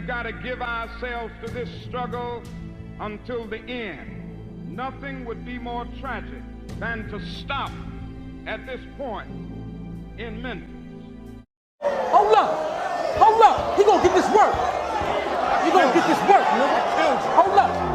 we've got to give ourselves to this struggle until the end. Nothing would be more tragic than to stop at this point in Memphis. Hold up, he gonna get this work. You gonna get this work, nigga. Hold up.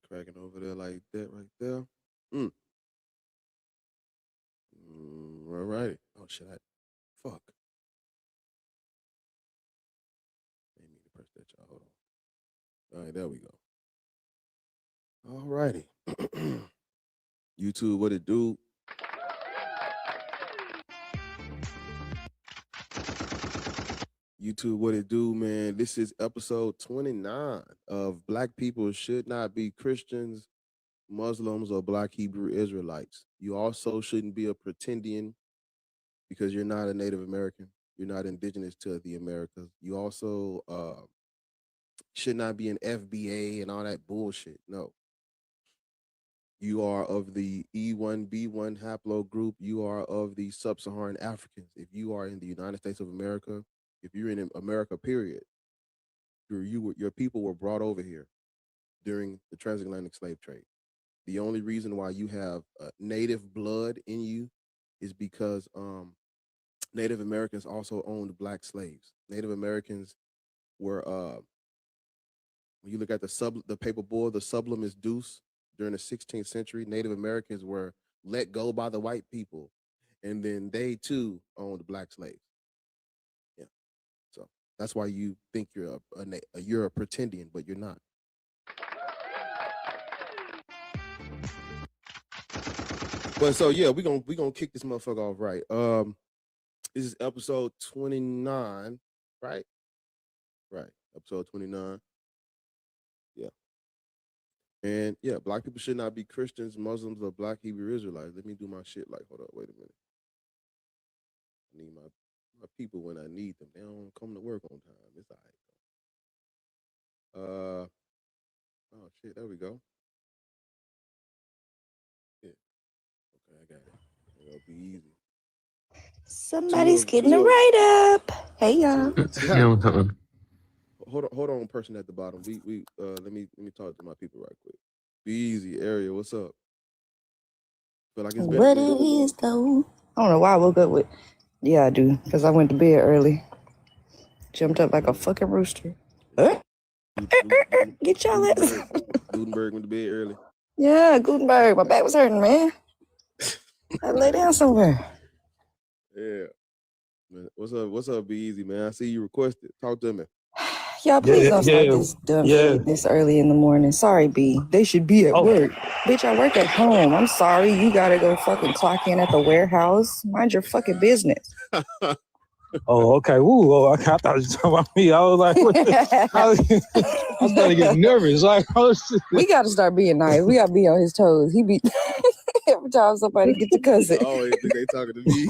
Cracking over there like that right there. All right. Oh, shit. Fuck. I didn't mean to press that, y'all. Hold on. All right, there we go. All righty. YouTube, what it do? YouTube, what it do, man? This is episode 29 of Black People Should Not Be Christians, Muslims, or Black Hebrew Israelites. You also shouldn't be a pretendian because you're not a Native American. You're not indigenous to the Americas. You also should not be an FBA and all that bullshit. No. You are of the E1B1 haplogroup. You are of the sub-Saharan Africans. If you are in the United States of America, if you're in America, period, your people were brought over here during the transatlantic slave trade. The only reason why you have native blood in you is because Native Americans also owned black slaves. Native Americans were, when you look at the paper boy, the Sublimist Deuce, during the 16th century, Native Americans were let go by the white people, and then they too owned black slaves. Yeah, so that's why you think you're a pretendian, but you're not. But so yeah, we gonna kick this motherfucker off right. This is episode 29, right? Right, episode 29. Yeah. And yeah, black people should not be Christians, Muslims, or Black Hebrew Israelites. Let me do my shit like, hold up, wait a minute. I need my people when I need them. They don't come to work on time. It's all right. Oh shit, there we go. Yeah. Okay, I got it. It'll be easy. Somebody's getting a write-up. Hey y'all. Hold on, person at the bottom. We let me talk to my people right quick. Be easy, Ariel. What's up? Feel like it's what it is though. I don't know why I woke up with. Yeah, I do, because I went to bed early. Jumped up like a fucking rooster. Get y'all ass. Gutenberg went to bed early. Yeah, Gutenberg. My back was hurting, man. I lay down somewhere. Yeah. Man, what's up, Be Easy, man? I see you requested. Talk to me. Y'all, please don't start this dumb shit this early in the morning. Sorry, B. They should be at work. Bitch, I work at home. I'm sorry. You gotta go fucking clock in at the warehouse. Mind your fucking business. Oh, okay. Ooh, I thought you were talking about me. I was like, what I was starting to get nervous. Like, we gotta start being nice. We gotta be on his toes. He be every time somebody gets a cousin. I always think they talking to me.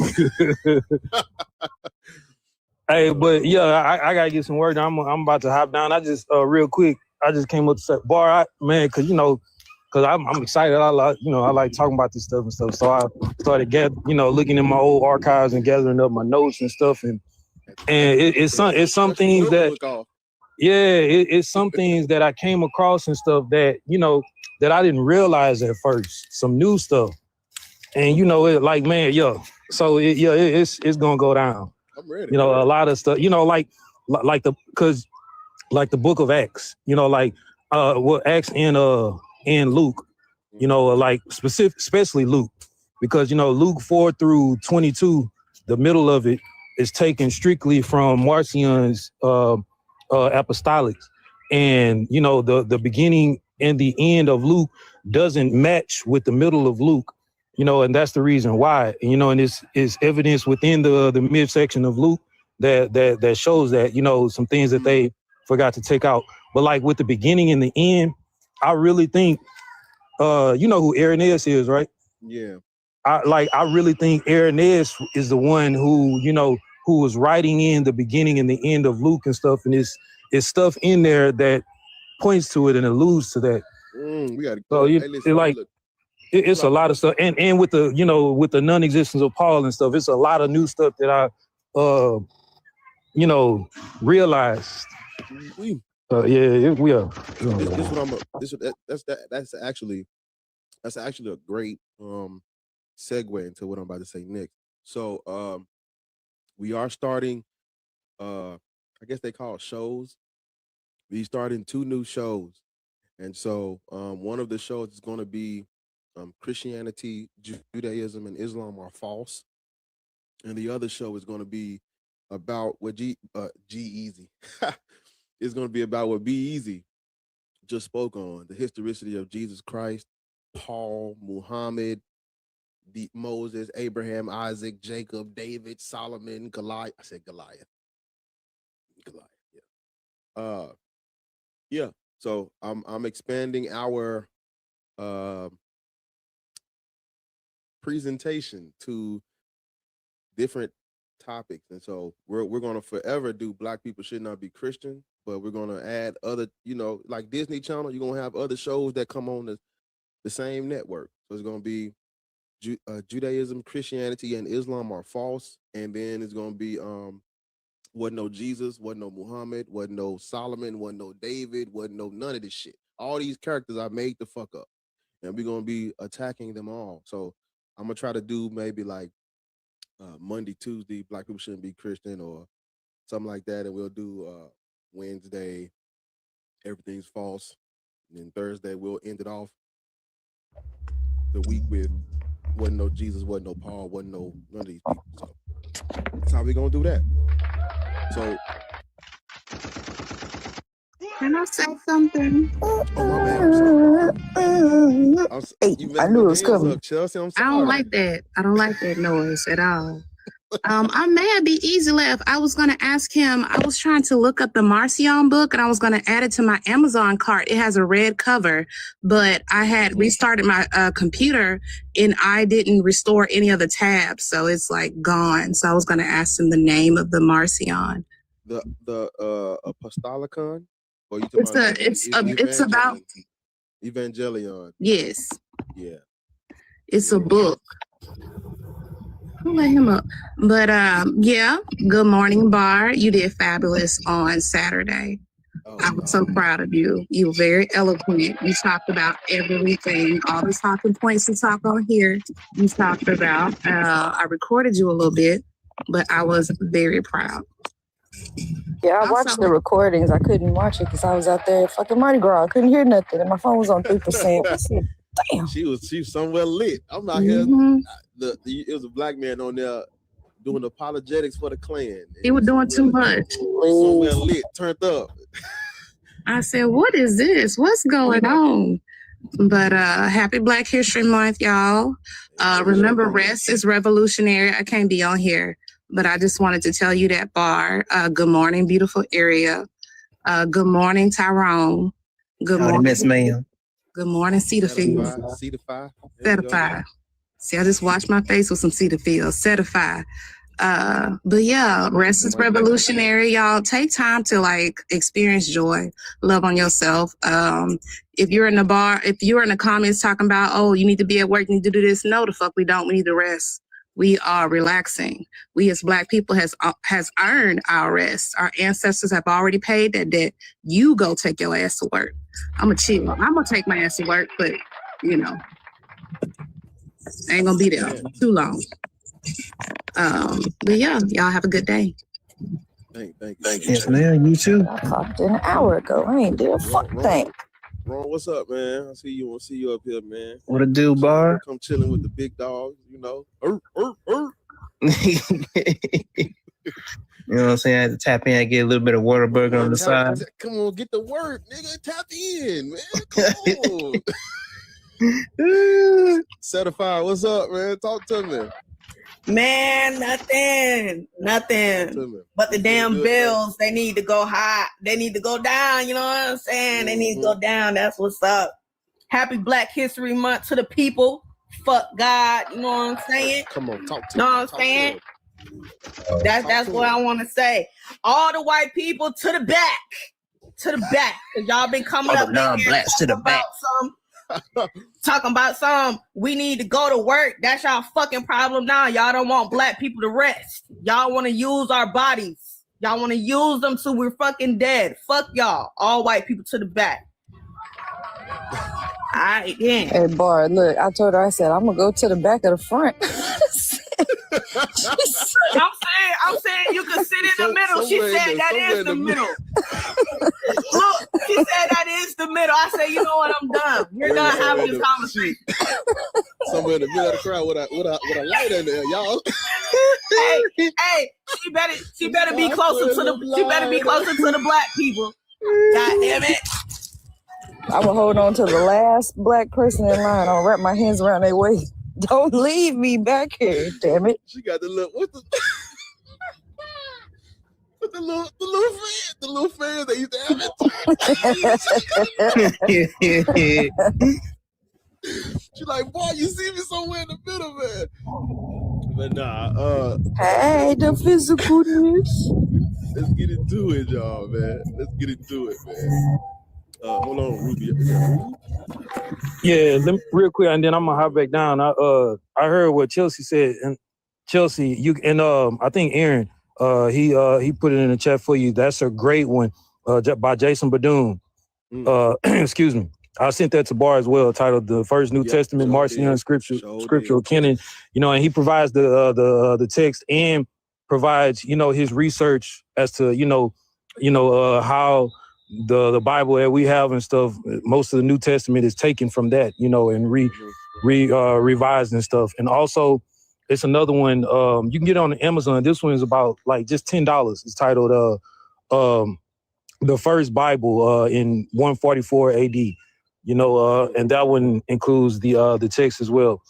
Hey, but yeah, I gotta get some work. I'm about to hop down. I just real quick. I just came up to say, Bar, man, because I'm excited. I like talking about this stuff and stuff. So I started looking in my old archives and gathering up my notes and stuff. And it's some things that it's some things that I came across and stuff that that I didn't realize at first. Some new stuff, and it like man, So it's gonna go down. I'm ready. A lot of stuff. Because like the book of Acts, like Acts and Luke, like especially Luke, because Luke 4 through 22, the middle of it is taken strictly from Marcion's apostolics, and the beginning and the end of Luke doesn't match with the middle of Luke, and that's the reason why, and it's evidence within the midsection of Luke that shows that, some things that they forgot to take out. But like with the beginning and the end, I really think, who Irenaeus is, right? Yeah. I really think Irenaeus is the one who was writing in the beginning and the end of Luke and stuff. And it's stuff in there that points to it and alludes to that. We got to go. So it's a lot of stuff. And with the, with the non-existence of Paul and stuff, it's a lot of new stuff that I, realized. We are. That's actually a great segue into what I'm about to say next. So we are starting, I guess they call it shows. We starting 2 new shows. And so one of the shows is going to be Christianity, Judaism, and Islam are false. And the other show is going to be about what G-Eazy is going to be about what B-Eazy just spoke on, the historicity of Jesus Christ, Paul, Muhammad, Moses, Abraham, Isaac, Jacob, David, Solomon, Goliath. I said Goliath. Yeah. Yeah. So I'm expanding our presentation to different topics, and so we're gonna forever do Black People Should Not Be Christian, but we're gonna add other, like Disney Channel. You're gonna have other shows that come on the same network. So it's gonna be Judaism, Christianity, and Islam are false, and then it's gonna be wasn't no Jesus, wasn't no Muhammad, wasn't no Solomon, wasn't no David, wasn't no none of this shit. All these characters I made the fuck up, and we're gonna be attacking them all. So I'm gonna try to do maybe like Monday, Tuesday, Black People Shouldn't Be Christian, or something like that, and we'll do Wednesday, everything's false, and then Thursday we'll end it off the week with wasn't no Jesus, wasn't no Paul, wasn't no none of these people. So that's how we gonna do that. So can I say something? Oh my bad. I knew it was coming. Chelsea, I'm sorry. I don't like that. I don't like that noise at all. I may be easy left. I was going to ask him, I was trying to look up the Marcion book and I was going to add it to my Amazon cart. It has a red cover, but I had restarted my computer and I didn't restore any of the tabs. So it's like gone. So I was going to ask him the name of the Marcion. The Apostolicon? Or you it's about Evangelion. Yes. Yeah. It's a book. I'll let him up. But yeah, good morning, Bar. You did fabulous on Saturday. I was so proud of you. You were very eloquent. You talked about everything, all the talking points you talk on here. You talked about, I recorded you a little bit, but I was very proud. Yeah, I watched the recordings. I couldn't watch it because I was out there fucking Mardi Gras. I couldn't hear nothing, and my phone was on 3%. I said, damn. She was somewhere lit. I'm out here. It was a Black man on there doing apologetics for the Klan. He was doing too much. Somewhere lit, turned up. I said, what is this? What's going on? But happy Black History Month, y'all. Remember, rest is revolutionary. I can't be on here, but I just wanted to tell you that, Bar. Good morning, beautiful area. Good morning, Tyrone. Good morning, Miss Ma'am. Good morning, Cedarfield. Certified. See, I just washed my face with some Cedarfield. Certified. But yeah, rest is revolutionary, y'all. Take time to experience joy, love on yourself. If you're in the bar, if you're in the comments talking about, oh, you need to be at work, you need to do this. No, the fuck we don't. We need to rest. We are relaxing. We as Black people has earned our rest. Our ancestors have already paid that debt. You go take your ass to work. I'm gonna chill. I'm gonna take my ass to work, but I ain't gonna be there too long. But yeah, y'all have a good day. Thank you. Yes, man. You too. I clocked in an hour ago. I ain't did a fuck thing. Ron, what's up, man? I see you up here, man. What it do, Bar? Come chilling with the big dogs, you know. You know what I'm saying? I had to tap in and get a little bit of Whataburger on the side. Come on, get to work, nigga. Tap in, man. Come on. Certified, what's up, man? Talk to me. Man, nothing. But the damn bills, they need to go high. They need to go down, you know what I'm saying? They need to go down. That's what's up. Happy Black History Month to the people. Fuck God, you know what I'm saying? Come on, talk to me. Know what I'm saying? That's what I want to say. All the white people to the back. To the back. Cause y'all been coming up non-blacks to the back. Talking about some, we need to go to work. That's y'all fucking problem now. Y'all don't want black people to rest. Y'all want to use our bodies. Y'all want to use them till we're fucking dead. Fuck y'all. All white people to the back. All right, then. Hey, Bar, look, I told her, I said, I'm going to go to the back of the front. I'm saying you can sit in the middle. She said that is the middle. Look, she said that is the middle. I said, you know what? I'm done. We're done having this conversation. Somewhere in the middle of the crowd with a light in there, y'all. Hey, she better be closer to the black people. God damn it. I will hold on to the last black person in line. I'll wrap my hands around their waist. Don't leave me back here, damn it. She got the little the little fans that used to have it. She like, boy, you see me somewhere in the middle, man. But nah, hey, the physicalness. Let's get into it, y'all, man. Hold on, Ruby. Yeah, real quick, and then I'm gonna hop back down. I heard what Chelsea said, and Chelsea, I think Aaron, he put it in the chat for you. That's a great one, by Jason Badun. Excuse me. I sent that to Bar as well, titled "The First New Testament Marcion Scriptural Canon." You know, and he provides the text and provides his research as to how the Bible that we have and stuff. Most of the New Testament is taken from that, and revised and stuff. And also, it's another one you can get on Amazon. This one is about like just $10. It's titled "The First Bible in 144 AD." And that one includes the text as well.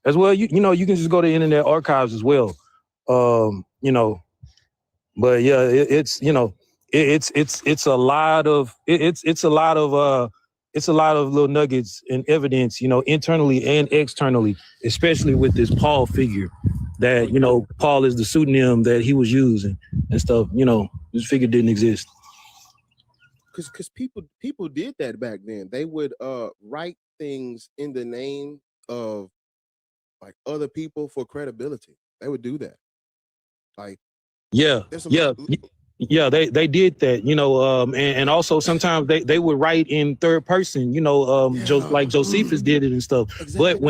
You can just go to Internet Archives as well. But yeah, it's a lot of little nuggets and evidence, internally and externally, especially with this Paul figure that, Paul is the pseudonym that he was using and stuff, this figure didn't exist. Because people did that back then. They would write things in the name of like other people for credibility. They would do that. Like they did that, and also sometimes they would write in third person, like Josephus did it and stuff. Exactly. But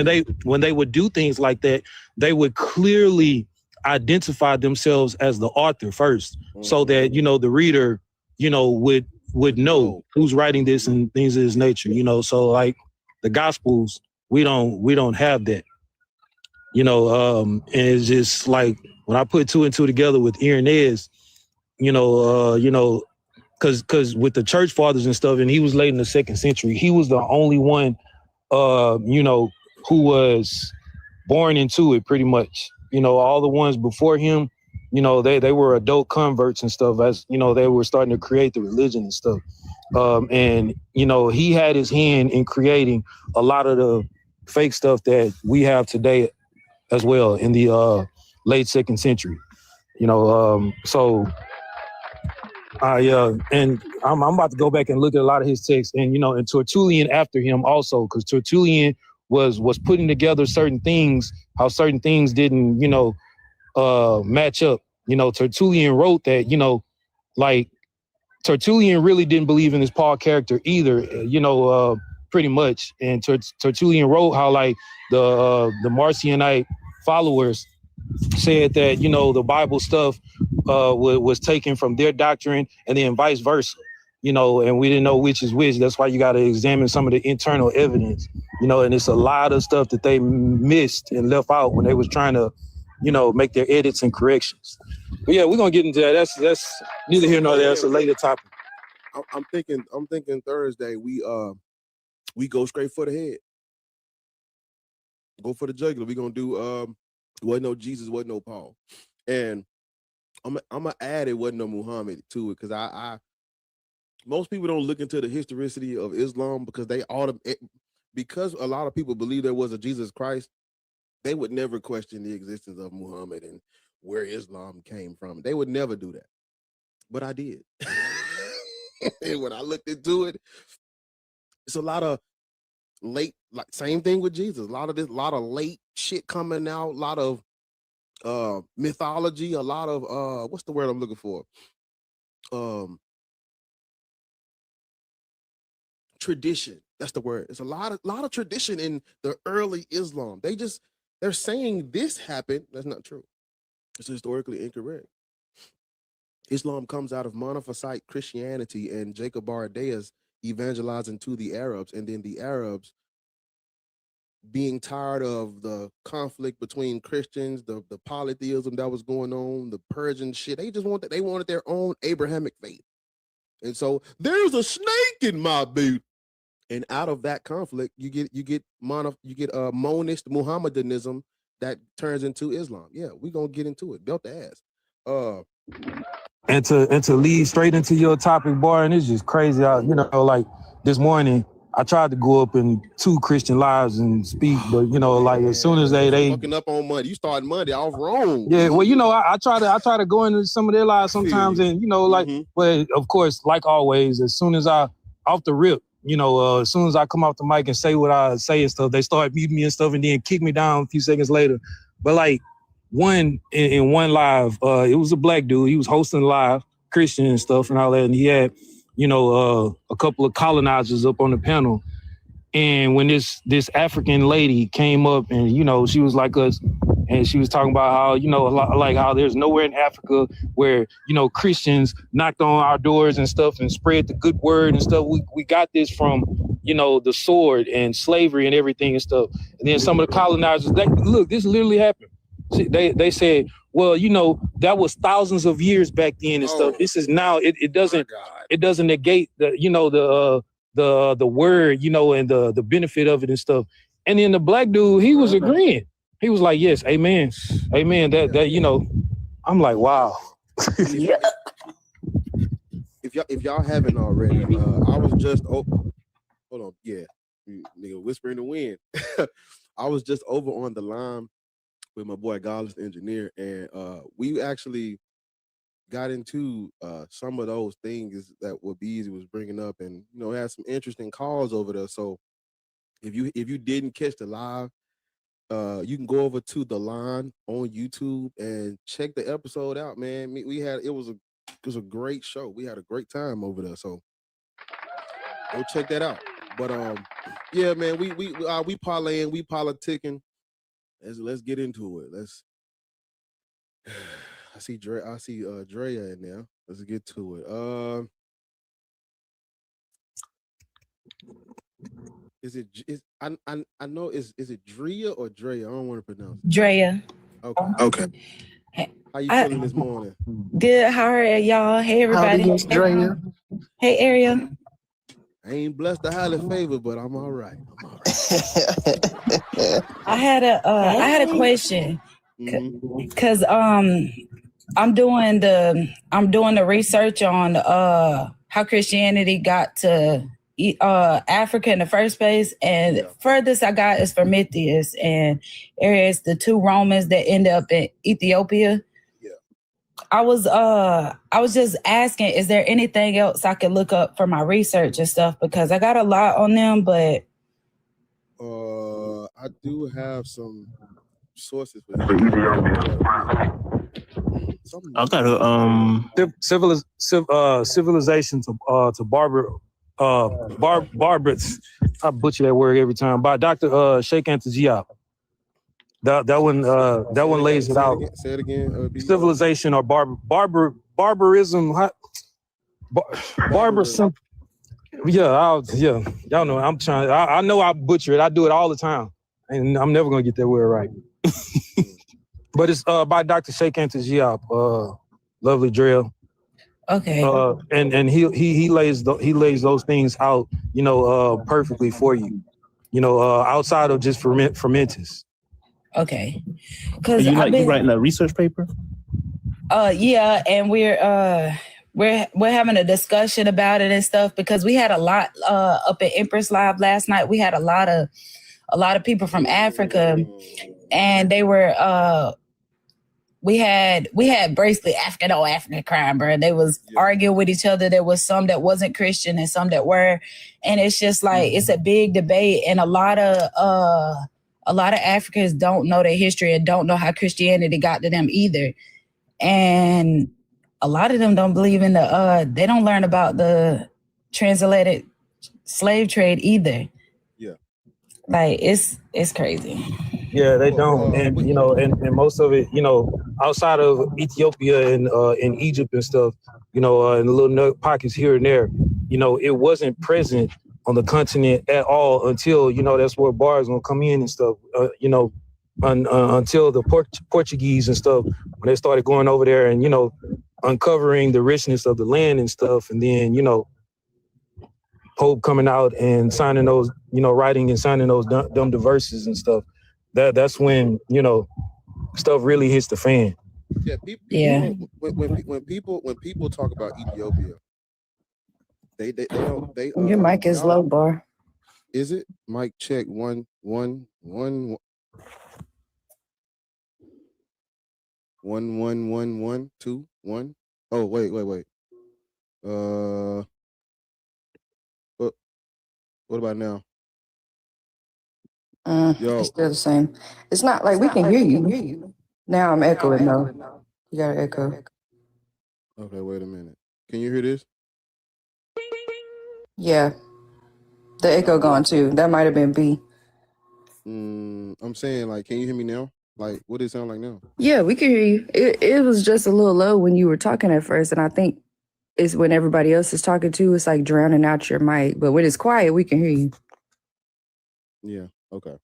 when they would do things like that, they would clearly identify themselves as the author first, so that the reader would know who's writing this and things of this nature, so like the Gospels, we don't have that, and it's just like when I put two and two together with Irenaeus, because with the church fathers and stuff, and he was late in the 2nd century, he was the only one, who was born into it pretty much. All the ones before him, they were adult converts and stuff as, they were starting to create the religion and stuff. And he had his hand in creating a lot of the fake stuff that we have today as well in the late 2nd century, and I'm about to go back and look at a lot of his texts, and and Tertullian after him also, because Tertullian was putting together certain things, how certain things didn't match up. Tertullian wrote that like Tertullian really didn't believe in this Paul character either, pretty much. And Tertullian wrote how like the Marcionite followers said that the Bible stuff was taken from their doctrine, and then vice versa. And we didn't know which is which. That's why you got to examine some of the internal evidence. And it's a lot of stuff that they missed and left out when they was trying to, make their edits and corrections. But yeah, we're gonna get into that. That's neither here nor there. That's a later topic. I'm thinking Thursday we go straight for the head. Go for the jugular. We're gonna do wasn't no Jesus, wasn't no Paul. And I'm gonna add it wasn't no Muhammad to it, because I most people don't look into the historicity of Islam because because a lot of people believe there was a Jesus Christ, they would never question the existence of Muhammad and where Islam came from. They would never do that. But I did. And when I looked into it, it's a lot of late, like same thing with Jesus. A lot of late shit coming out, a lot of mythology, a lot of what's the word I'm looking for? Tradition. That's the word. It's a lot of tradition in the early Islam. They're saying this happened. That's not true. It's historically incorrect. Islam comes out of Monophysite Christianity and Jacob Bardaeus evangelizing to the Arabs, and then the Arabs being tired of the conflict between Christians, the polytheism that was going on, the Persian shit. They wanted their own Abrahamic faith. And so there's a snake in my boot. And out of that conflict, you get monist Muhammadanism that turns into Islam. Yeah, we're gonna get into it. Belt the ass. And to lead straight into your topic, boy, and it's just crazy. Like this morning, I tried to go up in 2 Christian lives and speak, but as soon as they fucking up on Monday, you start Monday off wrong. Yeah, well, I try to go into some of their lives sometimes, and but of course, like always, as soon as I off the rip, as soon as I come off the mic and say what I say and stuff, they start muting me and stuff, and then kick me down a few seconds later. But like in one live, it was a black dude. He was hosting live, Christian and stuff and all that, and he had a couple of colonizers up on the panel. And when this African lady came up, and she was like us, and she was talking about how like how there's nowhere in Africa where Christians knocked on our doors and stuff and spread the good word and stuff. We got this from the sword and slavery and everything and stuff. And then some of the colonizers, this literally happened. They said, well, that was thousands of years back then and stuff. This is now. It doesn't negate the word, and the benefit of it and stuff. And then the black dude, he was agreeing. He was like, yes, amen. Amen. That I'm like, wow. Yeah. If y'all haven't already, I was just hold on, yeah. Nigga whisper in the wind. I was just over on the line with my boy Godless Engineer, and we actually got into some of those things that what Beezy was bringing up, and had some interesting calls over there. So if you didn't catch the live, you can go over to The Line on YouTube and check the episode out, man. It was a great show. We had a great time over there, so go check that out. But yeah, man, we parlaying, we politicking. Let's get into it. I see Drea in there. Let's get to it. I know is it Drea or Drea? I don't want to pronounce it. Drea. Okay. How you feeling this morning? Good. How are y'all? Hey everybody. Drea. Hey Ariel. I ain't blessed to highly favored, but I'm all right. I had a question, because I'm doing the research on how Christianity got to Africa in the first place, and furthest I got is from Prometheus, and Arius, the 2 Romans that end up in Ethiopia. I was just asking, is there anything else I could look up for my research and stuff? Because I got a lot on them, but I do have some sources for you. I got a civilization to Barbara's. I butcher that word every time. By Dr. Sheikh Anta Diop. That one lays it out. Say it again. Civilization or barbarism. Barbarism. Yeah, y'all know. I'm trying. I know I butcher it. I do it all the time, and I'm never gonna get that word right. But it's by Dr. Sheikh Anta Diop, lovely drill. Okay. And he lays those things out, perfectly for you, outside of just fermenters. Okay. Because you writing a research paper? Yeah, and we're having a discussion about it and stuff because we had a lot up at Empress Live last night. We had a lot of people from Africa, and they were we had basically African on African crime, bro. They was arguing with each other. There was some that wasn't Christian and some that were, and it's just like it's a big debate, and a lot of Africans don't know their history and don't know how Christianity got to them either. And a lot of them don't believe in they don't learn about the transatlantic slave trade either. Yeah. Like it's crazy. Yeah, they don't. And and most of it, outside of Ethiopia and in Egypt and stuff, in the little pockets here and there, it wasn't present on the continent at all until, that's where bars gonna come in and stuff, until the Portuguese and stuff, when they started going over there and, uncovering the richness of the land and stuff. And then, Pope coming out and signing those, writing and signing those dumb verses and stuff. That's when, stuff really hits the fan. Yeah. When people talk about Ethiopia, they don't. Your mic is low, Bar. Is it? Mic check 1 1 1 1 1 1 1 2 1. Oh wait. What about now? Yo, it's still the same. It's not like we can hear you. Now I'm echoing though. You gotta echo. Okay, wait a minute. Can you hear this? Yeah. The echo gone too. That might have been B. I'm saying, like, can you hear me now? Like, what does it sound like now? Yeah, we can hear you. It was just a little low when you were talking at first, and I think it's when everybody else is talking too, it's like drowning out your mic. But when it's quiet, we can hear you. Yeah. Okay.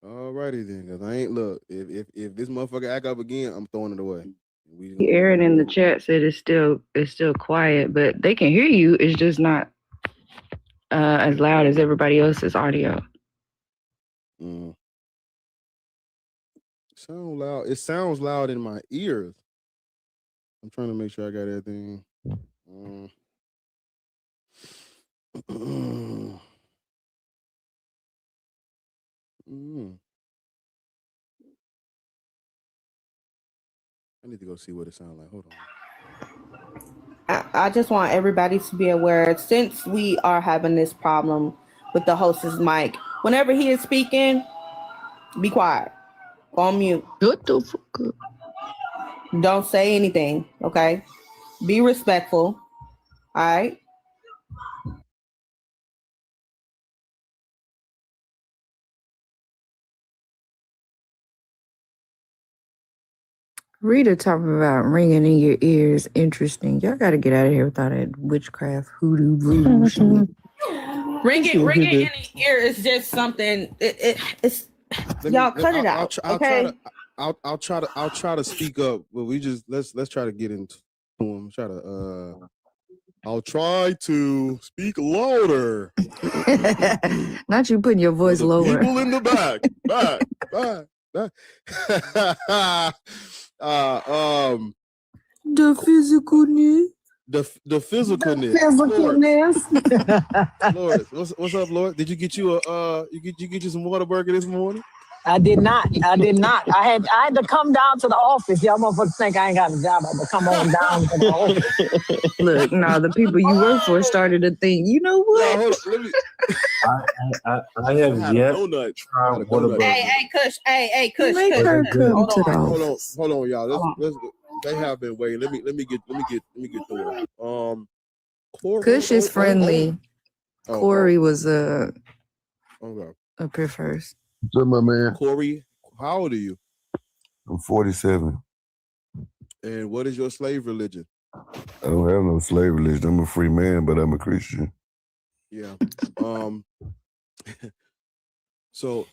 Alrighty then, cause I ain't look. If this motherfucker act up again, I'm throwing it away. Aaron in the chat said it's still quiet, but they can hear you. It's just not as loud as everybody else's audio. Sound loud. It sounds loud in my ears. I'm trying to make sure I got everything. I need to go see what it sounds like. Hold on. I just want everybody to be aware, since we are having this problem with the host's mic, whenever he is speaking, be quiet. Go on mute. Shut the fuck up. Don't say anything, okay? Be respectful, all right? Rita talking about ringing in your ears. Interesting. Y'all got to get out of here without that witchcraft hoodoo voodoo shit. Ringing in the ear is just something. It's y'all cut it out. Okay. I'll try to speak up, but we just let's try to get into him. I'll try to speak louder. Not you putting your voice lower. People in the back. The physicalness. The physicalness. Lord, what's up, Lord? Did you get you you some Whataburger this morning? I did not. I had to come down to the office. Y'all motherfuckers think I ain't got a job. I had to come on down to the office. Look, no, the people you work for started to think, you know what? No, hold on, let me... I have yet tried Whataburger. Hey, Kush. Hey, Kush. Make her come to the office. Hold on, y'all. Let's they have been waiting. Let me get through it. Kush is friendly. Corey was up here first. What's up, my man? Corey, how old are you? I'm 47. And what is your slave religion? I don't have no slave religion. I'm a free man, but I'm a Christian. Yeah. So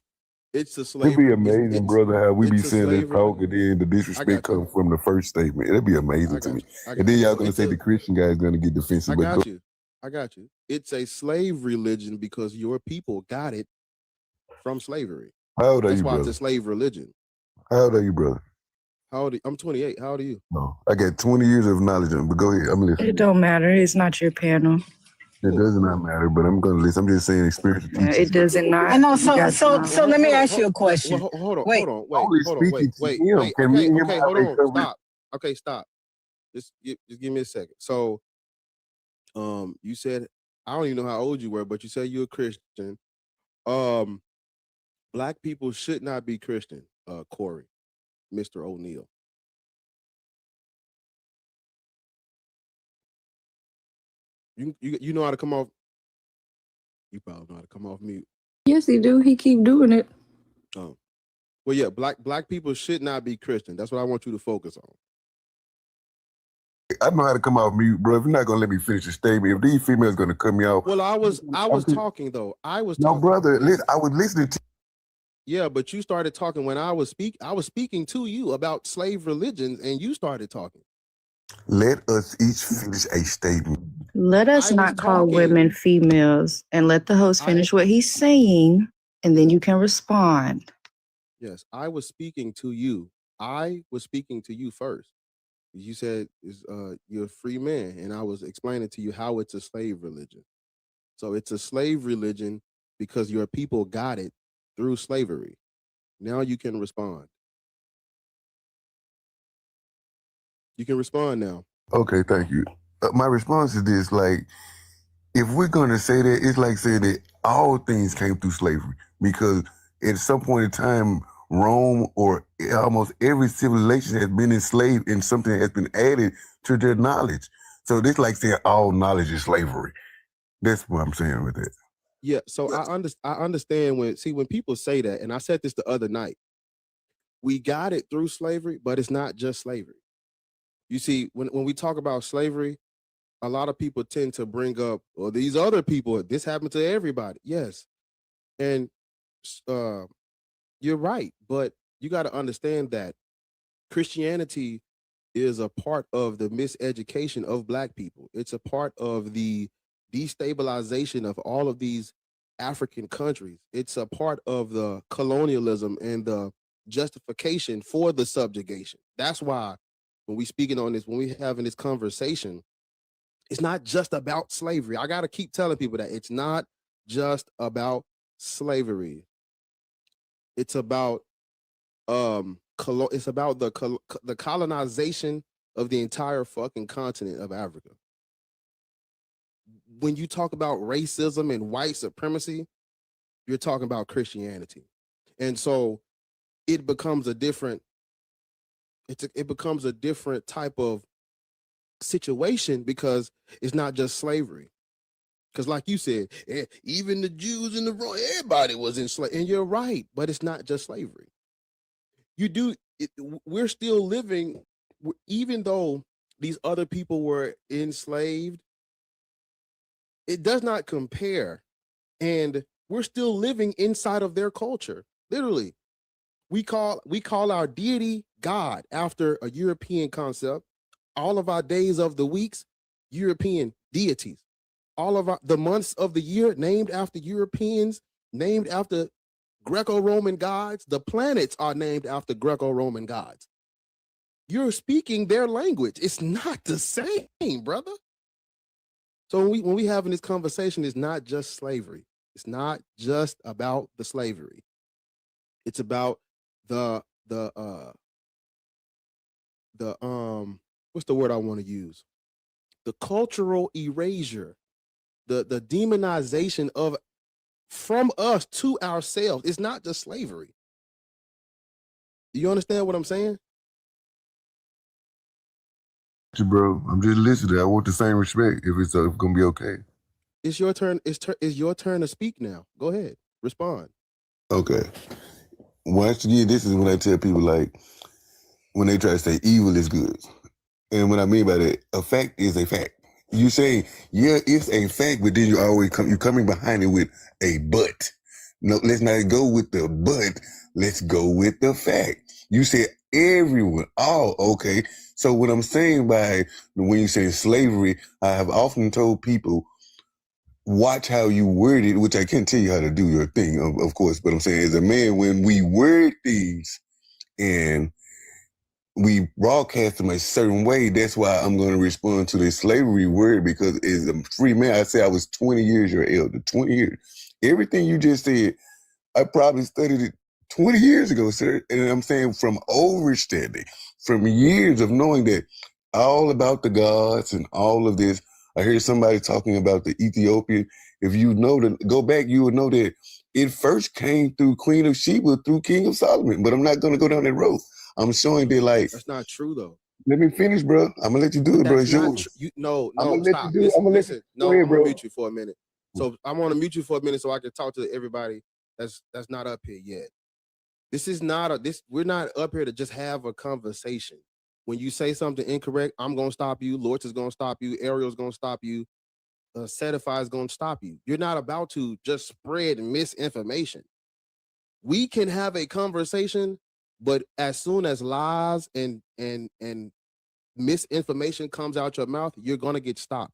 it's a It'd slavery. be amazing, brother, how we be saying this slavery. talk and then the disrespect comes from the first statement. It'd be amazing to me. And then y'all gonna say the Christian guy is gonna get defensive. I got you. It's a slave religion because your people got it from slavery. How old are That's you, why brother? it's a slave religion. How old are you, brother? How old are you? I'm 28. How old are you? No, I got 20 years of knowledge on it, but go ahead. I'm listening. It don't matter. It's not your panel. It does not matter, but I'm gonna listen. I'm just saying experience. It doesn't not. I know. So let me ask you a question. Well, hold on. Wait. Hold on. Wait. Okay, hold on. Stop. Okay, stop. Just give me a second. So, you said, I don't even know how old you were, but you said you're a Christian. Black people should not be Christian, Corey, Mr. O'Neal. You know how to come off. You probably know how to come off mute. Yes, he do. He keep doing it. Oh, well, yeah. Black people should not be Christian. That's what I want you to focus on. I know how to come off mute, bro. If you're not gonna let me finish the statement, if these females gonna cut me off. Well, I was talking though. No, brother. I was listening to. Yeah, but you started talking when I was speaking to you about slave religions, and you started talking. Let us each finish a statement. Let us not call women females, and let the host finish what he's saying, and then you can respond. Yes, I was speaking to you. I was speaking to you first. You said you're a free man, and I was explaining to you how it's a slave religion. So it's a slave religion because your people got it through slavery. Now you can respond. You can respond now. Okay, thank you. My response is this: like, if we're gonna say that, it's like saying that all things came through slavery, because at some point in time, Rome or almost every civilization has been enslaved, and something has been added to their knowledge. So this like saying all knowledge is slavery. That's what I'm saying with it. Yeah, so I understand when people say that, and I said this the other night. We got it through slavery, but it's not just slavery. You see, when we talk about slavery, a lot of people tend to bring up, well, these other people, this happened to everybody. Yes. And you're right, but you got to understand that Christianity is a part of the miseducation of Black people. It's a part of the destabilization of all of these African countries. It's a part of the colonialism and the justification for the subjugation. That's why when we speaking on this, when we having this conversation, it's not just about slavery. I got to keep telling people that it's not just about slavery. It's about it's about the colonization of the entire fucking continent of Africa. When you talk about racism and white supremacy, you're talking about Christianity. And so it becomes a different type of situation, because it's not just slavery. Because like you said, even the Jews in the Rome, everybody was enslaved. And you're right, but it's not just slavery. We're still living, even though these other people were enslaved, it does not compare. And we're still living inside of their culture. Literally, we call our deity God after a European concept. All of our days of the weeks, European deities. All of the months of the year named after Europeans, named after Greco-Roman gods. The planets are named after Greco-Roman gods. You're speaking their language. It's not the same, brother. So when we having this conversation, it's not just slavery. It's not just about the slavery. It's about the what's the word I want to use? The cultural erasure, the demonization of from us to ourselves. It's not just slavery. Do you understand what I'm saying? Bro, I'm just listening. I want the same respect if it's gonna be okay. It's your turn. It's your turn to speak now. Go ahead. Respond. Okay. Once again, this is when I tell people, like, when they try to say evil is good. And what I mean by that, a fact is a fact. You say, yeah, it's a fact, but then you're coming behind it with a but. No, let's not go with the but. Let's go with the fact. You said everyone. Oh, okay. So what I'm saying by when you say slavery, I have often told people, watch how you word it, which I can't tell you how to do your thing, of course. But I'm saying, as a man, when we word things and we broadcast them a certain way, that's why I'm going to respond to the slavery word, because as a free man, I say I was 20 years your elder, 20 years. Everything you just said, I probably studied it 20 years ago, sir. And I'm saying from overstanding, from years of knowing that all about the gods and all of this. I heard somebody talking about the Ethiopian. If you know go back, you will know that it first came through Queen of Sheba, through King of Solomon. But I'm not going to go down that road. I'm showing that, like, that's not true though. Let me finish, bro. I'm gonna let you do it, bro. It's yours. No, stop. Listen. No, I'm gonna mute you for a minute. So I want to mute you for a minute so I can talk to everybody that's not up here yet. This is not we're not up here to just have a conversation. When you say something incorrect, I'm gonna stop you. Lords is gonna stop you. Ariel's gonna stop you. Certify is gonna stop you. You're not about to just spread misinformation. We can have a conversation, but as soon as lies and misinformation comes out your mouth, you're gonna get stopped.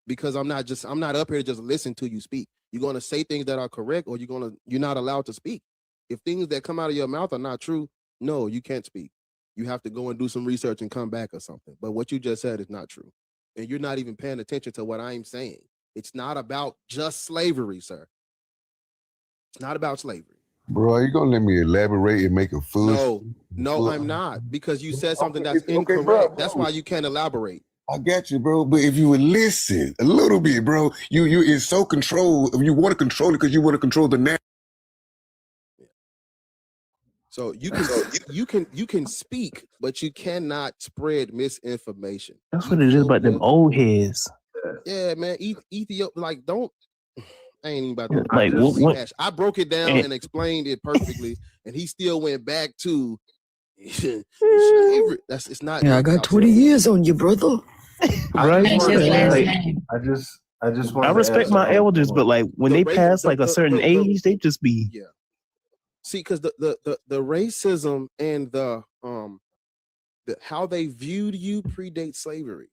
Because I'm not up here to just listen to you speak. You're gonna say things that are correct, or you're not allowed to speak. If things that come out of your mouth are not true, no, you can't speak. You have to go and do some research and come back or something. But what you just said is not true. And you're not even paying attention to what I'm saying. It's not about just slavery, sir. It's not about slavery. Bro, are you going to let me elaborate and make a fool? No, I'm not. Because you said something that's incorrect. Bro. That's why you can't elaborate. I got you, bro. But if you would listen a little bit, bro, you is so controlled. You want to control it because you want to control the narrative. So you can speak, but you cannot spread misinformation. That's what it is about them old heads. Yeah, man. Ethiopia, like, don't. I ain't even about to. Like, what? I broke it down and explained it perfectly, and he still went back to slavery. It's not. Yeah, I got 20 years on you, brother. Right? I respect my elders, but like when they pass like a certain age, they just be. Yeah. See, because the racism and the how they viewed you predates slavery.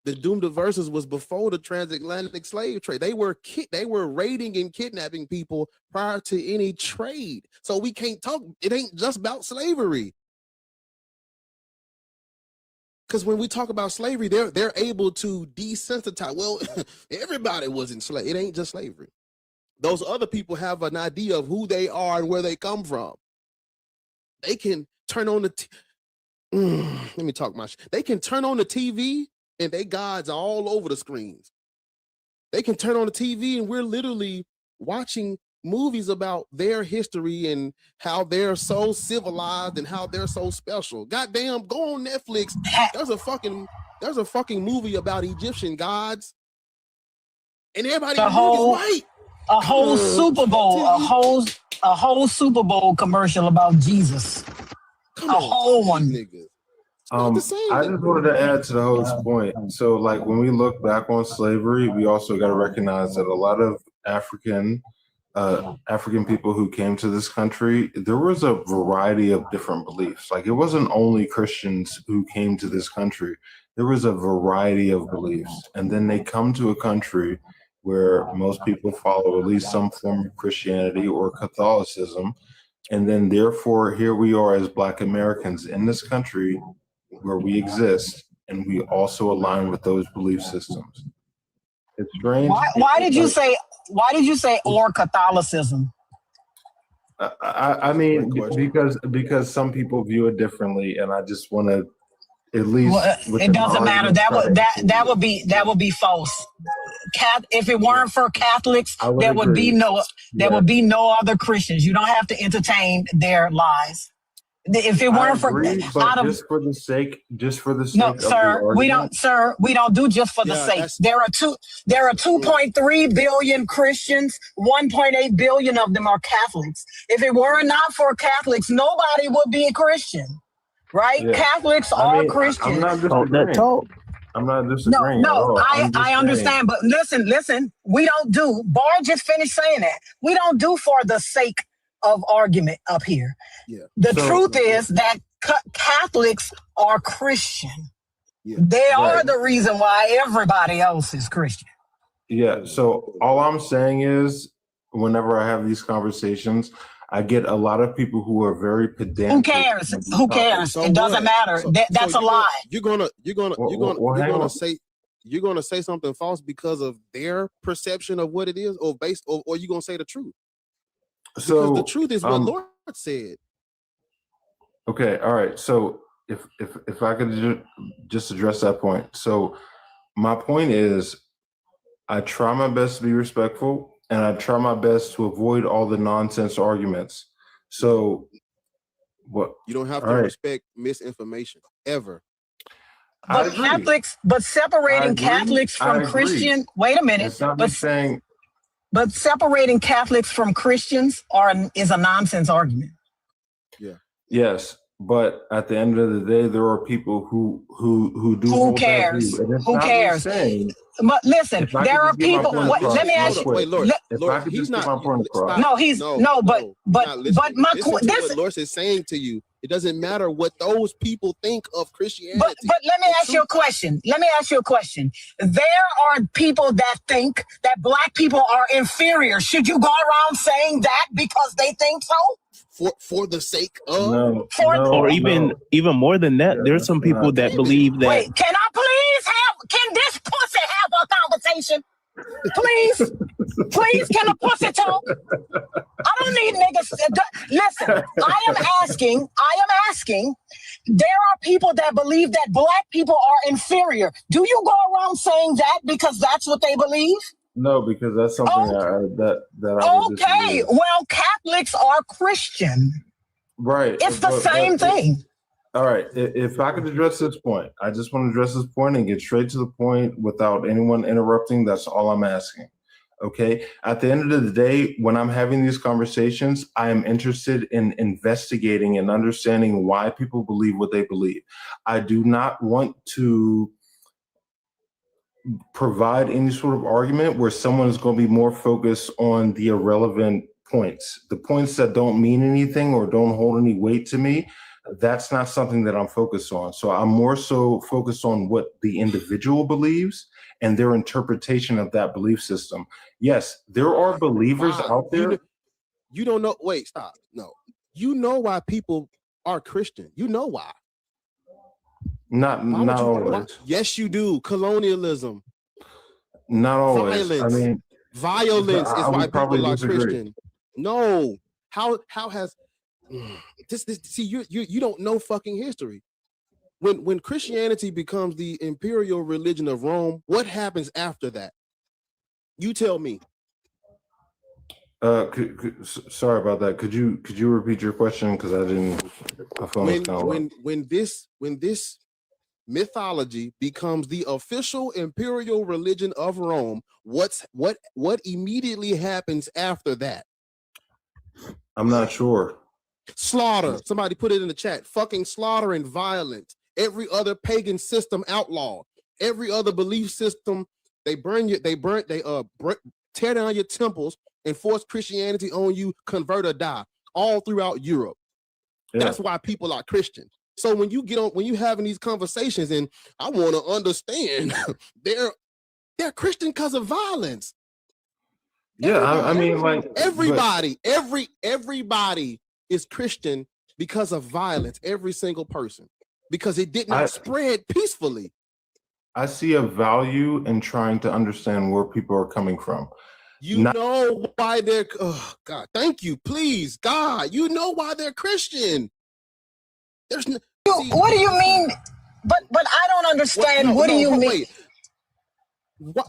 The Doom Diverses was before the transatlantic slave trade. They were raiding and kidnapping people prior to any trade. So we can't talk. It ain't just about slavery. Because when we talk about slavery, they're able to desensitize. Well, everybody was enslaved. It ain't just slavery. Those other people have an idea of who they are and where they come from. They can turn on let me talk my shit. They can turn on the TV and they gods are all over the screens. They can turn on the TV and we're literally watching movies about their history and how they're so civilized and how they're so special. Goddamn, go on Netflix. There's a fucking movie about Egyptian gods, and everybody is white. A whole Super Bowl, a whole Super Bowl commercial about Jesus. A whole one. Niggas. I just wanted to add to the host's point. So, like, when we look back on slavery, we also got to recognize that a lot of African people who came to this country, there was a variety of different beliefs. Like, it wasn't only Christians who came to this country. There was a variety of beliefs. And then they come to a country where most people follow at least some form of Christianity or Catholicism. And then therefore, here we are as Black Americans in this country where we exist, and we also align with those belief systems. It's strange. Why did you say or Catholicism? I mean, because some people view it differently, and I just want to at least. Well, it doesn't matter. That would be false. If it weren't for Catholics, there would be no other Christians. You don't have to entertain their lies. If it weren't for but just for the sake no, of sir, the we don't do just for the sake. There are 2.3 billion Christians, 1.8 billion of them are Catholics. If it were not for Catholics, nobody would be a Christian, right? Yeah. Catholics are Christians. I'm not disagreeing. I'm not disagreeing. No, I understand, but listen, we don't do, Bar just finished saying that. We don't do for the sake of argument up here. Yeah. The truth is that Catholics are Christian. Yeah. They are the reason why everybody else is Christian. Yeah. So all I'm saying is, whenever I have these conversations, I get a lot of people who are very pedantic. Who cares? Who cares? So it doesn't matter. That's a lie. You're gonna say something false because of their perception of what it is, or you're gonna say the truth. Because the truth is what Lord said. Okay, all right. So if I could just address that point. So my point is, I try my best to be respectful, and I try my best to avoid all the nonsense arguments. So what? You don't have to respect misinformation ever. But separating Catholics from Christian. Wait a minute. But separating Catholics from Christians is a nonsense argument. Yeah. Yes, but at the end of the day, there are people who do. Who cares? Who cares? But listen, there are people. Let me ask you. Wait, Lord, he's not. No, but my what Lord is saying to you. It doesn't matter what those people think of Christianity. But let me ask you a question. There are people that think that Black people are inferior. Should you go around saying that because they think so? For the sake of or even more than that, there's some people that believe that. Wait, can this pussy have a conversation? Please, can a pussy talk? I don't need niggas. Listen, I am asking, there are people that believe that Black people are inferior. Do you go around saying that because that's what they believe? No, because that's something that I would disagree with. Well, Catholics are Christian. Right. It's the same thing. All right. If I could address this point, I just want to address this point and get straight to the point without anyone interrupting. That's all I'm asking. Okay. At the end of the day, when I'm having these conversations, I am interested in investigating and understanding why people believe what they believe. I do not want to provide any sort of argument where someone is going to be more focused on the irrelevant points, the points that don't mean anything or don't hold any weight to me. That's not something that I'm focused on. So I'm more so focused on what the individual believes and their interpretation of that belief system. Yes, there are believers out there. You don't know. Wait, stop. No, you know why people are Christian. You know why. Not always. Yes, you do. Colonialism. Not always. Violence is why people are Christian. No. How has this see you don't know fucking history. When Christianity becomes the imperial religion of Rome, what happens after that? You tell me. Sorry about that. Could you repeat your question? Because I didn't. When this mythology becomes the official imperial religion of Rome, what immediately happens after that? I'm not sure. Slaughter. Somebody put it in the chat. Fucking slaughter and violence. Every other pagan system outlawed. Every other belief system, they tear down your temples and force Christianity on you, convert or die, all throughout Europe. Yeah. That's why people are Christian. So when you having these conversations, and I want to understand, they're Christian because of violence. Yeah, everybody is Christian because of violence. Every single person, because it did not spread peacefully. I see a value in trying to understand where people are coming from. Know why they're. Oh God, thank you, please, God. You know why they're Christian. There's no. What do you mean? But I don't understand. What do you mean? Wait. What?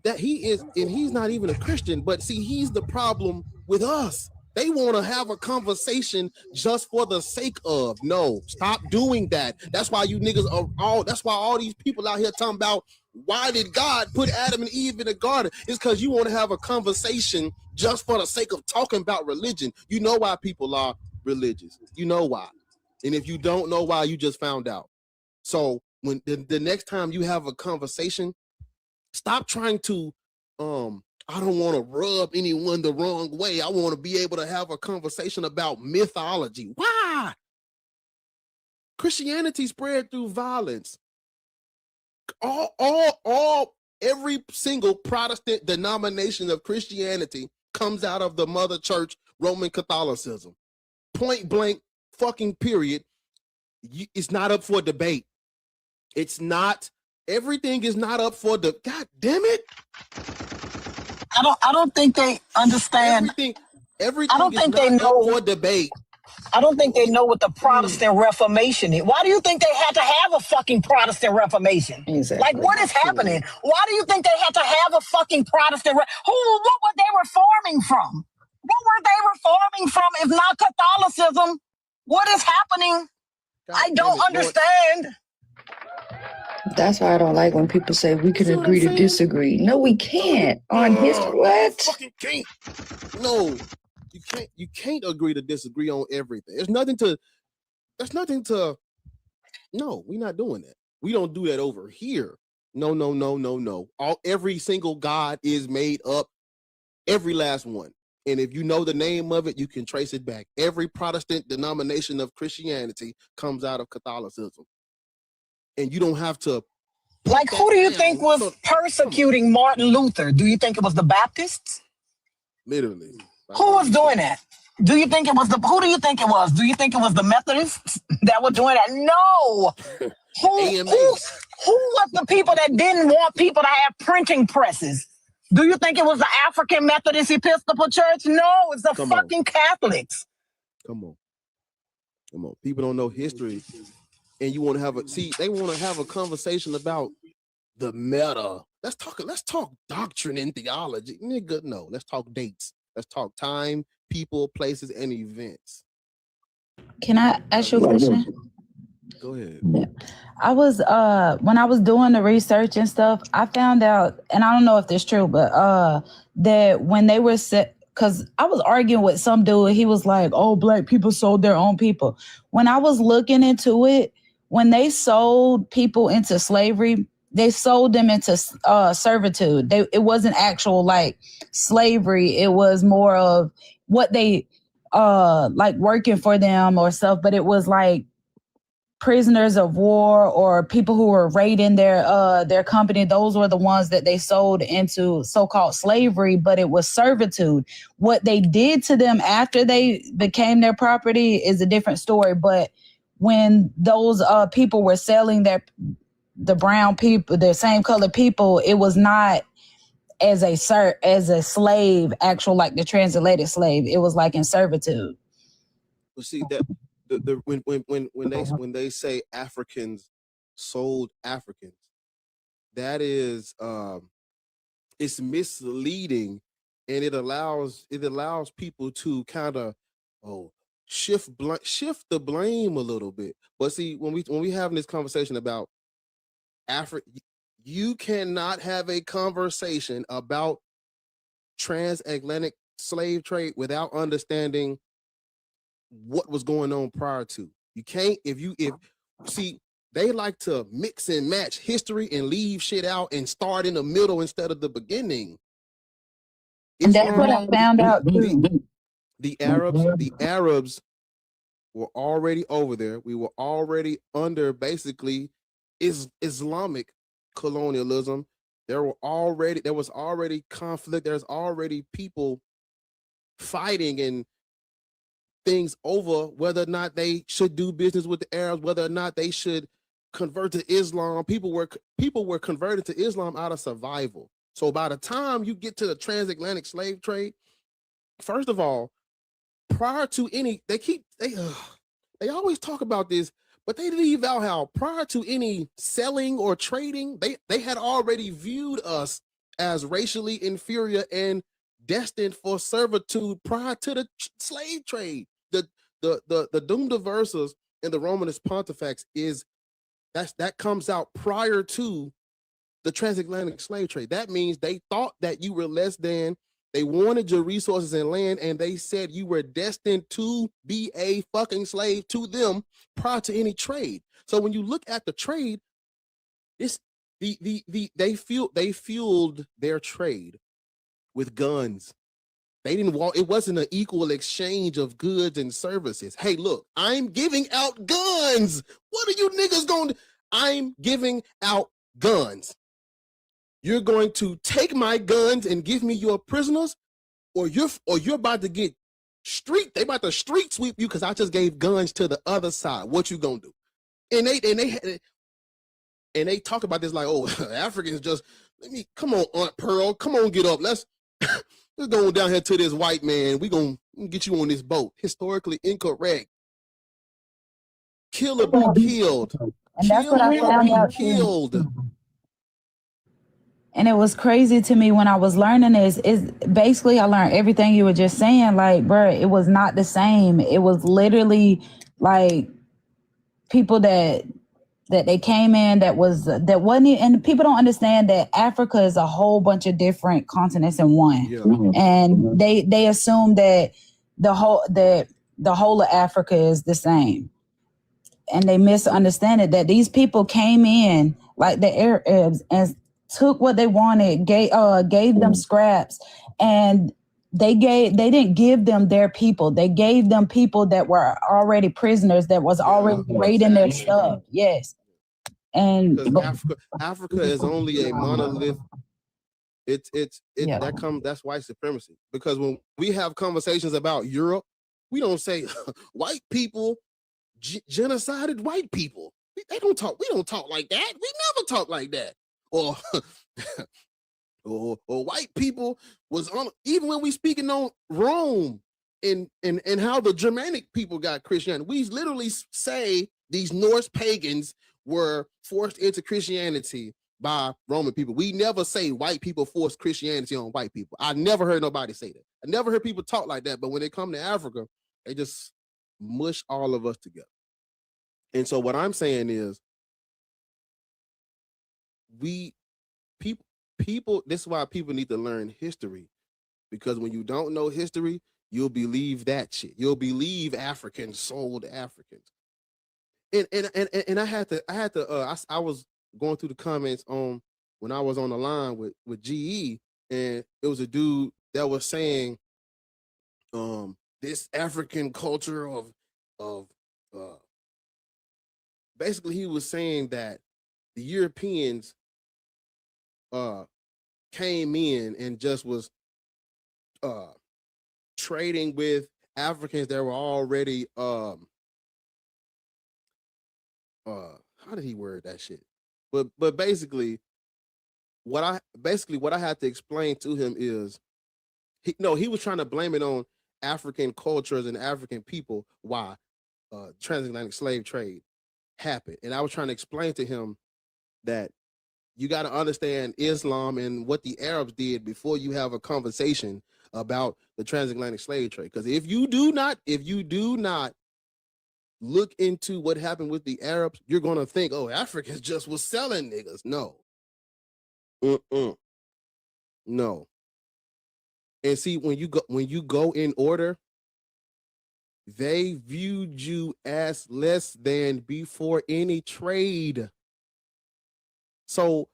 That he is, and he's not even a Christian. But see, he's the problem with us. They want to have a conversation just for the sake of. No, stop doing that. That's why you niggas are that's why all these people out here talking about why did God put Adam and Eve in the garden? It's because you want to have a conversation just for the sake of talking about religion. You know why people are religious. You know why. And if you don't know why, you just found out. So when the next time you have a conversation, stop trying to I don't want to rub anyone the wrong way. I want to be able to have a conversation about mythology. Why? Christianity spread through violence. Every single Protestant denomination of Christianity comes out of the mother church, Roman Catholicism. Point blank, fucking period. It's not up for debate. It's not. Everything is not up for the. God damn it. I don't think they understand. Everything I don't think they know for debate. I don't think they know what the Protestant Reformation is. Why do you think they had to have a fucking Protestant Reformation? Exactly. Like, what is happening? Why do you think they had to have a fucking Protestant? What were they reforming from? What were they reforming from if not Catholicism? What is happening? I don't understand. That's why I don't like when people say we can agree to disagree. No, we can't. On history, what? Fucking can't. No, you can't agree to disagree on everything. There's nothing to. No, we're not doing that. We don't do that over here. No. Every single God is made up. Every last one. And if you know the name of it, you can trace it back. Every Protestant denomination of Christianity comes out of Catholicism. And you don't have to. Like, who do you think was persecuting Martin Luther? Do you think it was the Baptists? Literally. Who was doing that? Do you think it was who do you think it was? Do you think it was the Methodists that were doing that? No. Who was the people that didn't want people to have printing presses? Do you think it was the African Methodist Episcopal Church? No, it's the fucking Catholics. Come on. People don't know history. And you want to have they want to have a conversation about the meta. Let's talk doctrine and theology. Nigga, no. Let's talk dates. Let's talk time, people, places, and events. Can I ask you a question? Go ahead. I was when I was doing the research and stuff, I found out, and I don't know if this is true, but that when they were because I was arguing with some dude, he was like, "Oh, black people sold their own people." When I was looking into it, when they sold people into slavery, they sold them into servitude. It wasn't actual like slavery. It was more of what they like working for them or stuff, but it was like prisoners of war or people who were raiding their company. Those were the ones that they sold into so-called slavery, but it was servitude. What they did to them after they became their property is a different story. But when those people were selling the brown people, the same color people, it was not as a slave, actual like the translated slave. It was like in servitude. Well, see that when they say Africans sold Africans, that is it's misleading, and it allows people to kind of shift the blame a little bit. But see, when we having this conversation about Africa, you cannot have a conversation about transatlantic slave trade without understanding what was going on prior to. You can't if they like to mix and match history and leave shit out and start in the middle instead of the beginning. And that's what I found out too. The Arabs were already over there. We were already under basically Islamic colonialism. There was already conflict. There's already people fighting and things over whether or not they should do business with the Arabs, whether or not they should convert to Islam. People were converted to Islam out of survival. So by the time you get to the transatlantic slave trade, first of all, prior to any, they always talk about this, but they leave out how prior to any selling or trading, they had already viewed us as racially inferior and destined for servitude prior to the slave trade. The Dum Diversas in the Romanus Pontifex that comes out prior to the transatlantic slave trade. That means they thought that you were less than, they wanted your resources and land, and they said you were destined to be a fucking slave to them prior to any trade. So when you look at the trade, they fueled their trade with guns. They didn't walk, it wasn't an equal exchange of goods and services. Hey, look, I'm giving out guns. What are you niggas going to? I'm giving out guns. You're going to take my guns and give me your prisoners, or you're about to get they about to street sweep you because I just gave guns to the other side. What you gonna do? And they talk about this like, oh, Africans just, come on, Aunt Pearl, come on, get up. Let's go down here to this white man. We gonna get you on this boat. Historically incorrect. Kill or be killed. And that's what I found out. Killed. And it was crazy to me when I was learning this. Is basically I learned everything you were just saying. Like, bro, it was not the same. It was literally like people that they came in that wasn't, and people don't understand that Africa is a whole bunch of different continents in one. Yeah. And they assume that the whole of Africa is the same. And they misunderstand it, that these people came in like the Arabs and took what they wanted, gave them scraps, and they didn't give them their people. They gave them people that were already prisoners, that was already raiding their stuff. Yes. And Africa is only a monolith. That's white supremacy. Because when we have conversations about Europe, we don't say white people genocided white people. We don't talk like that. We never talk like that. Or white people was on, even when we speaking on Rome and how the Germanic people got Christianity, we literally say these Norse pagans were forced into Christianity by Roman people. We never say white people forced Christianity on white people. I never heard nobody say that. I never heard people talk like that. But when they come to Africa, they just mush all of us together. And so what I'm saying is, people, this is why people need to learn history, because when you don't know history, you'll believe that shit. You'll believe Africans sold Africans. And I was going through the comments on when I was on the line with GE, and it was a dude that was saying this African culture of basically he was saying that the Europeans came in and just was trading with Africans that were already how did he word that shit? But basically what I had to explain to him is he was trying to blame it on African cultures and African people why transatlantic slave trade happened. And I was trying to explain to him that you got to understand Islam and what the Arabs did before you have a conversation about the transatlantic slave trade. Because if you do not look into what happened with the Arabs, you're going to think, oh, Africans just was selling niggas. No. No. And see, when you go in order, they viewed you as less than before any trade. So,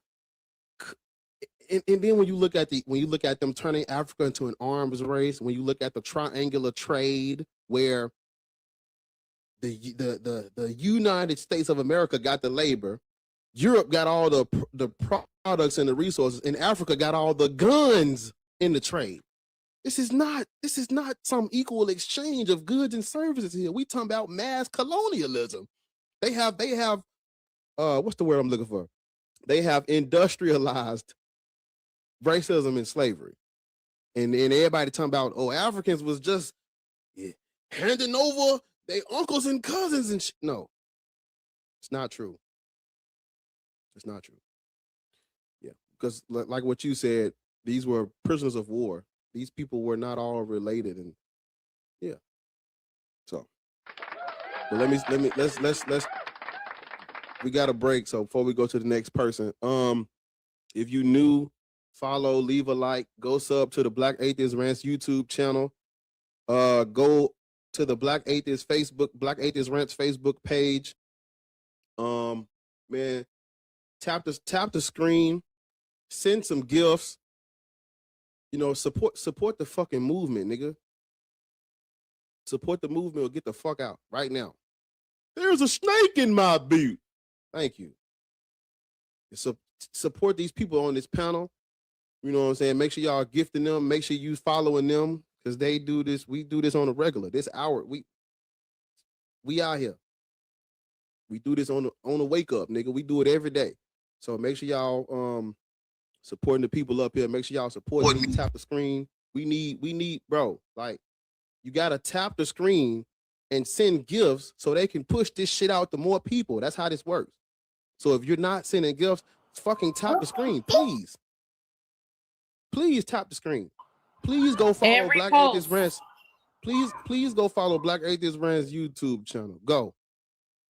and then when you look at them turning Africa into an arms race, when you look at the triangular trade where the United States of America got the labor, Europe got all the products and the resources, and Africa got all the guns in the trade. This is not some equal exchange of goods and services here. We talking about mass colonialism. They have what's the word I'm looking for? They have industrialized racism and slavery. And everybody talking about, oh, Africans was just handing over their uncles and cousins and shit. No, it's not true. It's not true. Yeah, because like what you said, these were prisoners of war. These people were not all related, and yeah. So, but let's. We got a break, so before we go to the next person, if you new, follow, leave a like, go sub to the Black Atheist Rants YouTube channel. Go to the Black Atheist Rants Facebook page. Man, tap the screen, send some gifts. You know, support the fucking movement, nigga. Support the movement or get the fuck out right now. There's a snake in my boot. Thank you. So support these people on this panel. You know what I'm saying? Make sure y'all gifting them. Make sure you following them because they do this. We do this on a regular. This hour we out here. We do this on the wake up, nigga. We do it every day. So make sure y'all supporting the people up here. Make sure y'all support them. Tap the screen. We need, bro. Like, you gotta tap the screen and send gifts so they can push this shit out to more people. That's how this works. So if you're not sending gifts, fucking tap the screen, please. Please tap the screen. Please go follow Black Atheist Rants. Please go follow Black Atheist Rants YouTube channel. Go.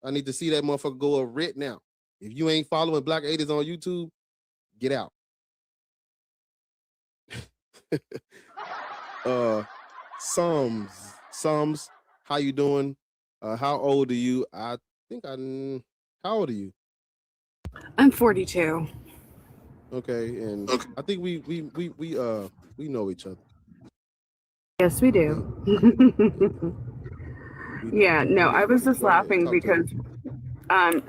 I need to see that motherfucker go up right now. If you ain't following Black Atheists on YouTube, get out. Sums, how you doing? How old are you? How old are you? I'm 42. Okay, and I think we know each other. Yes, we do. Yeah, no, I was just laughing because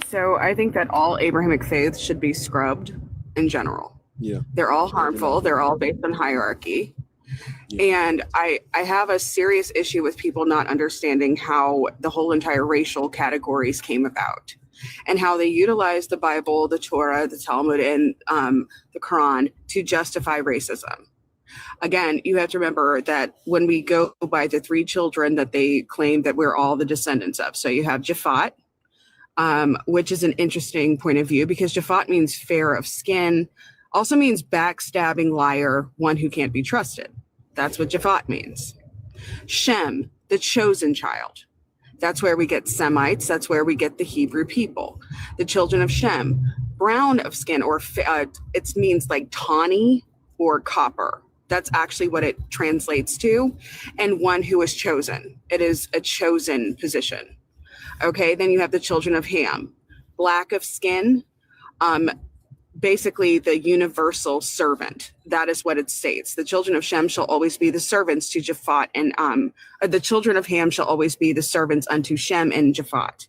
so I think that all Abrahamic faiths should be scrubbed in general. Yeah. They're all harmful, they're all based on hierarchy. And I have a serious issue with people not understanding how the whole entire racial categories came about and how they utilize the Bible, the Torah, the Talmud, and the Quran to justify racism. Again, you have to remember that when we go by the three children that they claim that we're all the descendants of. So you have Japhet, which is an interesting point of view because Japhet means fair of skin, also means backstabbing liar, one who can't be trusted. That's what Japhet means. Shem, the chosen child. That's where we get Semites. That's where we get the Hebrew people. The children of Shem, brown of skin, or it means like tawny or copper. That's actually what it translates to. And one who is chosen. It is a chosen position. Okay, then you have the children of Ham, black of skin, basically the universal servant. That is what it states. The children of Shem shall always be the servants to Japhet, and the children of Ham shall always be the servants unto Shem and Japhet.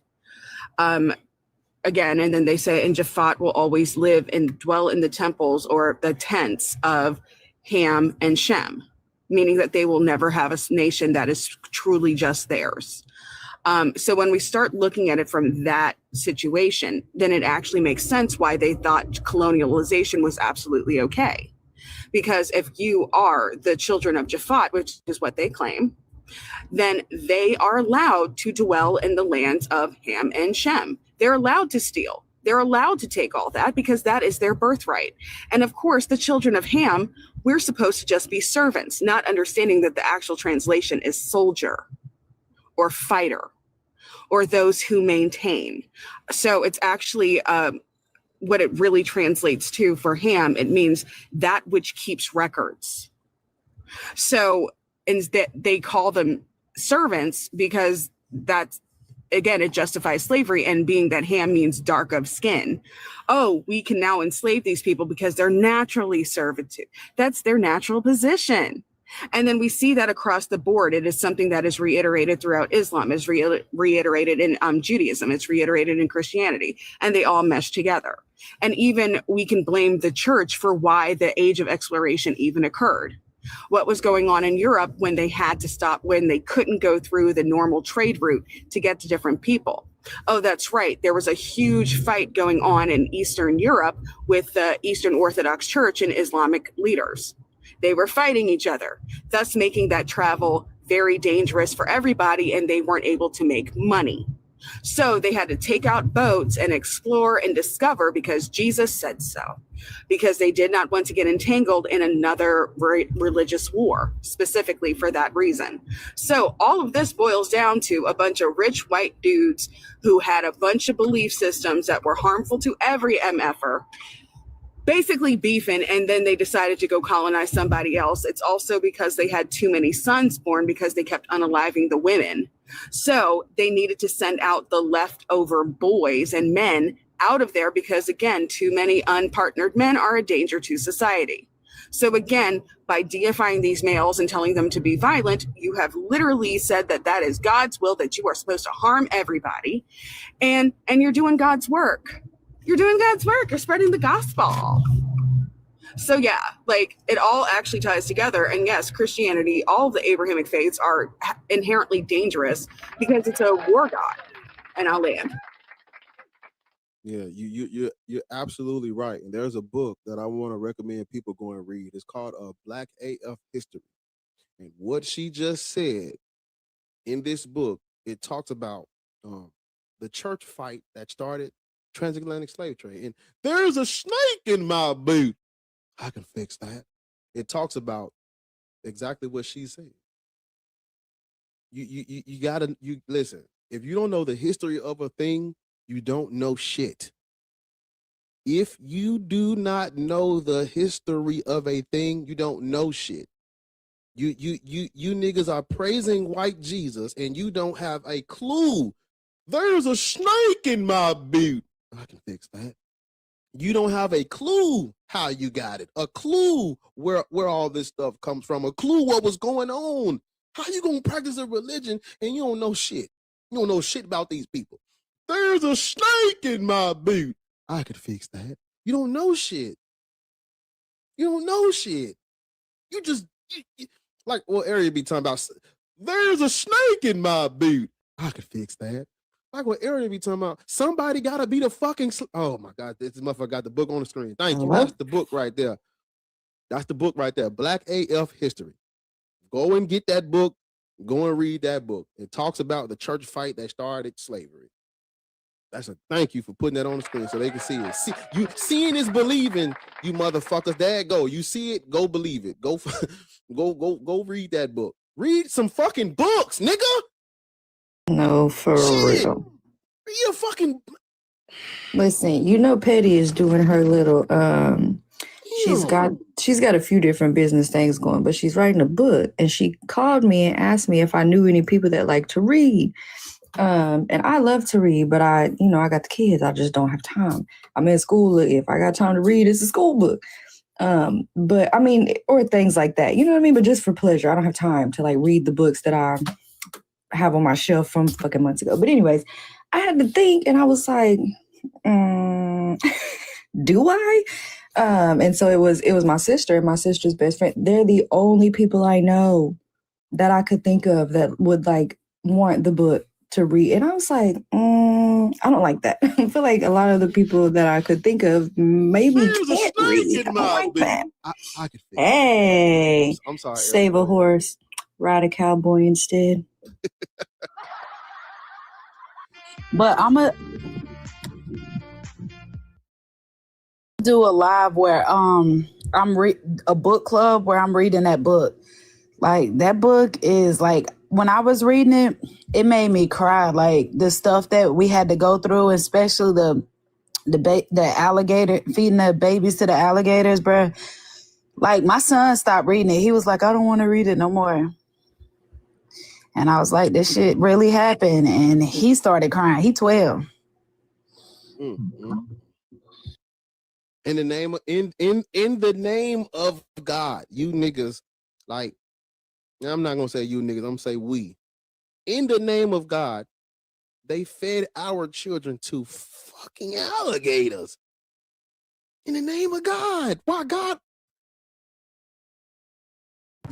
Again, and then they say, and Japhet will always live and dwell in the temples or the tents of Ham and Shem, meaning that they will never have a nation that is truly just theirs. So when we start looking at it from that situation, then it actually makes sense why they thought colonialization was absolutely okay. Because if you are the children of Japhet, which is what they claim, then they are allowed to dwell in the lands of Ham and Shem. They're allowed to steal. They're allowed to take all that because that is their birthright. And of course, the children of Ham, we're supposed to just be servants, not understanding that the actual translation is soldier or fighter, or those who maintain. So it's actually what it really translates to for Ham. It means that which keeps records. So instead, they call them servants because that's, again, it justifies slavery. And being that Ham means dark of skin, oh, we can now enslave these people because they're naturally servitude. That's their natural position. And then we see that across the board. It is something that is reiterated throughout Islam, is reiterated in Judaism, it's reiterated in Christianity, and they all mesh together. And even we can blame the church for why the age of exploration even occurred. What was going on in Europe when they had to stop, when they couldn't go through the normal trade route to get to different people? Oh, that's right. There was a huge fight going on in Eastern Europe with the Eastern Orthodox Church and Islamic leaders. They were fighting each other, thus making that travel very dangerous for everybody, and they weren't able to make money. So they had to take out boats and explore and discover because Jesus said so, because they did not want to get entangled in another religious war, specifically for that reason. So all of this boils down to a bunch of rich white dudes who had a bunch of belief systems that were harmful to every MFer, basically beefing, and then they decided to go colonize somebody else. It's also because they had too many sons born because they kept unaliving the women. So they needed to send out the leftover boys and men out of there because, again, too many unpartnered men are a danger to society. So again, by deifying these males and telling them to be violent, you have literally said that that is God's will, that you are supposed to harm everybody, and you're doing God's work. You're doing God's work. You're spreading the gospel. So yeah, like it all actually ties together. And yes, Christianity, all of the Abrahamic faiths are inherently dangerous because it's a war god. And I'll land. Yeah, you're absolutely right. And there's a book that I want to recommend people go and read. It's called Black AF History. And what she just said in this book, it talks about the church fight that started transatlantic slave trade. And there's a snake in my boot. I can fix that. It talks about exactly what she said. You gotta listen. If you don't know the history of a thing, you don't know shit. If you do not know the history of a thing, you don't know shit. You niggas are praising white Jesus and you don't have a clue. There's a snake in my boot. I can fix that. You don't have a clue how you got it, a clue where all this stuff comes from, a clue what was going on. How you gonna practice a religion and you don't know shit? You don't know shit about these people. There's a snake in my boot. I could fix that. You don't know shit. You don't know shit. You just like what Ariel be talking about. There's a snake in my boot. I could fix that. Like what Ariel be talking about, somebody gotta be the fucking oh my god, this motherfucker got the book on the screen. Thank you. That's the book right there. That's the book right there. Black AF History. Go and get that book. Go and read that book. It talks about the church fight that started slavery. That's a thank you for putting that on the screen so they can see it. Seeing is believing, you motherfuckers. There it go. You see it, go believe it. Go read that book. Read some fucking books, nigga. No, for real. Read a fucking. Listen, you know Petty is doing her little she's got a few different business things going, but she's writing a book, and she called me and asked me if I knew any people that like to read. And I love to read, but I got the kids. I just don't have time. I'm in school. If I got time to read, it's a school book. But I mean, or things like that. You know what I mean? But just for pleasure. I don't have time to like read the books that I have on my shelf from fucking months ago. But anyways, I had to think, and I was like, do I? And so it was my sister and my sister's best friend. They're the only people I know that I could think of that would like want the book to read. And I was like, I don't like that. I feel like a lot of the people that I could think of maybe can't read. I don't like that. I could hey, I'm sorry. Save a horse, ride a cowboy instead. But I'm a do a live where I'm a book club where I'm reading that book. Like that book is like, when I was reading it, it made me cry. Like the stuff that we had to go through, especially the alligator, feeding the babies to the alligators, bro. Like my son stopped reading it. He was like, I don't want to read it no more. And I was like, this shit really happened. And he started crying. He 12. Mm-hmm. In the name of God, you niggas, like, I'm not gonna say you niggas, I'm gonna say we. In the name of God, they fed our children to fucking alligators. In the name of God. Why God?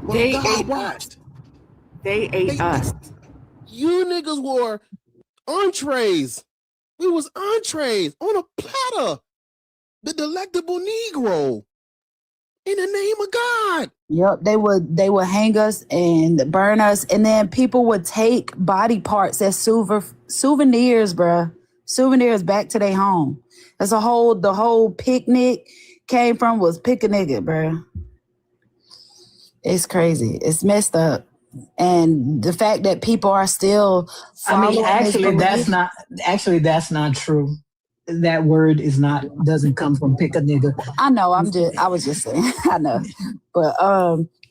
They ate us. They ate us. You niggas were entrees. We was entrees on a platter. The delectable Negro. in the name of God. Yep, they would hang us and burn us, and then people would take body parts as souvenirs, bruh. Souvenirs back to their home. That's the whole picnic came from was pick a nigga, bruh. It's crazy. It's messed up. And the fact that people are still actually that's not true. That word doesn't come from pick a nigga. I know, I was just saying, I know. But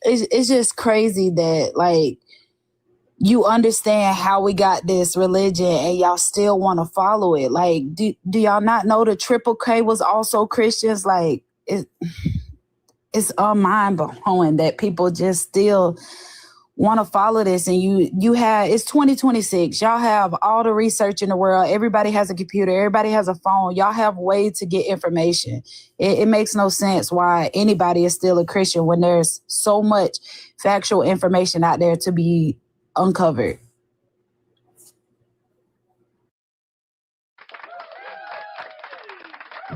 it's just crazy that like you understand how we got this religion and y'all still want to follow it. Like, do y'all not know the Triple K was also Christians? Like it's mind blowing that people just still want to follow this. And you have, it's 2026. Y'all have all the research in the world. Everybody has a computer. Everybody has a phone. Y'all have ways to get information. It makes no sense why anybody is still a Christian when there's so much factual information out there to be uncovered.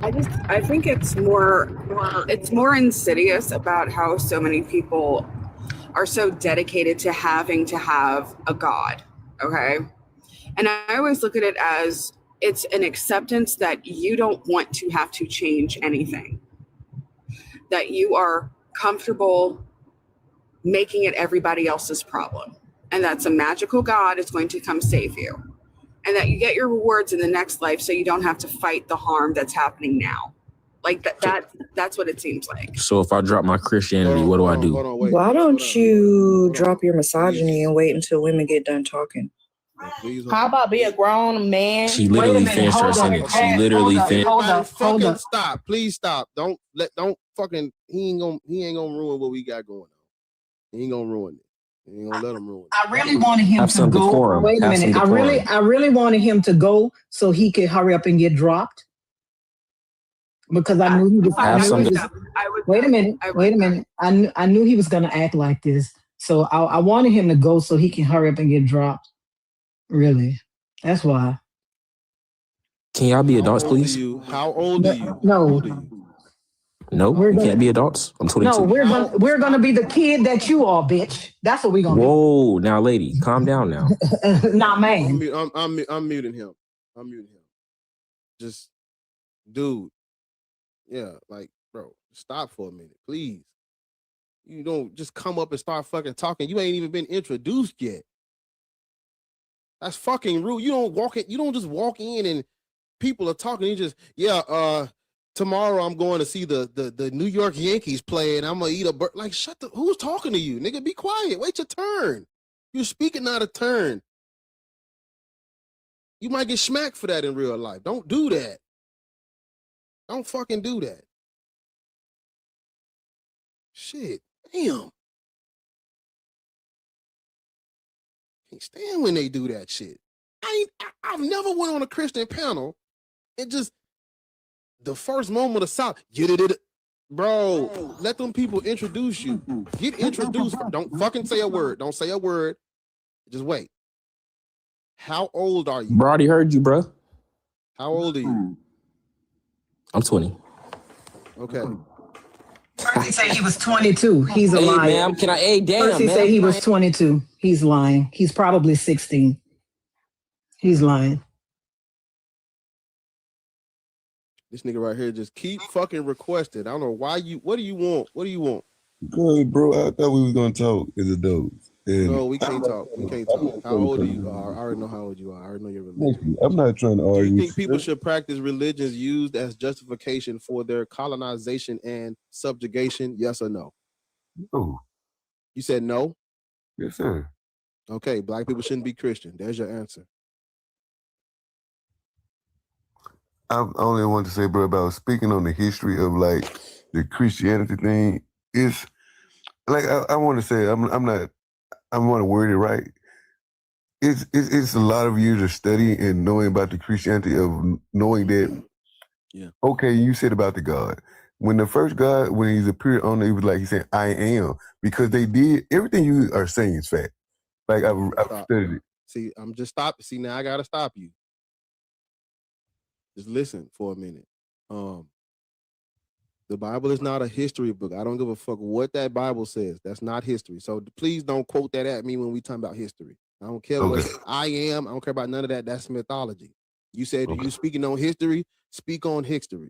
I think it's more insidious about how so many people are so dedicated to having to have a God, okay? And I always look at it as it's an acceptance that you don't want to have to change anything, that you are comfortable making it everybody else's problem, and that's a magical God is going to come save you, and that you get your rewards in the next life so you don't have to fight the harm that's happening now. Like that's what it seems like. So if I drop my Christianity, what do I do? Why don't you drop your misogyny and wait until women get done talking? How about be a grown man? She literally finished her sentence. She literally finished. Hold up. Stop. Please stop. Don't fucking, he ain't gonna ruin what we got going on. He ain't gonna ruin it. He ain't gonna let him ruin it. I really wanted him to go. Decorum. Wait a minute. I really wanted him to go so he could hurry up and get dropped. Because I knew he was. Wait a minute. I knew he was gonna act like this. So I wanted him to go so he can hurry up and get dropped. Really. That's why. Can y'all be adults, please? How old are you? No. No, we can't be adults. I'm 22. No, we're gonna be the kid that you are, bitch. That's what we're gonna Whoa, now, lady, calm down now. Nah, man. I'm muting him. Just, dude. Yeah, like, bro, stop for a minute, please. You don't just come up and start fucking talking. You ain't even been introduced yet. That's fucking rude. You don't just walk in and people are talking. You just, tomorrow I'm going to see the New York Yankees play and I'm gonna eat a bird. Like, who's talking to you? Nigga, be quiet. Wait your turn. You're speaking out of turn. You might get smacked for that in real life. Don't do that. Don't fucking do that. Shit. Damn. Can't stand when they do that shit. I've never went on a Christian panel and just the first moment of silence. Bro, let them people introduce you. Get introduced. Don't fucking say a word. Don't say a word. Just wait. How old are you? Bro, I already heard you, bro. How old are you? I'm 20. Okay. First he said he was 22. He's a liar. Ma'am, First he said he was 22. He's lying. He's probably 16. He's lying. This nigga right here just keep fucking requesting. I don't know why what do you want? What do you want? Good, bro. I thought we was gonna talk as adults. No, we can't talk. We can't talk. How old are you? I already know how old you are. I already know your religion. I'm not trying to argue. Do you think people should practice religions used as justification for their colonization and subjugation? Yes or no? No. You said no? Yes, sir. Okay, black people shouldn't be Christian. There's your answer. I only want to say, bro, about speaking on the history of like the Christianity thing. It's like I want to say I want to word it right. It's a lot of years of study and knowing about the Christianity of knowing that. Yeah. Okay, you said about the God. When the first God, when he's appeared on it, he was like, he said, I am. Because they did, everything you are saying is fact. Like, I've studied it. See, I'm just stopping. See, now I got to stop you. Just listen for a minute. The Bible is not a history book. I don't give a fuck what that Bible says. That's not history. So please don't quote that at me when we talking about history. I don't care what I am. I don't care about none of that. That's mythology. You said you speaking on history, speak on history,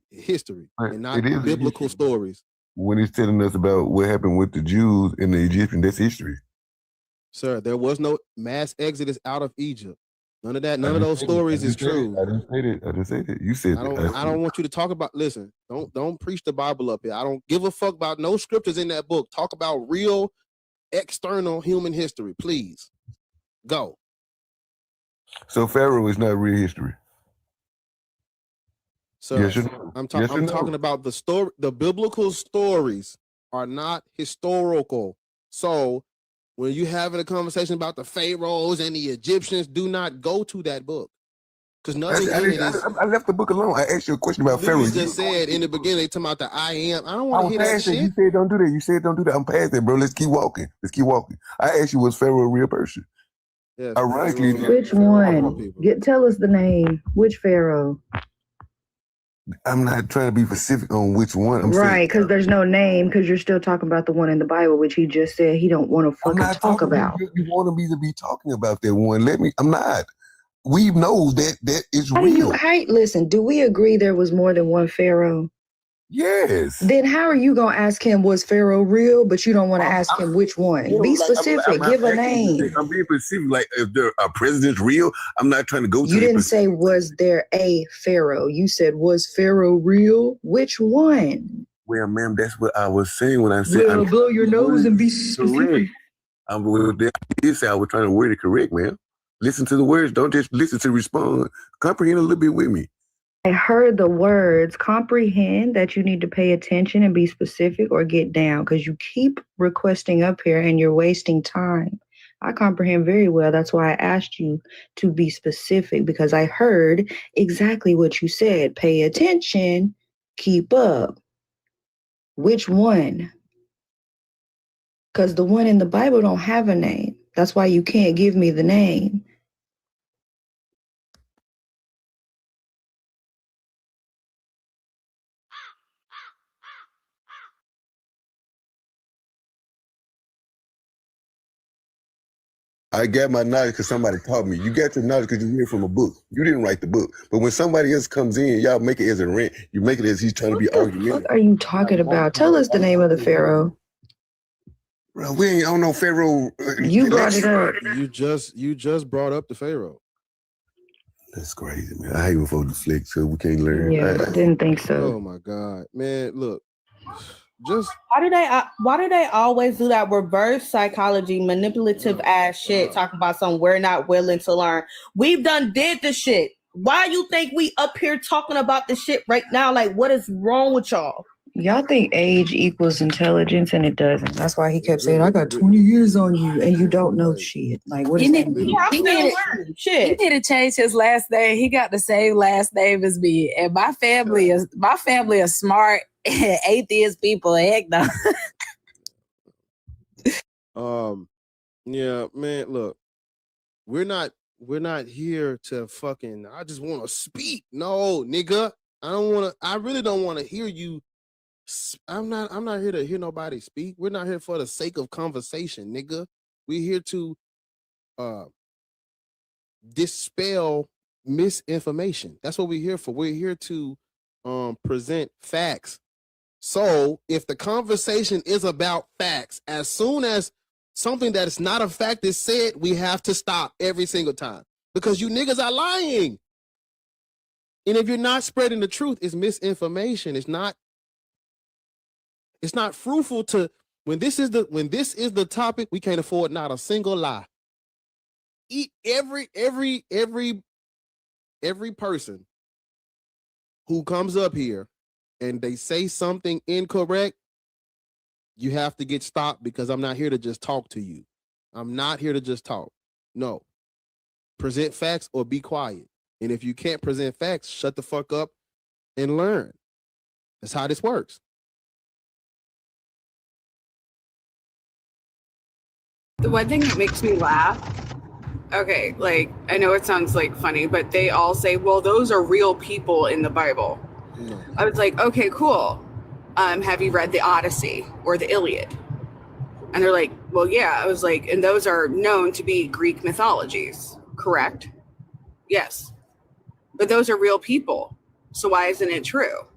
and not biblical stories. When he's telling us about what happened with the Jews and the Egyptians, that's history. Sir, there was no mass exodus out of Egypt. None of that. None of those stories is true. I didn't say that. You said that. I don't want you to talk about. Listen, don't preach the Bible up here. I don't give a fuck about no scriptures in that book. Talk about real, external human history, please. Go. So Pharaoh is not real history. Sir, yes, I'm talking about the story. The biblical stories are not historical. So when you're having a conversation about the pharaohs and the Egyptians, do not go to that book. Because nothing I left the book alone. I asked you a question about Pharaoh. You just said in the beginning, they talking about the I am. I don't want to hear that shit. You said don't do that. You said don't do that. I'm past that, bro. Let's keep walking. I asked you, was Pharaoh a real person? Yes, ironically, which one? Tell us the name. Which Pharaoh? I'm not trying to be specific on which one. Right, because there's no name, because you're still talking about the one in the Bible, which he just said he don't want to fucking talk about. You wanted me to be talking about that one. I'm not. We know that is real. Listen, do we agree there was more than one Pharaoh? Yes. Then how are you going to ask him, was Pharaoh real, but you don't want to ask him which one? Be specific. Give a name. I'm being specific. Like, if there are presidents real, I'm not trying to go to You didn't say, was there a Pharaoh? You said, was Pharaoh real? Which one? Well, ma'am, that's what I was saying when I said... Well, blow your nose and be specific. I was trying to word it correct, ma'am. Listen to the words. Don't just listen to respond. Comprehend a little bit with me. I heard the words, comprehend that you need to pay attention and be specific or get down, because you keep requesting up here and you're wasting time. I comprehend very well. That's why I asked you to be specific, because I heard exactly what you said. Pay attention, keep up. Which one? Because the one in the Bible don't have a name. That's why you can't give me the name. I got my knowledge because somebody taught me. You got your knowledge because you read from a book. You didn't write the book. But when somebody else comes in, y'all make it as a rant. You make it as he's trying to be argumentative. What are you talking about? Tell us the name of the Pharaoh. Bro, I don't know Pharaoh. You brought it up. You just brought up the Pharaoh. That's crazy, man. I hate when folks deflect, so we can't learn. Yeah, I didn't think so. Oh my God, man! Look, just why do they always do that reverse psychology, manipulative ass shit? Talking about something we're not willing to learn. We've did the shit. Why you think we up here talking about this shit right now? Like, what is wrong with y'all? Y'all think age equals intelligence, and it doesn't. That's why he kept saying, I got 20 years on you, and you don't know shit. Like, what is that mean? He need to change his last name. He got the same last name as me. And my family is smart, atheist people. Heck no. Yeah, man, look. We're not here to fucking, I just want to speak. No, nigga. I really don't want to hear you. I'm not here to hear nobody speak. We're not here for the sake of conversation, nigga. We're here to dispel misinformation. That's what we're here for. We're here to present facts. So if the conversation is about facts, as soon as something that is not a fact is said, we have to stop every single time, because you niggas are lying. And if you're not spreading the truth, it's misinformation. It's not fruitful to, when this is the topic, we can't afford not a single lie. Every person who comes up here and they say something incorrect, you have to get stopped, because I'm not here to just talk to you. I'm not here to just talk. No. Present facts or be quiet. And if you can't present facts, shut the fuck up and learn. That's how this works. The one thing that makes me laugh, okay, like, I know it sounds like funny, but they all say, well, those are real people in the Bible. I was like, okay, cool. have you read the Odyssey or the Iliad? And they're like, well, yeah. I was like, and those are known to be Greek mythologies, correct? Yes. But those are real people. So why isn't it true?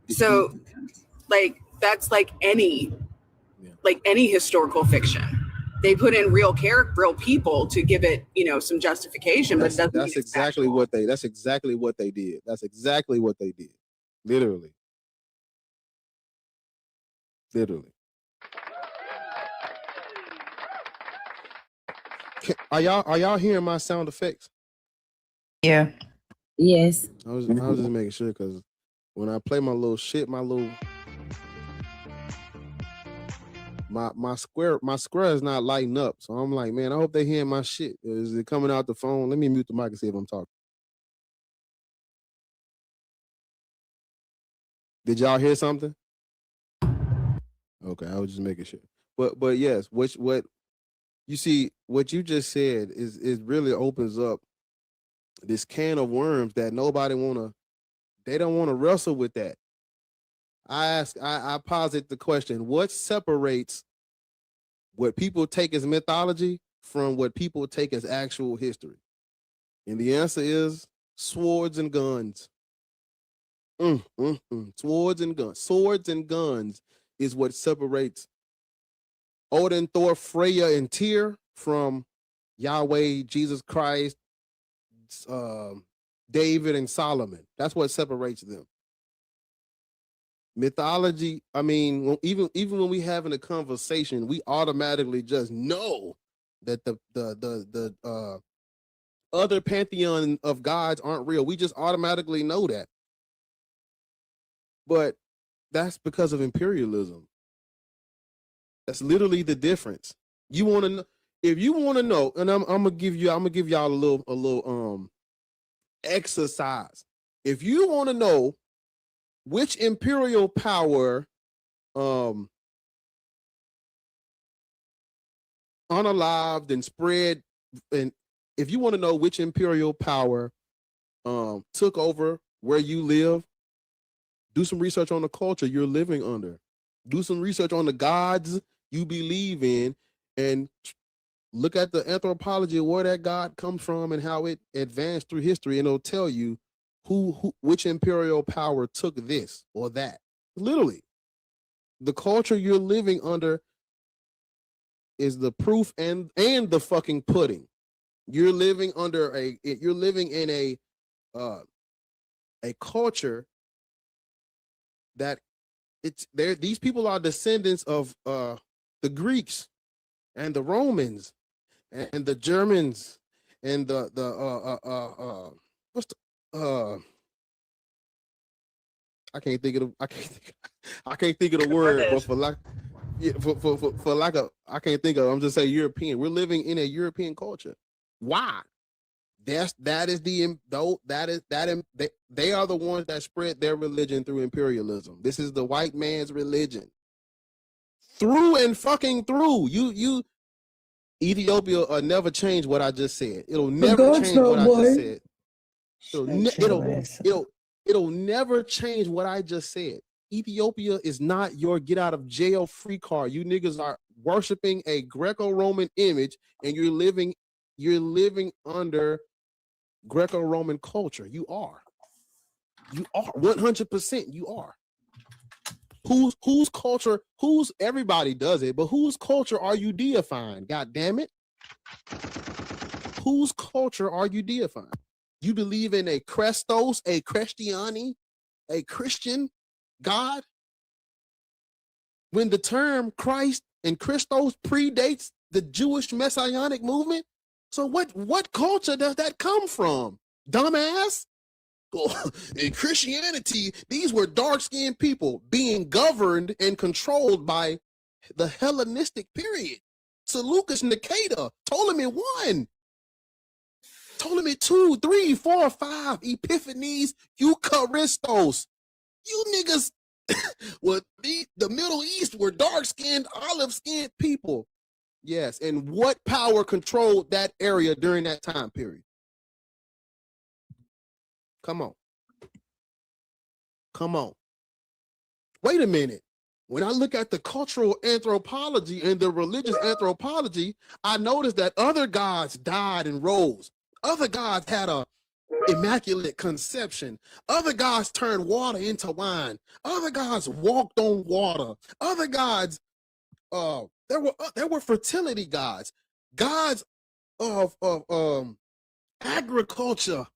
So like, that's like any historical fiction. They put in real people to give it, some justification, but that's exactly what they did. That's exactly what they did. Literally. Are y'all hearing my sound effects? Yeah. Yes. I was just making sure, because when I play my little shit, my square is not lighting up. So I'm like, man, I hope they hearing my shit. Is it coming out the phone? Let me mute the mic and see if I'm talking. Did y'all hear something? Okay, I was just making sure. But yes, what you see, what you just said is really opens up this can of worms that they don't want to wrestle with that. I posit the question, what separates what people take as mythology from what people take as actual history? And the answer is swords and guns. Swords and guns. Swords and guns is what separates Odin, Thor, Freya, and Tyr from Yahweh, Jesus Christ, David, and Solomon. That's what separates them. Mythology, I mean, even when we having a conversation, we automatically just know that the other pantheon of gods aren't real. We just automatically know that. But that's because of imperialism. That's literally the difference. You want to know, if you want to know, and I'm gonna give y'all a little exercise. If you want to know which imperial power unalived and spread, and if you want to know which imperial power took over where you live, do some research on the culture you're living under. Do some research on the gods you believe in, and look at the anthropology of where that god comes from and how it advanced through history, and it'll tell you which imperial power took this or that. Literally, the culture you're living under is the proof and the fucking pudding. You're living in a culture that it's there. These people are descendants of the Greeks and the Romans and the Germans and the I can't think of the word, but I can't think of. I'm just saying European. We're living in a European culture. Why? They are the ones that spread their religion through imperialism. This is the white man's religion. Through and fucking through. Ethiopia will never change what I just said. It'll never change what I just said. It'll never change what I just said. Ethiopia is not your get out of jail free card. You niggas are worshiping a Greco-Roman image, and you're living under Greco-Roman culture. You are 100%. You are. Whose culture? Everybody does it, but whose culture are you deifying? God damn it! Whose culture are you deifying? You believe in a Christos, a Christiani, a Christian God? When the term Christ and Christos predates the Jewish Messianic movement? So what culture does that come from? Dumbass? In Christianity, these were dark-skinned people being governed and controlled by the Hellenistic period. Seleucus Nicator, Ptolemy 1, Ptolemy 2, 3, 4, 5, Epiphanes, Eucharistos. You niggas, well, the Middle East were dark-skinned, olive-skinned people. Yes, and what power controlled that area during that time period? Come on. wait a minute. When I look at the cultural anthropology and the religious anthropology, I notice that other gods died and rose. Other gods had a immaculate conception. Other gods turned water into wine. Other gods walked on water. Other gods, there were fertility gods, gods of agriculture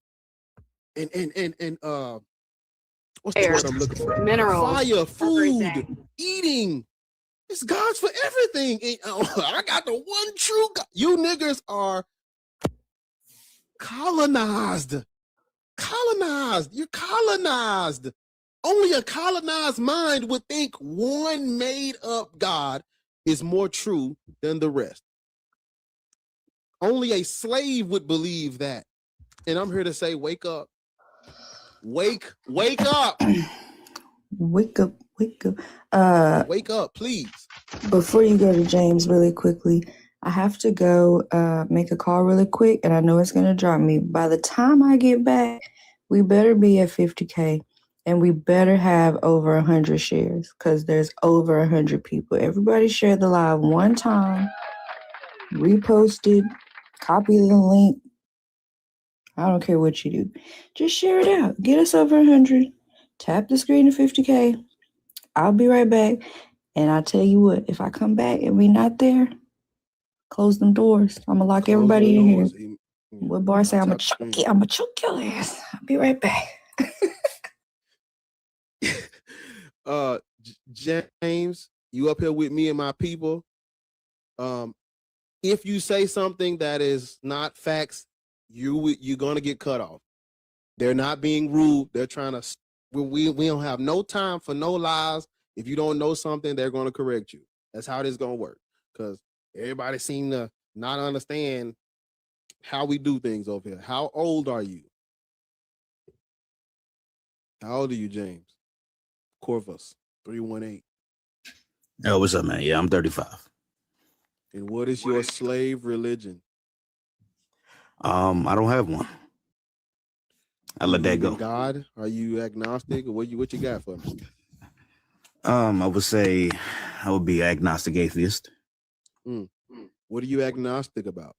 and what's the Air, word I'm looking for? minerals, Fire, food, everything. eating. It's gods for everything. I got the one true God. You niggas are colonized. You're colonized. Only a colonized mind would think one made up God is more true than the rest. Only a slave would believe that. And I'm here to say, wake up. Wake up. Wake up. Wake up, please. Before you go to James really quickly, I have to go make a call really quick, and I know it's going to drop me. By the time I get back, we better be at 50K, and we better have over 100 shares because there's over 100 people. Everybody share the live one time, repost it, copy the link. I don't care what you do. Just share it out. Get us over 100. Tap the screen to 50K. I'll be right back. And I tell you what, if I come back and we not there, close them doors. I'm going to lock everybody in here. What Bar say? I'm going to choke your ass. I'll be right back. James, you up here with me and my people. If you say something that is not facts, you're gonna get cut off. They're not being rude. They're trying to. We don't have no time for no lies. If you don't know something, they're gonna correct you. That's how this gonna work. Because everybody seem to not understand how we do things over here. How old are you? How old are you, James? Corvus 318. Oh, what's up, man? Yeah, I'm 35. And what is your slave religion? I don't have one. I let that go. God? Are you agnostic, or what you got for me? I would say I would be agnostic atheist. What are you agnostic about?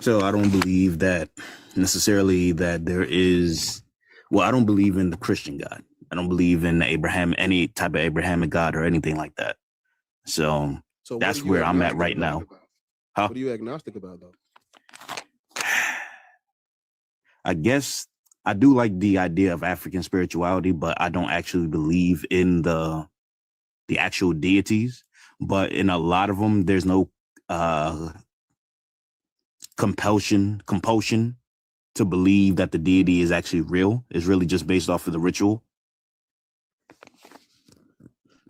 So I don't believe that necessarily that there is. Well, I don't believe in the Christian God. I don't believe in any type of Abrahamic God or anything like that. So that's where I'm at right now. What are you agnostic about, though? I guess I do like the idea of African spirituality, but I don't actually believe in the actual deities. But in a lot of them, there's no compulsion to believe that the deity is actually real. It's really just based off of the ritual.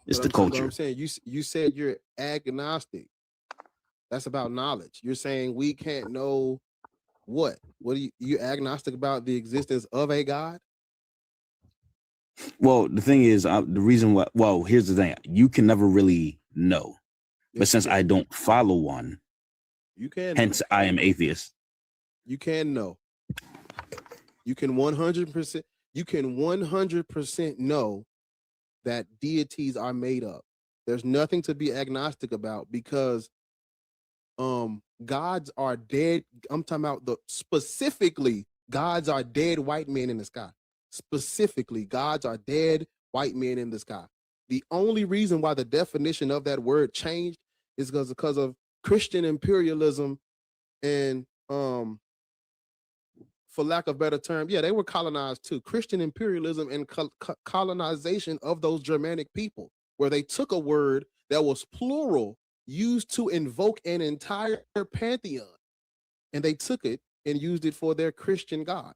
It's the culture. I'm saying you said you're agnostic. That's about knowledge. You're saying we can't know what? What are you agnostic about the existence of a God? Well, the thing is, the reason why. Well, here's the thing: you can never really know, but since I don't follow one, you can. Hence, I am atheist. You can know. You can 100%. You can 100% know that deities are made up. There's nothing to be agnostic about because gods are dead. I'm talking about specifically gods are dead white men in the sky. Specifically, gods are dead white men in the sky. The only reason why the definition of that word changed is because of Christian imperialism and for lack of a better term, yeah, they were colonized too. Christian imperialism and colonization of those Germanic people, where they took a word that was plural, used to invoke an entire pantheon, and they took it and used it for their Christian God,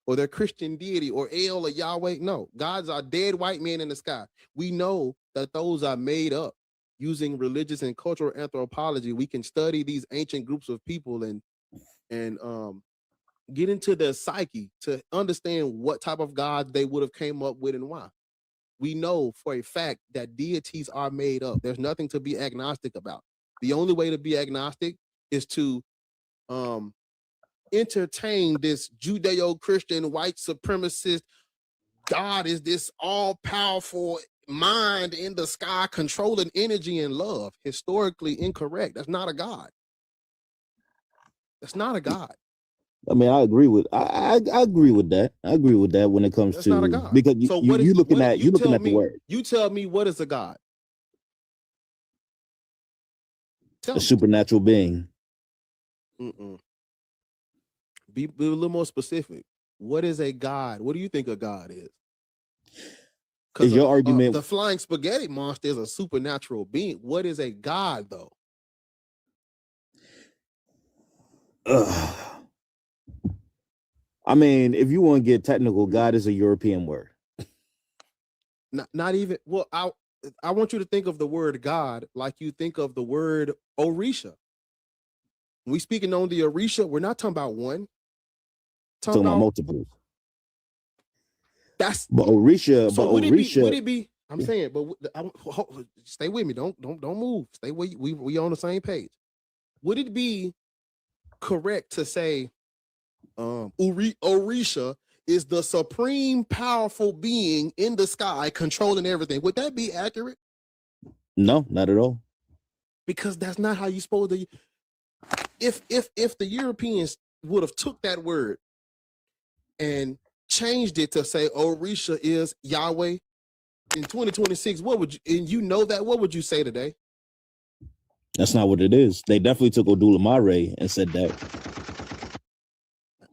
or their Christian deity, or El or Yahweh. No, gods are dead white men in the sky. We know that those are made up. Using religious and cultural anthropology, we can study these ancient groups of people and get into their psyche to understand what type of gods they would have came up with and why. We know for a fact that deities are made up. There's nothing to be agnostic about. The only way to be agnostic is to entertain this Judeo-Christian white supremacist God is this all-powerful mind in the sky controlling energy and love. Historically incorrect. That's not a God. That's not a God. I mean, I agree with I agree with that. I agree with that when it comes That's to not a God. because So you looking at the word. You tell me what is a God? A supernatural being. Be a little more specific. What is a God? What do you think a God is? Is your argument the flying spaghetti monster is a supernatural being? What is a God though? I mean, if you want to get technical, God is a European word. Not even. Well, I want you to think of the word God like you think of the word Orisha. When we speaking on the Orisha, we're not talking about one. Talking about multiple. That's but Orisha. So but would Orisha, it be? I'm saying, but stay with me. Don't move. Stay with we on the same page. Would it be correct to say Orisha is the supreme powerful being in the sky controlling everything? Would that be accurate? No, not at all. Because that's not how you supposed to. If the Europeans would have took that word and changed it to say Orisha is Yahweh in 2026, what would you, and you know that, what would you say today? That's not what it is. They definitely took Odulamare and said that.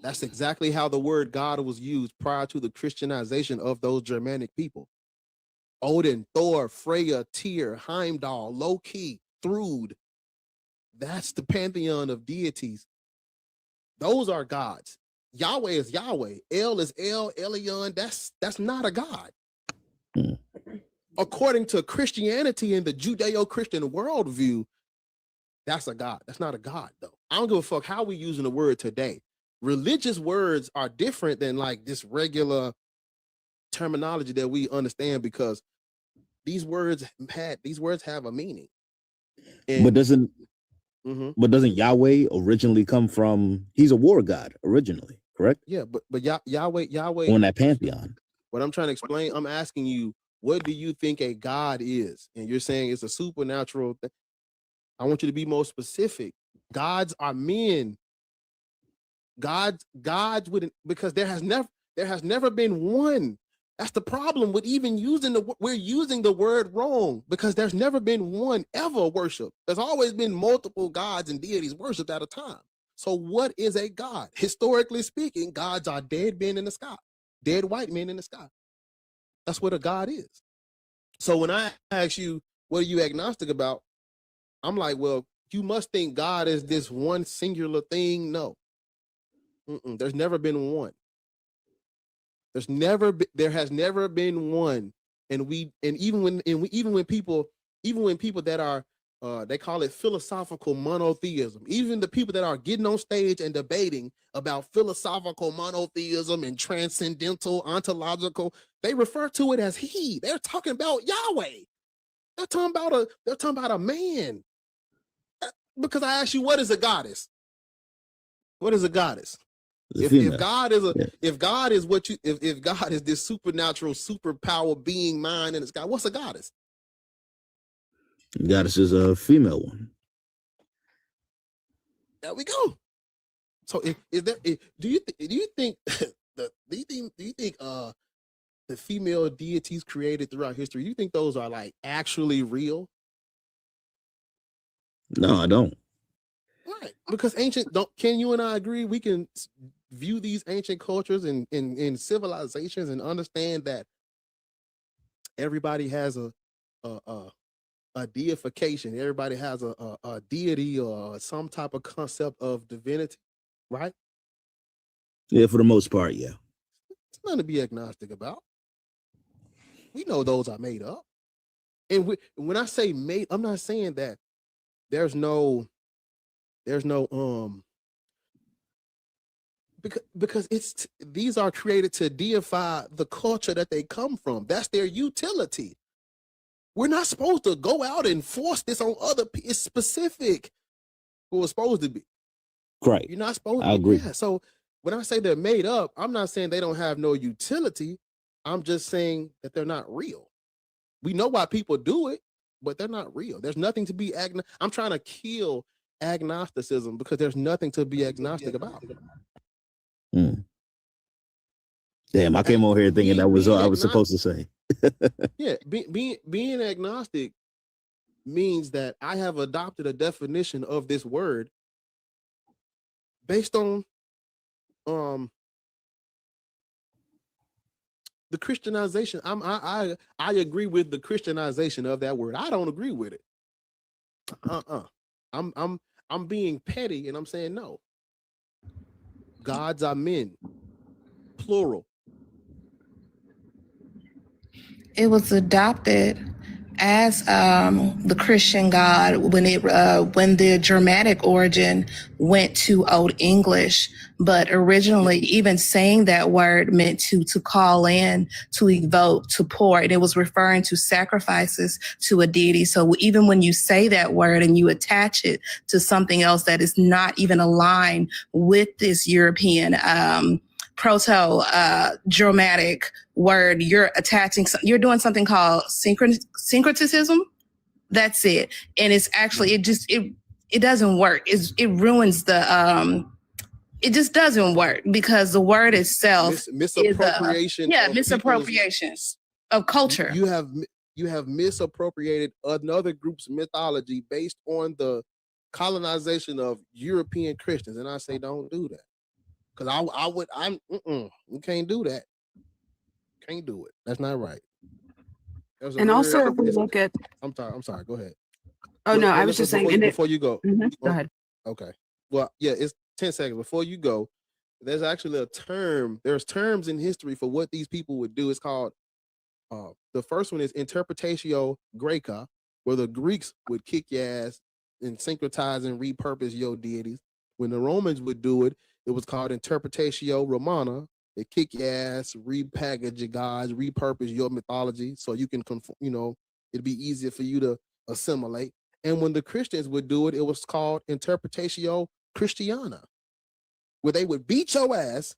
That's exactly how the word God was used prior to the Christianization of those Germanic people. Odin, Thor, Freya, Tyr, Heimdall, Loki, Thrud. That's the pantheon of deities. Those are gods. Yahweh is Yahweh. El is El, Elyon. That's not a God. According to Christianity and the Judeo-Christian worldview, that's a God. That's not a God, though. I don't give a fuck how we using the word today. Religious words are different than like this regular terminology that we understand because these words have a meaning. But doesn't Yahweh originally come from? He's a war god originally, correct? Yeah, but Yahweh on that pantheon. What I'm trying to explain, I'm asking you, what do you think a God is? And you're saying it's a supernatural thing. I want you to be more specific. Gods are men. Gods wouldn't, because there has never been one. That's the problem with even we're using the word wrong because there's never been one ever worship. There's always been multiple gods and deities worshipped at a time. So what is a God? Historically speaking, gods are dead men in the sky, dead white men in the sky. That's what a God is. So when I ask you, what are you agnostic about? I'm like, well, you must think God is this one singular thing. No. There's never been one. There has never been one. And even when people that are they call it philosophical monotheism, even the people that are getting on stage and debating about philosophical monotheism and transcendental ontological, they refer to it as he. They're talking about Yahweh. They're talking about a man. Because I asked you, what is a goddess? What is a goddess? If God is this supernatural superpower being mind in the sky, what's a goddess? Goddess is a female one. There we go. So do you think the female deities created throughout history, do you think those are like actually real? No, I don't. Right. Because can you and I agree we can view these ancient cultures and civilizations and understand that everybody has a deification. Everybody has a deity or some type of concept of divinity, right? Yeah, for the most part, yeah. It's nothing to be agnostic about. We know those are made up. And when I say made, I'm not saying that there's no because these are created to deify the culture that they come from. That's their utility. We're not supposed to go out and force this on other people. It's specific who it's supposed to be. Right. You're not supposed to. I agree. Yeah. So when I say they're made up, I'm not saying they don't have no utility. I'm just saying that they're not real. We know why people do it, but they're not real. There's nothing to be I'm trying to kill agnosticism because there's nothing to be agnostic about. Damn, I came over here thinking that was all I was supposed to say. Yeah, being agnostic means that I have adopted a definition of this word based on the Christianization. I agree with the Christianization of that word. I don't agree with it. I'm being petty and I'm saying no. Gods are men, plural. It was adopted as the Christian God when the Germanic origin went to Old English, but originally even saying that word meant to call in, to evoke, to pour, and it was referring to sacrifices to a deity. So even when you say that word and you attach it to something else that is not even aligned with this European proto-Germanic word, you're you're doing something called syncretism. That's it. And it's actually, it doesn't work. It ruins it just doesn't work because the word itself misappropriation. Misappropriation of culture. You have misappropriated another group's mythology based on the colonization of European Christians. And I say, don't do that. Because you can't do that. Can't do it. That's not right. And also, if we look at, I'm sorry. Go ahead. Oh no, I was just saying. Before you go, go ahead. Okay. Well, yeah, it's 10 seconds before you go. There's actually a term. There's terms in history for what these people would do. It's called. The first one is interpretatio Graeca, where the Greeks would kick your ass and syncretize and repurpose your deities. When the Romans would do it, it was called interpretatio Romana. They kick your ass, repackage your gods, repurpose your mythology so you can, it'd be easier for you to assimilate. And when the Christians would do it, it was called interpretatio Christiana, where they would beat your ass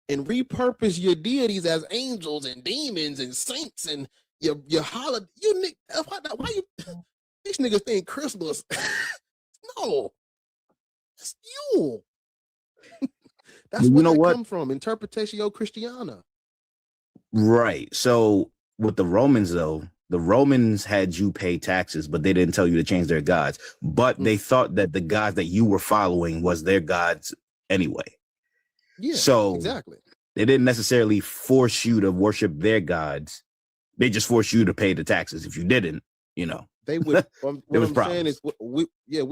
and repurpose your deities as angels and demons and saints and your holiday. Why you? These niggas think Christmas. No, it's you. That's where that come from. Interpretatio Christiana. Right. So with the Romans, though, the Romans had you pay taxes, but they didn't tell you to change their gods. But they thought that the gods that you were following was their gods anyway. Yeah. So exactly. They didn't necessarily force you to worship their gods. They just forced you to pay the taxes. If you didn't, they would. What I'm problems. saying is, we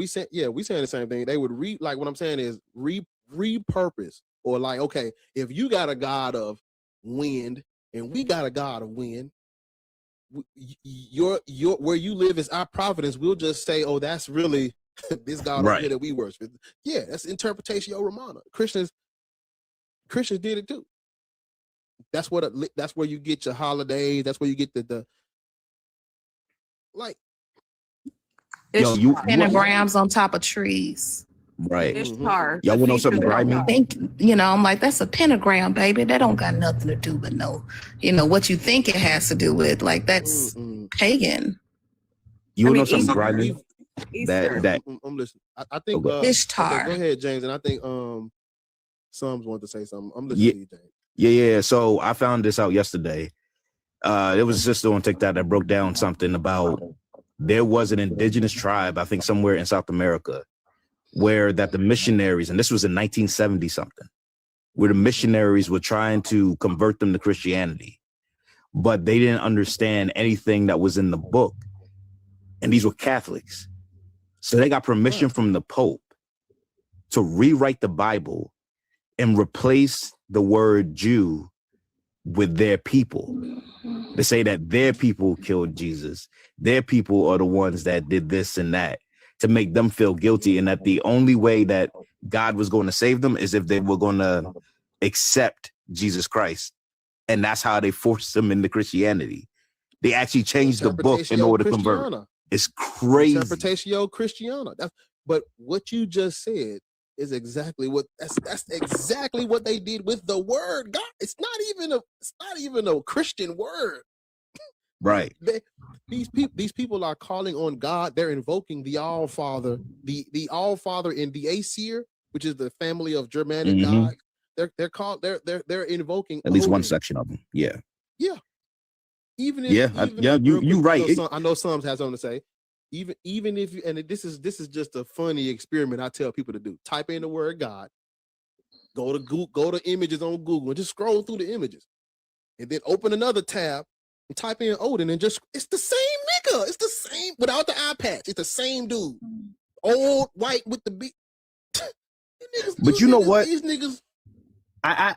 saying the same thing. They would what I'm saying is repurpose. Or like, okay, if you got a god of wind and we got a god of wind, your where you live is our providence. We'll just say, oh, that's really this god over here that we worship. Yeah, that's interpretatio Romana. Christians did it too. That's where you get your holidays. That's where you get the pentagrams on top of trees. Right. Ishtar. Y'all want to know something grimy? I'm like, that's a pentagram, baby. That don't got nothing to do with what you think it has to do with. Like, that's pagan. You want to know something grimy? That I'm listening. I think Ishtar. Go ahead, James, and I think Sums wanted to say something. I'm listening to you, James. Yeah. So I found this out yesterday. There was a sister on TikTok that broke down something about there was an indigenous tribe, I think somewhere in South America, where that the missionaries, and this was in 1970 something, where the missionaries were trying to convert them to Christianity, but they didn't understand anything that was in the book. And these were Catholics. So they got permission from the Pope to rewrite the Bible and replace the word Jew with their people. They say that their people killed Jesus. Their people are the ones that did this and that, to make them feel guilty, and that the only way that God was going to save them is if they were going to accept Jesus Christ. And that's how they forced them into Christianity. They actually changed the book in order to convert. It's crazy. Interpretatio Christiana. But what you just said is exactly what that's exactly what they did with the word God. It's not even a Christian word. Right. These people are calling on God. They're invoking the All Father, the All Father in the Aesir, which is the family of Germanic gods. They're invoking at least Odin. one section of them. Yeah. Yeah. Even if you right. I know some has something to say. Even if you, and this is just a funny experiment I tell people to do. Type in the word God, go to Google, go to images on Google, and just scroll through the images, and then open another tab and type in Odin, and just it's the same nigga. It's the same without the eye patch. It's the same dude, old white with the big. But you know what? These niggas. I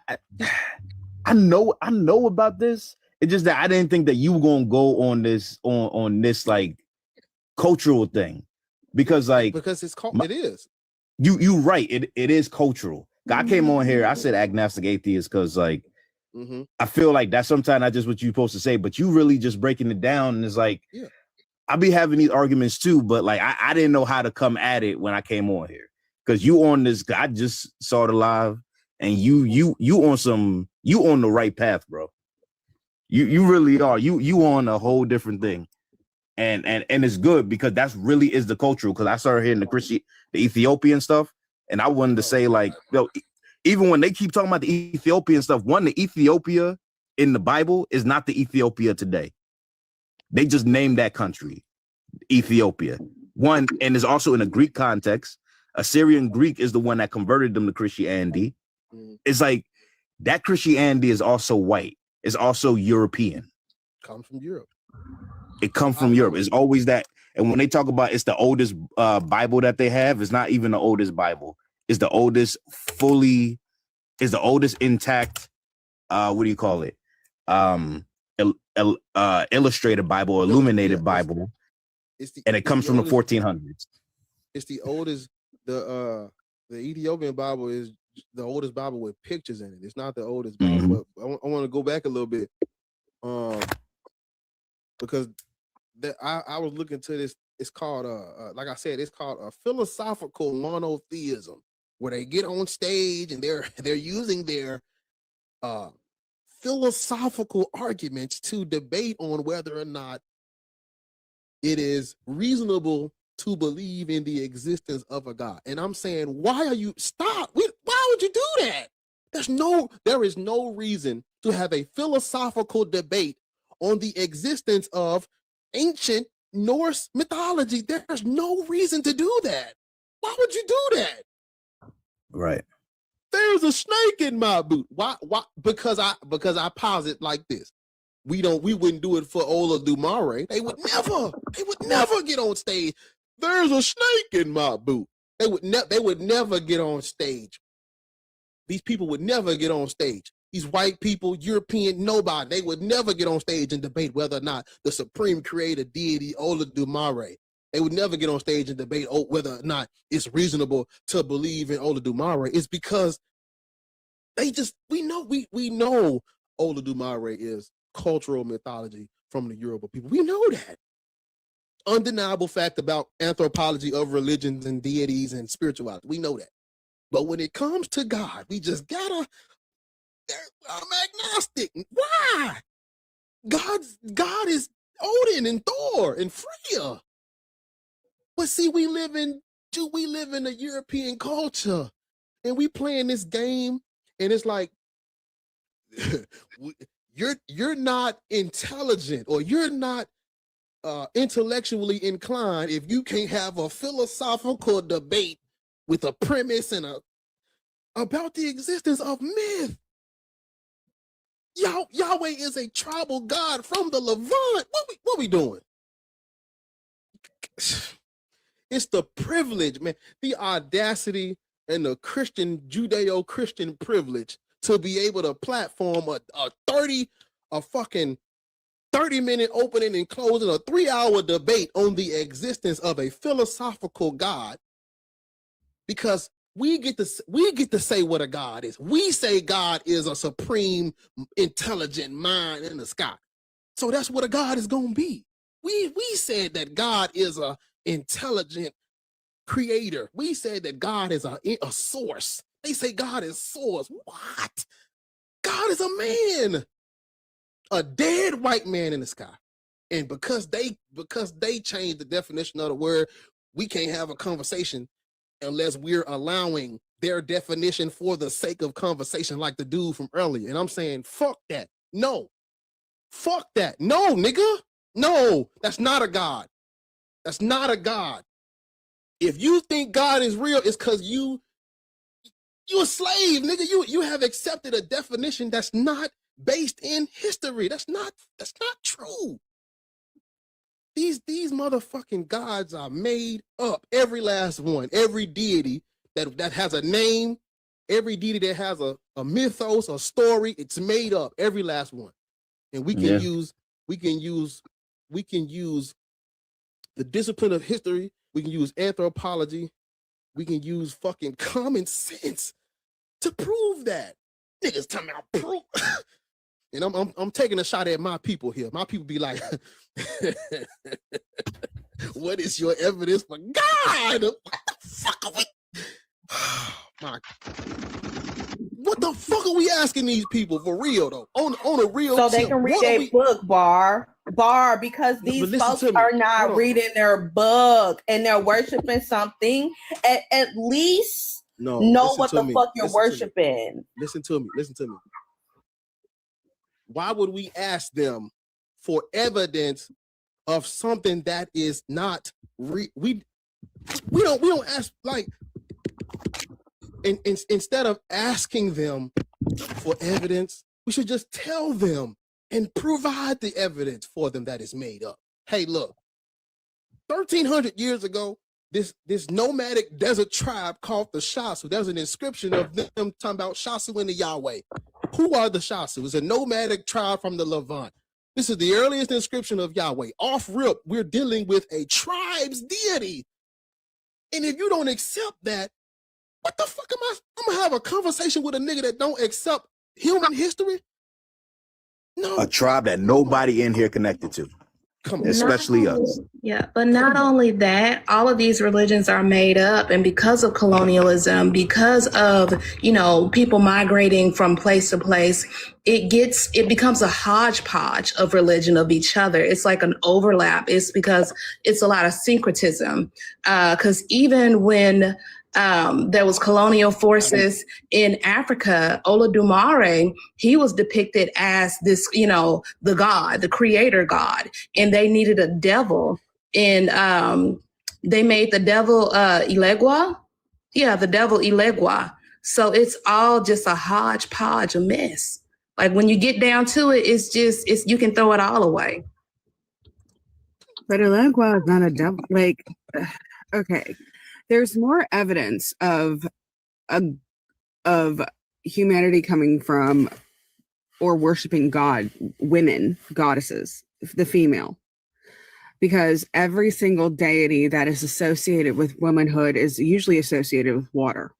know about this. It's just that I didn't think that you were gonna go on this like cultural thing, because it's called it is. You right. It is cultural. I came on here. I said agnostic atheist because I feel like that's sometimes not just what you're supposed to say, but you really just breaking it down. And it's like, I be having these arguments too, but like I didn't know how to come at it when I came on here, because you on this. I just saw it live, and you on the right path, bro. You really are. You on a whole different thing. And it's good because that's really is the cultural, because I started hearing the Ethiopian stuff, and I wanted to say like, even when they keep talking about the Ethiopian stuff, the Ethiopia in the Bible is not the Ethiopia today. They just named that country Ethiopia. And it's also in a Greek context. Assyrian Greek is the one that converted them to Christianity. It's like that Christianity is also white. It's also European. Comes from Europe. It comes from Europe. It's always that. And when they talk about it's the oldest Bible that they have, it's not even the oldest Bible. It's the oldest intact, what do you call it? Illustrated Bible, or illuminated Bible. And it comes from the 1400s. It's the oldest, the Ethiopian Bible is the oldest Bible with pictures in it. It's not the oldest Bible, but I want to go back a little bit. Because I was looking to this. It's called like I said, it's called a philosophical monotheism, where they get on stage and they're using their philosophical arguments to debate on whether or not it is reasonable to believe in the existence of a God. And I'm saying, why are you stop? Why would you do that? There is no reason to have a philosophical debate on the existence of ancient Norse mythology. There's no reason to do that. Why would you do that? Right. There's a snake in my boot. Why? Because I posit like this. We wouldn't do it for Ola Dumare. They would never get on stage. There's a snake in my boot. They would never get on stage. These people would never get on stage. These white people, European, nobody, they would never get on stage and debate whether or not the supreme creator deity, Ola Dumare. They would never get on stage and debate whether or not it's reasonable to believe in Ola Dumare. It's because we know Ola Dumare is cultural mythology from the Yoruba people. We know that. Undeniable fact about anthropology of religions and deities and spirituality. We know that. But when it comes to God, we just gotta, I'm agnostic. Why? God is Odin and Thor and Freya. But see, we live in a European culture, and we playing this game, and it's like you're not intelligent, or you're not intellectually inclined if you can't have a philosophical debate with a premise and about the existence of myth. Yahweh is a tribal god from the Levant. What we doing? It's the privilege, man. The audacity and the Judeo-Christian privilege to be able to platform a fucking 30-minute opening and closing, a 3-hour debate on the existence of a philosophical God, because we get to say what a God is. We say God is a supreme intelligent mind in the sky. So that's what a God is going to be. We said that God is a intelligent creator. We said that God is a source. They say God is source. What? God is a man, a dead white man in the sky. And because they changed the definition of the word, we can't have a conversation unless we're allowing their definition for the sake of conversation, like the dude from earlier. And I'm saying, fuck that. No. Fuck that. No, nigga. No, that's not a God. That's not a God. If you think God is real, it's because you a slave, nigga. You have accepted a definition that's not based in history. That's not true. These motherfucking gods are made up. Every last one. Every deity that has a name, every deity that has a mythos, a story, it's made up. Every last one. And we can use the discipline of history. We can use anthropology. We can use fucking common sense to prove that. Niggas talking about proof. And I'm taking a shot at my people here. My people be like, what is your evidence for God? What the fuck are we? What the fuck are we asking these people for real though? On a real so they can read a book, Bar, because these folks are not reading their book and they're worshiping something. At least know what the fuck you're worshiping. Listen to me. Why would we ask them for evidence of something that is not we don't ask, like, instead of asking them for evidence, we should just tell them and provide the evidence for them that is made up. Hey, look, 1,300 years ago, this nomadic desert tribe called the Shasu. There's an inscription of them talking about Shasu and the Yahweh. Who are the Shasu? It's a nomadic tribe from the Levant. This is the earliest inscription of Yahweh. Off rip, we're dealing with a tribe's deity. And if you don't accept that, what the fuck am I? I'm gonna have a conversation with a nigga that don't accept human history? No. A tribe that nobody in here connected to. Come on. Especially us. Yeah, but not only that, all of these religions are made up, and because of colonialism, because of, people migrating from place to place, it becomes a hodgepodge of religion of each other. It's like an overlap. It's because it's a lot of syncretism. Because even when there was colonial forces in Africa, Olodumare, he was depicted as this, the god, the creator god, and they needed a devil. And they made the devil Ilegua. Yeah, the devil Ilegua. So it's all just a hodgepodge, a mess. Like when you get down to it, it's you can throw it all away. But Ilegua is not a devil. Like, okay. There's more evidence of humanity coming from or worshiping women, goddesses, the female, because every single deity that is associated with womanhood is usually associated with water.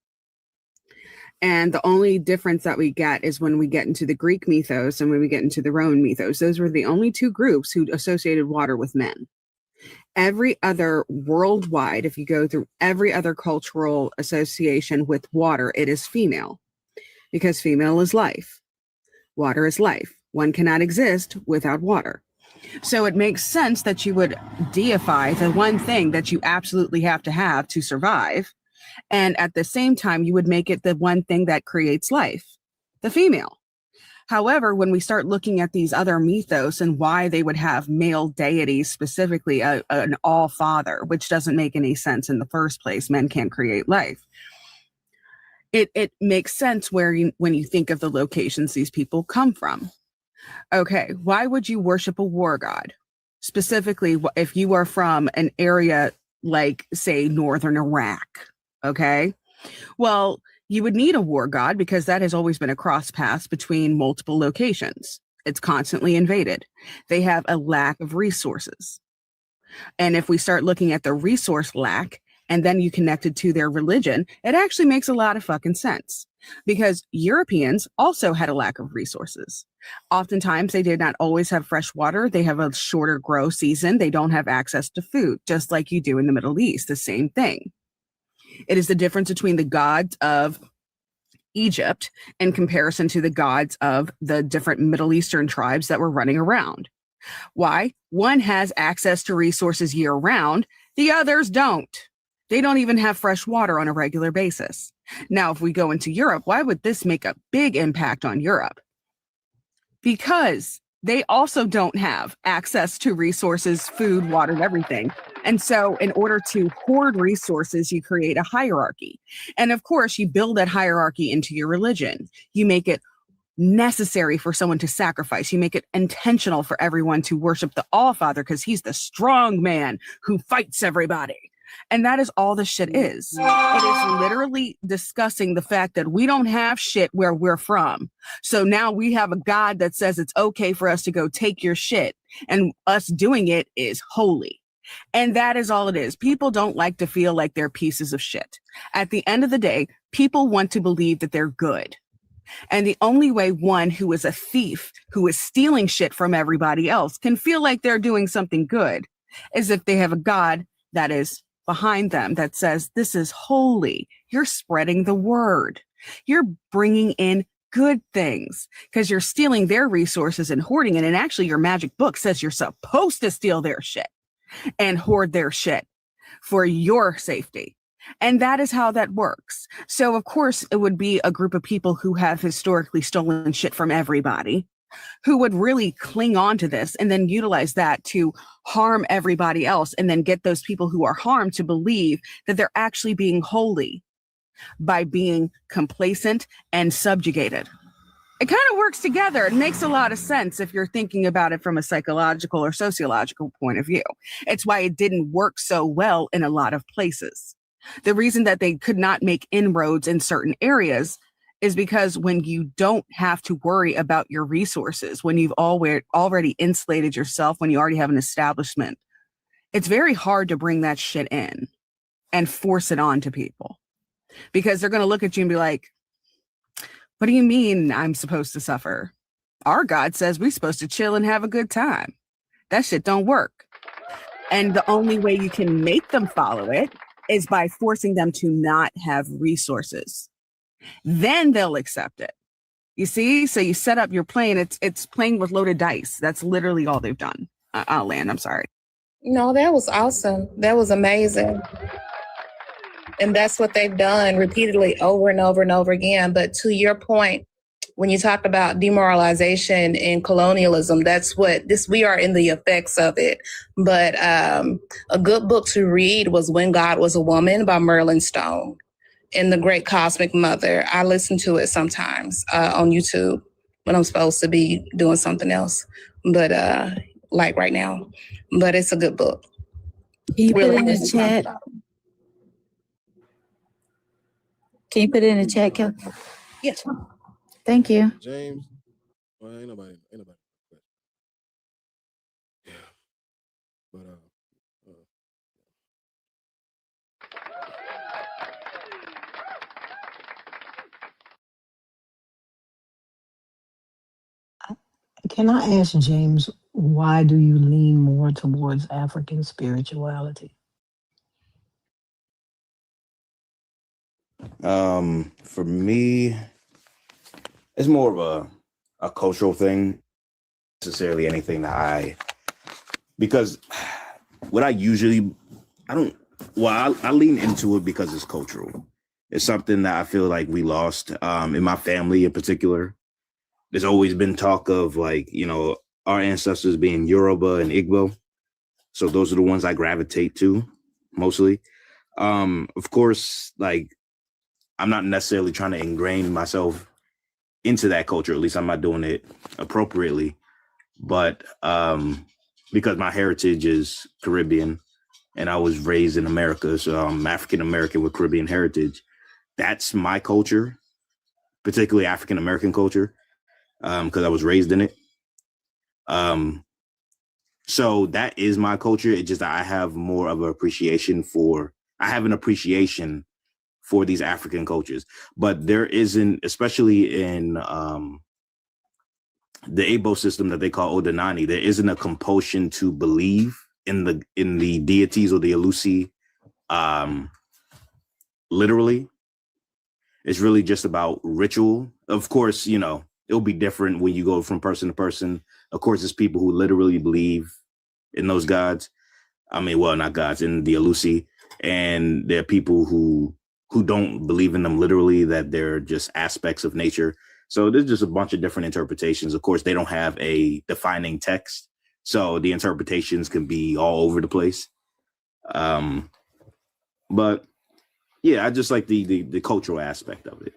And the only difference that we get is when we get into the Greek mythos and when we get into the Roman mythos. Those were the only two groups who associated water with men. Every other worldwide, if you go through every other cultural association with water, it is female, because female is life. Water is life. One cannot exist without water. So it makes sense that you would deify the one thing that you absolutely have to survive. And at the same time, you would make it the one thing that creates life, the female. However, when we start looking at these other mythos and why they would have male deities, specifically an all-father, which doesn't make any sense in the first place, men can't create life. It makes sense when you think of the locations these people come from. Okay, why would you worship a war god? Specifically, if you are from an area like, say, northern Iraq, okay? Well, you would need a war god because that has always been a cross path between multiple locations. It's constantly invaded. They have a lack of resources. And if we start looking at the resource lack and then you connect it to their religion, it actually makes a lot of fucking sense, because Europeans also had a lack of resources. Oftentimes, they did not always have fresh water. They have a shorter grow season. They don't have access to food, just like you do in the Middle East, the same thing. It is the difference between the gods of Egypt in comparison to the gods of the different Middle Eastern tribes that were running around. Why? One has access to resources year round, the others don't. They don't even have fresh water on a regular basis. Now, if we go into Europe, why would this make a big impact on Europe? Because they also don't have access to resources, food, water, and everything. And so in order to hoard resources, you create a hierarchy. And of course, you build that hierarchy into your religion. You make it necessary for someone to sacrifice. You make it intentional for everyone to worship the All-Father because he's the strong man who fights everybody. And that is all the shit is. It is literally discussing the fact that we don't have shit where we're from. So now we have a God that says it's okay for us to go take your shit, and us doing it is holy. And that is all it is. People don't like to feel like they're pieces of shit. At the end of the day, people want to believe that they're good. And the only way one who is a thief, who is stealing shit from everybody else, can feel like they're doing something good is if they have a God that is behind them that says, this is holy. You're spreading the word. You're bringing in good things because you're stealing their resources and hoarding it. And actually your magic book says you're supposed to steal their shit and hoard their shit for your safety. And that is how that works. So of course it would be a group of people who have historically stolen shit from everybody, who would really cling on to this and then utilize that to harm everybody else, and then get those people who are harmed to believe that they're actually being holy by being complacent and subjugated. It kind of works together. It makes a lot of sense if you're thinking about it from a psychological or sociological point of view. It's why it didn't work so well in a lot of places. The reason that they could not make inroads in certain areas is because when you don't have to worry about your resources, when you've already insulated yourself, when you already have an establishment, it's very hard to bring that shit in and force it on to people, because they're going to look at you and be like, what do you mean I'm supposed to suffer? Our God says we're supposed to chill and have a good time. That shit don't work. And the only way you can make them follow it is by forcing them to not have resources. Then they'll accept it. You see? So you set up your plane. It's playing with loaded dice. That's literally all they've done. I'll land. I'm sorry. No, that was awesome. That was amazing. And that's what they've done repeatedly over and over and over again. But to your point, when you talk about demoralization and colonialism, that's what we are in the effects of it. But a good book to read was When God Was a Woman by Merlin Stone and The Great Cosmic Mother. I listen to it sometimes on YouTube when I'm supposed to be doing something else, but like right now. But it's a good book. Can you put it in the chat? Can you put it in the chat, Kelly? Yes. Thank you. James. Well, ain't nobody. Yeah. But Can I ask James, why do you lean more towards African spirituality? For me, it's more of a cultural thing, necessarily anything that because what I lean into it because it's cultural. It's something that I feel like we lost in my family in particular. There's always been talk of our ancestors being Yoruba and Igbo. So those are the ones I gravitate to mostly. Of course, I'm not necessarily trying to ingrain myself into that culture. At least I'm not doing it appropriately. But because my heritage is Caribbean and I was raised in America, so I'm African American with Caribbean heritage. That's my culture, particularly African American culture, because I was raised in it. So that is my culture. It's just that I have more of an appreciation for these African cultures, but there isn't, especially in the Igbo system that they call Odinani, there isn't a compulsion to believe in the deities or the Elusi literally. It's really just about ritual. Of course, you know, it'll be different when you go from person to person. Of course, there's people who literally believe in those gods. I mean, well, not gods, in the Alusi. And there are people who don't believe in them literally, that they're just aspects of nature. So there's just a bunch of different interpretations. Of course, they don't have a defining text, so the interpretations can be all over the place. But yeah, I just like the cultural aspect of it.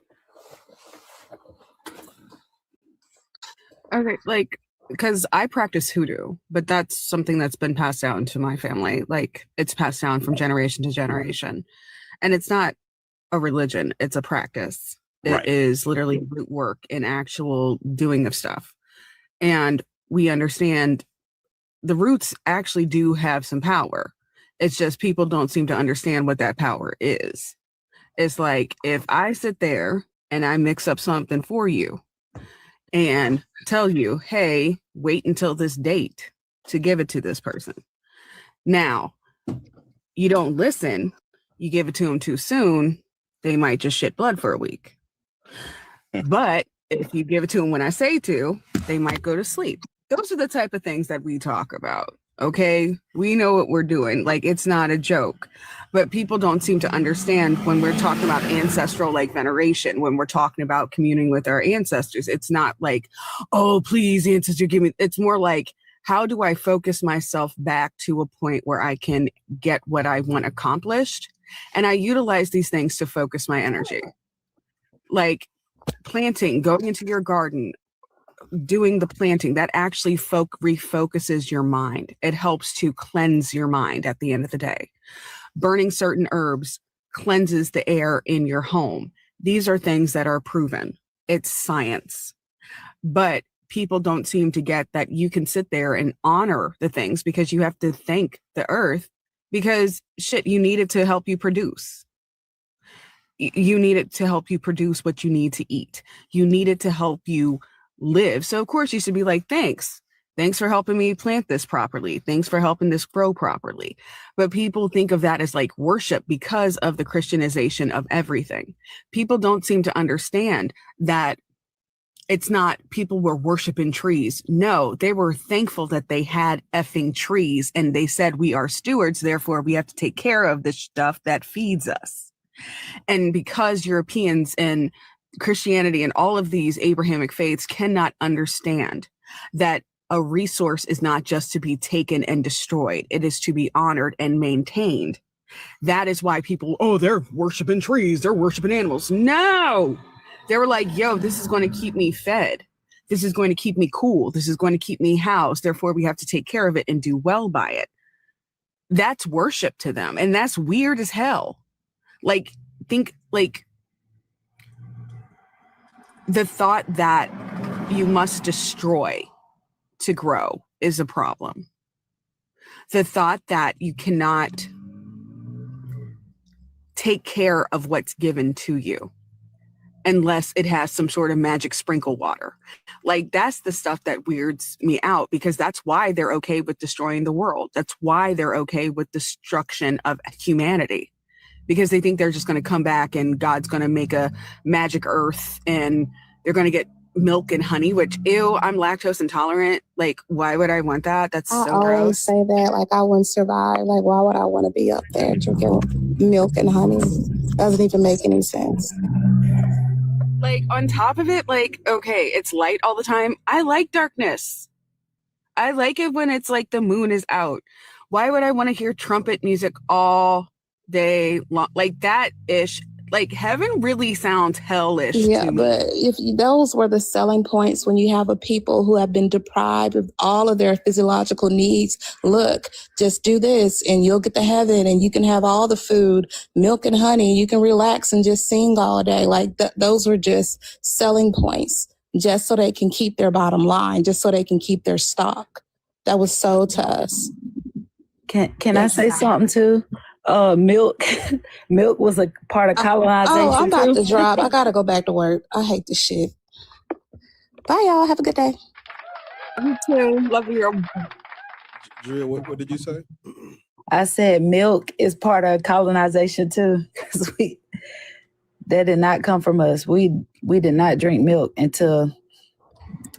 Okay, like, because I practice hoodoo, but that's something that's been passed down to my family. Like, it's passed down from generation to generation. And it's not a religion, it's a practice. It is literally root work and actual doing of stuff. And we understand the roots actually do have some power. It's just people don't seem to understand what that power is. It's like, if I sit there and I mix up something for you and tell you, hey, wait until this date to give it to this person. Now, you don't listen, you give it to them too soon, they might just shit blood for a week. But if you give it to them when I say to, they might go to sleep. Those are the type of things that we talk about. Okay, we know what we're doing. Like, it's not a joke, but people don't seem to understand when we're talking about ancestral like veneration, when we're talking about communing with our ancestors. It's not like, oh, please, ancestor, give me. It's more like, how do I focus myself back to a point where I can get what I want accomplished? And I utilize these things to focus my energy. Like planting, going into your garden, doing the planting, that actually refocuses your mind. It helps to cleanse your mind at the end of the day. Burning certain herbs cleanses the air in your home. These are things that are proven. It's science. But people don't seem to get that you can sit there and honor the things because you have to thank the earth because shit, you need it to help you produce. You need it to help you produce what you need to eat. You need it to help you live. So of course you should be like, thanks for helping me plant this properly. Thanks for helping this grow properly. But people think of that as like worship because of the Christianization of everything. People don't seem to understand that it's not people were worshiping trees. No, they were thankful that they had effing trees and they said we are stewards. Therefore we have to take care of the stuff that feeds us. And because Europeans and Christianity and all of these Abrahamic faiths cannot understand that a resource is not just to be taken and destroyed. It is to be honored and maintained. That is why people, oh, they're worshiping trees. They're worshiping animals. No, they were like, yo, this is going to keep me fed. This is going to keep me cool. This is going to keep me housed. Therefore, we have to take care of it and do well by it. That's worship to them. And that's weird as hell. Like, think like the thought that you must destroy to grow is a problem. The thought that you cannot take care of what's given to you unless it has some sort of magic sprinkle water. Like, that's the stuff that weirds me out, because that's why they're okay with destroying the world. That's why they're okay with destruction of humanity, because they think they're just going to come back and God's going to make a magic earth and they're going to get milk and honey, which, ew, I'm lactose intolerant. Like, why would I want that? That's so gross. I always say that, like, I wouldn't survive. Like, why would I want to be up there drinking milk and honey? Doesn't even make any sense. Like, on top of it, like, okay, it's light all the time. I like darkness. I like it when it's like the moon is out. Why would I want to hear trumpet music all day long? Like, that ish. Like, heaven really sounds hellish. Yeah, but if those were the selling points when you have a people who have been deprived of all of their physiological needs. Look, just do this and you'll get to heaven and you can have all the food, milk and honey. You can relax and just sing all day. Like, those were just selling points just so they can keep their bottom line, just so they can keep their stock. That was sold to us. Can I say something too? Milk was a part of colonization. Oh, I'm about to drop. I gotta go back to work. I hate this shit. Bye, y'all. Have a good day. You too. Love you. Drea, what did you say? I said milk is part of colonization too, because That did not come from us. We did not drink milk until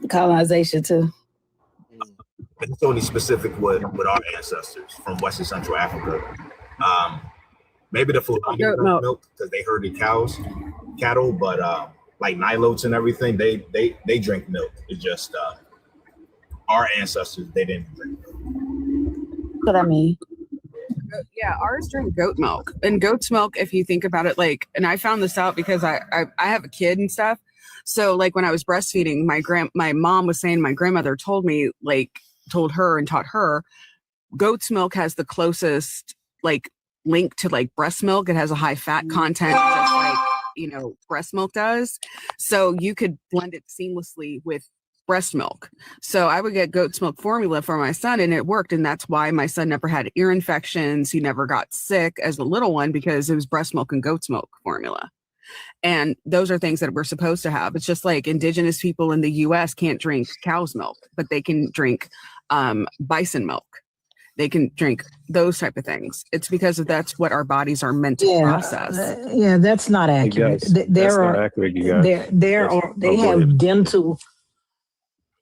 colonization too. It's only specific with our ancestors from West and Central Africa. Maybe the Fulani drink milk because they herded cattle, but like Nilotes and everything, they drink milk. It's just our ancestors, they didn't drink milk. What I mean. Yeah, ours drink goat milk. And goat's milk, if you think about it, like, and I found this out because I have a kid and stuff. So like when I was breastfeeding, my mom was saying my grandmother told her and taught her goat's milk has the closest like link to like breast milk. It has a high fat content, just like, breast milk does. So you could blend it seamlessly with breast milk. So I would get goat's milk formula for my son and it worked. And that's why my son never had ear infections. He never got sick as a little one because it was breast milk and goat's milk formula. And those are things that we're supposed to have. It's just like indigenous people in the US can't drink cow's milk, but they can drink bison milk. They can drink those type of things. It's because that's what our bodies are meant to process. That's not accurate. That's not accurate, you guys. They have dental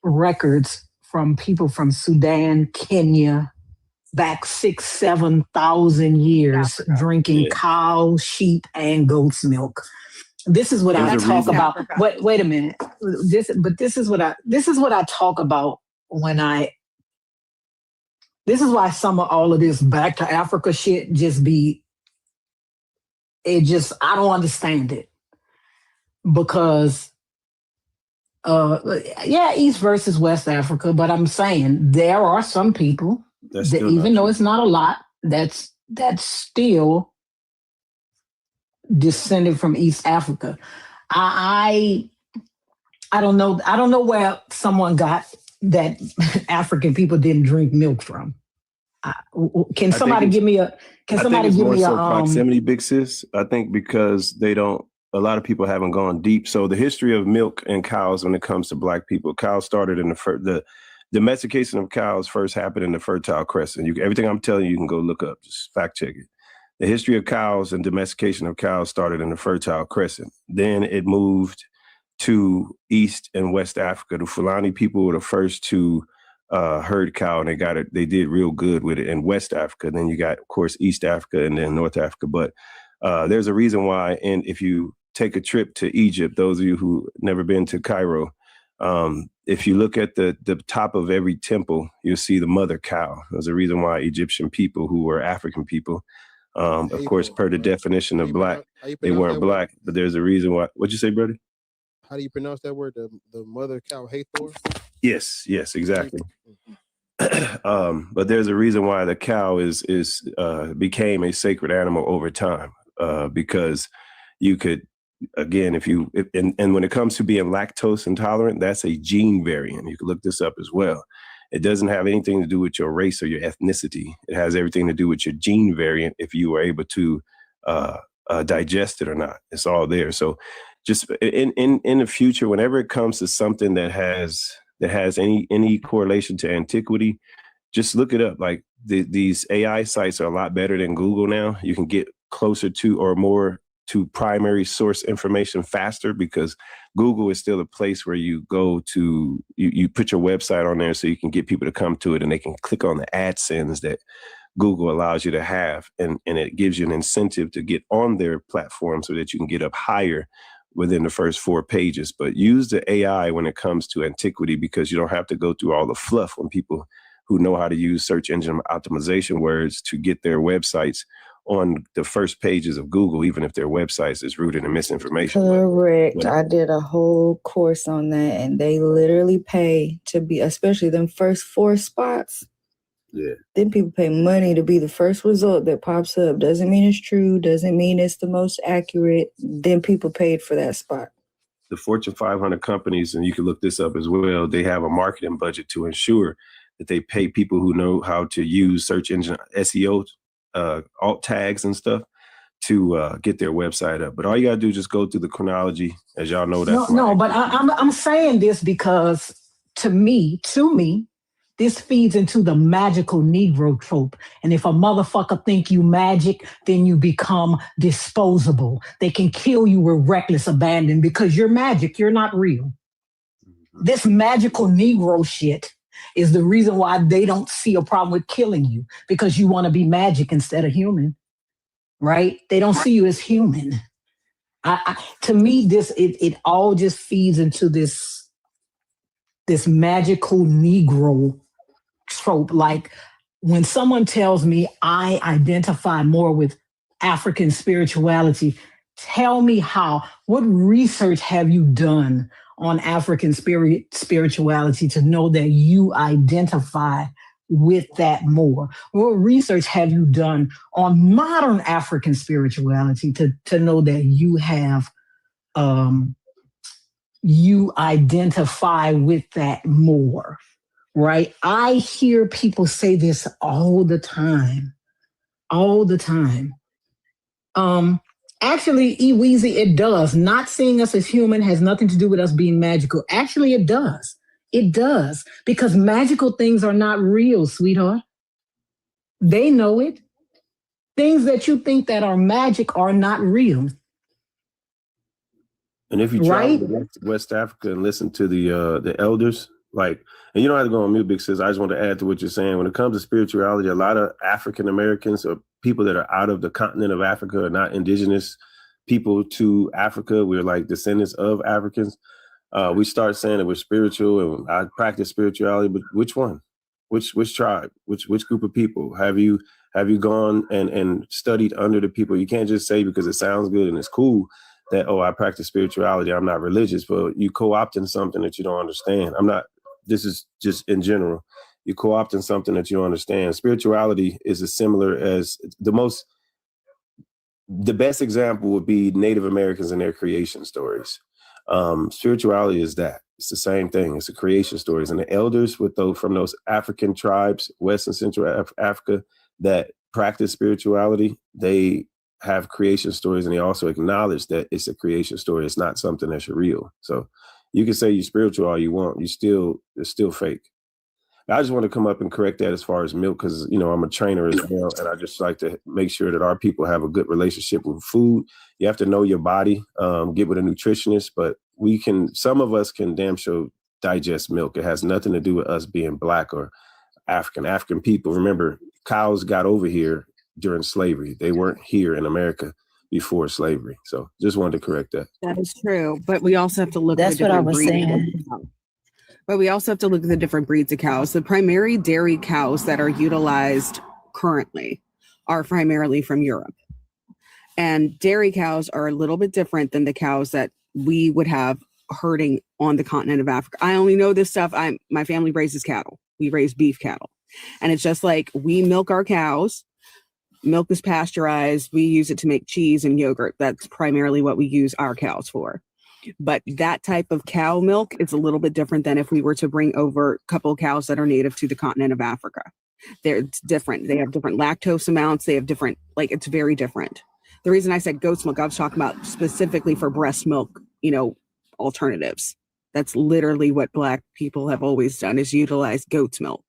records from people from Sudan, Kenya, back 6,000-7,000 years, drinking cow, sheep, and goat's milk. This is what I talk about. Wait a minute. This is what I talk about when I. This is why some of all of this back to Africa shit I don't understand it. Because East versus West Africa, but I'm saying there are some people that even though it's not a lot, that's still descended from East Africa. I don't know where someone got that African people didn't drink milk from. Can somebody give me a proximity, big sis? I think because a lot of people haven't gone deep. So the history of milk and cows when it comes to Black people, cows started in the domestication of cows first happened in the Fertile Crescent. Everything I'm telling you, you can go look up, just fact check it. The history of cows and domestication of cows started in the Fertile Crescent. Then it moved to East and West Africa. The Fulani people were the first to herd cow, and they did real good with it in West Africa. Then you got, of course, East Africa and then North Africa. But there's a reason why, and if you take a trip to Egypt, those of you who never been to Cairo, if you look at the top of every temple, you'll see the mother cow. There's a reason why Egyptian people who were African people, of course, per the definition of Black, they weren't Black, but there's a reason why. What'd you say, brother? How do you pronounce that word? The mother cow, Hathor? Yes, exactly. But there's a reason why the cow became a sacred animal over time, because you could, again, and when it comes to being lactose intolerant, that's a gene variant. You can look this up as well. It doesn't have anything to do with your race or your ethnicity. It has everything to do with your gene variant, if you were able to digest it or not. It's all there. So just in the future, whenever it comes to something that has any correlation to antiquity, just look it up. Like these AI sites are a lot better than Google now. You can get closer to or more to primary source information faster, because Google is still a place where you go to, you put your website on there so you can get people to come to it and they can click on the AdSense that Google allows you to have. And it gives you an incentive to get on their platform so that you can get up higher within the first 4 pages. But use the AI when it comes to antiquity, because you don't have to go through all the fluff when people who know how to use search engine optimization words to get their websites on the first pages of Google, even if their websites is rooted in misinformation. Correct. I did a whole course on that, and they literally pay to be, especially them first 4 spots. Yeah. Then people pay money to be the first result that pops up. Doesn't mean it's true. Doesn't mean it's the most accurate. Then people paid for that spot. The Fortune 500 companies, and you can look this up as well, they have a marketing budget to ensure that they pay people who know how to use search engine SEO, alt tags and stuff to get their website up. But all you gotta do is just go through the chronology, as y'all know. No, but I'm saying this because to me, This feeds into the magical Negro trope. And if a motherfucker think you magic, then you become disposable. They can kill you with reckless abandon because you're magic. You're not real. This magical Negro shit is the reason why they don't see a problem with killing you, because you want to be magic instead of human, right? They don't see you as human. To me, it all just feeds into this magical Negro trope. Like when someone tells me I identify more with African spirituality, tell me how. What research have you done on African spirituality to know that you identify with that more? What research have you done on modern African spirituality to know that you have you identify with that more, right? I hear people say this all the time. Actually, Weezy, it does. Not seeing us as human has nothing to do with us being magical. Actually, it does. It does. Because magical things are not real, sweetheart. They know it. Things that you think that are magic are not real. And if you travel to West Africa and listen to the elders, like, and you don't have to go on mute, Big Sis, I just want to add to what you're saying. When it comes to spirituality, a lot of African Americans or people that are out of the continent of Africa are not indigenous people to Africa. We're like descendants of Africans. We start saying that we're spiritual and I practice spirituality, but which one? Which tribe? Which group of people? Have you gone and studied under the people? You can't just say because it sounds good and it's cool that, oh, I practice spirituality, I'm not religious, but you co-opting something that you don't understand. This is just in general. You're co-opting something that you don't understand. Spirituality is as similar as the best example would be Native Americans and their creation stories. Spirituality is that. It's the same thing. It's the creation stories. And the elders from those African tribes, West and Central Africa, that practice spirituality, they have creation stories, and they also acknowledge that it's a creation story. It's not something that's real. So you can say you're spiritual all you want. It's still fake. I just want to come up and correct that as far as milk, because, I'm a trainer as well. And I just like to make sure that our people have a good relationship with food. You have to know your body, get with a nutritionist, but some of us can damn sure digest milk. It has nothing to do with us being Black or African people. Remember, cows got over here during slavery. They weren't here in America before slavery. So just wanted to correct that. That is true. But we also have to look That's at what I was saying. But we also have to look at the different breeds of cows. The primary dairy cows that are utilized currently are primarily from Europe. And dairy cows are a little bit different than the cows that we would have herding on the continent of Africa. I only know this stuff. My family raises cattle. We raise beef cattle. And it's just like we milk our cows. Milk is pasteurized. We use it to make cheese and yogurt. That's primarily what we use our cows for. But that type of cow milk is a little bit different than if we were to bring over a couple of cows that are native to the continent of Africa. They're different. They have different lactose amounts. They have different, it's very different. The reason I said goat's milk, I was talking about specifically for breast milk, alternatives. That's literally what Black people have always done, is utilize goat's milk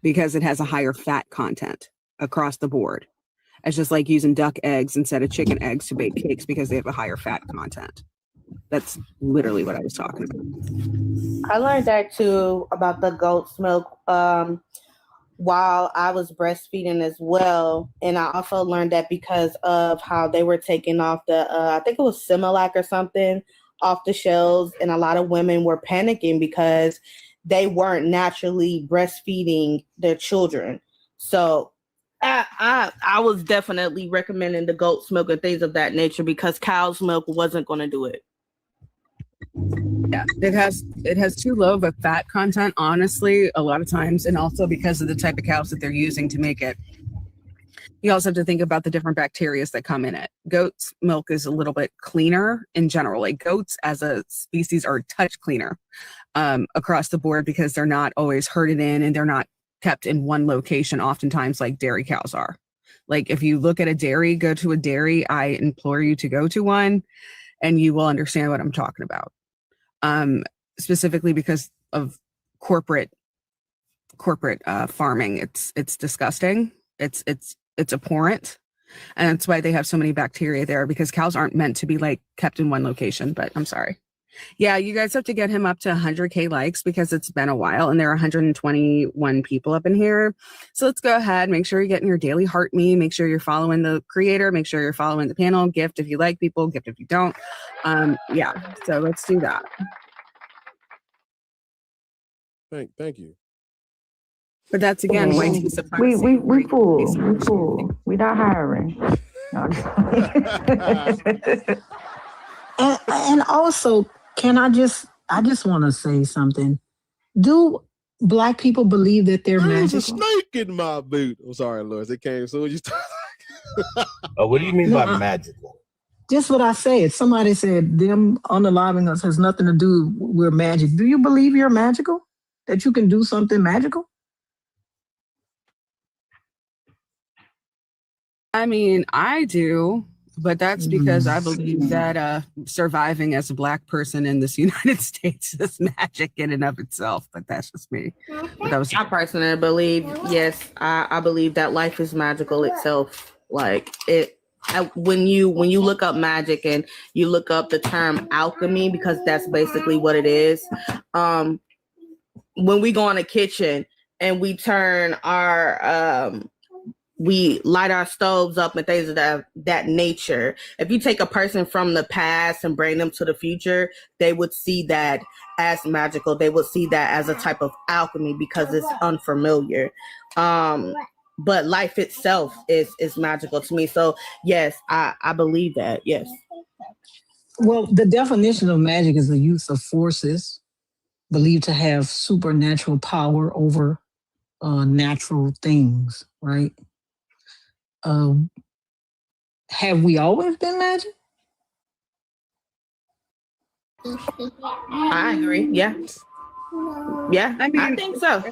because it has a higher fat content across the board. It's just like using duck eggs instead of chicken eggs to bake cakes because they have a higher fat content. That's literally what I was talking about. I learned that too about the goat's milk while I was breastfeeding as well. And I also learned that because of how they were taking off the, I think it was Similac or something, off the shelves. And a lot of women were panicking because they weren't naturally breastfeeding their children. So I was definitely recommending the goat's milk and things of that nature because cow's milk wasn't going to do it. Yeah, it has too low of a fat content, honestly, a lot of times, and also because of the type of cows that they're using to make it. You also have to think about the different bacteria that come in it. Goat's milk is a little bit cleaner in general. Like goats as a species are a touch cleaner across the board because they're not always herded in and they're not kept in one location oftentimes like dairy cows are. Like if you look at a dairy, go to a dairy, I implore you to go to one and you will understand what I'm talking about. Specifically because of corporate corporate farming. It's disgusting. It's abhorrent. And that's why they have so many bacteria there, because cows aren't meant to be like kept in one location. But I'm sorry. Yeah, you guys have to get him up to 100K likes because it's been a while and there are 121 people up in here. So let's go ahead. Make sure you're getting your daily heart me. Make sure you're following the creator. Make sure you're following the panel. Gift if you like people, gift if you don't. Yeah, so let's do that. Thank you. But that's again way too surprising. We full. We not hiring. And also, I just want to say something. Do Black people believe that they're There's magical? a snake in my boot. I'm sorry, Lawrence. It came as soon as you started. What do you mean by magical? Just what I said. Somebody said them unaliving us has nothing to do with magic. Do you believe you're magical? That you can do something magical? I mean, I do, but that's because I believe that surviving as a Black person in this United States is magic in and of itself. But that's just me. But that was I personally believe, yes, I believe that life is magical itself. Like when you look up magic and you look up the term alchemy, because that's basically what it is. When we go in the kitchen and we turn our we light our stoves up and things of that nature. If you take a person from the past and bring them to the future, they would see that as magical. They would see that as a type of alchemy because it's unfamiliar. But life itself is magical to me. So yes, I believe that. Yes. Well, the definition of magic is the use of forces believed to have supernatural power over natural things, right? Have we always been magic? I agree. Yeah. Yeah, I think so.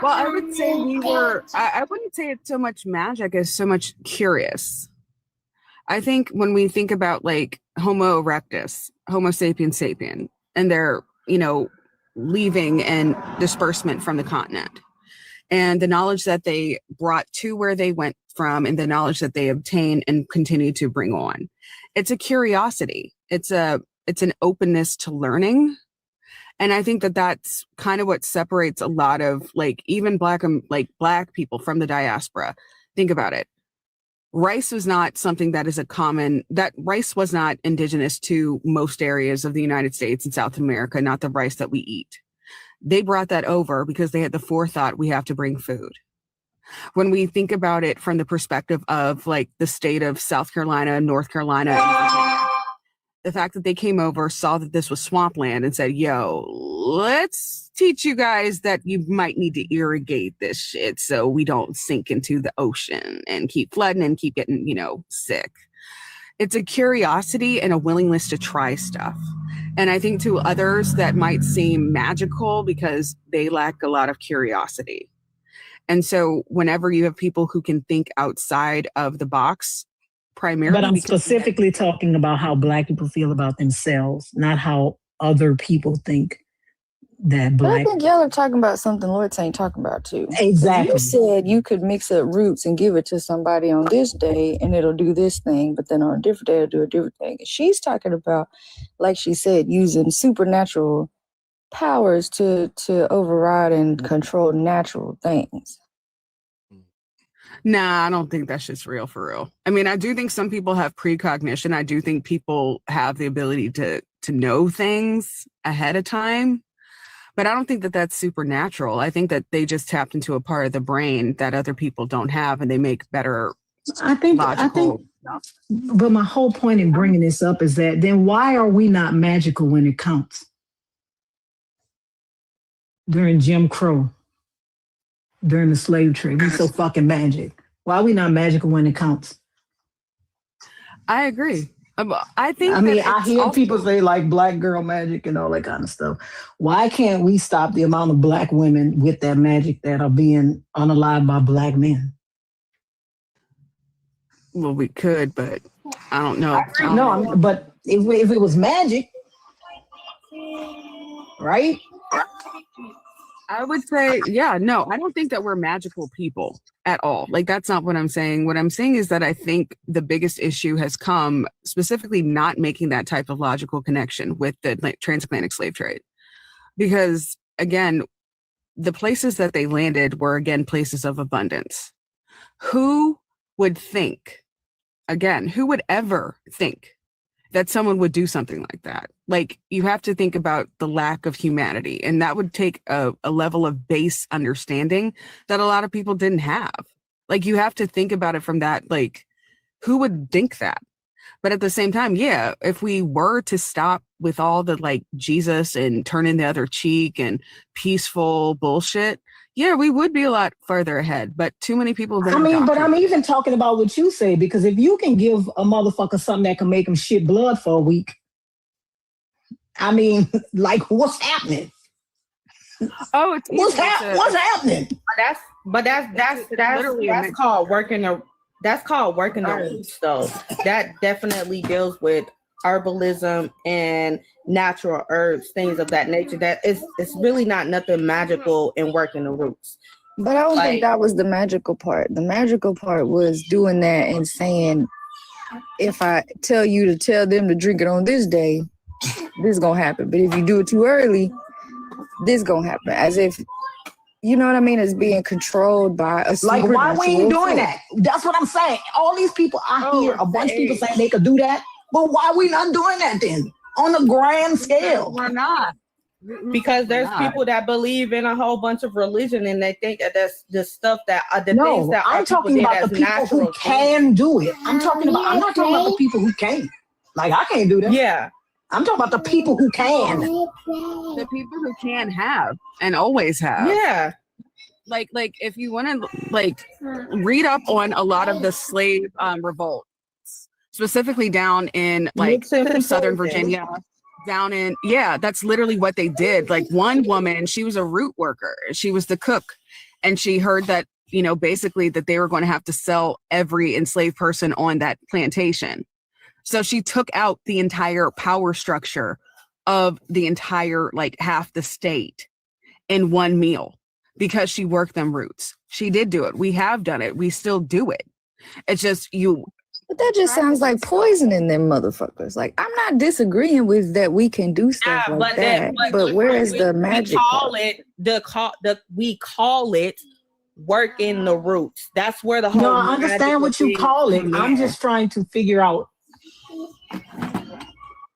Well, I would say I wouldn't say it's so much magic as so much curious. I think when we think about like Homo erectus, Homo sapiens sapien, and their, leaving and disbursement from the continent, and the knowledge that they brought to where they went from, and the knowledge that they obtained and continue to bring on, it's a curiosity. It's an openness to learning. And I think that that's kind of what separates a lot of even Black people from the diaspora. Think about it. Rice was not something that is rice was not indigenous to most areas of the United States and South America, not the rice that we eat. They brought that over because they had the forethought, we have to bring food. When we think about it from the perspective of the state of South Carolina, North Carolina, and Virginia, the fact that they came over, saw that this was swampland and said, yo, let's teach you guys that you might need to irrigate this shit so we don't sink into the ocean and keep flooding and keep getting, sick. It's a curiosity and a willingness to try stuff. And I think to others that might seem magical because they lack a lot of curiosity. And so whenever you have people who can think outside of the box, primarily. But I'm specifically talking about how Black people feel about themselves, not how other people think that But I Black. think y'all are talking about something Lord ain't talking about too. Exactly. You said you could mix up roots and give it to somebody on this day and it'll do this thing, but then on a different day it'll do a different thing. She's talking about, like she said, using supernatural powers to override and control natural things. Nah, I don't think that shit's real for real. I mean, I do think some people have precognition. I do think people have the ability to know things ahead of time. But I don't think that that's supernatural. I think that they just tapped into a part of the brain that other people don't have, and they make better logical. But my whole point in bringing this up is that then why are we not magical when it counts? During Jim Crow, during the slave trade, we so fucking magic. Why are we not magical when it counts? I agree. I think. I mean, I hear people say Black girl magic and all that kind of stuff. Why can't we stop the amount of Black women with that magic that are being unalived by Black men? Well, we could, but I don't know. But if it was magic, right? I would say, yeah, no, I don't think that we're magical people at all. Like, that's not what I'm saying. What I'm saying is that I think the biggest issue has come specifically not making that type of logical connection with the transatlantic slave trade. Because, again, the places that they landed were, again, places of abundance. Who would think, again, who would ever think that someone would do something like that? Like, you have to think about the lack of humanity, and that would take a level of base understanding that a lot of people didn't have. Like, you have to think about it from that, like, who would think that? But at the same time, yeah, if we were to stop with all the like Jesus and turning the other cheek and peaceful bullshit, yeah, we would be a lot further ahead. But too many people. But I'm even talking about what you say, because if you can give a motherfucker something that can make him shit blood for a week, I mean, like, what's happening? Oh, it's what's happening? That's called working the. That's called working the roots, though. That definitely deals with herbalism and natural herbs, things of that nature. That it's really not nothing magical in working the roots. But I don't think that was the magical part. The magical part was doing that and saying, if I tell you to tell them to drink it on this day, this is gonna happen. But if you do it too early, this is gonna happen. As if, you know what I mean? It's being controlled by a like, why we ain't doing that? That's what I'm saying. All these people, I hear a bunch of people saying they could do that, but why we not doing that then on a grand scale? We're not. Because there's people that believe in a whole bunch of religion, and they think that that's the stuff that are the things that I'm talking about the people who can do it. I'm not talking about the people who can't. Like, I can't do that. Yeah. I'm talking about the people who can. The people who can have and always have. Yeah. Like if you want to like read up on a lot of the slave revolts, specifically down in like Southern Virginia, down in, that's literally what they did. Like, one woman, she was a root worker. She was the cook. And she heard that, you know, basically that they were going to have to sell every enslaved person on that plantation. So she took out the entire power structure of the entire, like, half the state in one meal because she worked them roots. She did do it. We have done it. We still do it. It's just But that just sounds like poisoning them motherfuckers. Like, I'm not disagreeing with that we can do stuff like that. But where is the magic? We call it working the roots. That's where the whole. No, I understand what you call it. I'm just trying to figure out.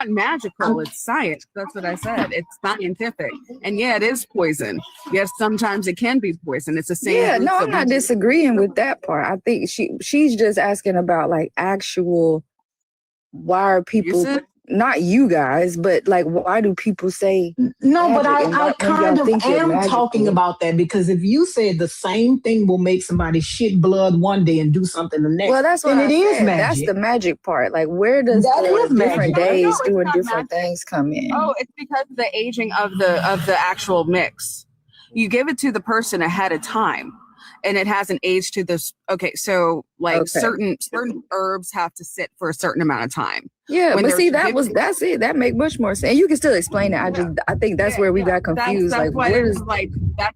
Not magical, it's science. That's what I said. It's scientific. And yeah, it is poison. Yes, sometimes it can be poison. It's the same. Yeah, no, I'm not disagreeing with that part. I think she's just asking about like actual, why are people, not you guys, but like, why do people say no? But I kind of am talking about that, because if you said the same thing will make somebody shit blood one day and do something the next, well, that's what it is magic. That's the magic part. Like, where does the different days doing different things come in? Oh, it's because of the aging of the actual mix. You give it to the person ahead of time, and it hasn't aged to this. Okay, so like certain herbs have to sit for a certain amount of time. Yeah, but see, that's it. That make much more sense. You can still explain it. I think that's where we got confused. That's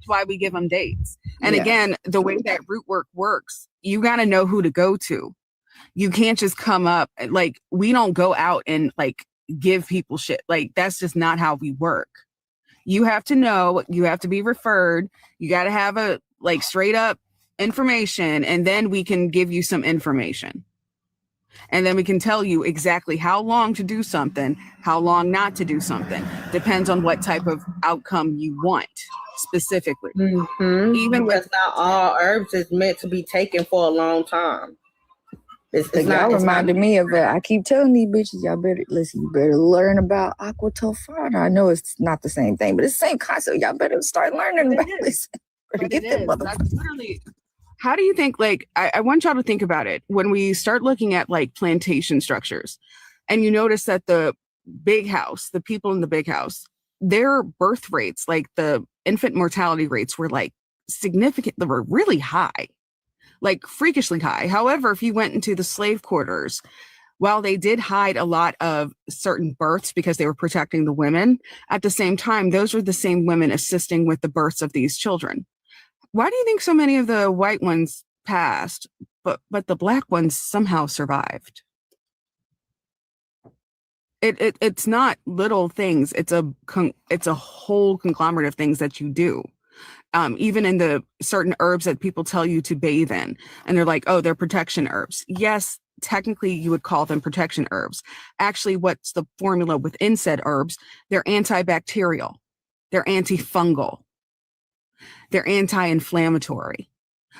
why we give them dates. And again, the way that root work works, you got to know who to go to. You can't just come up, like, we don't go out and like give people shit. Like, that's just not how we work. You have to know, you have to be referred. You got to have a like straight up information, and then we can give you some information. And then we can tell you exactly how long to do something, how long not to do something. Depends on what type of outcome you want specifically. Mm-hmm. Even with not all herbs is meant to be taken for a long time. Y'all reminded me of I keep telling these bitches, y'all better listen, you better learn about aqua tofana. I know it's not the same thing, but it's the same concept. Y'all better start learning about this. Get them That's literally. How do you think, like, I want y'all to think about it when we start looking at like plantation structures, and you notice that the big house, the people in the big house, their birth rates, like the infant mortality rates were like significant. They were really high, like freakishly high. However, if you went into the slave quarters, While they did hide a lot of certain births because they were protecting the women, at the same time, those were the same women assisting with the births of these children. Why do you think so many of the white ones passed, but the black ones somehow survived? It's not little things. It's a whole conglomerate of things that you do. Even in the certain herbs that people tell you to bathe in, and they're like, oh, they're protection herbs. Yes, technically you would call them protection herbs. Actually, what's the formula within said herbs? They're antibacterial, they're antifungal, they're anti-inflammatory.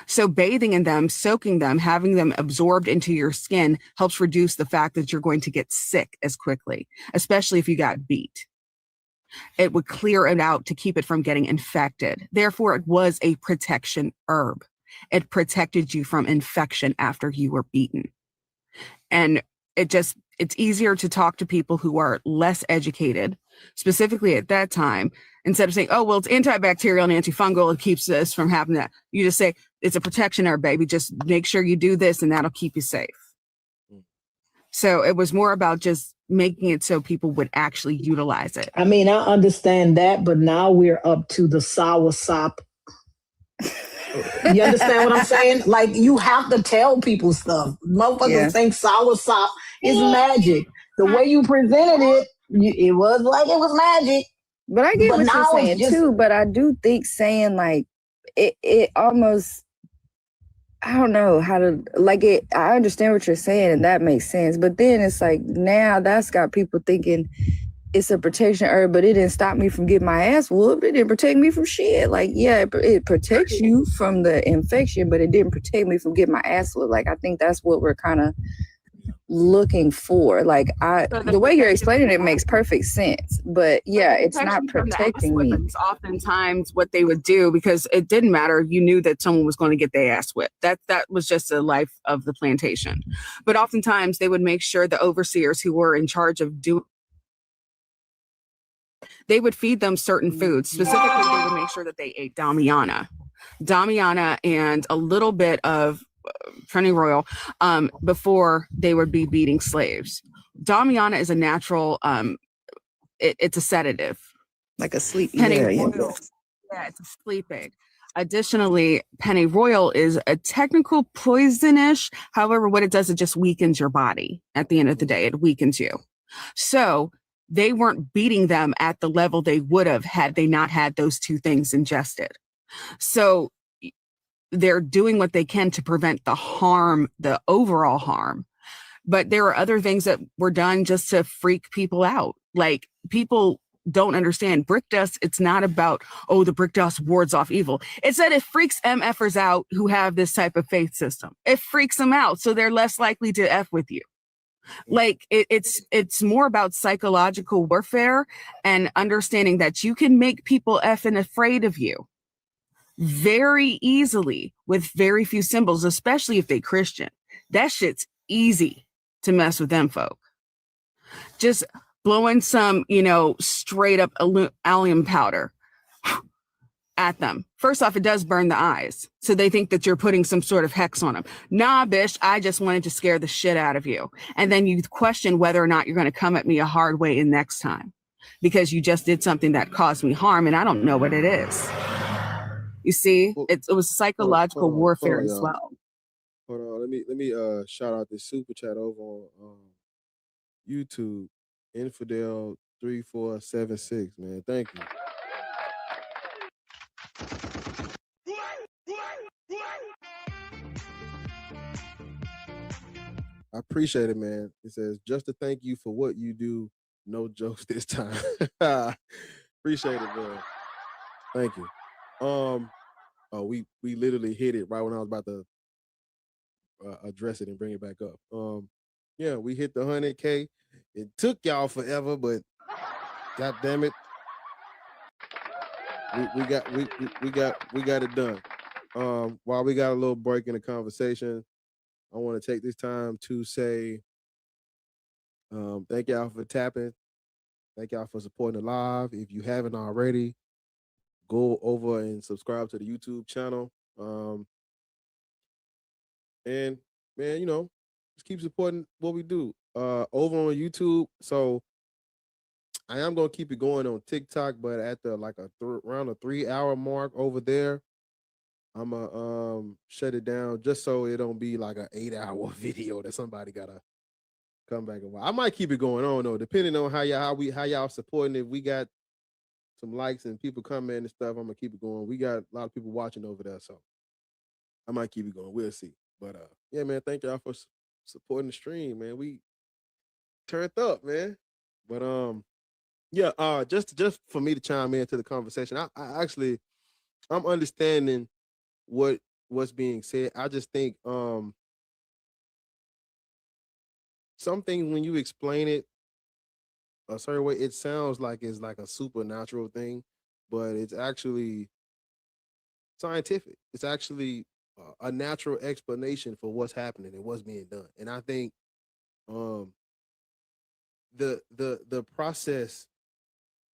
So bathing in them, soaking them, having them absorbed into your skin helps reduce the fact that you're going to get sick as quickly, especially if you got beat. It would clear it out to keep it from getting infected. Therefore, it was a protection herb. It protected you from infection after you were beaten. And it's easier to talk to people who are less educated, specifically at that time, instead of saying, oh, well, it's antibacterial and antifungal. It keeps this from happening. That you just say, it's a protection herb, baby. Just make sure you do this and that'll keep you safe. So it was more about just making it so people would actually utilize it. I mean, I understand that, but now we're up to the sour sop. You understand what I'm saying? Like, you have to tell people stuff. Motherfuckers think sour sop is magic. The way you presented it, it was like it was magic. But I get what you're saying too. But I do think saying like it almost, I don't know how to like it. I understand what you're saying and that makes sense. But then it's like now that's got people thinking it's a protection herb, but it didn't stop me from getting my ass whooped. It didn't protect me from shit. Like, yeah, it protects you from the infection, but it didn't protect me from getting my ass whooped. Like, I think that's what we're kind of looking for. Like, the way you're explaining it makes perfect sense. But yeah, it's not protecting me. Oftentimes what they would do, because it didn't matter, you knew that someone was going to get their ass whipped. That was just the life of the plantation. But oftentimes they would make sure the overseers who were in charge of they would feed them certain foods. Specifically, they would make sure that they ate Damiana and a little bit of pennyroyal before they would be beating slaves. Damiana is a natural, it's a sedative. Like a sleep. Pennyroyal, yeah, it's a sleep aid. Additionally, pennyroyal is a technical poisonish. However, what it does, it just weakens your body. At the end of the day, it weakens you. So they weren't beating them at the level they would have had they not had those two things ingested. So they're doing what they can to prevent the harm, the overall harm. But there are other things that were done just to freak people out. Like, people don't understand brick dust. It's not about, oh, the brick dust wards off evil. It's that it freaks MFers out who have this type of faith system. It freaks them out. So they're less likely to F with you. Like, it's more about psychological warfare and understanding that you can make people effing afraid of you very easily with very few symbols, especially if they Christian. That shit's easy to mess with them folk. Just blowing some, straight up allium powder at them. First off, it does burn the eyes. So they think that you're putting some sort of hex on them. Nah, bitch, I just wanted to scare the shit out of you. And then you question whether or not you're going to come at me a hard way in next time because you just did something that caused me harm and I don't know what it is. You see, it was psychological warfare as well. Hold on, let me shout out this super chat over on YouTube, Infidel 3476, man. Thank you. I appreciate it, man. It says, just to thank you for what you do. No jokes this time. Appreciate it, man. Thank you. We literally hit it right when I was about to address it and bring it back up. Yeah, we hit the 100K. It took y'all forever, but god damn it, we got it done. While we got a little break in the conversation, I want to take this time to say thank y'all for tapping. Thank y'all for supporting the live. If you haven't already, go over and subscribe to the YouTube channel. And man, just keep supporting what we do. over on YouTube. So I am gonna keep it going on TikTok, but at the like around a 3-hour mark over there, I'm gonna shut it down just so it don't be like an 8-hour video that somebody gotta come back and watch. I might keep it going on though, depending on how y'all supporting it. We got some likes and people commenting and stuff. I'm gonna keep it going. We got a lot of people watching over there, so I might keep it going. We'll see. But yeah, man, thank y'all for supporting the stream, man. We turned up, man. But yeah, just for me to chime into the conversation, I actually I'm understanding what's being said. I just think some things when you explain it a certain way, it sounds like it's like a supernatural thing, but it's actually scientific. It's actually a natural explanation for what's happening and what's being done. And I think the process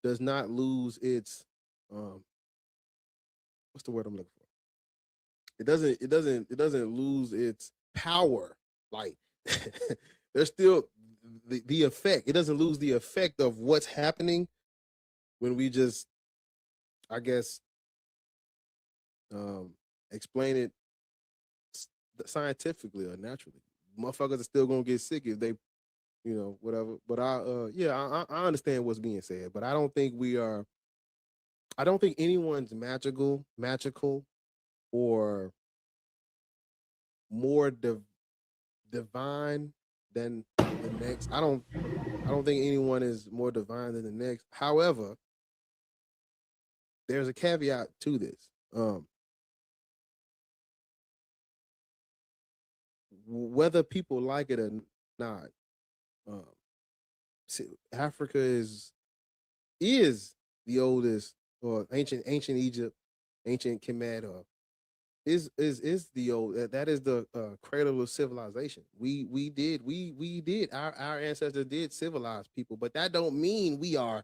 does not lose its what's the word I'm looking for? It doesn't lose its power. Like there's still the effect. It doesn't lose the effect of what's happening when we just, I guess, explain it scientifically or naturally. Motherfuckers are still gonna get sick if they, whatever. But I understand what's being said, but I don't think anyone's magical or more divine than the next. I don't think anyone is more divine than the next. However, there's a caveat to this. Whether people like it or not, Africa is the oldest, or ancient Egypt, ancient Kemet, or is the old, that is the cradle of civilization. We did our ancestors did civilize people, but that don't mean we are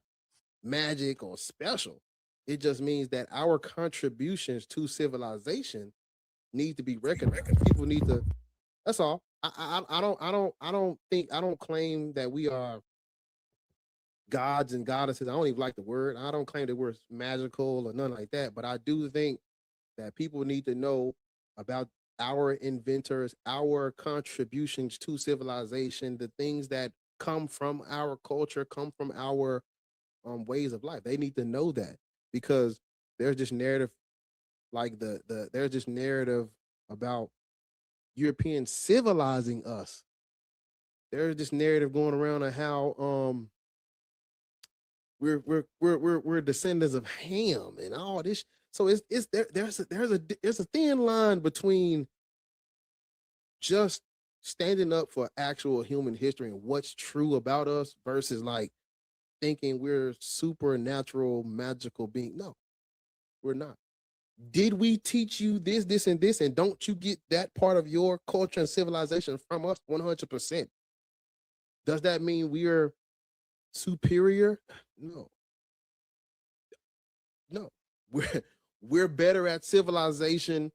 magic or special. It just means that our contributions to civilization need to be recognized. People need to. That's all. I don't claim that we are gods and goddesses. I don't even like the word. I don't claim that we're magical or nothing like that. But I do think that people need to know about our inventors, our contributions to civilization, the things that come from our culture, come from our ways of life. They need to know that, because there's this narrative, like there's this narrative about Europeans civilizing us. There's this narrative going around of how we're descendants of Ham and all this. So there's a thin line between just standing up for actual human history and what's true about us versus like thinking we're supernatural, magical being. No, we're not. Did we teach you this, and this, and don't you get that part of your culture and civilization from us? 100%. Does that mean we're superior? No. We're better at civilization.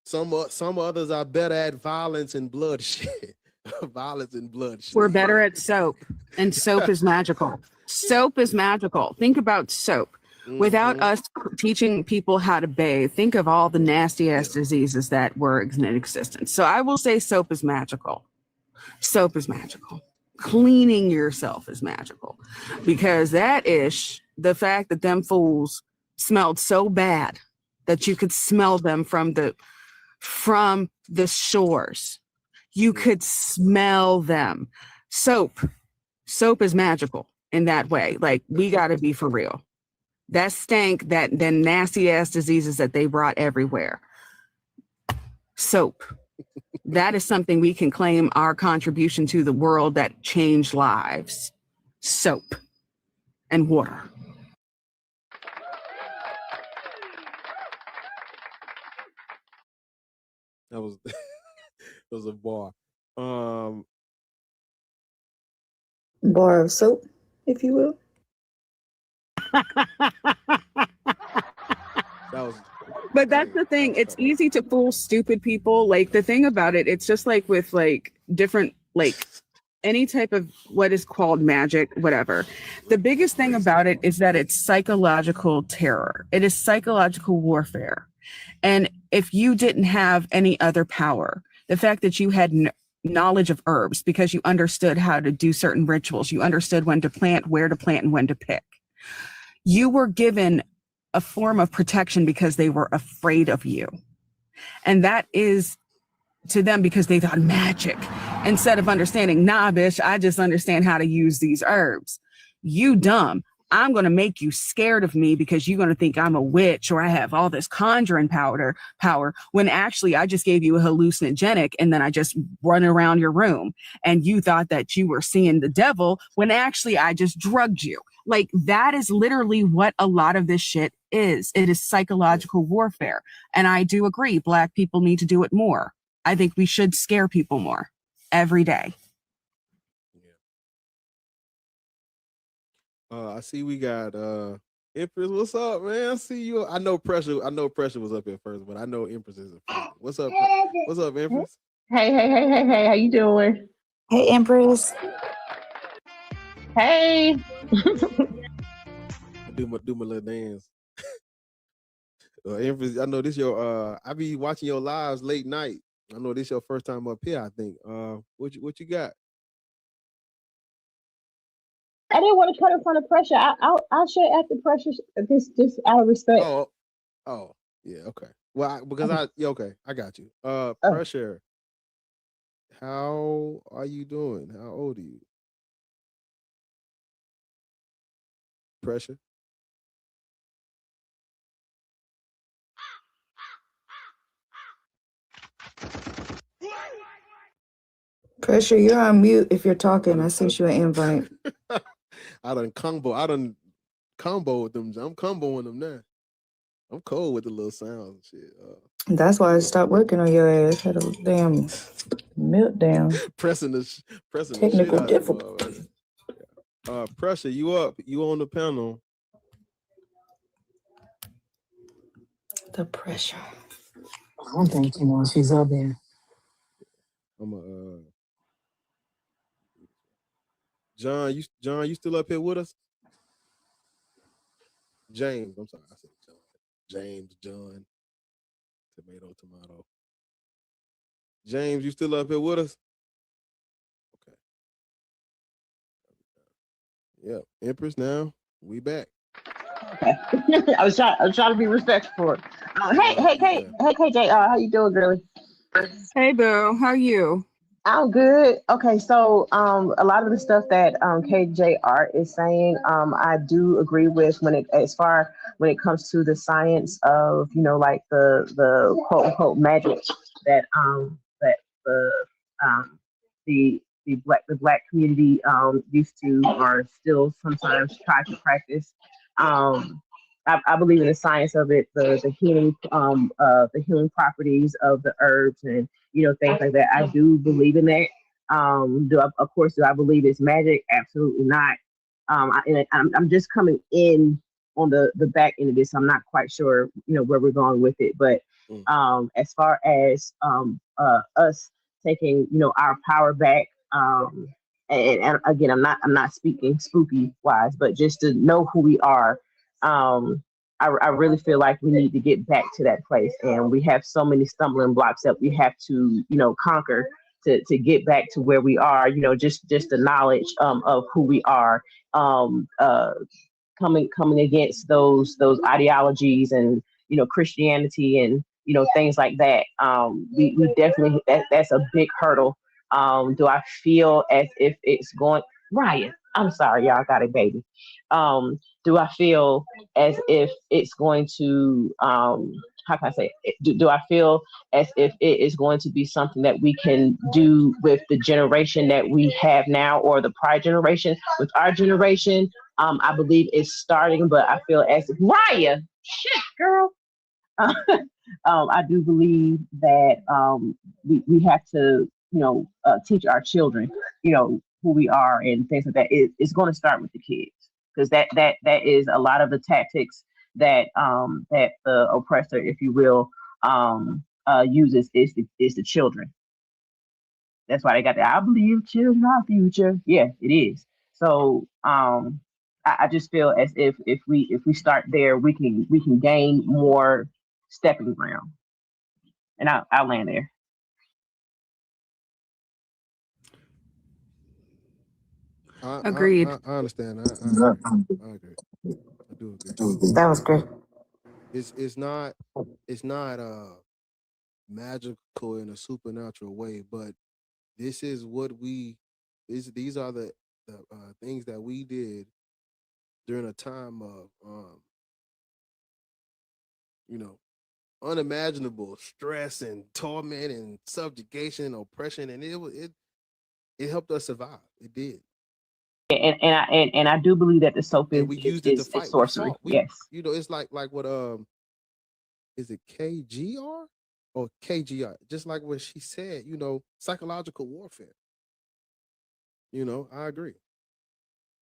Some others are better at violence and bloodshed. Violence and bloodshed. We're better at soap, and soap is magical. Soap is magical. Think about soap. Without us teaching people how to bathe, think of all the nasty ass diseases that were in existence. So I will say soap is magical. Soap is magical. Cleaning yourself is magical, because the fact that them fools smelled so bad that you could smell them from the shores. You could smell them. Soap is magical in that way. Like, we got to be for real. That stank, that nasty ass diseases that they brought everywhere. Soap. That is something we can claim our contribution to the world that changed lives. Soap and water. That was a bar. Bar of soap, if you will. But that's the thing. It's easy to fool stupid people. Like, the thing about it, it's just like with like different like any type of what is called magic, whatever. The biggest thing about it is that it's psychological terror. It is psychological warfare. And if you didn't have any other power, the fact that you had knowledge of herbs because you understood how to do certain rituals, you understood when to plant, where to plant, and when to pick. You were given a form of protection because they were afraid of you. And that is to them because they thought magic instead of understanding, nah, bitch, I just understand how to use these herbs. You dumb. I'm going to make you scared of me because you're going to think I'm a witch or I have all this conjuring power when actually I just gave you a hallucinogenic and then I just run around your room and you thought that you were seeing the devil when actually I just drugged you. Like that is literally what a lot of this shit is. It is psychological warfare. And I do agree, Black people need to do it more. I think we should scare people more every day. I see we got Empress. What's up, man? I see you. I know Pressure was up here first, but I know Empress is first. What's up? What's up, Empress? Hey, how you doing? Hey, Empress. Hey. do my little dance. Empress, I know this your I be watching your lives late night. I know this your first time up here, I think. What you got? I didn't want to cut in front of Pressure. I'll share after Pressure. Just out of respect. Oh, yeah, okay. Well, okay, I got you. Pressure. How are you doing? How old are you? Pressure. Pressure, you're on mute if you're talking. I sent you an invite. I done comboed them. I'm comboing them now. I'm cold with the little sounds and shit. That's why I stopped working on your ass. Had a damn meltdown. pressing Technical the difficulty. Pressure, you up? You on the panel? The pressure. I don't think she's up there. I'm John, you still up here with us? James, I'm sorry, I said John. James, John, tomato. James, you still up here with us? Okay. Yep, Empress. Now we back. Okay. I was trying to be respectful. Hey, KJ, how you doing, girlie? Hey, boo, how are you? I'm good. Okay, so a lot of the stuff that KJ Art is saying, I do agree with when it comes to the science of, like the quote unquote magic that the black community used to or still sometimes try to practice. I believe in the science of it, the healing properties of the herbs and things like that. I do believe in that. Do I believe it's magic? Absolutely not. I'm just coming in on the back end of this. I'm not quite sure where we're going with it, but as far as us taking our power back, and again, I'm not speaking spooky wise, but just to know who we are. I really feel like we need to get back to that place, and we have so many stumbling blocks that we have to, conquer to get back to where we are. Just the knowledge of who we are, coming against those ideologies and Christianity and things like that. We definitely that's a big hurdle. Do I feel as if it's going? Ryan, I'm sorry, y'all got a baby. Do I feel as if it's going to, how can I say, do I feel as if it is going to be something that we can do with the generation that we have now or the prior generation? With our generation, I believe it's starting, but I feel as if, Raya, shit, girl. I do believe that we have to, teach our children, who we are and things like that. It's going to start with the kids. Because that is a lot of the tactics that that the oppressor, if you will, uses is the children. That's why they got that. I believe children are our future. Yeah, it is. So I just feel as if we start there, we can gain more stepping ground. And I'll land there. Agreed. I understand. I agree. I do agree. That was great. It's not magical in a supernatural way, but this is what these are the things that we did during a time of unimaginable stress and torment and subjugation and oppression, and it helped us survive. It did. And I do believe that the soap And we used it to fight. is sorcery. Yes. It's like what is it KGR or KGI? Just like what she said, psychological warfare. I agree.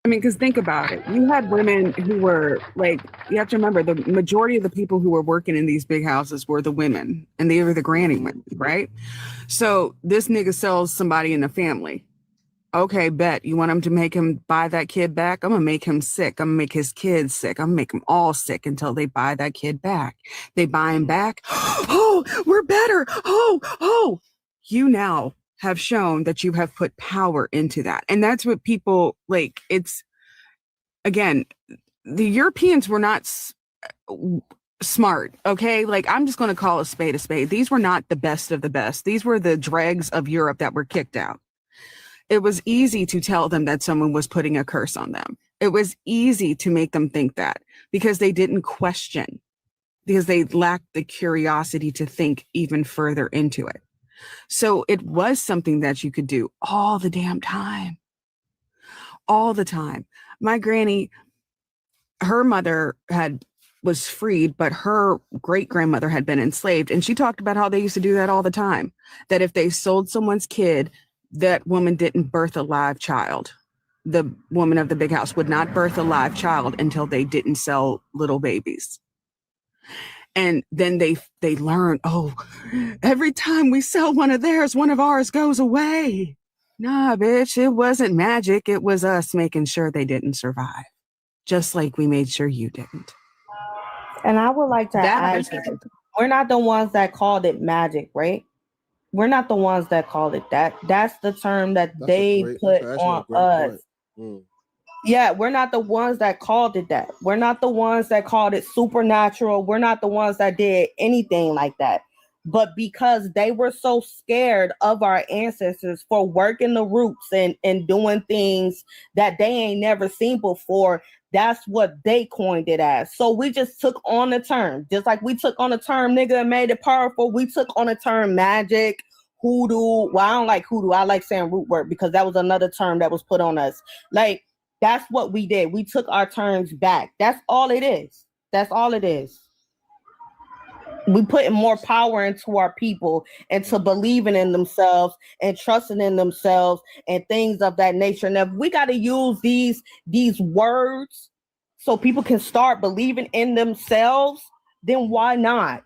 I mean, because think about it. You had women who were like, you have to remember the majority of the people who were working in these big houses were the women, and they were the granny women, right? So this nigga sells somebody in the family. Okay, bet. You want him to make him buy that kid back? I'm going to make him sick. I'm going to make his kids sick. I'm going to make them all sick until they buy that kid back. They buy him back. Oh, we're better. Oh. You now have shown that you have put power into that. And that's what people like. It's, again, the Europeans were not smart. Okay. Like, I'm just going to call a spade a spade. These were not the best of the best. These were the dregs of Europe that were kicked out. It was easy to tell them that someone was putting a curse on them. It was easy to make them think that because they didn't question, because they lacked the curiosity to think even further into it. So it was something that you could do all the damn time. All the time. My granny, her mother was freed, but her great-grandmother had been enslaved. And she talked about how they used to do that all the time. That if they sold someone's kid, that woman didn't birth a live child. The woman of the big house would not birth a live child until they didn't sell little babies. And then they learn, oh, every time we sell one of theirs, one of ours goes away. Nah, bitch, it wasn't magic. It was us making sure they didn't survive. Just like we made sure you didn't. And I would like to add, we're not the ones that called it magic, right? We're not the ones that called it that. That's the term that they put on us. Yeah, we're not the ones that called it that. We're not the ones that called it supernatural. We're not the ones that did anything like that. But because they were so scared of our ancestors for working the roots and doing things that they ain't never seen before, that's what they coined it as. So we just took on the term. Just like we took on the term nigga and made it powerful, we took on the term magic, hoodoo. Well, I don't like hoodoo. I like saying root work because that was another term that was put on us. Like, that's what we did. We took our terms back. That's all it is. That's all it is. We putting more power into our people and to believing in themselves and trusting in themselves and things of that nature. And if we got to use these words so people can start believing in themselves, then why not?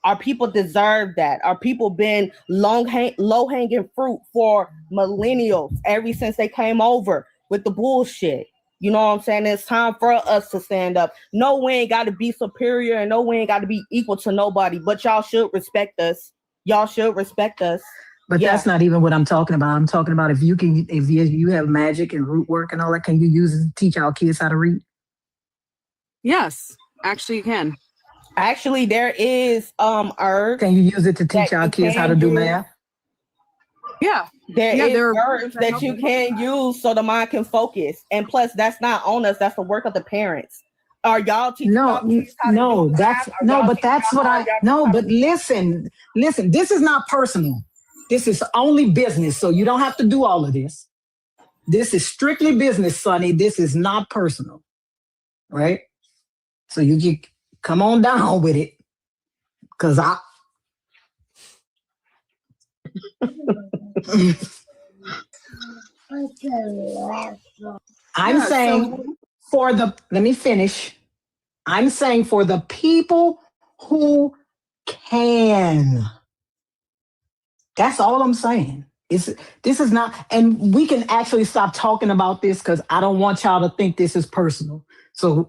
Our people deserve that. Our people been low-hanging fruit for millennials ever since they came over with the bullshit. You know what I'm saying? It's time for us to stand up. No, we ain't got to be superior and no, we ain't got to be equal to nobody, but y'all should respect us. Y'all should respect us. But that's not even what I'm talking about. I'm talking about if you have magic and root work and all that, can you use it to teach our kids how to read? Yes, actually you can. Actually, there is herbs. Can you use it to teach our kids how to do math? Yeah. There is herbs that you can use so the mind can focus. And plus, that's not on us. That's the work of the parents. Are y'all teaching? But listen, this is not personal. This is only business. So you don't have to do all of this. This is strictly business, Sonny. This is not personal. Right? So you can come on down with it. Cause I'm saying let me finish. I'm saying for the people who can. That's all I'm saying. This is not, and we can actually stop talking about this because I don't want y'all to think this is personal. So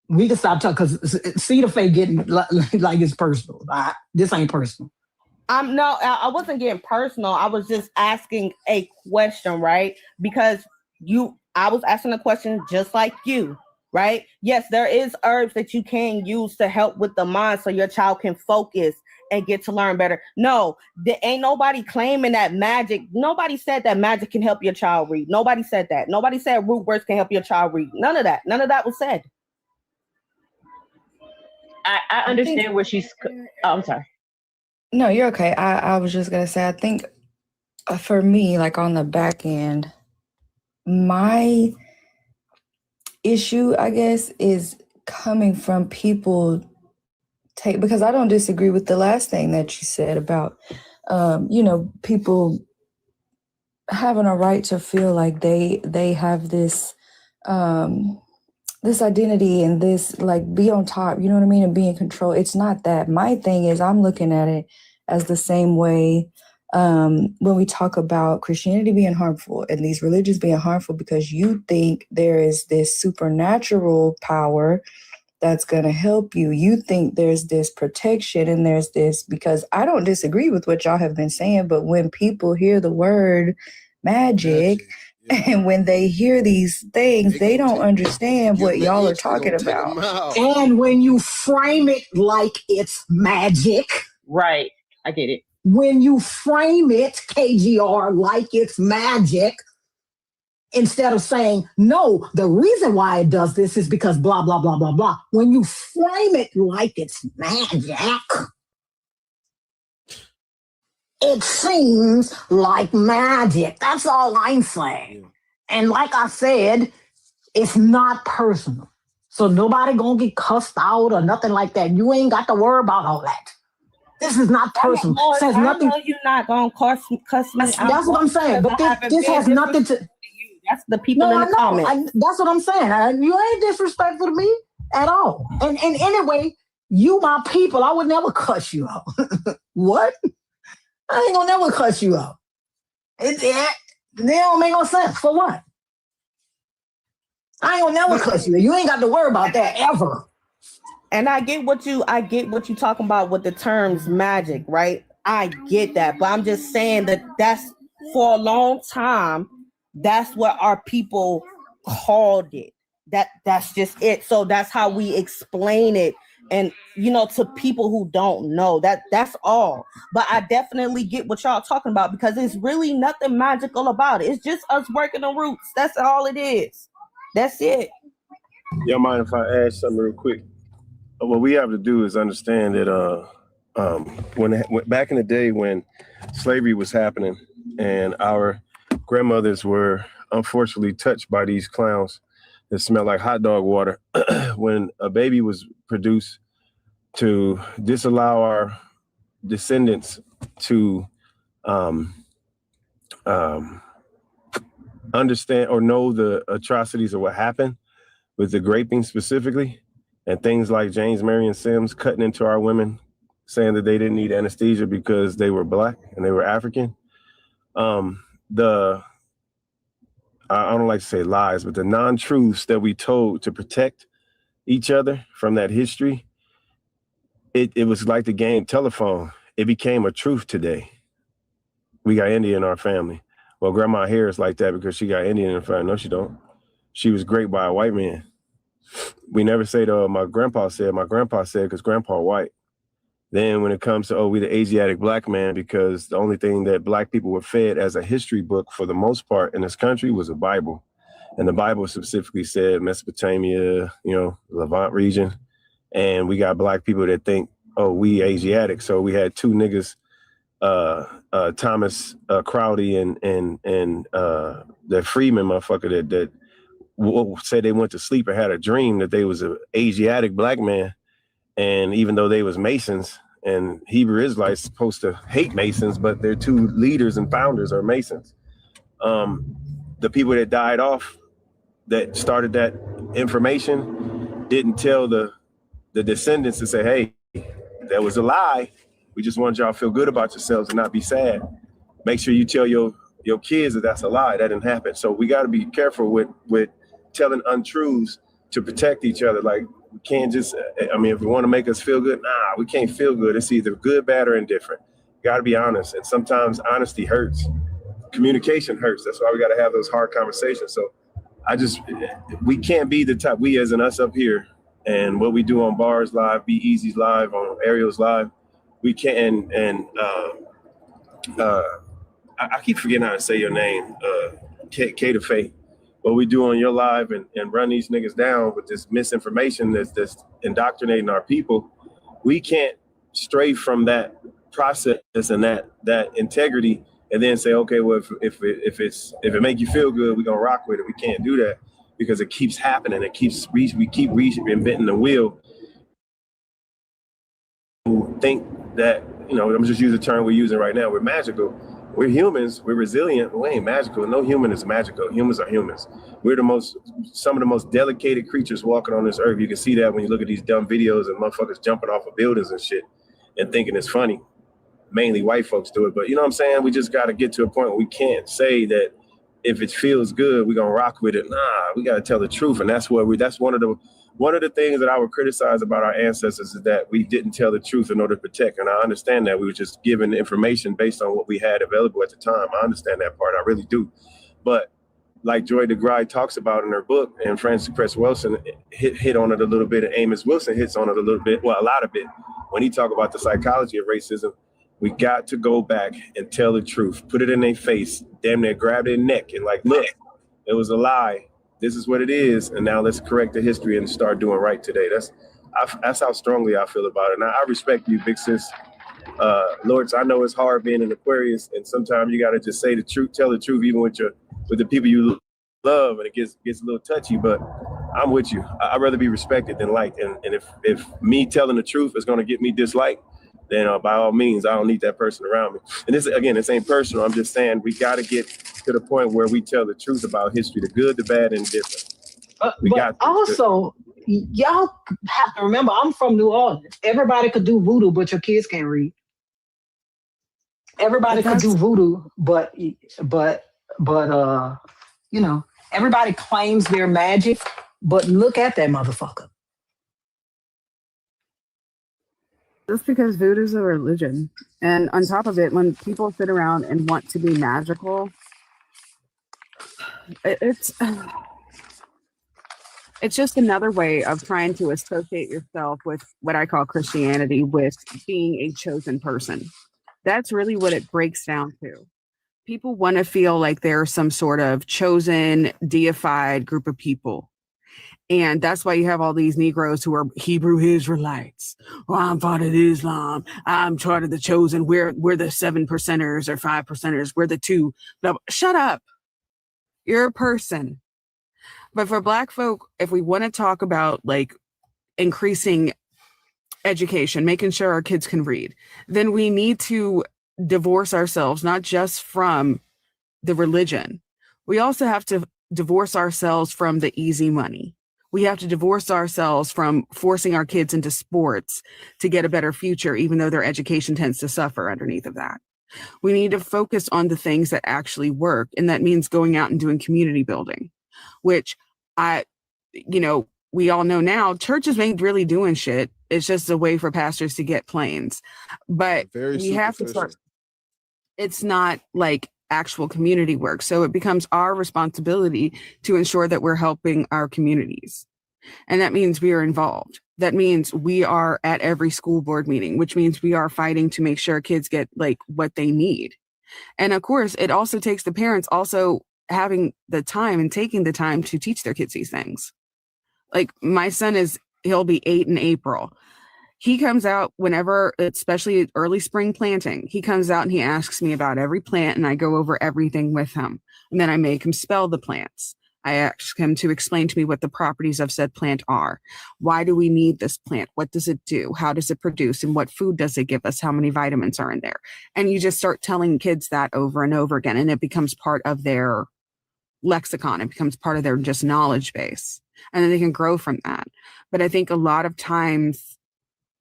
we can stop talking because Cedar Faye getting like it's personal. This ain't personal. No, I wasn't getting personal. I was just asking a question, right? Because I was asking a question just like you, right? Yes, there is herbs that you can use to help with the mind so your child can focus and get to learn better. No, there ain't nobody claiming that magic. Nobody said that magic can help your child read. Nobody said that. Nobody said root words can help your child read. None of that. None of that was said. I understand where she's. Oh, I'm sorry. No, you're okay. I was just gonna say, I think for me, like on the back end, my issue, I guess, is coming from people because I don't disagree with the last thing that you said about, people having a right to feel like they have this, this identity and this, like, be on top, you know what I mean, and be in control. It's not that. My thing is I'm looking at it as the same way when we talk about Christianity being harmful and these religions being harmful because you think there is this supernatural power that's going to help you. You think there's this protection and there's this, because I don't disagree with what y'all have been saying, but when people hear the word magic and when they hear these things, they don't understand what y'all are talking about. And when you frame it like it's magic. Right. I get it. When you frame it, KGR, like it's magic, instead of saying, no, the reason why it does this is because blah, blah, blah, blah, blah. When you frame it like it's magic, it seems like magic. That's all I'm saying. And like I said, it's not personal. So nobody gonna get cussed out or nothing like that. You ain't got to worry about all that. This is not personal. Says nothing. You're not gonna cuss me. That's what I'm saying. But this has nothing to. That's the people in the comments. That's what I'm saying. You ain't disrespectful to me at all. And anyway, you my people. I would never cuss you out. What? I ain't gonna never cuss you out. They don't make no sense. For what? I ain't gonna never cuss you. You ain't got to worry about that ever. And I get what you talking about with the terms magic, right? I get that, but I'm just saying that's for a long time. That's what our people called it. That's just it. So that's how we explain it. And to people who don't know, that's all. But I definitely get what y'all talking about because it's really nothing magical about it. It's just us working the roots. That's all it is. That's it. Y'all mind if I add something real quick? What we have to do is understand that when back in the day when slavery was happening and our grandmothers were unfortunately touched by these clowns that smelled like hot dog water, when a baby was produced, to disallow our descendants to understand or know the atrocities of what happened with the graping specifically, and things like James Marion Sims cutting into our women, saying that they didn't need anesthesia because they were Black and they were African. I don't like to say lies, but the non-truths that we told to protect each other from that history, it was like the game telephone. It became a truth today. We got Indian in our family. Well, Grandma here is like that because she got Indian in her family. No, she don't. She was great by a white man. We never say my grandpa said because Grandpa white. Then when it comes to, we the Asiatic Black man, because the only thing that Black people were fed as a history book for the most part in this country was a Bible. And the Bible specifically said Mesopotamia, Levant region. And we got Black people that think, we Asiatic. So we had two niggas, Thomas Crowdy and the Freeman motherfucker that said they went to sleep and had a dream that they was an Asiatic Black man. And even though they was Masons, and Hebrew Israelites supposed to hate Masons, but their two leaders and founders are Masons. The people that died off, that started that information, didn't tell the descendants to say, hey, that was a lie. We just wanted y'all to feel good about yourselves and not be sad. make sure you tell your kids that that's a lie. That didn't happen. So we got to be careful with telling untruths to protect each other. Like, we can't just, I mean, if you want to make us feel good, nah, we can't feel good. It's either good, bad, or indifferent. Got to be honest. And sometimes honesty hurts. Communication hurts. That's why we got to have those hard conversations. So we can't be the type, we as in us up here, and what we do on Bars Live, Be Easy's Live, on Ariel's Live, we can, and I keep forgetting how to say your name, K to Faye. What we do on your live and run these niggas down with this misinformation that's indoctrinating our people, we can't stray from that process and that integrity and then say, okay, well, if it make you feel good, we're gonna rock with it. We can't do that because it keeps happening. We keep reinventing the wheel. Who think that, I'm just using the term we're using right now, we're magical. We're humans, we're resilient, but we ain't magical. No human is magical. Humans are humans. We're some of the most delicate creatures walking on this earth. You can see that when you look at these dumb videos and motherfuckers jumping off of buildings and shit and thinking it's funny. Mainly white folks do it, but you know what I'm saying? We just got to get to a point where we can't say that if it feels good, we're gonna rock with it. Nah, we got to tell the truth, and that's one of the things that I would criticize about our ancestors is that we didn't tell the truth in order to protect. And I understand that we were just given information based on what we had available at the time. I understand that part, I really do. But like Joy DeGruy talks about in her book, and Francis Cress Wilson hit on it a little bit, and Amos Wilson hits on it a little bit, well, a lot of it, when he talk about the psychology of racism. We got to go back and tell the truth, put it in their face, damn near grab their neck and like, look, it was a lie. This is what it is. And now let's correct the history and start doing right today. That's how strongly I feel about it. Now, I respect you, big sis. Lords, I know it's hard being an Aquarius, and sometimes you got to just say the truth, tell the truth, even with the people you love, and it gets a little touchy, but I'm with you. I'd rather be respected than liked. And if me telling the truth is going to get me disliked, then by all means, I don't need that person around me. And this ain't personal. I'm just saying we got to get to the point where we tell the truth about history, the good, the bad, and different. Y'all have to remember, I'm from New Orleans. Everybody could do voodoo, but your kids can't read. Everybody could do voodoo, but everybody claims they're magic, but look at that motherfucker. Just because voodoo is a religion. And on top of it, when people sit around and want to be magical, it's just another way of trying to associate yourself with what I call Christianity, with being a chosen person. That's really what it breaks down to. People want to feel like they're some sort of chosen, deified group of people. And that's why you have all these Negroes who are Hebrew Israelites. Well, I'm part of Islam. I'm part of the chosen. We're the 7% or 5%. We're the 2. No, shut up. You're a person. But for Black folk, if we want to talk about like increasing education, making sure our kids can read, then we need to divorce ourselves, not just from the religion. We also have to divorce ourselves from the easy money. We have to divorce ourselves from forcing our kids into sports to get a better future, even though their education tends to suffer underneath of that. We need to focus on the things that actually work. And that means going out and doing community building, which we all know now, churches ain't really doing shit. It's just a way for pastors to get planes. But we have to start. It's not like actual community work. So it becomes our responsibility to ensure that we're helping our communities. And that means we are involved. That means we are at every school board meeting, which means we are fighting to make sure kids get like what they need. And of course, it also takes the parents also having the time and taking the time to teach their kids these things. Like my son he'll be 8 in April. He comes out whenever, especially early spring planting, he comes out and he asks me about every plant, and I go over everything with him. And then I make him spell the plants. I ask him to explain to me what the properties of said plant are. Why do we need this plant? What does it do? How does it produce? And what food does it give us? How many vitamins are in there? And you just start telling kids that over and over again, and it becomes part of their lexicon. It becomes part of their just knowledge base. And then they can grow from that. But I think a lot of times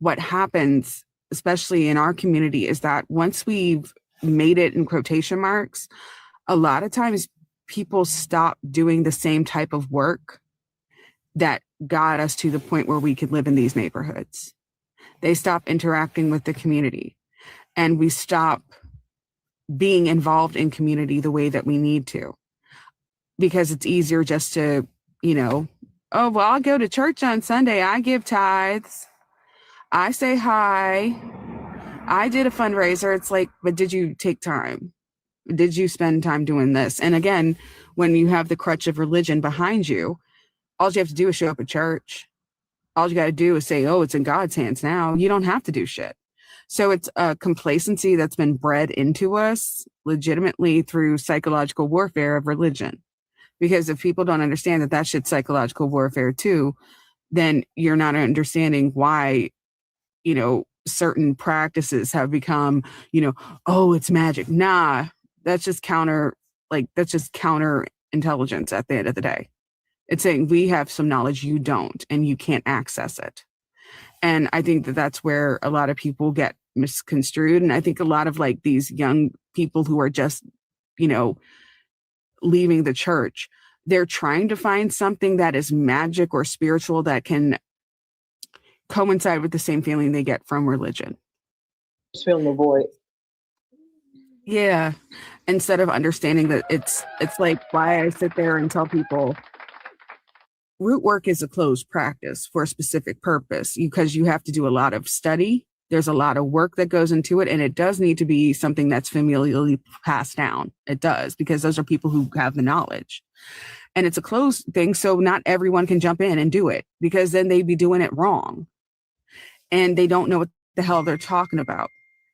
what happens, especially in our community, is that once we've made it in quotation marks, a lot of times people stop doing the same type of work that got us to the point where we could live in these neighborhoods. They stop interacting with the community, and we stop being involved in community the way that we need to, because it's easier just to, oh, well, I'll go to church on Sunday. I give tithes. I say hi. I did a fundraiser. It's like, but did you take time? Did you spend time doing this? And again, when you have the crutch of religion behind you, all you have to do is show up at church. All you got to do is say, oh, it's in God's hands now. You don't have to do shit. So it's a complacency that's been bred into us legitimately through psychological warfare of religion. Because if people don't understand that shit's psychological warfare too, then you're not understanding why, certain practices have become, oh, it's magic. Nah, that's just counter intelligence at the end of the day. It's saying we have some knowledge you don't, and you can't access it. And I think that that's where a lot of people get misconstrued. And I think a lot of like these young people who are just, leaving the church, they're trying to find something that is magic or spiritual that can coincide with the same feeling they get from religion. Just feeling the void. Yeah. Instead of understanding that it's like why I sit there and tell people root work is a closed practice for a specific purpose, because you have to do a lot of study. There's a lot of work that goes into it, and it does need to be something that's familially passed down. It does, because those are people who have the knowledge. And it's a closed thing, so not everyone can jump in and do it, because then they'd be doing it wrong. And they don't know what the hell they're talking about.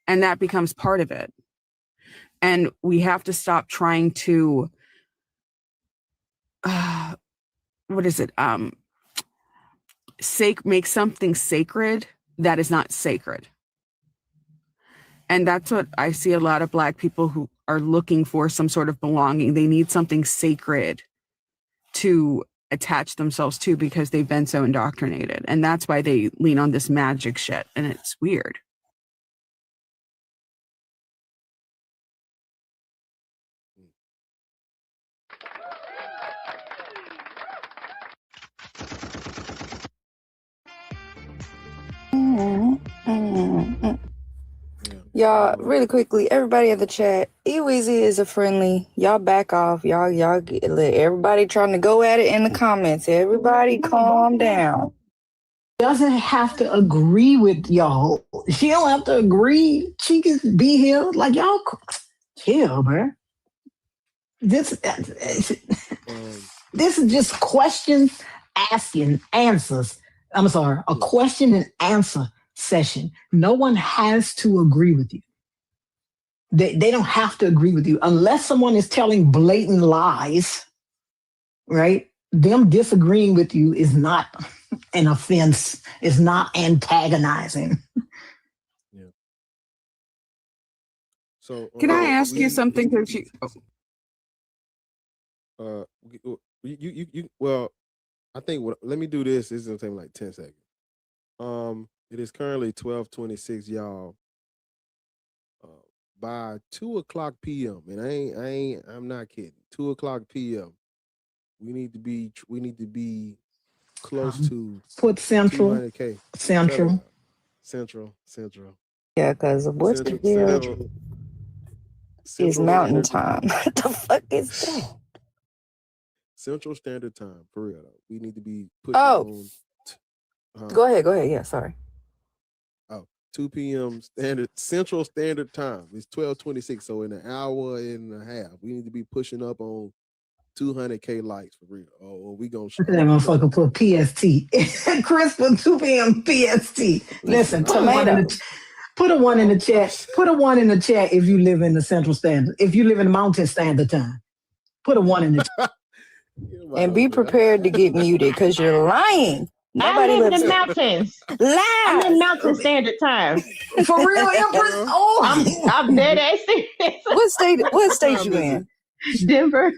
And that becomes part of it. And we have to stop trying to, make something sacred that is not sacred. And that's what I see a lot of Black people who are looking for, some sort of belonging. They need something sacred to attach themselves to, because they've been so indoctrinated. And that's why they lean on this magic shit. And it's weird. Y'all, really quickly, everybody in the chat, Eweezy is a friendly. Y'all back off. Y'all everybody trying to go at it in the comments. Everybody calm down. Doesn't have to agree with y'all. She don't have to agree. She can be here. Like, y'all chill, man. This is just questions, asking, answers. I'm sorry, a question and answer session. No one has to agree with you. They don't have to agree with you unless someone is telling blatant lies, right? Them disagreeing with you is not an offense. It's not antagonizing. Yeah. So can I ask you something? Well, I think let me do this. This is gonna take like 10 seconds. It is currently 12:26, y'all. By 2:00 p.m. and I'm not kidding. 2:00 p.m. We need to be close to put Central. 200K. Central. Yeah, because what's the deal? It's Mountain Time. What the fuck is that? Central Standard Time, for real though. We need to be pushing on. Go ahead. Yeah, sorry. 2 p.m. Central Standard Time. It's 12:26, so in an hour and a half, we need to be pushing up on 200K likes for real. Or we gonna look at that motherfucker put PST. Chris put 2 p.m. PST. Listen, put a 1 in the chat. Put a 1 in the chat if you live in the Central Standard. If you live in the Mountain Standard Time, put a 1 in the chat. And be prepared to get muted because you're lying. Nobody I live in the mountains. I'm in Mountain Standard Time. For real, Empress? Oh, I'm dead ass serious. What state you in? Denver.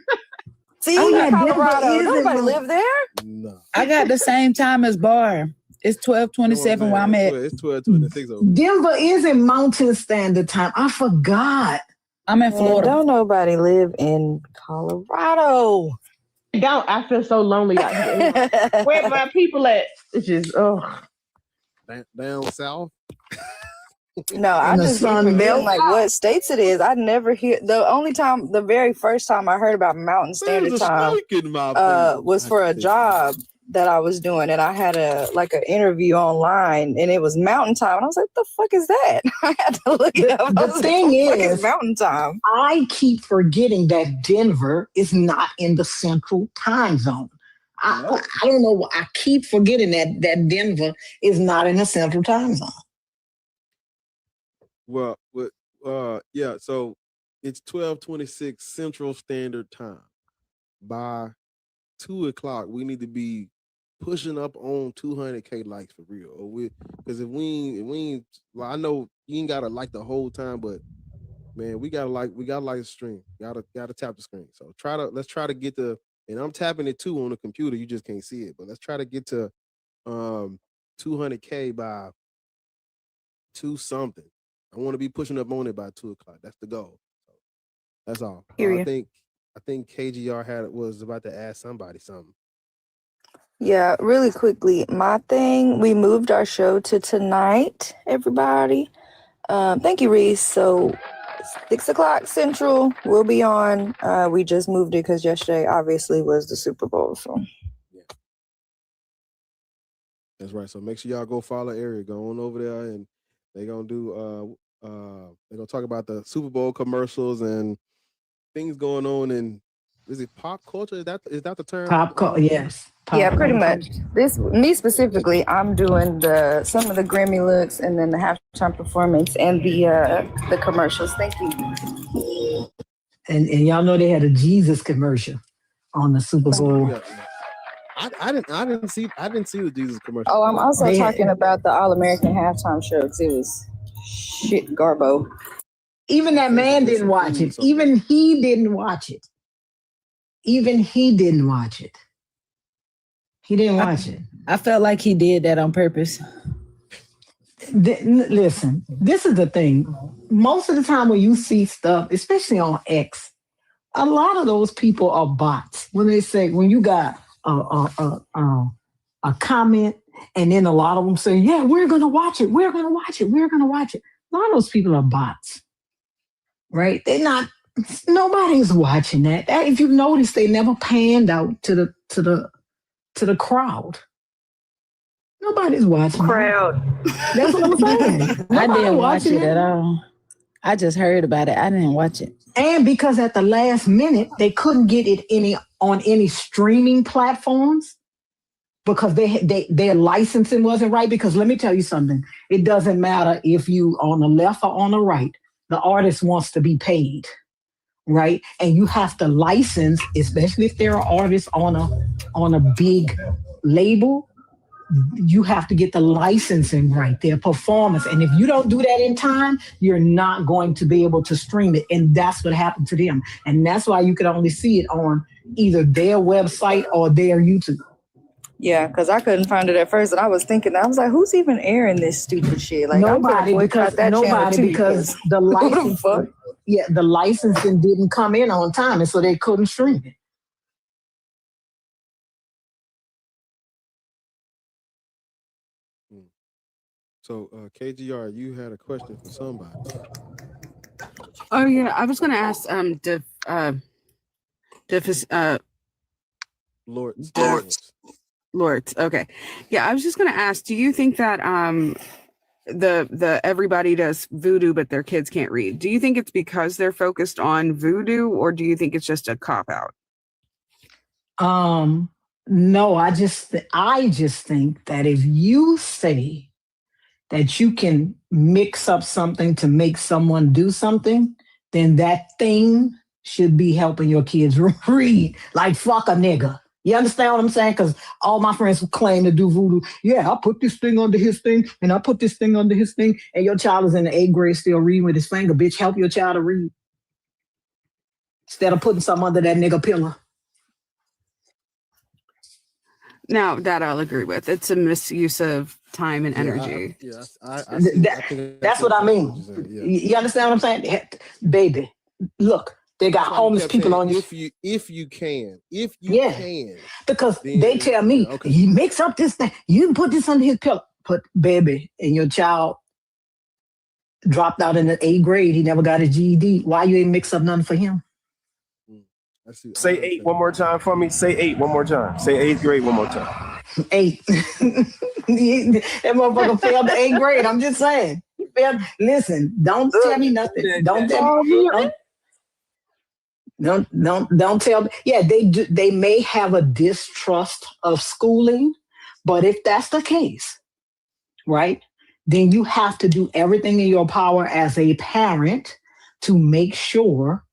See, Colorado. Nobody live there? No. I got the same time as Bar. It's 12:27 where I'm at. It's 12:26. Denver is in Mountain Standard Time. I forgot. I'm in Man, Florida. don't nobody live in Colorado. Don't. I feel so lonely out here. Where my people at? It's just down south. No, I just be forgetting like what states it is. I never hear the very first time I heard about Mountain Standard Time was for a job that I was doing, and I had an interview online, and it was Mountain Time, and I was like, "The fuck is that?" I had to look it up. The thing is, Mountain Time. I keep forgetting that Denver is not in the Central Time Zone. I don't know. I keep forgetting that Denver is not in the Central Time Zone. Well, yeah. So it's 12:26 Central Standard Time. By 2:00, we need to be pushing up on 200K likes for real. Because if we ain't, well, I know you ain't gotta like the whole time, but man, we gotta like the stream. Gotta tap the screen. So let's try to get to, and I'm tapping it too on the computer. You just can't see it, but let's try to get to 200K by 2 something. I want to be pushing up on it by 2:00. That's the goal. So that's all. I think KGR was about to ask somebody something. Yeah, really quickly. My thing, we moved our show to tonight, everybody. Thank you, Reese. So 6:00 Central, we'll be on. We just moved it because yesterday obviously was the Super Bowl. So yeah. That's right. So make sure y'all go follow Ari. Go on over there, and they're gonna do they're gonna talk about the Super Bowl commercials and things going on in, is it pop culture? Is that the term? Pop culture, yes. yeah, pretty much. Me specifically, I'm doing some of the Grammy looks and then the halftime performance and the commercials. Thank you. And y'all know they had a Jesus commercial on the Super Bowl. Yeah. I didn't see the Jesus commercial. Oh, I'm also talking about the All American halftime show because it was shit garbo. Even that man didn't watch it. Even he didn't watch it. He didn't watch it. I felt like he did that on purpose. Listen, this is the thing. Most of the time when you see stuff, especially on X, a lot of those people are bots. When you got a comment, and then a lot of them say, "Yeah, we're gonna watch it. We're gonna watch it. We're gonna watch it." A lot of those people are bots, right? They're not. Nobody's watching that. If you notice, they never panned out to the crowd. Nobody's watching. Crowd. That's what I'm saying. I didn't watch it at all. I just heard about it. I didn't watch it. And because at the last minute they couldn't get it on any streaming platforms because their licensing wasn't right. Because let me tell you something. It doesn't matter if you on the left or on the right. The artist wants to be paid. Right? And you have to license, especially if there are artists on a big label, you have to get the licensing right, their performance. And if you don't do that in time, you're not going to be able to stream it. And that's what happened to them. And that's why you could only see it on either their website or their YouTube. Yeah, because I couldn't find it at first, and I was like, who's even airing this stupid shit? Like nobody, because the license, the licensing didn't come in on time, and so they couldn't stream it. So KGR, you had a question for somebody. Oh yeah, I was going to ask Lords. Okay. Yeah, I was just going to ask, do you think that the everybody does voodoo but their kids can't read? Do you think it's because they're focused on voodoo, or do you think it's just a cop out? No, I just think that if you say that you can mix up something to make someone do something, then that thing should be helping your kids read. Like fuck a nigga. You understand what I'm saying? Because all my friends who claim to do voodoo, yeah, I put this thing under his thing, and I put this thing under his thing, and your child is in the 8th grade still reading with his finger. Bitch, help your child to read. Instead of putting something under that nigga pillow. Now, that I'll agree with. It's a misuse of time and energy. That's what I mean. You understand what I'm saying? Baby, Look, they got homeless people on you. If you can, because then, they tell me, okay. You mix up this thing, you put this under his pillow. Put baby, and your child dropped out in the 8th grade. He never got a GED. Why you ain't mix up nothing for him? Say 8 one more time for me. Say 8 one more time. Say 8th grade one more time. 8. That motherfucker failed the 8th grade. I'm just saying. He failed. Listen, don't tell me nothing. Don't tell me. Don't tell me. Yeah, they do. They may have a distrust of schooling, but if that's the case, right, then you have to do everything in your power as a parent to make sure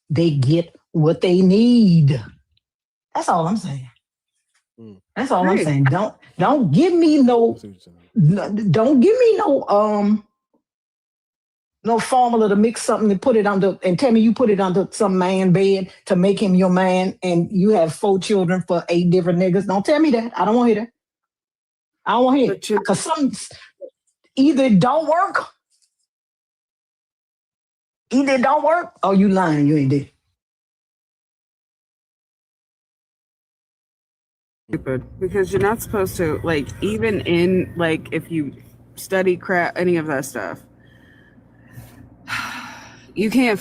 they get what they need. That's all I'm saying. That's all I'm saying. Don't give me no no formula to mix something and put it under and tell me you put it under some man bed to make him your man and you have 4 children for 8 different niggas. Don't tell me that. I don't want to hear that. I don't want to hear it. Because some either it don't work, or you lying, you ain't dead. Stupid, because you're not supposed to, like, even in, like, if you study any of that stuff, you can't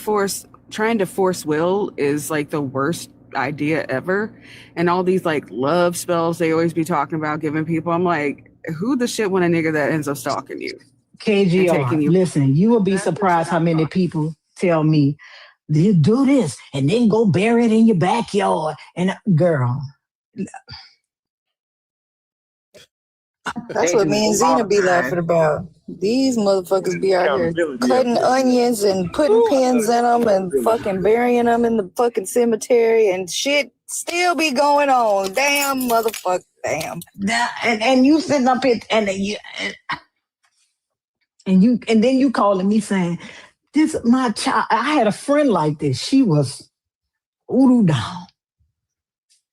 trying to force will is like the worst idea ever. And all these like love spells they always be talking about giving people, I'm like, who the shit want a nigga that ends up stalking you? KGR, listen, you will be surprised how many people tell me, do this and then go bury it in your backyard. And girl, that's what me and Zena be laughing about. These motherfuckers be out here cutting onions and putting pins in them and fucking burying them in the fucking cemetery and shit still be going on. Damn motherfucker, damn. And you sitting up here and then you calling me saying, this my child. I had a friend like this. She was oodoo down.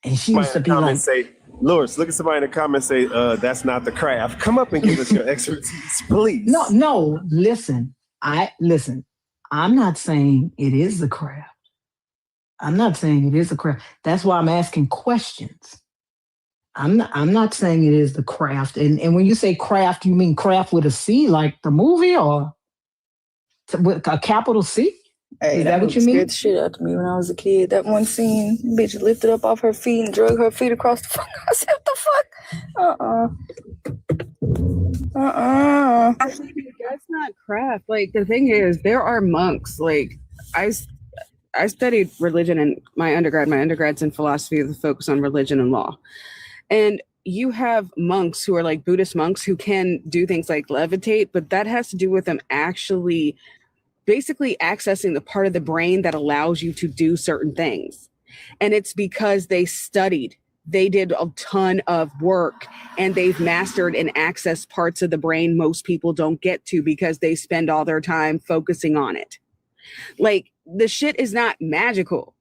And she used to be like, Loris, look at somebody in the comments say, that's not the craft. Come up and give us your expertise, please. No, listen. I'm not saying it is the craft. That's why I'm asking questions. I'm not saying it is the craft. And when you say craft, you mean craft with a C, like the movie, or with a capital C? Hey, is that what you mean? Scared the shit out of me when I was a kid. That one scene, bitch lifted up off her feet and drug her feet across the fuck. I said, what the fuck? That's not craft. Like, the thing is, there are monks. Like, I studied religion in my undergrad. My undergrad's in philosophy with a focus on religion and law. And you have monks who are like Buddhist monks who can do things like levitate, but that has to do with them actually basically accessing the part of the brain that allows you to do certain things. And it's because they studied, they did a ton of work, and they've mastered and accessed parts of the brain most people don't get to because they spend all their time focusing on it. Like, the shit is not magical.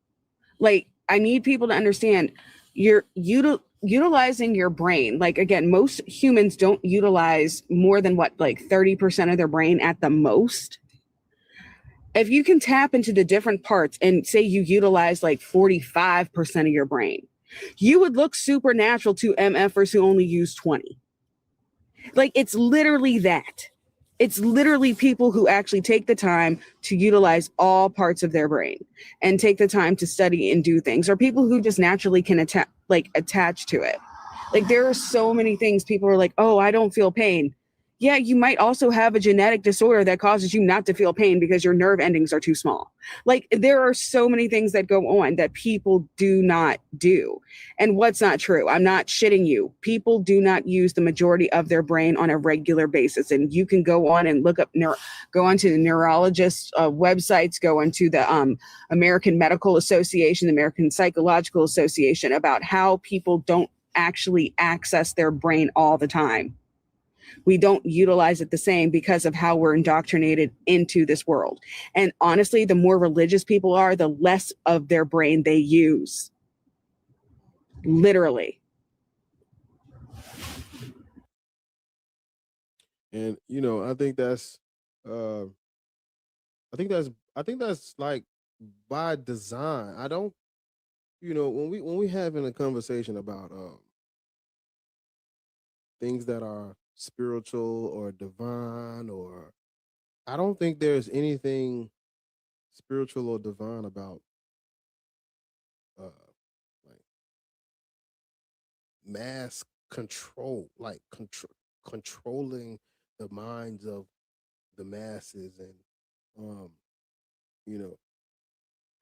Like, I need people to understand you're utilizing your brain. Like, again, most humans don't utilize more than 30% of their brain at the most. If you can tap into the different parts and say you utilize like 45% of your brain, you would look supernatural to MFers who only use 20. Like, it's literally that. It's literally people who actually take the time to utilize all parts of their brain and take the time to study and do things, or people who just naturally can attach to it. Like, there are so many things people are like, oh, I don't feel pain. Yeah, you might also have a genetic disorder that causes you not to feel pain because your nerve endings are too small. Like, there are so many things that go on that people do not do. And what's not true? I'm not shitting you. People do not use the majority of their brain on a regular basis. And you can go on and look up, go onto the neurologist websites, go onto the American Medical Association, the American Psychological Association, about how people don't actually access their brain all the time. We don't utilize it the same because of how we're indoctrinated into this world. And honestly, the more religious people are, the less of their brain they use. Literally. And I think that's like by design. I don't, when we having a conversation about things that are spiritual or divine, or I don't think there's anything spiritual or divine about like mass control, like controlling the minds of the masses, and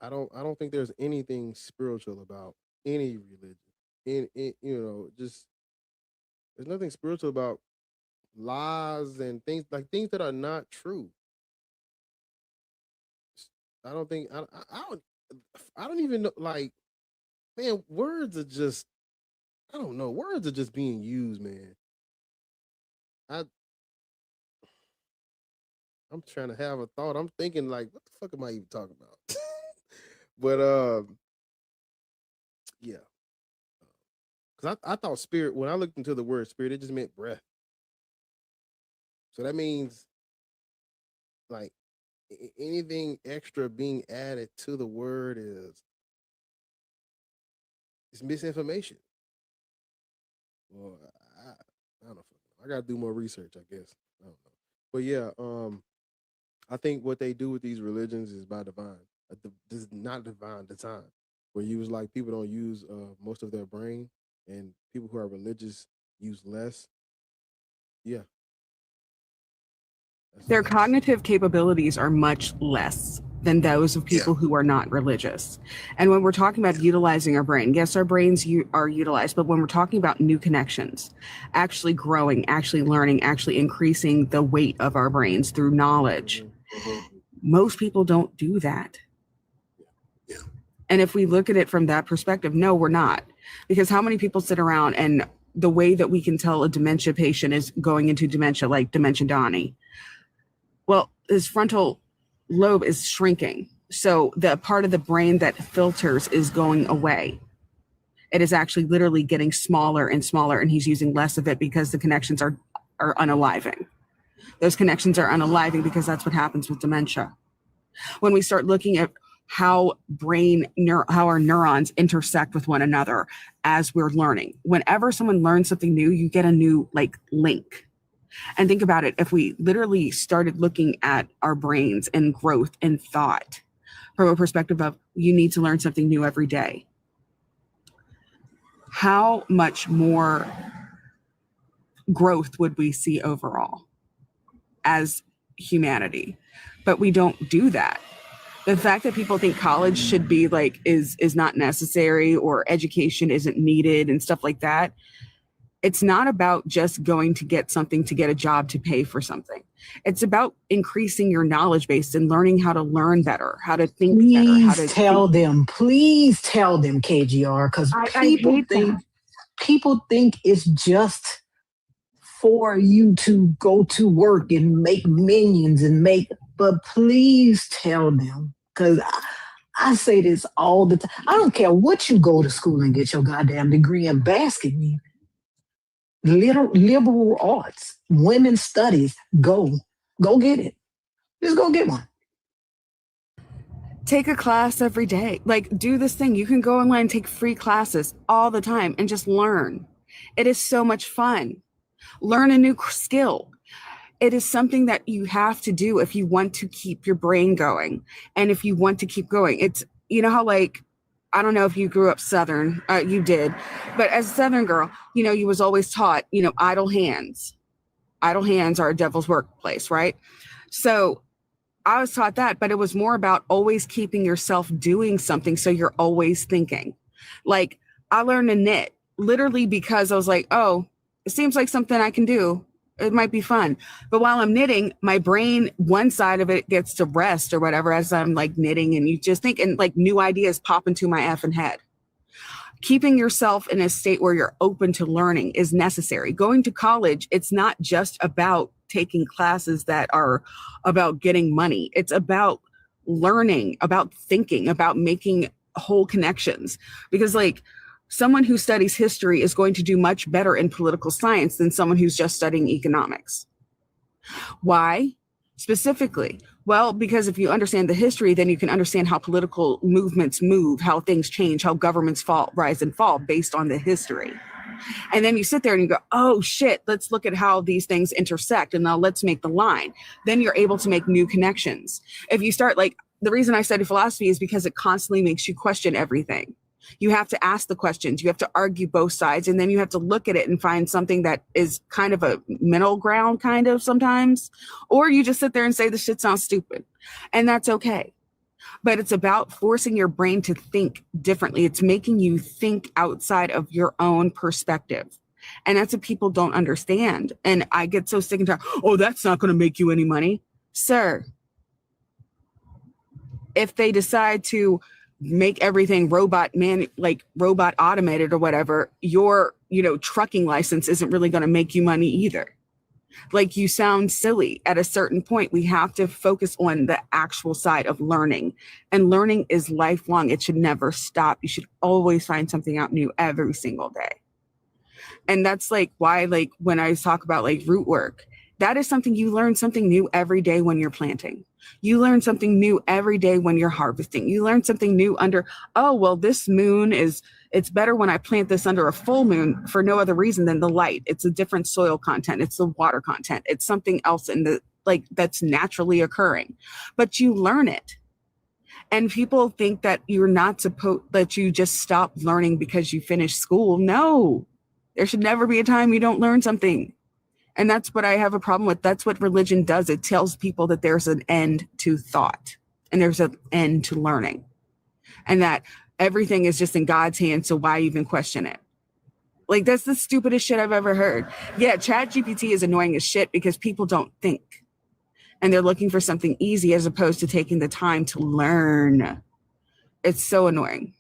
I don't think there's anything spiritual about any religion. Just there's nothing spiritual about lies and things that are not true. I don't think I don't even know, like, man, words are just, I don't know, words are just being used, man. I'm trying to have a thought. I'm thinking like, what the fuck am I even talking about? But yeah. Because I thought spirit, when I looked into the word spirit, it just meant breath. So that means like anything extra being added to the word is misinformation. Well, I don't know. I gotta do more research, I guess. I don't know. But yeah, I think what they do with these religions is by divine. This is not divine design, where you was like, people don't use most of their brain, and people who are religious use less. Yeah. Their cognitive capabilities are much less than those of people who are not religious. And when we're talking about utilizing our brain, yes, our brains are utilized, but when we're talking about new connections, actually growing, actually learning, actually increasing the weight of our brains through knowledge, most people don't do that. And if we look at it from that perspective, no, we're not. Because how many people sit around, and the way that we can tell a dementia patient is going into dementia, like dementia Donnie. Well, his frontal lobe is shrinking. So the part of the brain that filters is going away. It is actually literally getting smaller and smaller, and he's using less of it because the connections are unaliving. Those connections are unaliving because that's what happens with dementia. When we start looking at how our neurons intersect with one another as we're learning. Whenever someone learns something new, you get a new link. And think about it, if we literally started looking at our brains and growth and thought from a perspective of you need to learn something new every day, how much more growth would we see overall as humanity? But we don't do that. The fact that people think college should be is not necessary, or education isn't needed and stuff like that. It's not about just going to get something to get a job to pay for something. It's about increasing your knowledge base and learning how to learn better, how to think better. How to Please tell them, KGR, because people think it's just for you to go to work and make minions but please tell them, because I say this all the time. I don't care what you go to school and get your goddamn degree in basketball. Liberal arts, women's studies, go get it. Just go get one. Take a class every day. Do this thing. You can go online and take free classes all the time and just learn. It is so much fun. Learn a new skill. It is something that you have to do if you want to keep your brain going. And if you want to keep going, it's, how I don't know if you grew up Southern, you did, but as a Southern girl, you was always taught, idle hands are a devil's workplace, right? So I was taught that, but it was more about always keeping yourself doing something. So you're always thinking. I learned to knit literally because I was like, oh, it seems like something I can do. It might be fun. But while I'm knitting, my brain, one side of it gets to rest or whatever as I'm knitting, and you just think, and new ideas pop into my effing head. Keeping yourself in a state where you're open to learning is necessary. Going to college, it's not just about taking classes that are about getting money. It's about learning, about thinking, about making whole connections. Because someone who studies history is going to do much better in political science than someone who's just studying economics. Why? Specifically, Well, because if you understand the history, then you can understand how political movements move, how things change, how governments rise and fall based on the history. And then you sit there and you go, oh shit, let's look at how these things intersect, and now let's make the line. Then you're able to make new connections. If you start, like, the reason I study philosophy is because it constantly makes you question everything. You have to ask the questions, you have to argue both sides, and then you have to look at it and find something that is kind of a middle ground kind of sometimes, or you just sit there and say the shit sounds stupid, and that's okay. But it's about forcing your brain to think differently. It's making you think outside of your own perspective. And that's what people don't understand. And I get so sick and tired, oh, that's not going to make you any money. Sir, if they decide to make everything robot automated or whatever, your, trucking license isn't really going to make you money either. Like, you sound silly. At a certain point, we have to focus on the actual side of learning, and learning is lifelong. It should never stop. You should always find something out new every single day. And that's like why, like, when I talk about like root work, that is something you learn something new every day when you're planting. You learn something new every day when you're harvesting. You learn something new under, oh, well, this moon it's better when I plant this under a full moon for no other reason than the light. It's a different soil content. It's the water content. It's something else that's naturally occurring, but you learn it. And people think that you're not that you just stop learning because you finish school. No, there should never be a time you don't learn something. And that's what I have a problem with. That's what religion does. It tells people that there's an end to thought and there's an end to learning, and that everything is just in God's hands. So why even question it? Like, that's the stupidest shit I've ever heard. Yeah, ChatGPT is annoying as shit because people don't think, and they're looking for something easy as opposed to taking the time to learn. It's so annoying.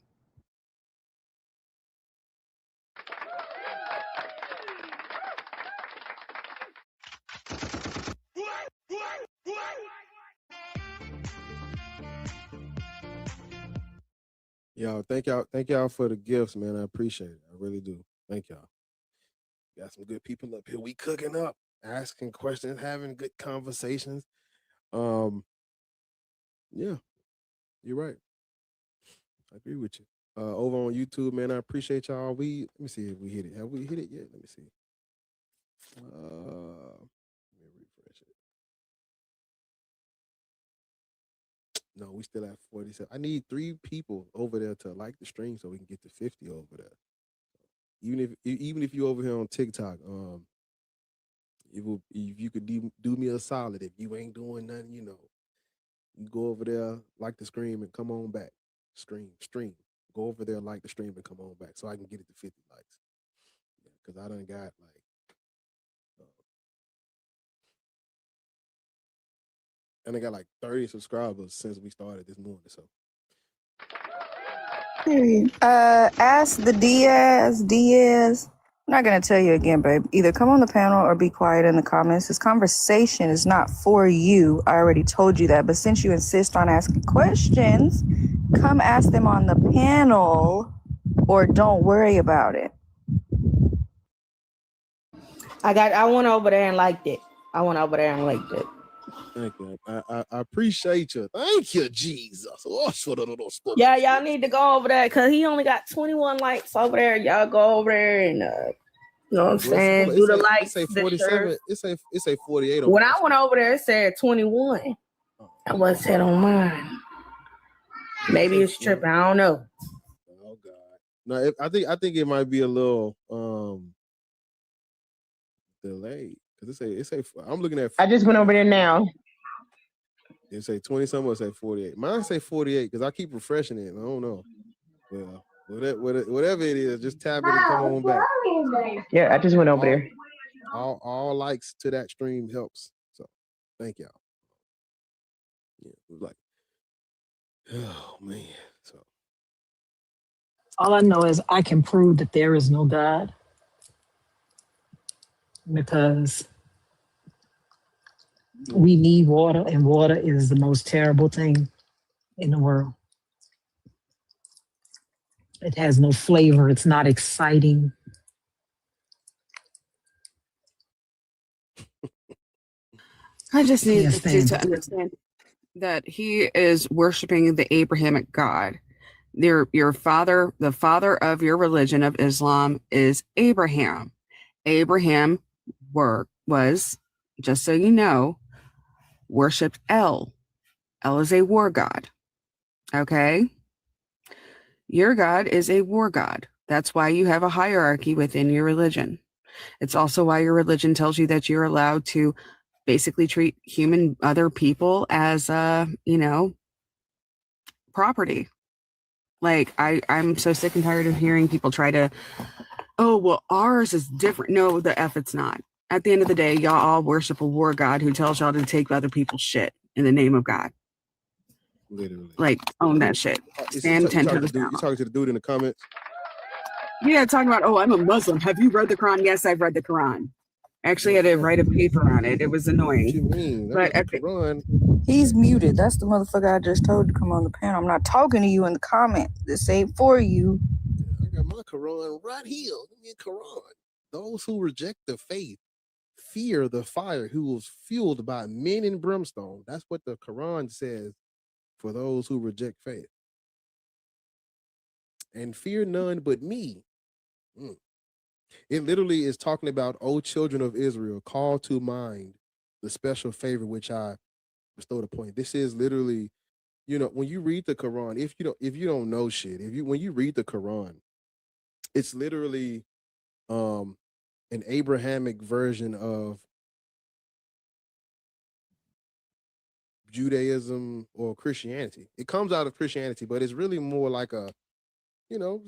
Thank y'all for the gifts, man. I appreciate it. I really do. Thank y'all. Got some good people up here. We cooking up, asking questions, having good conversations. Yeah, you're right. I agree with you. Over on YouTube, man, I appreciate y'all. Let me see if we hit it. Have we hit it yet? Let me see. Let me refresh it. No, we still at 47. I need 3 people over there to like the stream so we can get to 50 over there. Even if you over here on TikTok, if you could do me a solid, if you ain't doing nothing, you go over there, like the stream, and come on back. Stream. Go over there, like the stream, and come on back so I can get it to 50 likes. Because I done got and I got like 30 subscribers since we started this morning. So ask the Diaz. I'm not gonna tell you again, babe. Either come on the panel or be quiet in the comments. This conversation is not for you. I already told you that. But since you insist on asking questions, come ask them on the panel, or don't worry about it. I went over there and liked it. thank you. I appreciate you. Thank you, Jesus. Yeah, y'all need to go over there because he only got 21 likes over there. Y'all go over there and you know what I'm saying? Do the likes. It say 47. It say 48. When I went over there, it said 21. I was said on mine. Maybe it's tripping. I don't know. Oh God. No, I think it might be a little delayed because it say I'm looking at. I just went over there now. It say 20 something or say 48. Mine say 48 because I keep refreshing it. I don't know. Well, whatever it is, just tap it and come on back. Yeah, I just went over there. All likes to that stream helps. So thank y'all. Yeah, it was like, oh man. So all I know is I can prove that there is no God because we need water, and water is the most terrible thing in the world. It has no flavor. It's not exciting. I just need you to understand. that he is worshiping the Abrahamic God. Your father, the father of your religion of Islam, is Abraham. Abraham was, just so you know, worshipped El. El is a war god. Okay? Your God is a war god. That's why you have a hierarchy within your religion. It's also why your religion tells you that you're allowed to basically treat other people as, property. Like, I'm so sick and tired of hearing people try to, oh, well, ours is different. No, the F it's not. At the end of the day, y'all all worship a war god who tells y'all to take other people's shit in the name of God. Literally. Like, own that shit. Stand 10 toes down. You talking to the dude in the comments? Yeah, talking about, oh, I'm a Muslim. Have you read the Quran? Yes, I've read the Quran. I actually had to write a paper on it. It was annoying. What you mean? But He's muted. That's the motherfucker I just told to come on the panel. I'm not talking to you in the comment. This ain't for you. I got my Quran right here. Give me a Quran. Those who reject the faith fear the fire who was fueled by men and brimstone. That's what the Quran says for those who reject faith. And fear none but me. It literally is talking about, O children of Israel, call to mind the special favor which I bestowed upon you. This is literally, when you read the Quran, if you don't know shit, when you read the Quran, it's literally an Abrahamic version of Judaism or Christianity. It comes out of Christianity, but it's really more like a,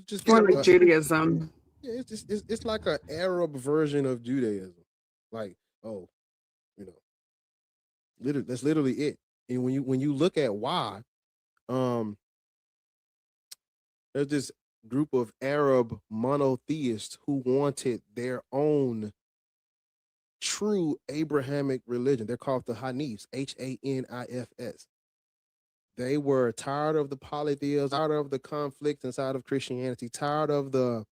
just more like Judaism. Yeah, it's like an Arab version of Judaism. Like, that's literally it. And when you look at why, there's this group of Arab monotheists who wanted their own true Abrahamic religion. They're called the Hanifs, Hanifs. They were tired of the polytheism, tired of the conflict inside of Christianity, tired of the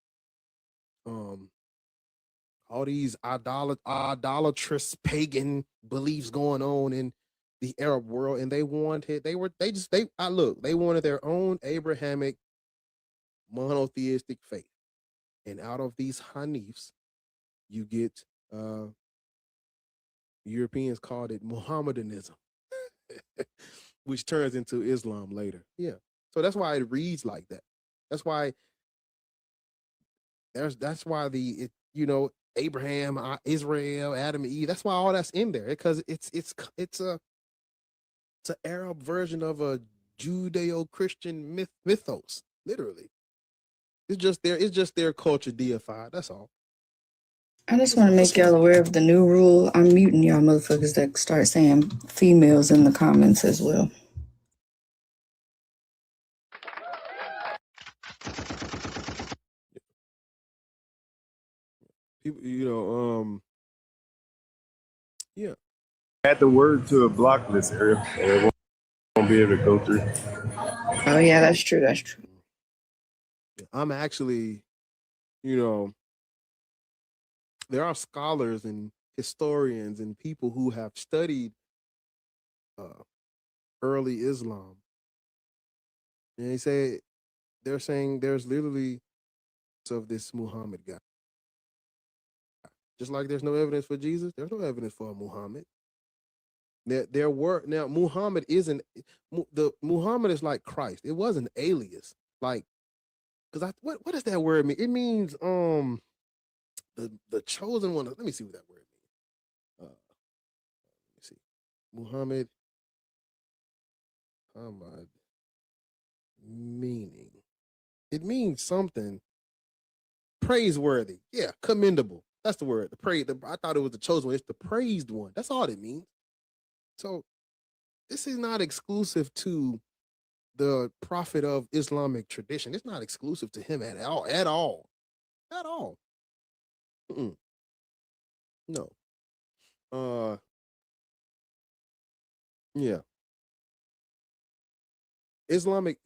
all these idolatrous pagan beliefs going on in the Arab world, and they wanted their own Abrahamic monotheistic faith. And out of these Hanifs, you get Europeans called it Mohammedanism, which turns into Islam later. Yeah. So that's why it reads like that. That's why Abraham, Israel, Adam and Eve, that's why all that's in there, because it's an Arab version of a Judeo-Christian mythos, literally. It's just their culture deified. That's all. I just want to make y'all aware of the new rule. I'm muting y'all motherfuckers that start saying females in the comments as well. People, yeah. Add the word to a block list area, and it won't be able to go through. Oh yeah, that's true. That's true. I'm actually, there are scholars and historians and people who have studied early Islam, and they're saying there's literally of this Muhammad guy. Just like there's no evidence for Jesus, there's no evidence for Muhammad. Now Muhammad isn't Muhammad is like Christ. It was an alias, like, because what does that word mean? It means the chosen one. Let me see what that word means. Let me see. Muhammad meaning. It means something praiseworthy. Yeah, commendable. That's the word. I thought it was the chosen one. It's the praised one. That's all it means. So this is not exclusive to the prophet of Islamic tradition. It's not exclusive to him at all. No. Yeah. Islamic,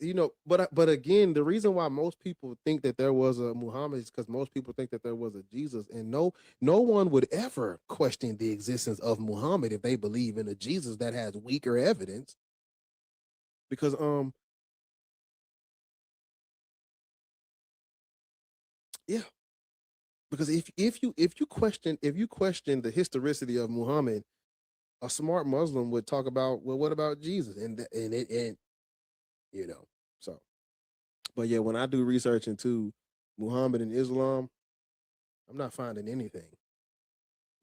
but again, the reason why most people think that there was a Muhammad is because most people think that there was a Jesus, and no one would ever question the existence of Muhammad if they believe in a Jesus that has weaker evidence. because yeah, because if you question the historicity of Muhammad, a smart Muslim would talk about, well, what about Jesus? And you know, so. But yeah, when I do research into Muhammad and Islam, I'm not finding anything.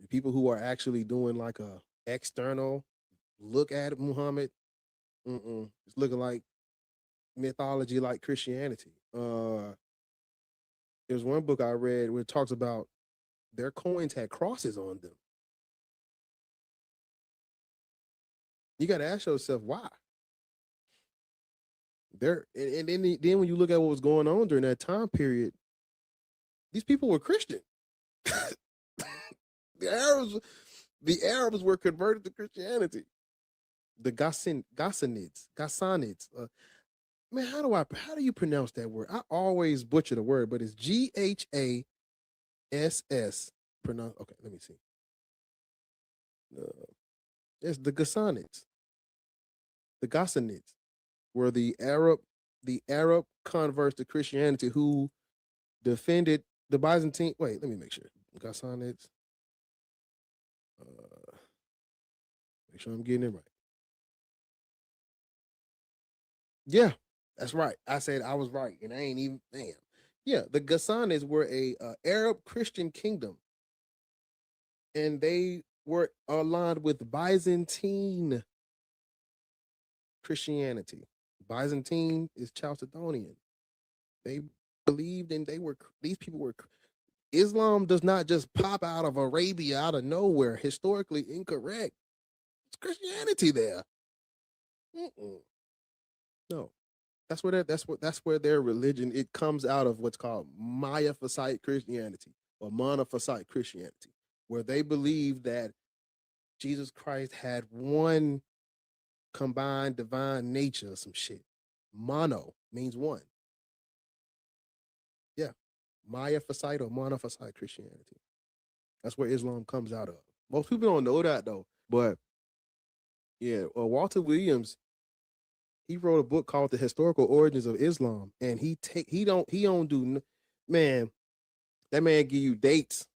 The people who are actually doing like a external look at Muhammad, it's looking like mythology, like Christianity. There's one book I read where it talks about their coins had crosses on them. You got to ask yourself why. And then when you look at what was going on during that time period, these people were Christian. The Arabs were converted to Christianity. The Ghassanids. Man, how do you pronounce that word? I always butcher the word, but it's Ghass. Pronounce. Okay, let me see. It's the Ghassanids. The Ghassanids were the Arab converts to Christianity who defended the Byzantine. Wait, let me make sure. Ghassanids. Make sure I'm getting it right. Yeah, that's right. I said I was right, and I ain't even, damn. Yeah, the Ghassanids were a Arab Christian kingdom, and they were aligned with Byzantine Christianity. Byzantine is Chalcedonian. They believed, and these people were. Islam does not just pop out of Arabia out of nowhere. Historically incorrect. It's Christianity there. No, that's where their religion, it comes out of what's called Miaphysite Christianity or Monophysite Christianity, where they believe that Jesus Christ had one combined divine nature or some shit. Mono means one. Yeah, Miaphysite or Monophysite Christianity. That's where Islam comes out of. Most people don't know that though, but yeah, Walter Williams, he wrote a book called The Historical Origins of Islam, and he don't do, man, that man give you dates.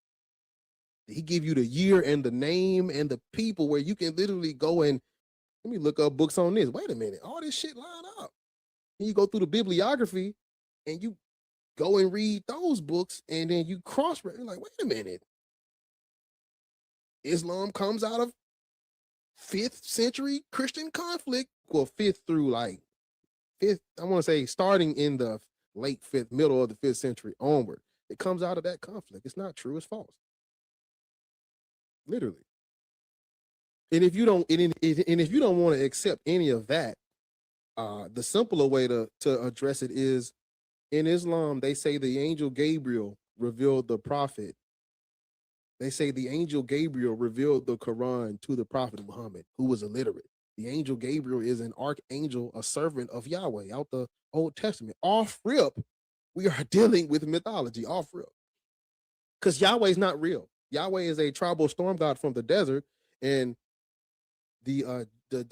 He give you the year and the name and the people where you can literally go and, let me look up books on this. Wait a minute, all this shit line up. And you go through the bibliography and you go and read those books, and then you cross-reference, like, wait a minute. Islam comes out of 5th century Christian conflict, well, 5th through like 5th, I want to say starting in the late 5th, middle of the 5th century onward. It comes out of that conflict. It's not true, it's false. Literally. And if you don't want to accept any of that, the simpler way to address it is, in Islam, they say the angel Gabriel revealed the prophet. They say the angel Gabriel revealed the Quran to the prophet Muhammad, who was illiterate. The angel Gabriel is an archangel, a servant of Yahweh out the Old Testament. Off rip, we are dealing with mythology, off rip. Because Yahweh is not real. Yahweh is a tribal storm god from the desert, and the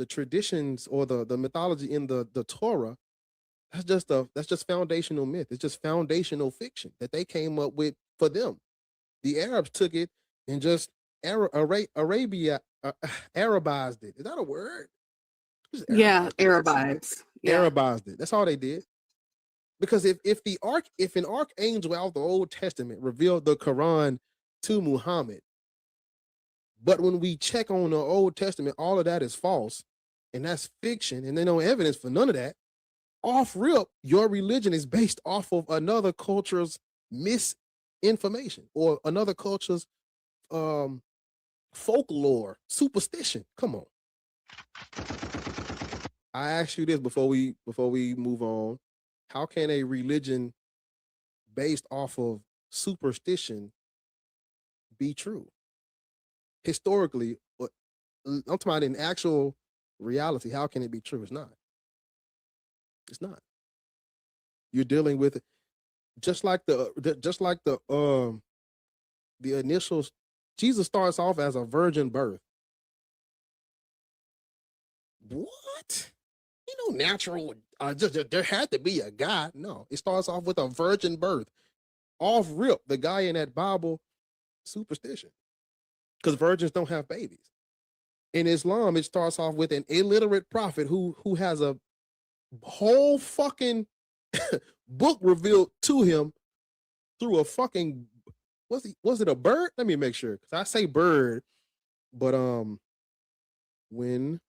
traditions or the mythology in the Torah, that's just foundational myth. It's just foundational fiction that they came up with for them. The Arabs took it and just Arabized it. Is that a word? Yeah, Arabized. Yeah. Arabized it. That's all they did. Because if an archangel out of the Old Testament revealed the Quran to Muhammad, but when we check on the Old Testament, all of that is false, and that's fiction, and there's no evidence for none of that. Off rip, your religion is based off of another culture's misinformation or another culture's folklore, superstition. Come on. I ask you this before we move on. How can a religion based off of superstition be true? Historically, I'm talking about in actual reality, how can it be true? It's not. It's not. You're dealing with it just like the initials. Jesus starts off as a virgin birth. What? no natural. There had to be a God. No, it starts off with a virgin birth. Off rip, the guy in that Bible, superstition, because virgins don't have babies. In Islam, it starts off with an illiterate prophet who has a whole fucking book revealed to him through a fucking was it a bird? Let me make sure, because I say bird, but when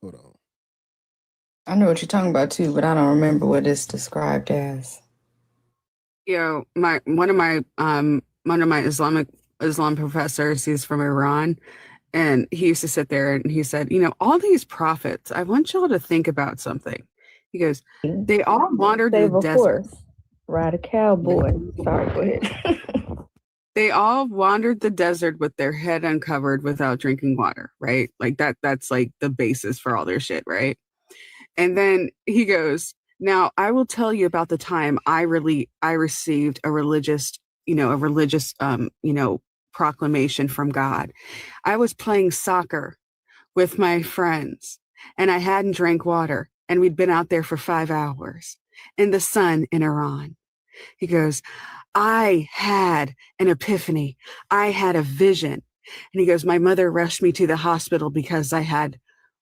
hold on. I know what you're talking about too, but I don't remember what it's described as. You know, one of my Islam professors, he's from Iran, and he used to sit there and he said, you know, all these prophets, I want y'all to think about something. He goes, they all wandered the desert. Ride a cowboy. Sorry, go ahead. They all wandered the desert with their head uncovered without drinking water, right? Like that's like the basis for all their shit, right? And then he goes, now I will tell you about the time I received a religious proclamation from God. I was playing soccer with my friends and I hadn't drank water, and we'd been out there for 5 hours in the sun in Iran. He goes, I had an epiphany. I had a vision. And he goes, my mother rushed me to the hospital because I had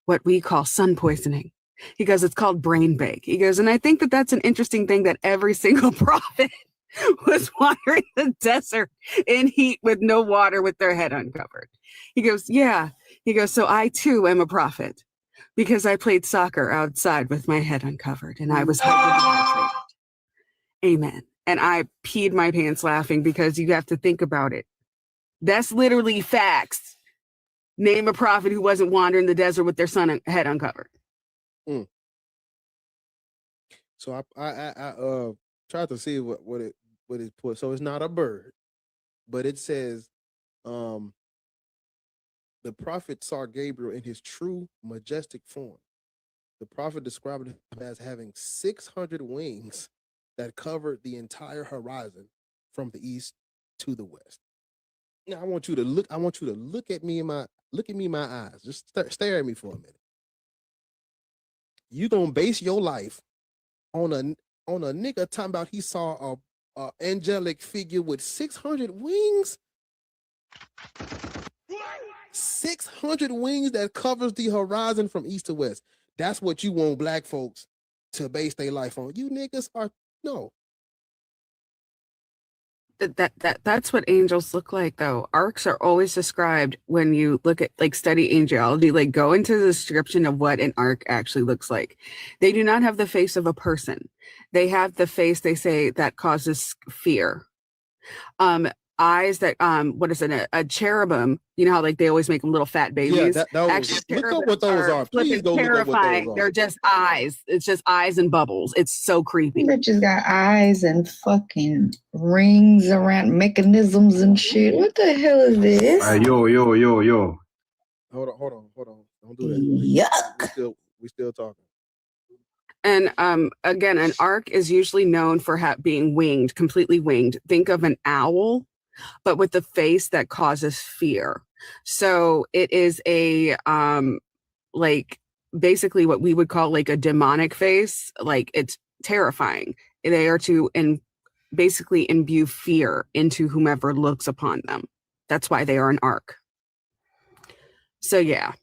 what we call sun poisoning. He goes, it's called brain bake. He goes, and I think that that's an interesting thing, that every single prophet was wandering the desert in heat with no water with their head uncovered. He goes, yeah. He goes, so I too am a prophet because I played soccer outside with my head uncovered and I was hyperdehydrated. Amen. And I peed my pants laughing, because you have to think about it. That's literally facts. Name a prophet who wasn't wandering the desert with their head uncovered. So I tried to see what it put. So it's not a bird, but it says, the prophet saw Gabriel in his true majestic form. The prophet described him as having 600 wings that covered the entire horizon from the east to the west. Now I want you to look at me in my eyes. Just stare at me for a minute. You gonna base your life on a nigga talking about he saw a angelic figure with 600 wings? 600 wings that covers the horizon from east to west. That's what you want black folks to base their life on. You niggas are no. That's what angels look like, though. Arcs are always described when you look at, like, study angelology, like go into the description of what an arc actually looks like. They do not have the face of a person. They have the face, they say, that causes fear. Eyes that what is it, a cherubim, you know how like they always make them little fat babies. Actually, look up what those are. Please go look up what those are. They're just eyes. It's just eyes and bubbles. It's so creepy. Bitches got eyes and fucking rings around, mechanisms and shit. What the hell is this? Yo. Hold on. Don't do that. Yuck. We still talking. And again, an arc is usually known for being winged, completely winged. Think of an owl, but with the face that causes fear. So it is a like basically what we would call like a demonic face. Like it's terrifying. They are to basically imbue fear into whomever looks upon them. That's why they are an arc. So yeah,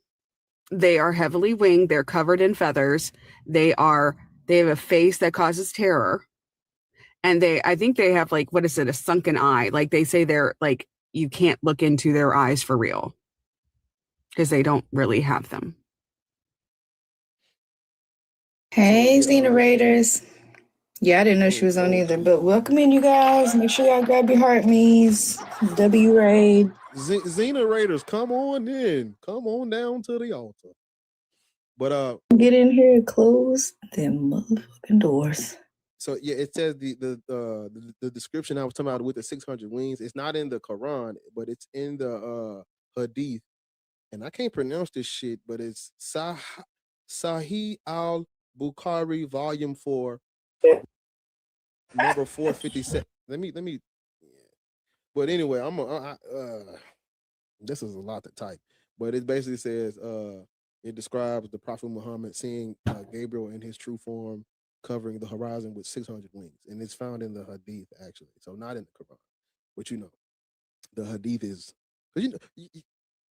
they are heavily winged. They're covered in feathers. They have a face that causes terror. And I think they have like, what is it? A sunken eye. Like they say they're like, you can't look into their eyes for real because they don't really have them. Hey, Xena Raiders. Yeah, I didn't know she was on either, but welcome in, you guys. Make sure y'all grab your heart me's. W Raid. Xena Raiders, come on in. Come on down to the altar. But get in here and close them motherfucking doors. So yeah, it says the description I was talking about with the 600 wings. It's not in the Quran, but it's in the Hadith, and I can't pronounce this shit. But it's Sahih al-Bukhari, Volume 4, number 457. Let me. But anyway, this is a lot to type. But it basically says It describes the Prophet Muhammad seeing Gabriel in his true form, covering the horizon with 600 wings, and it's found in the Hadith actually. So not in the Quran, but the Hadith is because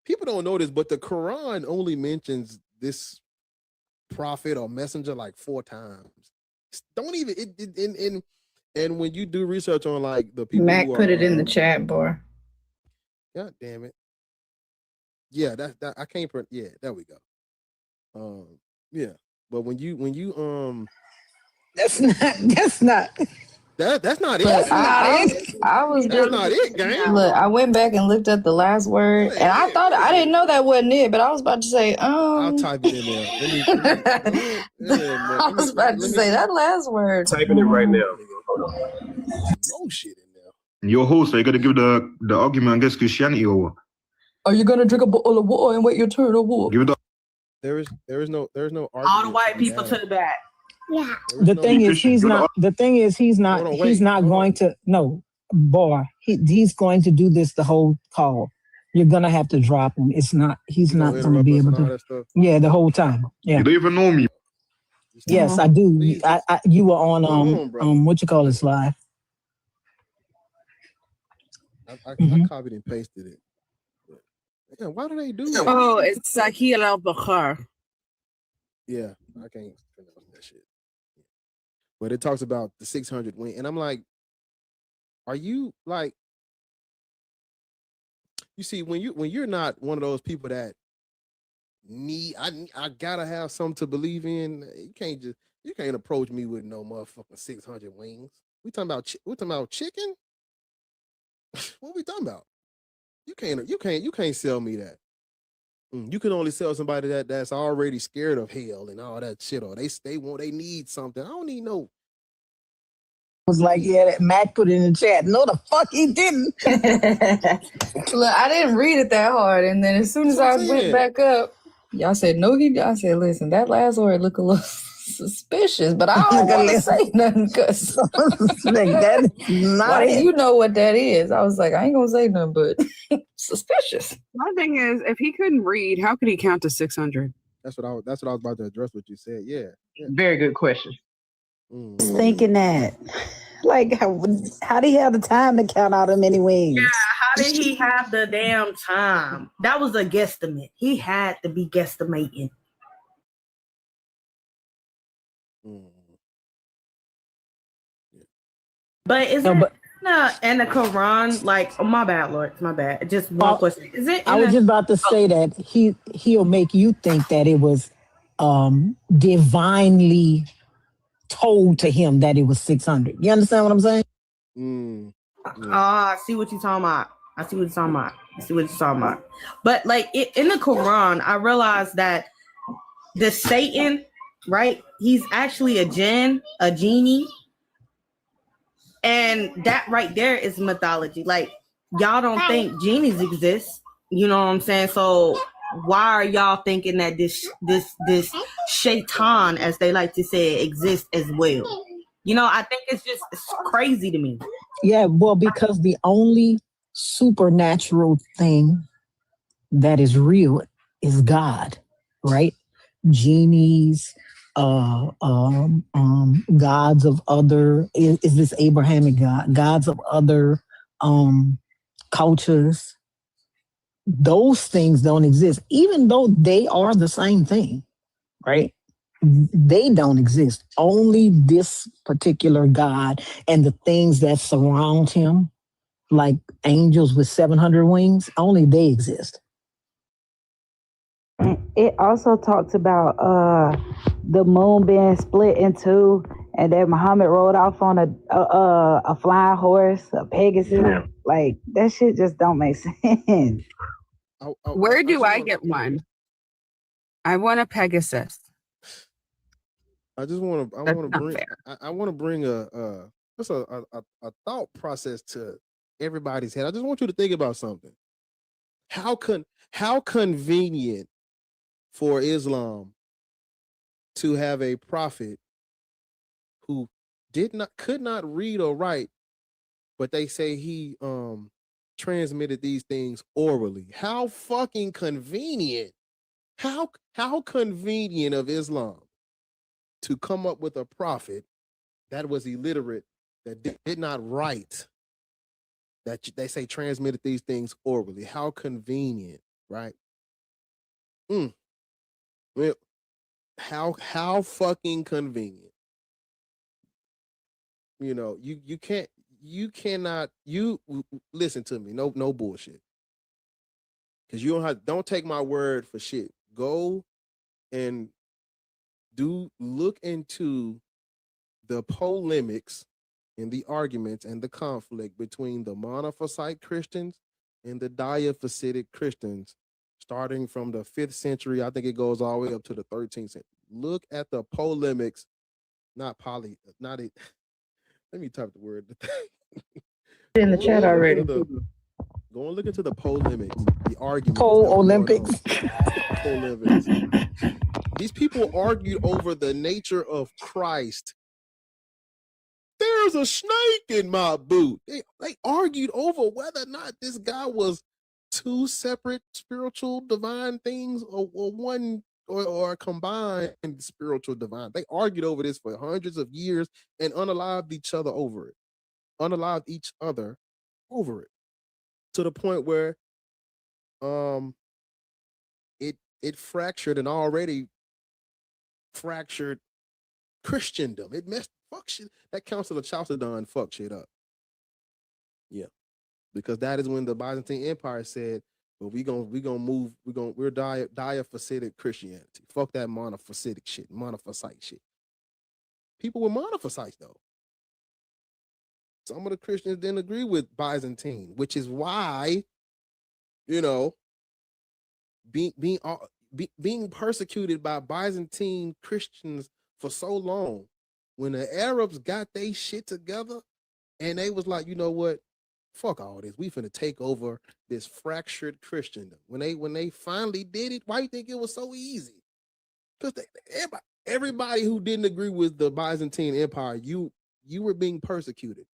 people don't know this, but the Quran only mentions this prophet or messenger like 4 times. Don't even and when you do research on like the people Mac who put are, it in the chat bar. God damn it. Yeah, that I can't. Yeah, there we go. Yeah, but when you That's not that's not it. Look, That's not it, gang. Look, I went back and looked up the last word, and I thought I didn't know that wasn't it, but I was about to say, I'll type it in there. I was about to say that last word. Typing it right now. Oh shit in there. Your host, are you gonna give the argument against Christianity or what? Are you gonna drink a bottle of water and wait your turn or what? Give it up. There is no argument. All the white people to the back. Yeah. The thing is, he's not going to. No, boy, he's going to do this the whole call. You're gonna have to drop him. He's not going to be able to. Yeah, the whole time. Yeah. You don't even know me. Yes, I do. You were on what you call this live. I copied and pasted it. Yeah, why do they do that? Oh, it's Sahil al-Bukhar. Yeah, I can't pronounce that shit. But it talks about the 600 wing, and I'm like, are you like? You see, when you're not one of those people that I gotta have something to believe in. You can't approach me with no motherfucking 600 wings. We talking about chicken? What we talking about? You can't sell me that. You can only sell somebody that's already scared of hell and all that shit, or they need something. I don't need no. Was like, yeah, that Mac put it in the chat. No, the fuck he didn't. Look, I didn't read it that hard, and then as soon as I went back up, y'all said no. I said, listen, that last word look a little suspicious, but I don't want to say nothing because that why do you know what that is? I was like, I ain't gonna say nothing, but suspicious. My thing is, if he couldn't read, how could he count to 600? That's what I was about to address. What you said, yeah. Very good question. Thinking that, like, how did he have the time to count all the many wings? Yeah, how did he have the damn time? That was a guesstimate. He had to be guesstimating. But is it in the Quran? Like, oh, my bad, Lord, my bad. Just one question. Is it? I was just about to say that he'll make you think that it was divinely told to him that it was 600. You understand what I'm saying? I see what you're talking about. But like in the Quran, I realized that the Satan, right? He's actually a genie. And that right there is mythology. Like, y'all don't think genies exist. You know what I'm saying? So why are y'all thinking that this shaitan, as they like to say, exists as well? You know, I think it's crazy to me. Yeah, well, because the only supernatural thing that is real is God, right? Genies, gods of other, is this Abrahamic God? Gods of other cultures. Those things don't exist, even though they are the same thing, right? They don't exist. Only this particular God and the things that surround him, like angels with 700 wings, only they exist. It also talks about the moon being split in two, and that Muhammad rode off on a flying horse, a Pegasus. Yeah. Like, that shit just don't make sense. Where do I get one? I want a Pegasus. I want to bring a thought process to everybody's head. I just want you to think about something. How convenient for Islam to have a prophet who could not read or write, but they say he transmitted these things orally. How fucking convenient. How convenient of Islam to come up with a prophet that was illiterate, that did not write, that they say transmitted these things orally. How convenient, right? Well, how fucking convenient. You know, you cannot listen to me. No bullshit. Because you don't take my word for shit. Go and look into the polemics and the arguments and the conflict between the Monophysite Christians and the Diaphysitic Christians, starting from the 5th century. I think it goes all the way up to the 13th century. Look at the polemics, let me type the word. In the chat already. Go and look into the polemics, the arguments. Olympics. Polemics. These people argued over the nature of Christ. There's a snake in my boot. They argued over whether or not this guy was two separate spiritual divine things or one or combined spiritual divine. They argued over this for hundreds of years and unalived each other over it. To the point where it fractured an already fractured Christendom. It messed fuck shit. That Council of Chalcedon fucked shit up. Yeah. Because that is when the Byzantine Empire said, well, we're diaphysitic Christianity. Fuck that monophysitic shit, monophysite shit. People were monophysites though. Some of the Christians didn't agree with Byzantine, which is why, you know, being persecuted by Byzantine Christians for so long, when the Arabs got their shit together and they was like, you know what, fuck all this, we finna take over this fractured Christendom. When they finally did it, why you think it was so easy? Because everybody who didn't agree with the Byzantine Empire, you were being persecuted.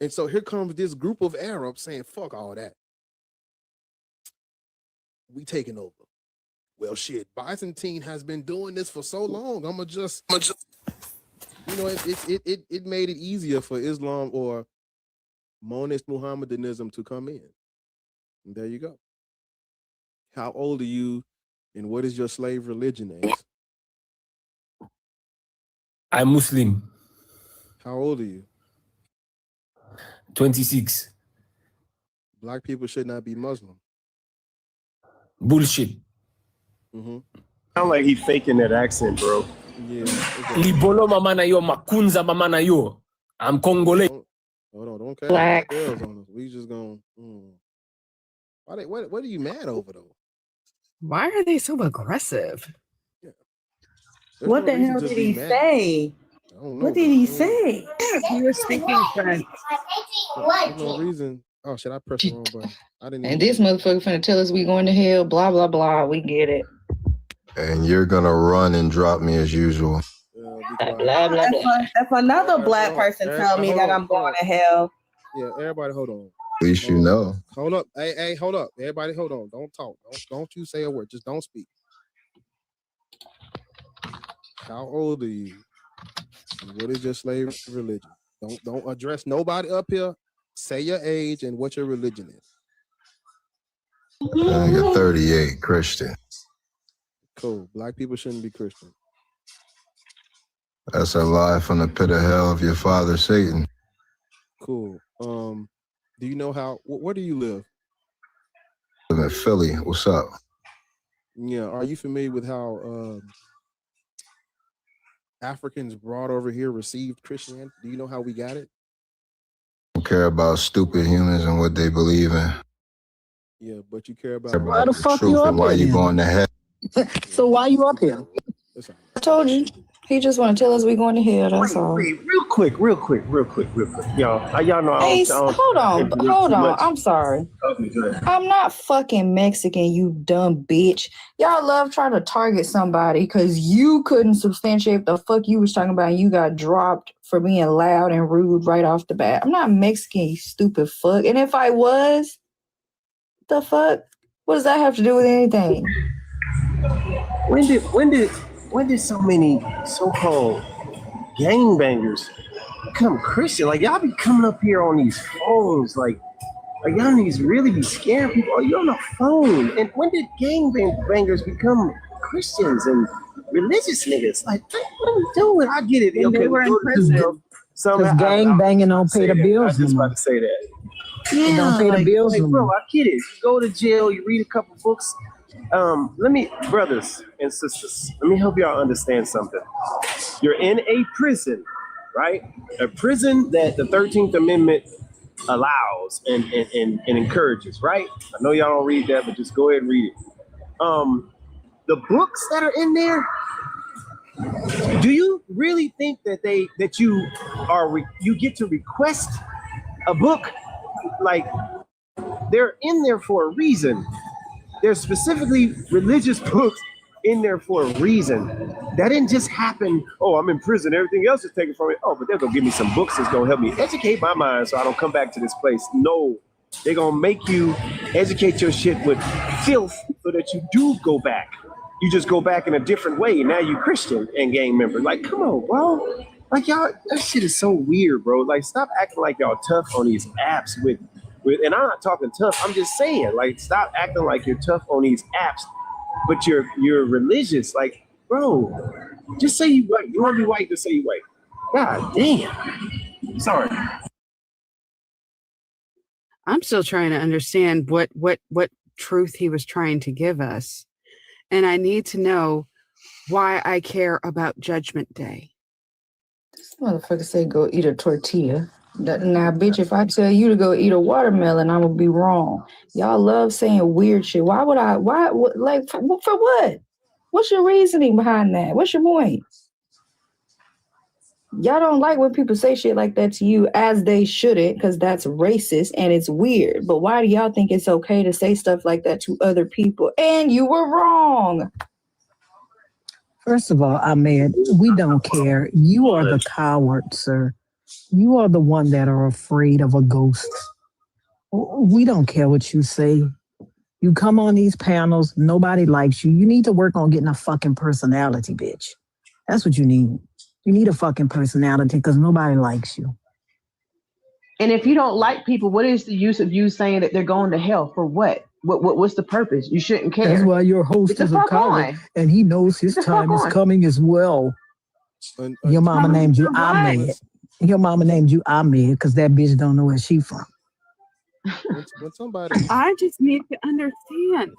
And so here comes this group of Arabs saying, fuck all that. We taking over. Well, shit, Byzantine has been doing this for so long. I'm just you know, it made it easier for Islam or monist Muhammadanism to come in. And there you go. How old are you and what is your slave religion, Ace? I'm Muslim. How old are you? 26. Black people should not be Muslim. Bullshit. Sound like he faking that accent, bro. Yeah. Libolo mama na yo, makunza mama na yo. I'm Congolese. Hold on, don't care. Black. We just gonna. What are you mad over though? Why are they so aggressive? Yeah. What the hell did he say? What did he say? He was speaking French. There's no reason. Oh shit! I pressed the wrong button. I didn't. And this motherfucker finna tell us we going to hell, blah, blah, blah. We get it. And you're gonna run and drop me as usual. Blah, blah, blah. That's another black person telling me that I'm going to hell. Yeah, everybody hold on. At least you know. Hold up. Hey, hold up. Everybody hold on. Don't talk. Don't you say a word. Just don't speak. How old are you? And what is your slave religion? Don't address nobody up here. Say your age and what your religion is. You're 38, Christian. Cool. Black people shouldn't be Christian. That's a lie from the pit of hell of your father, Satan. Cool. Do you know how? Where do you live? I live in Philly. What's up? Yeah. Are you familiar with how Africans brought over here received Christianity? Do you know how we got it? Don't care about stupid humans and what they believe in. Yeah, but you care about Why the fuck truth you and up why here? you going to hell. So why you up here? I told you. He just want to tell us we going to hell. That's all. Real quick. Y'all know Ace, hold on. I'm sorry. Okay, go ahead. I'm not fucking Mexican, you dumb bitch. Y'all love trying to target somebody because you couldn't substantiate the fuck you was talking about and you got dropped for being loud and rude right off the bat. I'm not Mexican, you stupid fuck. And if I was, the fuck? What does that have to do with anything? when did so many so-called gangbangers become Christian? Like y'all be coming up here on these phones, like y'all need to really be scaring people. Oh, you're on the phone. And when did gangbangers become Christians and religious niggas? Like, what are we doing? I get it. When they were in prison. Because gang banging don't pay the bills. I was just about to say that. Yeah, don't pay the bills. Like, bro, I get it. You go to jail, you read a couple books. Brothers and sisters, let me help y'all understand something. You're in a prison, right? A prison that the 13th Amendment allows and encourages, right? I know y'all don't read that, but just go ahead and read it. The books that are in there, do you really think that you get to request a book? Like, they're in there for a reason. There's specifically religious books in there for a reason. That didn't just happen, oh, I'm in prison, everything else is taken from me. Oh, but they're gonna give me some books that's gonna help me educate my mind so I don't come back to this place. No, they're gonna make you educate your shit with filth so that you do go back. You just go back in a different way. Now you Christian and gang member. Like, come on, bro. Like, y'all, that shit is so weird, bro. Like, stop acting like y'all tough on these apps with, and I'm not talking tough. I'm just saying, like, stop acting like you're tough on these apps, but you're religious. Like, bro, just say you white. You want to be white, just say you white. God damn. Sorry. I'm still trying to understand what truth he was trying to give us. And I need to know why I care about Judgment Day. This motherfucker said go eat a tortilla. Now, bitch, if I tell you to go eat a watermelon, I'm gonna be wrong. Y'all love saying weird shit. Why would I? Like, for what? What's your reasoning behind that? What's your point? Y'all don't like when people say shit like that to you, as they shouldn't, because that's racist and it's weird. But why do y'all think it's okay to say stuff like that to other people? And you were wrong. First of all, Ahmed, we don't care. You are the coward, sir. You are the one that are afraid of a ghost. We don't care what you say. You come on these panels, nobody likes you. You need to work on getting a fucking personality, bitch. That's what you need. You need a fucking personality because nobody likes you. And if you don't like people, what is the use of you saying that they're going to hell? For what? What's the purpose? You shouldn't care. That's why your host is a coward, and he knows his time is coming as well. Your mama named you Ahmed. Your mama named you Ahmed because that bitch don't know where she from. When somebody, I just need to understand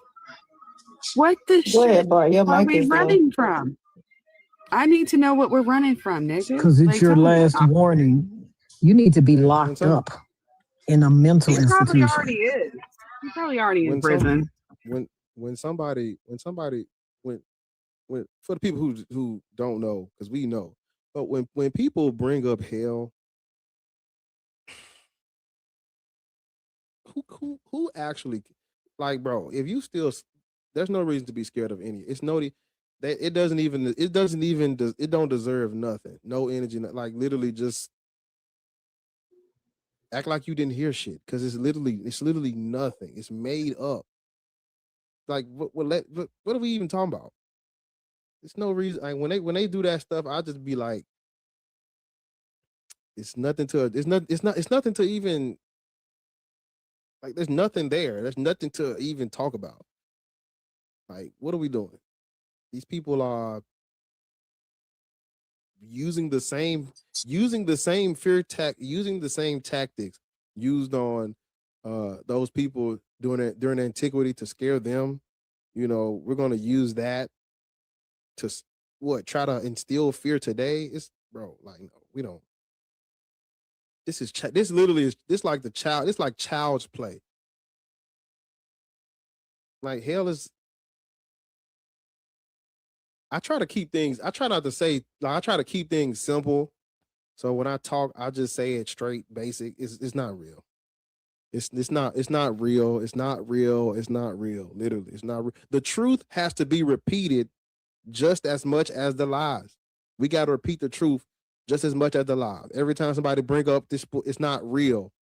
what the Go ahead, shit Bart. Your are mic we is running from? I need to know what we're running from, nigga. Because it's Like, your tell me. last warning. You need to be locked up in a mental He probably institution. already is. He's probably already in when prison. somebody for the people who don't know, because we know, but when people bring up hell, who actually, like, bro, if you still, there's no reason to be scared of any. It's no, that it don't deserve nothing, no energy, like literally just act like you didn't hear shit, because it's literally nothing. It's made up. Like, what are we even talking about? There's no reason. Like, when they do that stuff, I just be like, it's nothing to even, like, there's nothing there. There's nothing to even talk about. Like, what are we doing? These people are using the same fear using the same tactics used on those people during antiquity to scare them. You know, we're gonna use that to try to instill fear today. It's, bro, like, no, we don't. This literally is like child's play. Like, hell is. I try to keep things simple. So when I talk, I just say it straight, basic. It's not real. It's not real. It's not real. It's not real. Literally, it's not real. The truth has to be repeated just as much as the lies. We got to repeat the truth just as much as the lies. Every time somebody bring up this, it's not real.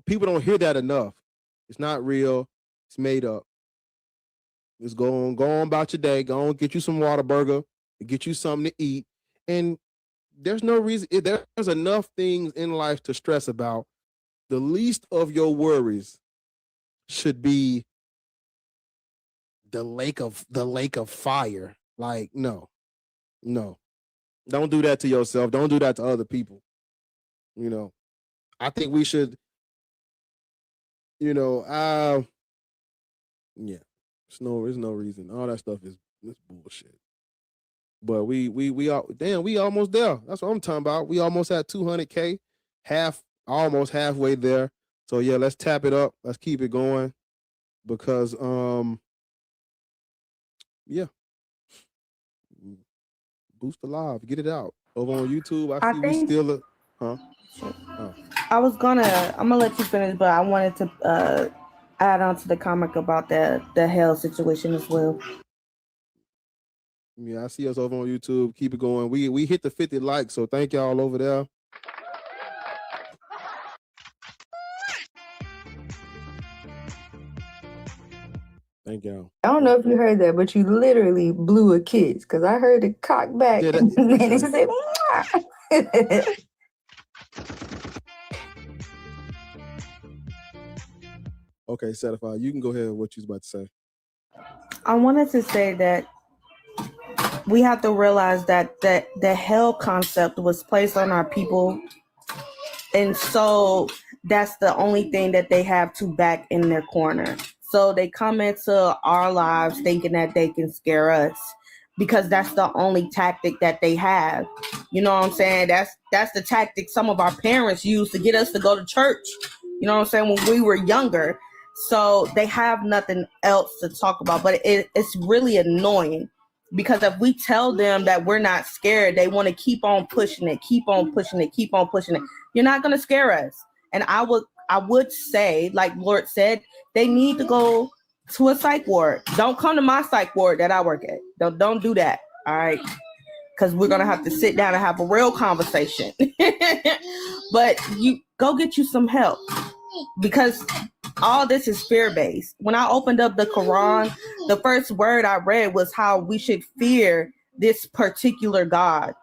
People don't hear that enough. It's not real. It's made up. Just go on about your day. Go on, get you some Whataburger, get you something to eat. And there's no reason. There's enough things in life to stress about. The least of your worries should be the lake of fire. Like, no. Don't do that to yourself. Don't do that to other people. You know, I think we should, yeah. There's no reason. All that stuff is bullshit. But we almost there. That's what I'm talking about. We almost at 200K, almost halfway there. So yeah, let's tap it up. Let's keep it going because yeah. Boost the live, get it out over on YouTube. I see we still I'm gonna let you finish, but I wanted to add on to the comic about the hell situation as well. Yeah, I see us over on YouTube. Keep it going. We hit the 50 likes, so thank y'all over there. Thank y'all. I don't know if you heard that, but you literally blew a kiss because I heard it cock back and then it said, "Mwah." Okay, Certified, you can go ahead with what you was about to say. I wanted to say that we have to realize that the hell concept was placed on our people, and so that's the only thing that they have to back in their corner. So they come into our lives thinking that they can scare us because that's the only tactic that they have. You know what I'm saying? That's the tactic some of our parents used to get us to go to church. You know what I'm saying? When we were younger. So they have nothing else to talk about, but it's really annoying because if we tell them that we're not scared, they want to keep on pushing it. You're not going to scare us. And I would say, like Lord said, they need to go to a psych ward. Don't come to my psych ward that I work at. Don't do that. All right. Because we're going to have to sit down and have a real conversation. But you go get you some help because all this is fear-based. When I opened up the Quran, the first word I read was how we should fear this particular God.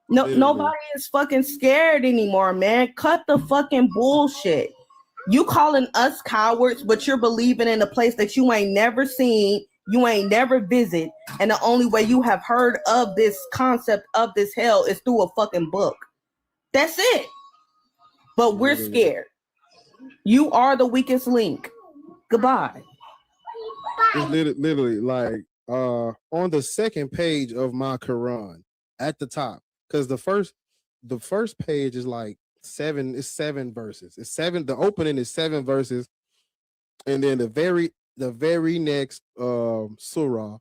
Nobody is fucking scared anymore, man. Cut the fucking bullshit. You calling us cowards, but you're believing in a place that you ain't never seen, you ain't never visit, and the only way you have heard of this concept of this hell is through a fucking book. That's it. But we're scared. You are the weakest link. Goodbye. It's literally like on the second page of my Quran at the top, because the first page is like seven verses. It's seven. The opening is 7 verses, and then the very next surah.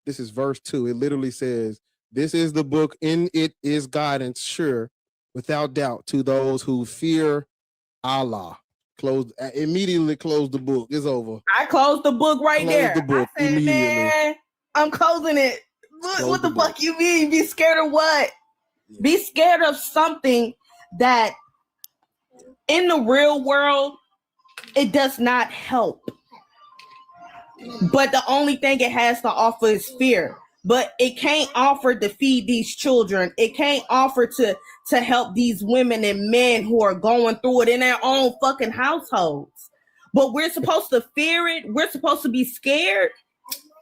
This is verse 2. It literally says, "This is the book. In it is guidance, sure, without doubt, to those who fear Allah." Immediately close the book. It's over. I closed the book right there. The book I said, immediately. Man, I'm closing it. What the fuck you mean? Be scared of what? Yeah. Be scared of something that in the real world, it does not help. But the only thing it has to offer is fear. But it can't offer to feed these children. It can't offer to help these women and men who are going through it in their own fucking households. But we're supposed to fear it. We're supposed to be scared.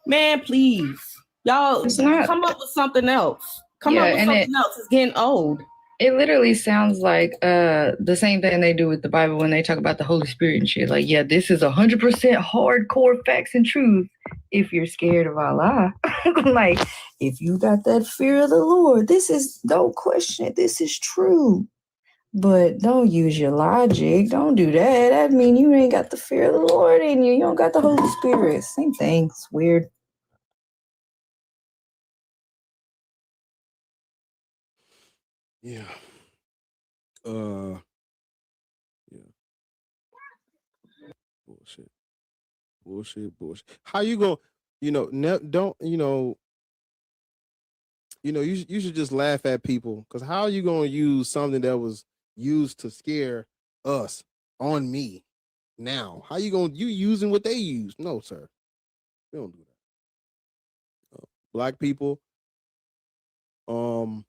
Man, please. Y'all come up with something else. Come up with something else. It's getting old. It literally sounds like the same thing they do with the Bible when they talk about the Holy Spirit and shit. Like, yeah, this is 100% hardcore facts and truth if you're scared of Allah. Like, if you got that fear of the Lord, don't question it. This is true. But don't use your logic. Don't do that. That means you ain't got the fear of the Lord in you. You don't got the Holy Spirit. Same thing. It's weird. Yeah. Yeah. Bullshit. How you gonna, don't, you should just laugh at people, because how are you gonna use something that was used to scare us on me now? How you using what they use? No, sir. We don't do that. black people. You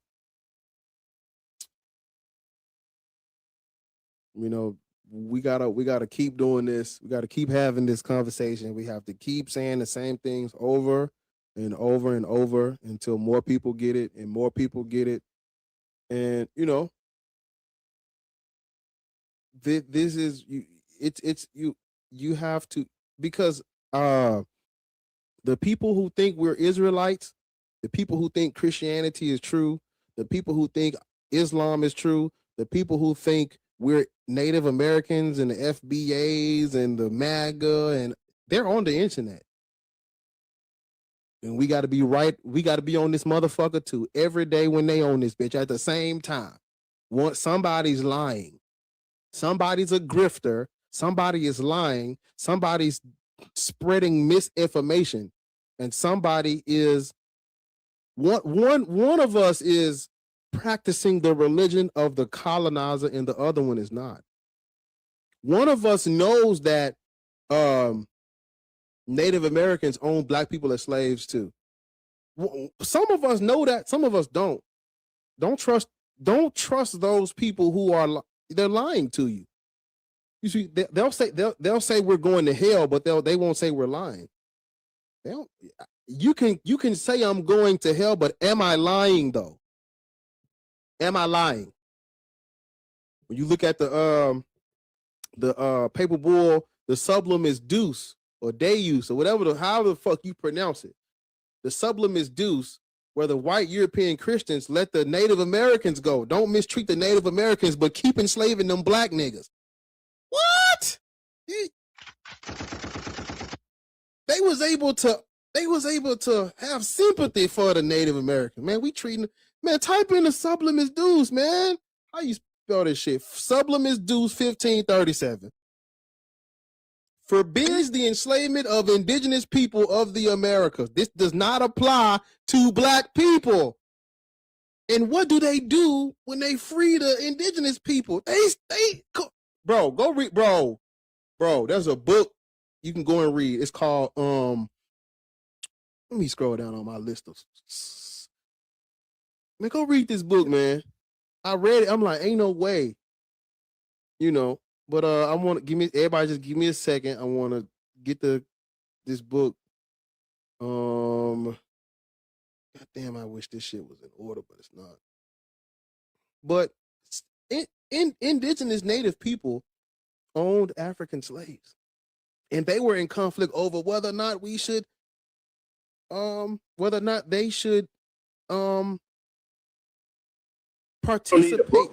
know, we gotta keep doing this. We gotta keep having this conversation. We have to keep saying the same things over and over and over until more people get it and more people get it. And you know, this is you. It's you. You have to, because the people who think we're Israelites, the people who think Christianity is true, the people who think Islam is true, the people who think we're Native Americans and the FBAs and the MAGA, and they're on the internet. And we got to be right. We got to be on this motherfucker too every day when they on this bitch at the same time. Somebody's lying. Somebody's a grifter. Somebody is lying. Somebody's spreading misinformation, and somebody is one of us is practicing the religion of the colonizer, and the other one is not. One of us knows that Native Americans own black people as slaves too. Some of us know that, some of us don't. Don't trust those people who are they're lying to you. You see, they'll say we're going to hell, but they won't say we're lying. They don't. You can say I'm going to hell, but am I lying though? Am I lying? When you look at the paper bull, the sublimis Deus or Deus or whatever however the fuck you pronounce it. The sublimis Deus, where the white European Christians let the Native Americans go. Don't mistreat the Native Americans, but keep enslaving them black niggas. What? They was able to have sympathy for the Native American. Man, we treating, man, type in the sublimis Deus, man. How you spell this shit? Sublimis Deus 1537. Forbids the enslavement of indigenous people of the Americas. This does not apply to black people. And what do they do when they free the indigenous people? Bro, go read, bro, there's a book you can go and read. It's called, let me scroll down on my list of, man, go read this book, man. I read it. I'm like, ain't no way, you know, but I want to everybody just give me a second. I want to get this book. God damn, I wish this shit was in order, but it's not. But indigenous native people owned African slaves, and they were in conflict over whether or not we should, whether or not they should, participate.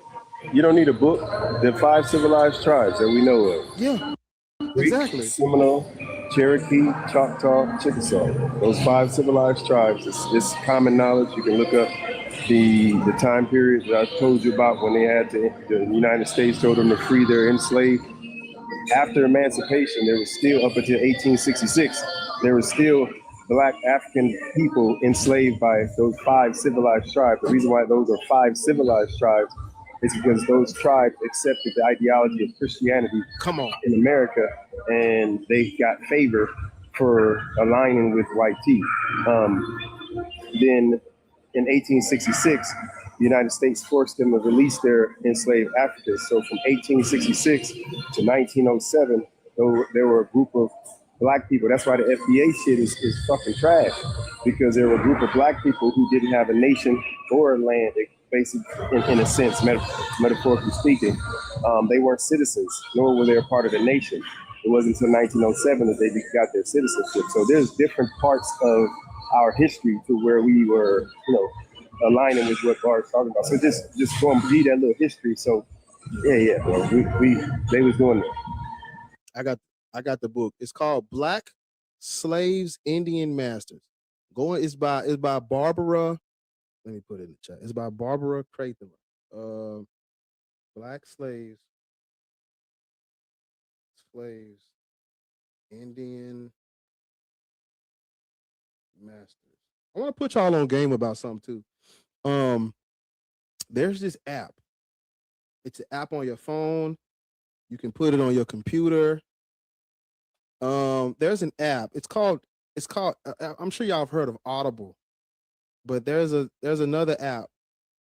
You don't need a book. The 5 civilized tribes that we know of. Yeah, Creek, exactly. Seminole, Cherokee, Choctaw, Chickasaw. Those 5 civilized tribes. It's common knowledge. You can look up the time period that I told you about when they had the United States told them to free their enslaved. After emancipation, there was still, up until 1866, there was still Black African people enslaved by those 5 civilized tribes. The reason why those are 5 civilized tribes is because those tribes accepted the ideology of Christianity in America, and they got favor for aligning with white tea. Then in 1866, the United States forced them to release their enslaved Africans. So from 1866 to 1907, there were a group of Black people. That's why the FBA shit is fucking trash, because there were a group of Black people who didn't have a nation or a land, basically, in a sense, metaphorically speaking. They weren't citizens, nor were they a part of the nation. It wasn't until 1907 that they got their citizenship. So there's different parts of our history to where we were, aligning with what Bard's talking about. So just go and read that little history. So yeah, bro. They was doing it. I got the book. It's called Black Slaves, Indian Masters. It's by Barbara. Let me put it in the chat. It's by Barbara Crathler. Black Slaves, Indian Masters. I want to put y'all on game about something too. There's this app. It's an app on your phone. You can put it on your computer. There's an app. It's called. I'm sure y'all have heard of Audible. but there's another app.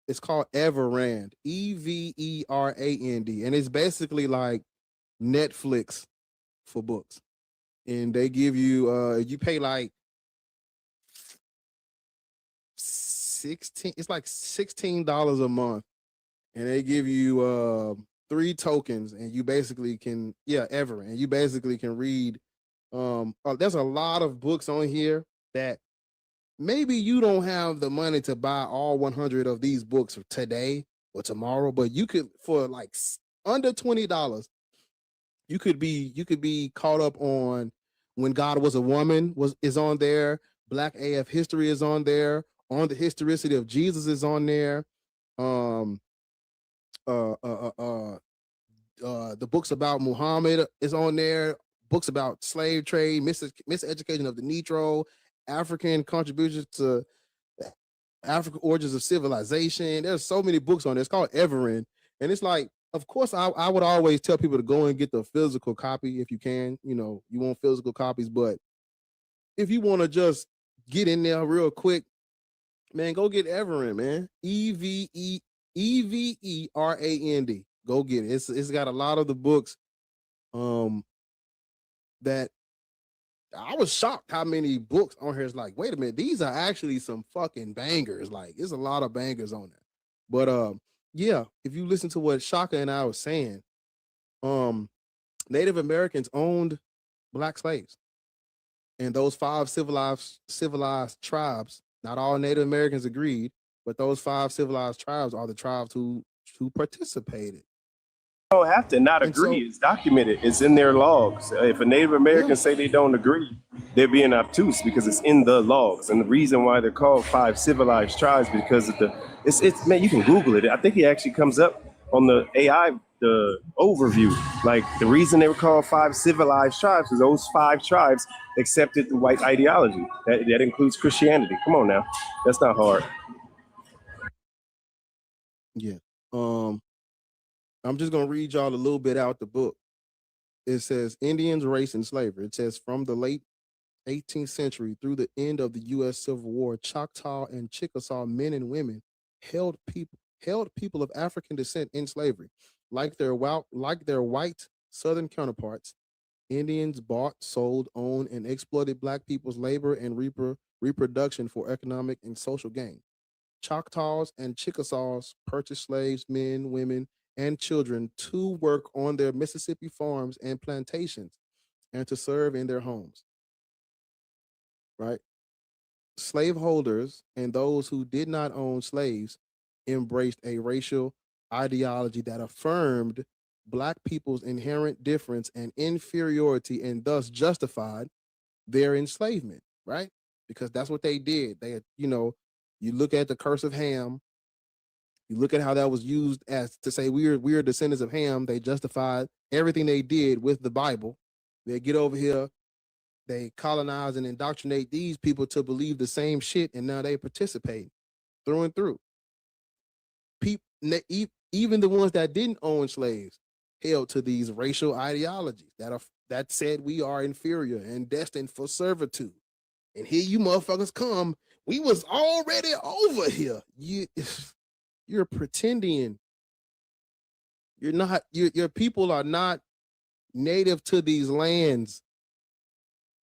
It's called Everand, Everand, and it's basically like Netflix for books. And they give you you pay like $16 a month, and they give you 3 tokens, and you basically can Everand, and you basically can read. There's a lot of books on here that maybe you don't have the money to buy all 100 of these books today or tomorrow, but you could, for like under $20, you could be caught up on When God Was a Woman is on there. Black AF History is on there. On the Historicity of Jesus is on there. The books about Muhammad is on there. Books about slave trade, miseducation of the Negro, African contributions to African origins of civilization. There's so many books on there. It's called Everand. And it's like, of course, I would always tell people to go and get the physical copy if you can. You know, you want physical copies, but if you want to just get in there real quick, man, go get Everand, man. Everand. Go get it. It's got a lot of the books that I was shocked how many books on here is like, wait a minute, these are actually some fucking bangers. Like, there's a lot of bangers on there. But yeah, if you listen to what Shaka and I was saying, Native Americans owned black slaves. And those 5 civilized tribes, not all Native Americans agreed, but those 5 civilized tribes are the tribes who participated. You don't have to not agree. It's documented. It's in their logs. If a Native American say they don't agree, they're being obtuse because it's in the logs. And the reason why they're called 5 civilized tribes because of it's man, you can Google it. I think it actually comes up on the AI, the overview. Like, the reason they were called 5 civilized tribes is those 5 tribes accepted the white ideology. That includes Christianity. Come on now. That's not hard. Yeah. I'm just going to read y'all a little bit out the book. It says Indians, race, and slavery. It says from the late 18th century through the end of the U.S. Civil War, Choctaw and Chickasaw men and women held people of African descent in slavery. Like their white Southern counterparts, Indians bought, sold, owned, and exploited Black people's labor and reproduction for economic and social gain. Choctaws and Chickasaws purchased slaves, men, women, and children to work on their Mississippi farms and plantations and to serve in their homes. Right? Slaveholders and those who did not own slaves embraced a racial ideology that affirmed Black people's inherent difference and inferiority and thus justified their enslavement, right? Because that's what they did. They, you look at the curse of Ham. You look at how that was used as to say we're descendants of Ham. They justified everything they did with the Bible. They get over here, they colonize and indoctrinate these people to believe the same shit, and now they participate through and through. Even the ones that didn't own slaves held to these racial ideologies that said we are inferior and destined for servitude. And here you motherfuckers come. We was already over here. You're pretending. You're not. Your people are not native to these lands.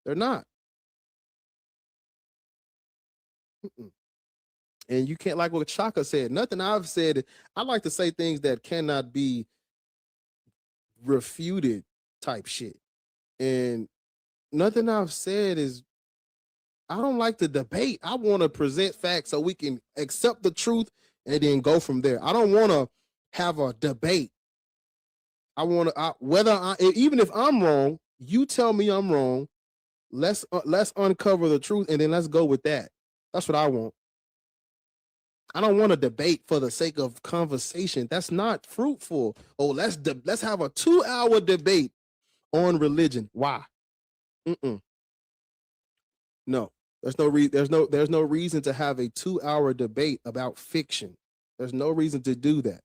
They're not. And you can't, like what Chaka said, nothing I've said. I like to say things that cannot be refuted type shit. And nothing I've said is, I don't like to debate. I want to present facts so we can accept the truth and then go from there. I don't want to have a debate. I want to, even if I'm wrong, you tell me I'm wrong. Let's uncover the truth and then let's go with that. That's what I want. I don't want to debate for the sake of conversation. That's not fruitful. Oh, let's have a 2-hour debate on religion. Why? No, there's no reason to have a 2-hour debate about fiction. There's no reason to do that.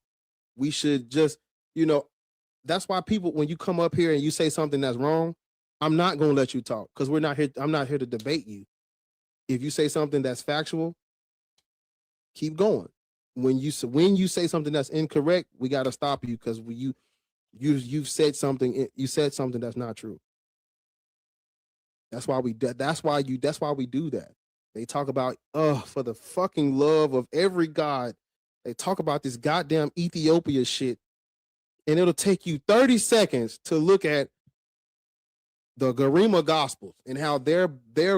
We should just, that's why people, when you come up here and you say something that's wrong, I'm not going to let you talk because I'm not here to debate you. If you say something that's factual, Keep going. When you say something that's incorrect, we got to stop you because you've said something. You said something that's not true. That's why we do that. They talk about, for the fucking love of every God, they talk about this goddamn Ethiopia shit, and it'll take you 30 seconds to look at the Garima Gospels and how their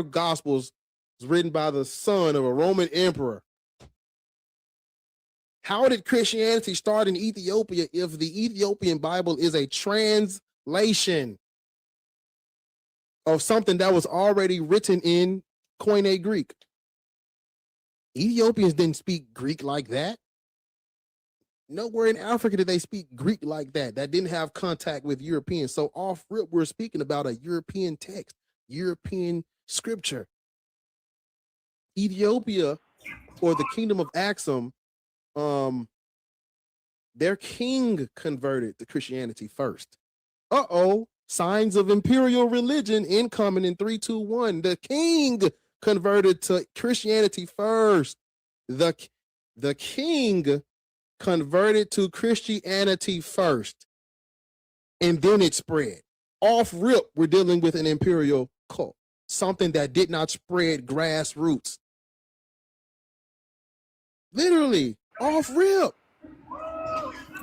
Gospels is written by the son of a Roman emperor. How did Christianity start in Ethiopia if the Ethiopian Bible is a translation of something that was already written in Koine Greek? Ethiopians didn't speak Greek like that. Nowhere in Africa did they speak Greek like that. That didn't have contact with Europeans. So off rip, we're speaking about a European text, European scripture. Ethiopia, or the kingdom of Axum, their king converted to Christianity first. Signs of imperial religion incoming in 3, 2, 1. The king converted to Christianity first. The king converted to Christianity first, and then it spread. Off rip, we're dealing with an imperial cult, something that did not spread grassroots. They're off rip.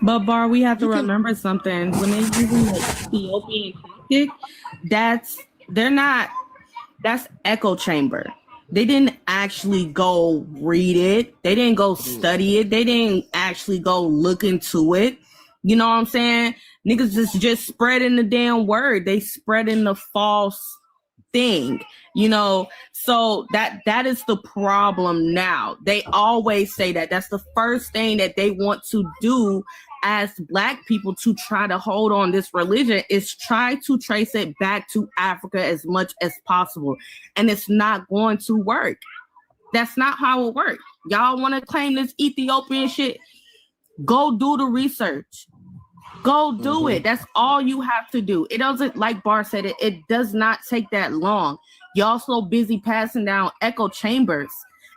But Bar, we have to remember something. When they're using the Ethiopian tactic, that's echo chamber. They didn't actually go read it. They didn't go study it. They didn't actually go look into it. You know what I'm saying? Niggas just spreading the damn word. They spreading the false thing, you know? So that is the problem now. They always say that. That's the first thing that they want to do as Black people to try to hold on this religion, is try to trace it back to Africa as much as possible. And it's not going to work. That's not how it works. Y'all want to claim this Ethiopian shit? Go do the research. Go do it. That's all you have to do. It doesn't, like Bar said, it does not take that long. Y'all so busy passing down echo chambers,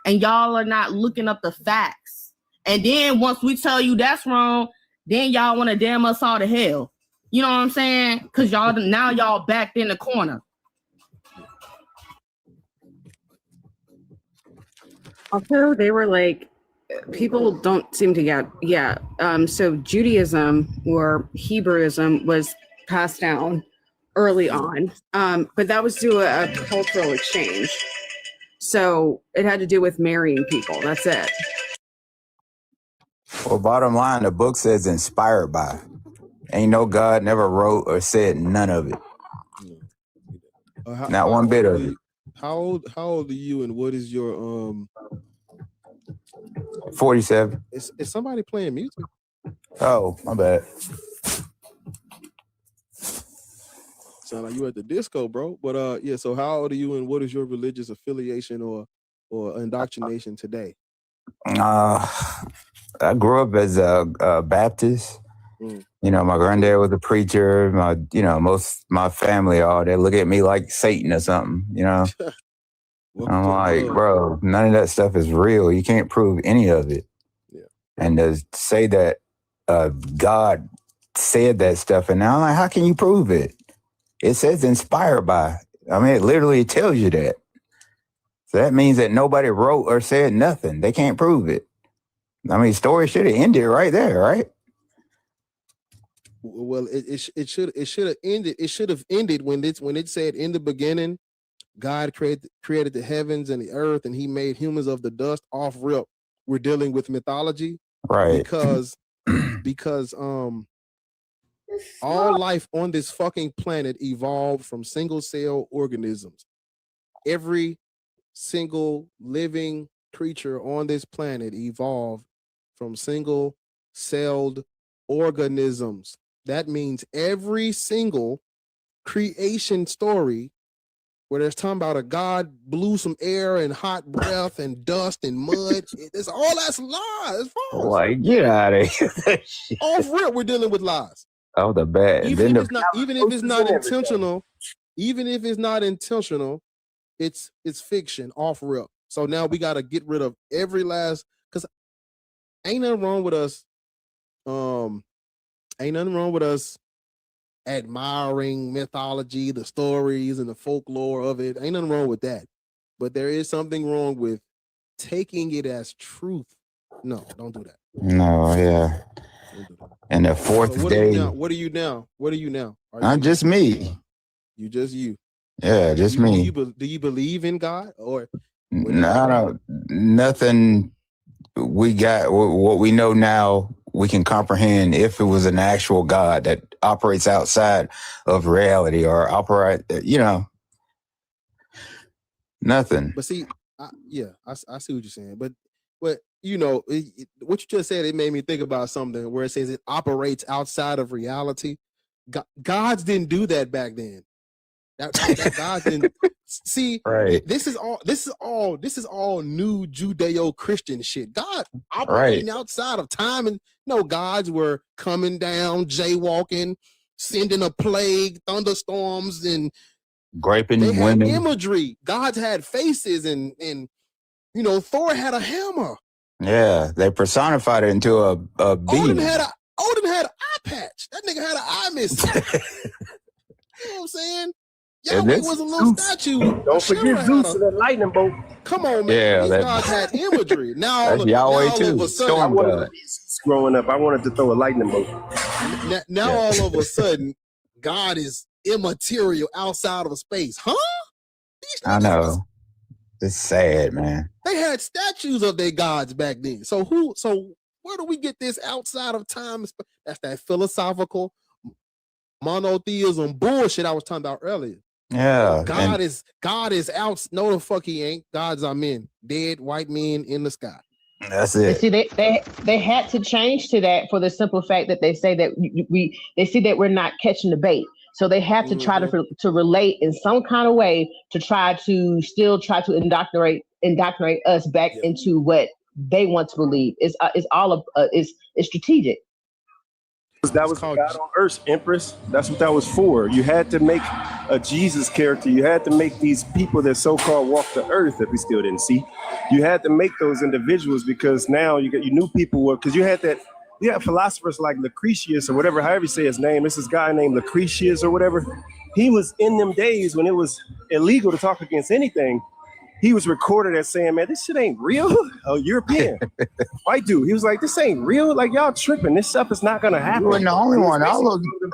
and y'all are not looking up the facts. And then once we tell you that's wrong, then y'all want to damn us all to hell. You know what I'm saying? Because y'all backed in the corner. Also, they were like, people don't seem to get, so Judaism or Hebrewism was passed down early on, but that was due to a cultural exchange. So it had to do with marrying people. That's it. Well, bottom line, the book says inspired by. Ain't no God never wrote or said none of it. Not one bit of it. How old are you, and what is your 47. Is somebody playing music? Oh, my bad. Sound like you at the disco, bro. But yeah, so how old are you, and what is your religious affiliation or indoctrination today? I grew up as a Baptist. You know, my granddad was a preacher. My family, they look at me like Satan or something, you know. I'm like, bro, none of that stuff is real. You can't prove any of it. Yeah. And to say that God said that stuff, and now I'm like, how can you prove it? It says inspired by. I mean, it literally tells you that. So that means that nobody wrote or said nothing. They can't prove it. I mean, story should have ended right there, right? Well, it should have ended. It should have ended when it said in the beginning, God created the heavens and the earth, and he made humans of the dust. Off rip, we're dealing with mythology, right? Because all life on this fucking planet evolved from single cell organisms. Every single living creature on this planet evolved from single celled organisms. That means every single creation story where there's talking about a God blew some air and hot breath and dust and mud, it's all that's lies. It's false. Like, get out of here. Off rip, we're dealing with lies. Oh, the bad. Even if it's not intentional, it's fiction. Off rip. So now we got to get rid of every last, because ain't nothing wrong with us. Ain't nothing wrong with us admiring mythology, the stories and the folklore of it. Ain't nothing wrong with that. But there is something wrong with taking it as truth. No, don't do that. No, yeah. And the fourth So day. what are you now? I'm just me. You just you. Yeah, just me. Do you believe in God or? No, nothing. We got what we know now. We can comprehend if it was an actual God that operates outside of reality or operate. Nothing. But see, I see what you're saying. But what you just said, it made me think about something where it says it operates outside of reality. Gods didn't do that back then. That God didn't see. Right. This is all new Judeo-Christian shit. God operating outside of time, and gods were coming down, jaywalking, sending a plague, thunderstorms, and graping they had women. Imagery. Gods had faces, and Thor had a hammer. Yeah, they personified it into a being. Odin had an eye patch. That nigga had an eye missing. You know what I'm saying? Yahweh was a little statue. Don't forget Zeus and the lightning bolt. Come on, man. Yeah, These gods had imagery. Now that's Yahweh too. All of a sudden, growing up, I wanted to throw a lightning bolt. Now all of a sudden, God is immaterial outside of space. Huh? I know. It's sad, man. They had statues of their gods back then. So where do we get this outside of time and space? That's that philosophical monotheism bullshit I was talking about earlier. Yeah. God is out. No, the fuck he ain't. Gods are men, dead white men in the sky. That's it. See, they had to change to that for the simple fact that they say that they see that we're not catching the bait. So they have to try to relate in some kind of way to try to indoctrinate us back into what they want to believe. It's strategic. That was God on earth, Empress. That's what that was for. You had to make a Jesus character. You had to make these people that so-called walk the earth that we still didn't see. You had to make those individuals because now you knew people were, because you had philosophers like Lucretius or whatever, however you say his name. This is guy named Lucretius or whatever. He was in them days when it was illegal to talk against anything. He was recorded as saying, man, this shit ain't real. A European white dude. He was like, this ain't real. Like, y'all tripping. This stuff is not going to happen. You weren't the only one. All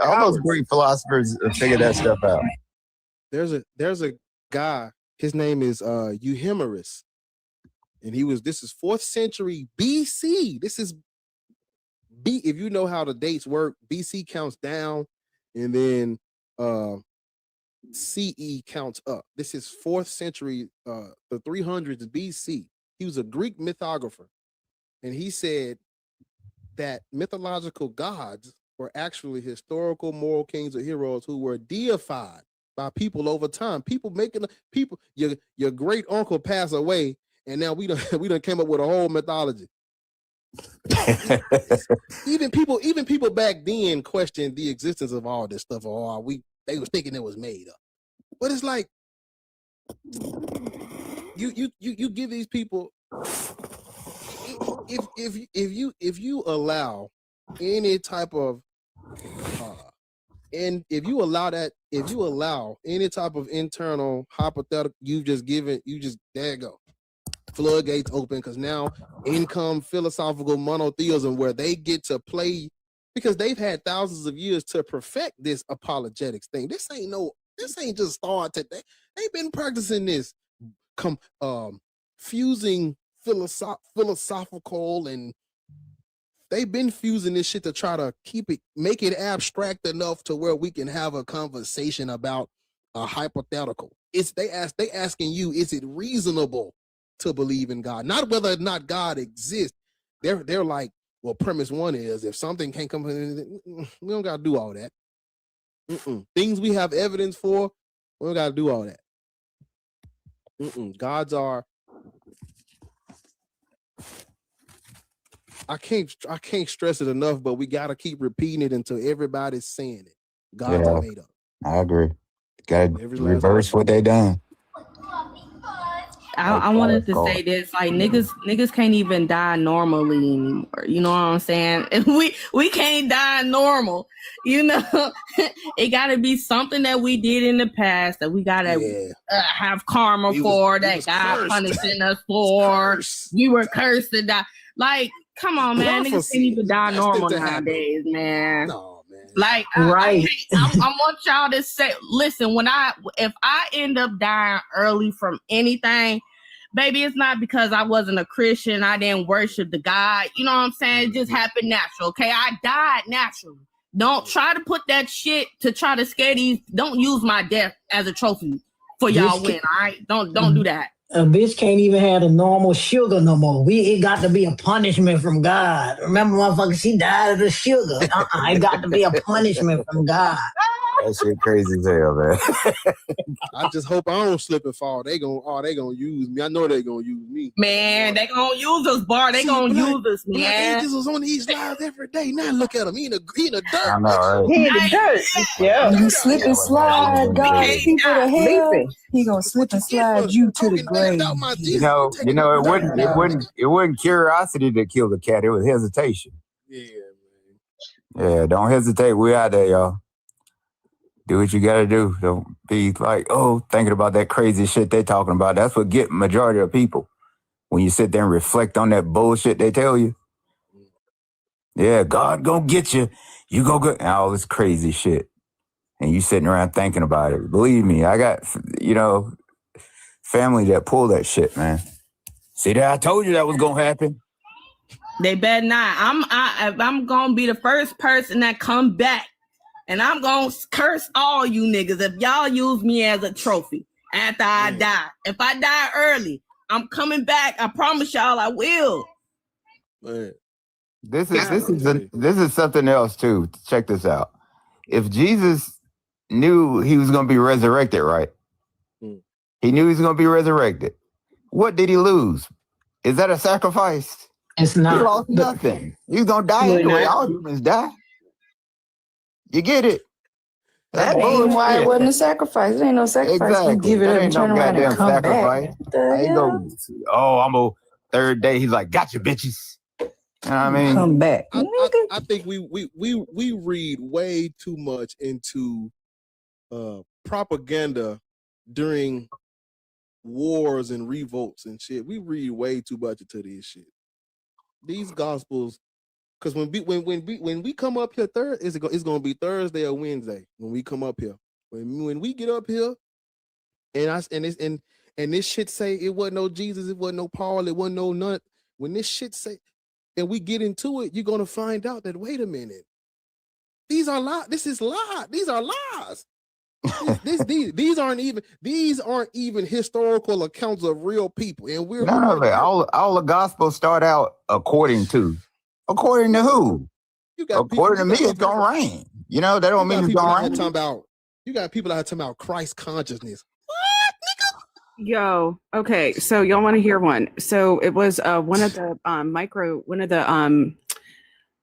those Greek philosophers figured that stuff out. There's a guy. His name is Euhemerus. And this is 4th century BC. This is if you know how the dates work, BC counts down and then CE counts up. This is 4th century, the 300s BC. He was a Greek mythographer, and he said that mythological gods were actually historical moral kings or heroes who were deified by people over time. Your great uncle passed away, and now we done came up with a whole mythology. even people back then questioned the existence of all this stuff, or they was thinking it was made up. But it's like you give these people, if you allow any type of if you allow any type of internal hypothetical, there you go. Floodgates open, because now in come philosophical monotheism where they get to play, because they've had thousands of years to perfect this apologetics thing. This ain't just started today. They've been practicing this, fusing philosophical, and they've been fusing this shit to try to make it abstract enough to where we can have a conversation about a hypothetical. They asking you, is it reasonable to believe in God? Not whether or not God exists. They're like, well, premise one is if something can't come, we don't gotta do all that. Things we have evidence for, we don't gotta do all that. Gods are. I can't stress it enough, but we gotta keep repeating it until everybody's saying it. Gods are made up. I agree. Gotta reverse what they done. I wanted to say this, like niggas can't even die normally anymore. You know what I'm saying? We can't die normal. You know, it got to be something that we did in the past that we gotta have karma for. That God punishing us for. We were cursed to die. Like, come on, man, niggas can't even die normal nowadays, man. No, man. Like, Right. I want y'all to say, listen, if I end up dying early from anything, baby, it's not because I wasn't a Christian. I didn't worship the God. You know what I'm saying? It just happened natural. Okay. I died naturally. Don't try to put that shit to try to scare these. Don't use my death as a trophy for y'all win. All right. Don't do that. A bitch can't even have a normal sugar no more. It got to be a punishment from God. Remember, motherfucker, she died of the sugar. It got to be a punishment from God. That shit crazy as hell, man. I just hope I don't slip and fall. They gonna use me. I know they gonna use me. Man, they gonna use us, Bar. They gonna use us, man. Jesus was on these lives every day. Now look at him. He in the dirt. I know, right? He in the dirt. Yeah. You slip and slide, God, people to hell. He gonna slip and slide you to the grave. You know, it wasn't curiosity that killed the cat. It was hesitation. Yeah, don't hesitate. We out there, y'all. Do what you gotta do. Don't be like, thinking about that crazy shit they talking about. That's what get majority of people. When you sit there and reflect on that bullshit they tell you. Yeah, God gonna get you. You go get all this crazy shit. And you sitting around thinking about it. Believe me, I got, family that pull that shit, man. See that? I told you that was gonna happen. They better not. I'm gonna be the first person that come back. And I'm going to curse all you niggas if y'all use me as a trophy after I die. If I die early, I'm coming back. I promise y'all I will. Man. This is something else too. Check this out. If Jesus knew he was going to be resurrected, right? He knew he was going to be resurrected. What did he lose? Is that a sacrifice? It's not. He lost nothing. He's going to die anyway. All humans die. You get it? That ain't why it wasn't a sacrifice. It ain't no sacrifice. Exactly. You give it up and turn around and come back. I'm a third day. He's like, gotcha, bitches. You know what I mean? Come back. I think we read way too much into propaganda during wars and revolts and shit. We read way too much into this shit. These gospels. Because when we come up here it's gonna be Thursday or Wednesday when we come up here. When we get up here, and this shit say it wasn't no Jesus, it wasn't no Paul, it wasn't no none. When this shit say, and we get into it, you're gonna find out that wait a minute, these are lies. This is lie. These are lies. These aren't even historical accounts of real people, and we're none of it. All the gospels start out according to who? According to me, it's gonna rain. You know, that don't mean it's gonna rain. You got people out talking about Christ consciousness. Yo, okay, so y'all want to hear one? So it was one of the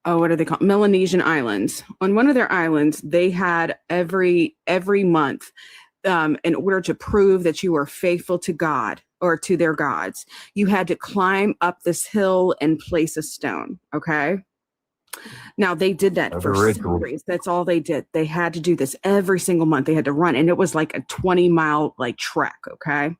what are they called? Melanesian islands. On one of their islands, they had every month, in order to prove that you were faithful to God or to their gods, you had to climb up this hill and place a stone. Okay. Now they did that for centuries. That's all they did. They had to do this every single month. They had to run, and it was like a 20-mile trek. Okay.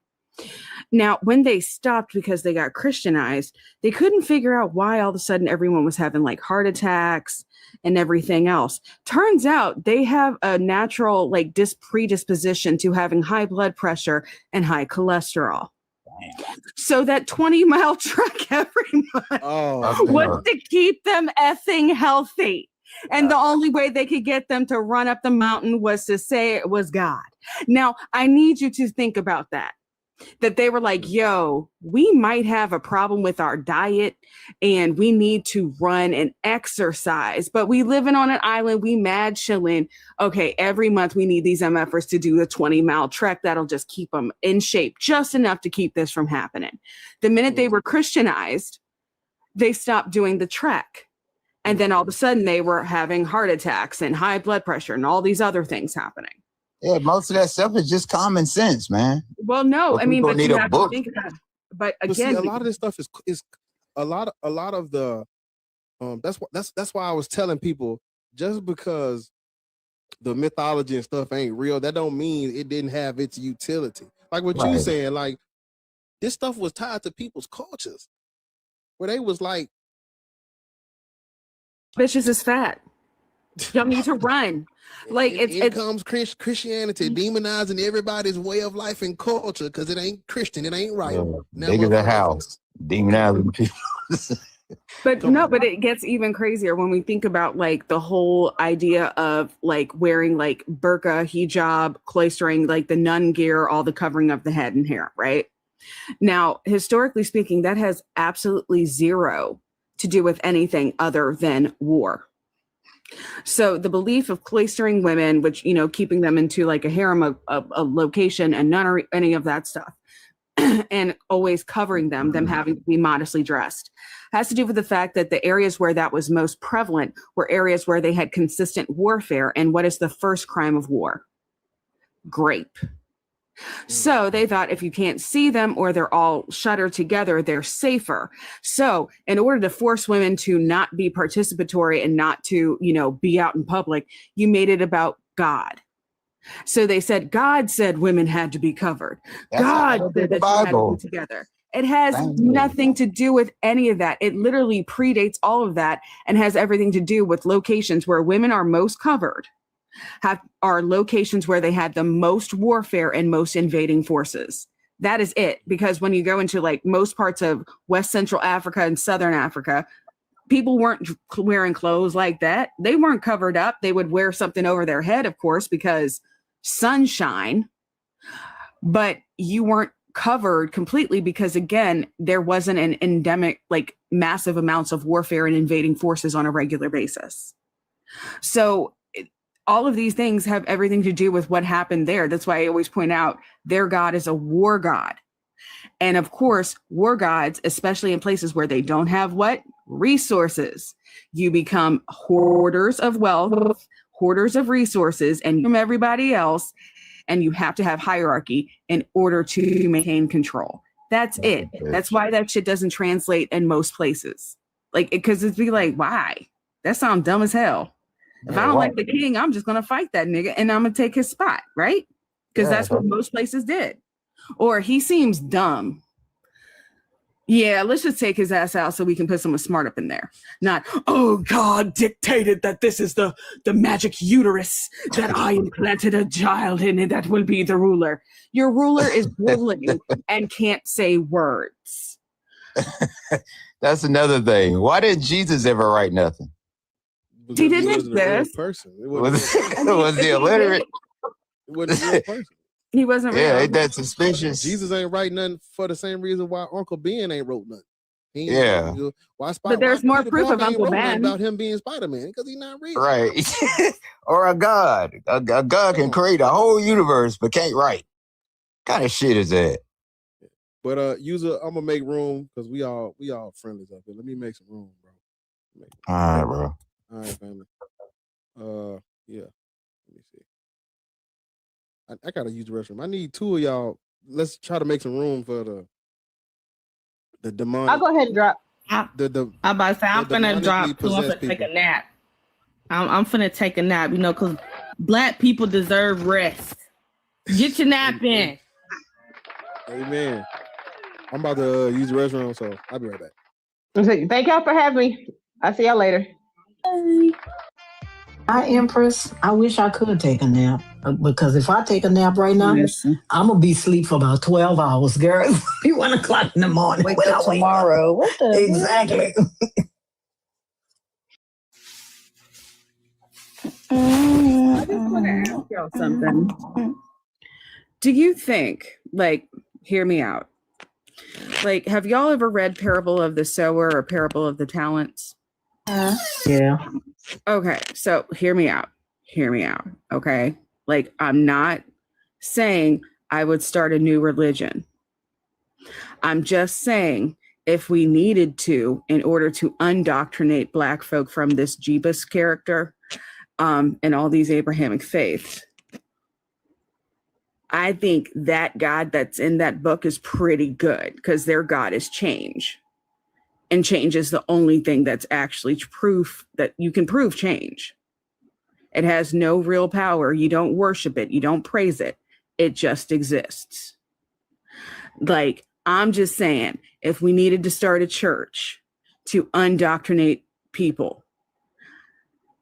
Now, when they stopped because they got Christianized, they couldn't figure out why all of a sudden everyone was having heart attacks and everything else. Turns out they have a natural predisposition to having high blood pressure and high cholesterol. So that 20-mile trek every month was to keep them effing healthy. And the only way they could get them to run up the mountain was to say it was God. Now, I need you to think about that they were like, yo, we might have a problem with our diet and we need to run and exercise, but we living on an island, we mad chilling. Okay, every month we need these MFers to do a 20-mile trek. That'll just keep them in shape, just enough to keep this from happening. The minute they were Christianized, they stopped doing the trek. And then all of a sudden they were having heart attacks and high blood pressure and all these other things happening. Yeah, most of that stuff is just common sense, man. Well, no, but you have to think about it. But But see, again, a lot of this stuff is a lot of the that's why I was telling people, just because the mythology and stuff ain't real, that don't mean it didn't have its utility. Like what you Right. saying, like this stuff was tied to people's cultures, where they was like, bitches is fat. Y'all need to run. Like it comes Christianity demonizing everybody's way of life and culture because it ain't Christian, it ain't right. Now Big as a motherfuckers- house, demonizing people. But no, but it gets even crazier when we think about like the whole idea of like wearing like burqa, hijab, cloistering, like the nun gear, all the covering of the head and hair, right? Now, historically speaking, that has absolutely zero to do with anything other than war. So the belief of cloistering women, which, you know, keeping them into like a harem, a location and nunnery, any of that stuff, and always covering them having to be modestly dressed, has to do with the fact that the areas where that was most prevalent were areas where they had consistent warfare. And what is the first crime of war? Grape. So they thought if you can't see them or they're all shuttered together, they're safer. So in order to force women to not be participatory and not to, you know, be out in public, you made it about God. So they said, God said women had to be covered. That's God how said the that you had to Bible. be together. It has Thank you. nothing to do with any of that. It literally predates all of that and has everything to do with locations where women are most covered, are locations where they had the most warfare and most invading forces. That is it. Because when you go into like most parts of West Central Africa and Southern Africa, people weren't wearing clothes like that. They weren't covered up. They would wear something over their head, of course, because sunshine, but you weren't covered completely because, again, there wasn't an endemic, like massive amounts of warfare and invading forces on a regular basis. So all of these things have everything to do with what happened there. That's why I always point out their God is a war god. And of course, war gods, especially in places where they don't have what? Resources. You become hoarders of wealth, hoarders of resources, and from everybody else. And you have to have hierarchy in order to maintain control. That's it. That's why that shit doesn't translate in most places. Like, because it'd be like, why? That sounds dumb as hell. If I don't like the king, I'm just going to fight that nigga and I'm going to take his spot, right? Because that's what most places did. Or he seems dumb. Yeah, let's just take his ass out so we can put someone smart up in there. Not, oh, God dictated that this is the magic uterus that I implanted a child in and that will be the ruler. Your ruler is dribbling and can't say words. That's another thing. Why didn't Jesus ever write nothing? He didn't exist. Was he illiterate? It wasn't a real person. He wasn't real. Yeah, ain't that suspicious? Jesus ain't write nothing for the same reason why Uncle Ben ain't wrote nothing. He ain't Yeah. Why But there's more Peter proof of Parker ain't Uncle wrote nothing Ben. about him being Spider-Man because he's not real. Right. Or a god. A god can create a whole universe but can't write. What kind of shit is that? But user, I'm gonna make room because we all friendlies up here. Let me make some room, bro. All right, bro. All right, family. Yeah. Let me see. I gotta use the restroom. I need two of y'all. Let's try to make some room for the demonic. I'll go ahead and drop. I'm about to say I'm finna drop too. I'm finna take a nap. I'm finna take a nap, you know, because Black people deserve rest. Get your nap in. Amen. I'm about to use the restroom, so I'll be right back. Thank y'all for having me. I'll see y'all later. Hi, Empress. I wish I could take a nap because if I take a nap right now, I'm gonna be asleep for about 12 hours, girl. It'll be 1 o'clock in the morning. Wake up tomorrow. What the Exactly. I just want to ask y'all something. Do you think, like, hear me out? Like, have y'all ever read Parable of the Sower or Parable of the Talents? Yeah. Okay, so hear me out. Hear me out. Okay. Like, I'm not saying I would start a new religion. I'm just saying if we needed to, in order to undoctrinate Black folk from this Jebus character and all these Abrahamic faiths, I think that God that's in that book is pretty good because their God is change. And change is the only thing that's actually proof that you can prove change. It has no real power. You don't worship it. You don't praise it. It just exists. Like, I'm just saying, if we needed to start a church to undoctrinate people,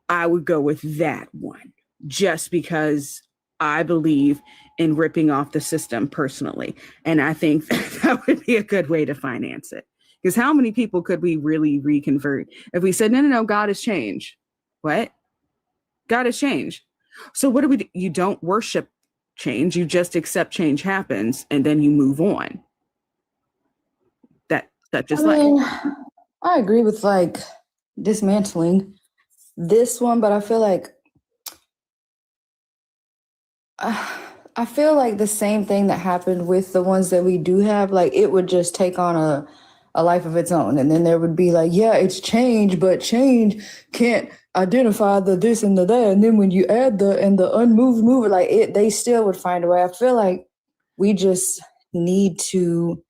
I would go with that one, just because I believe in ripping off the system personally. And I think that would be a good way to finance it. Because how many people could we really reconvert if we said, no, God has changed? What? God has changed. So what do we do? You don't worship change. You just accept change happens and then you move on. That just I agree with like dismantling this one, but I feel like the same thing that happened with the ones that we do have, like it would just take on a life of its own. And then there would be like, yeah, it's change, but change can't identify the this and the that. And then when you add the and the unmoved mover, like they still would find a way. I feel like we just need to,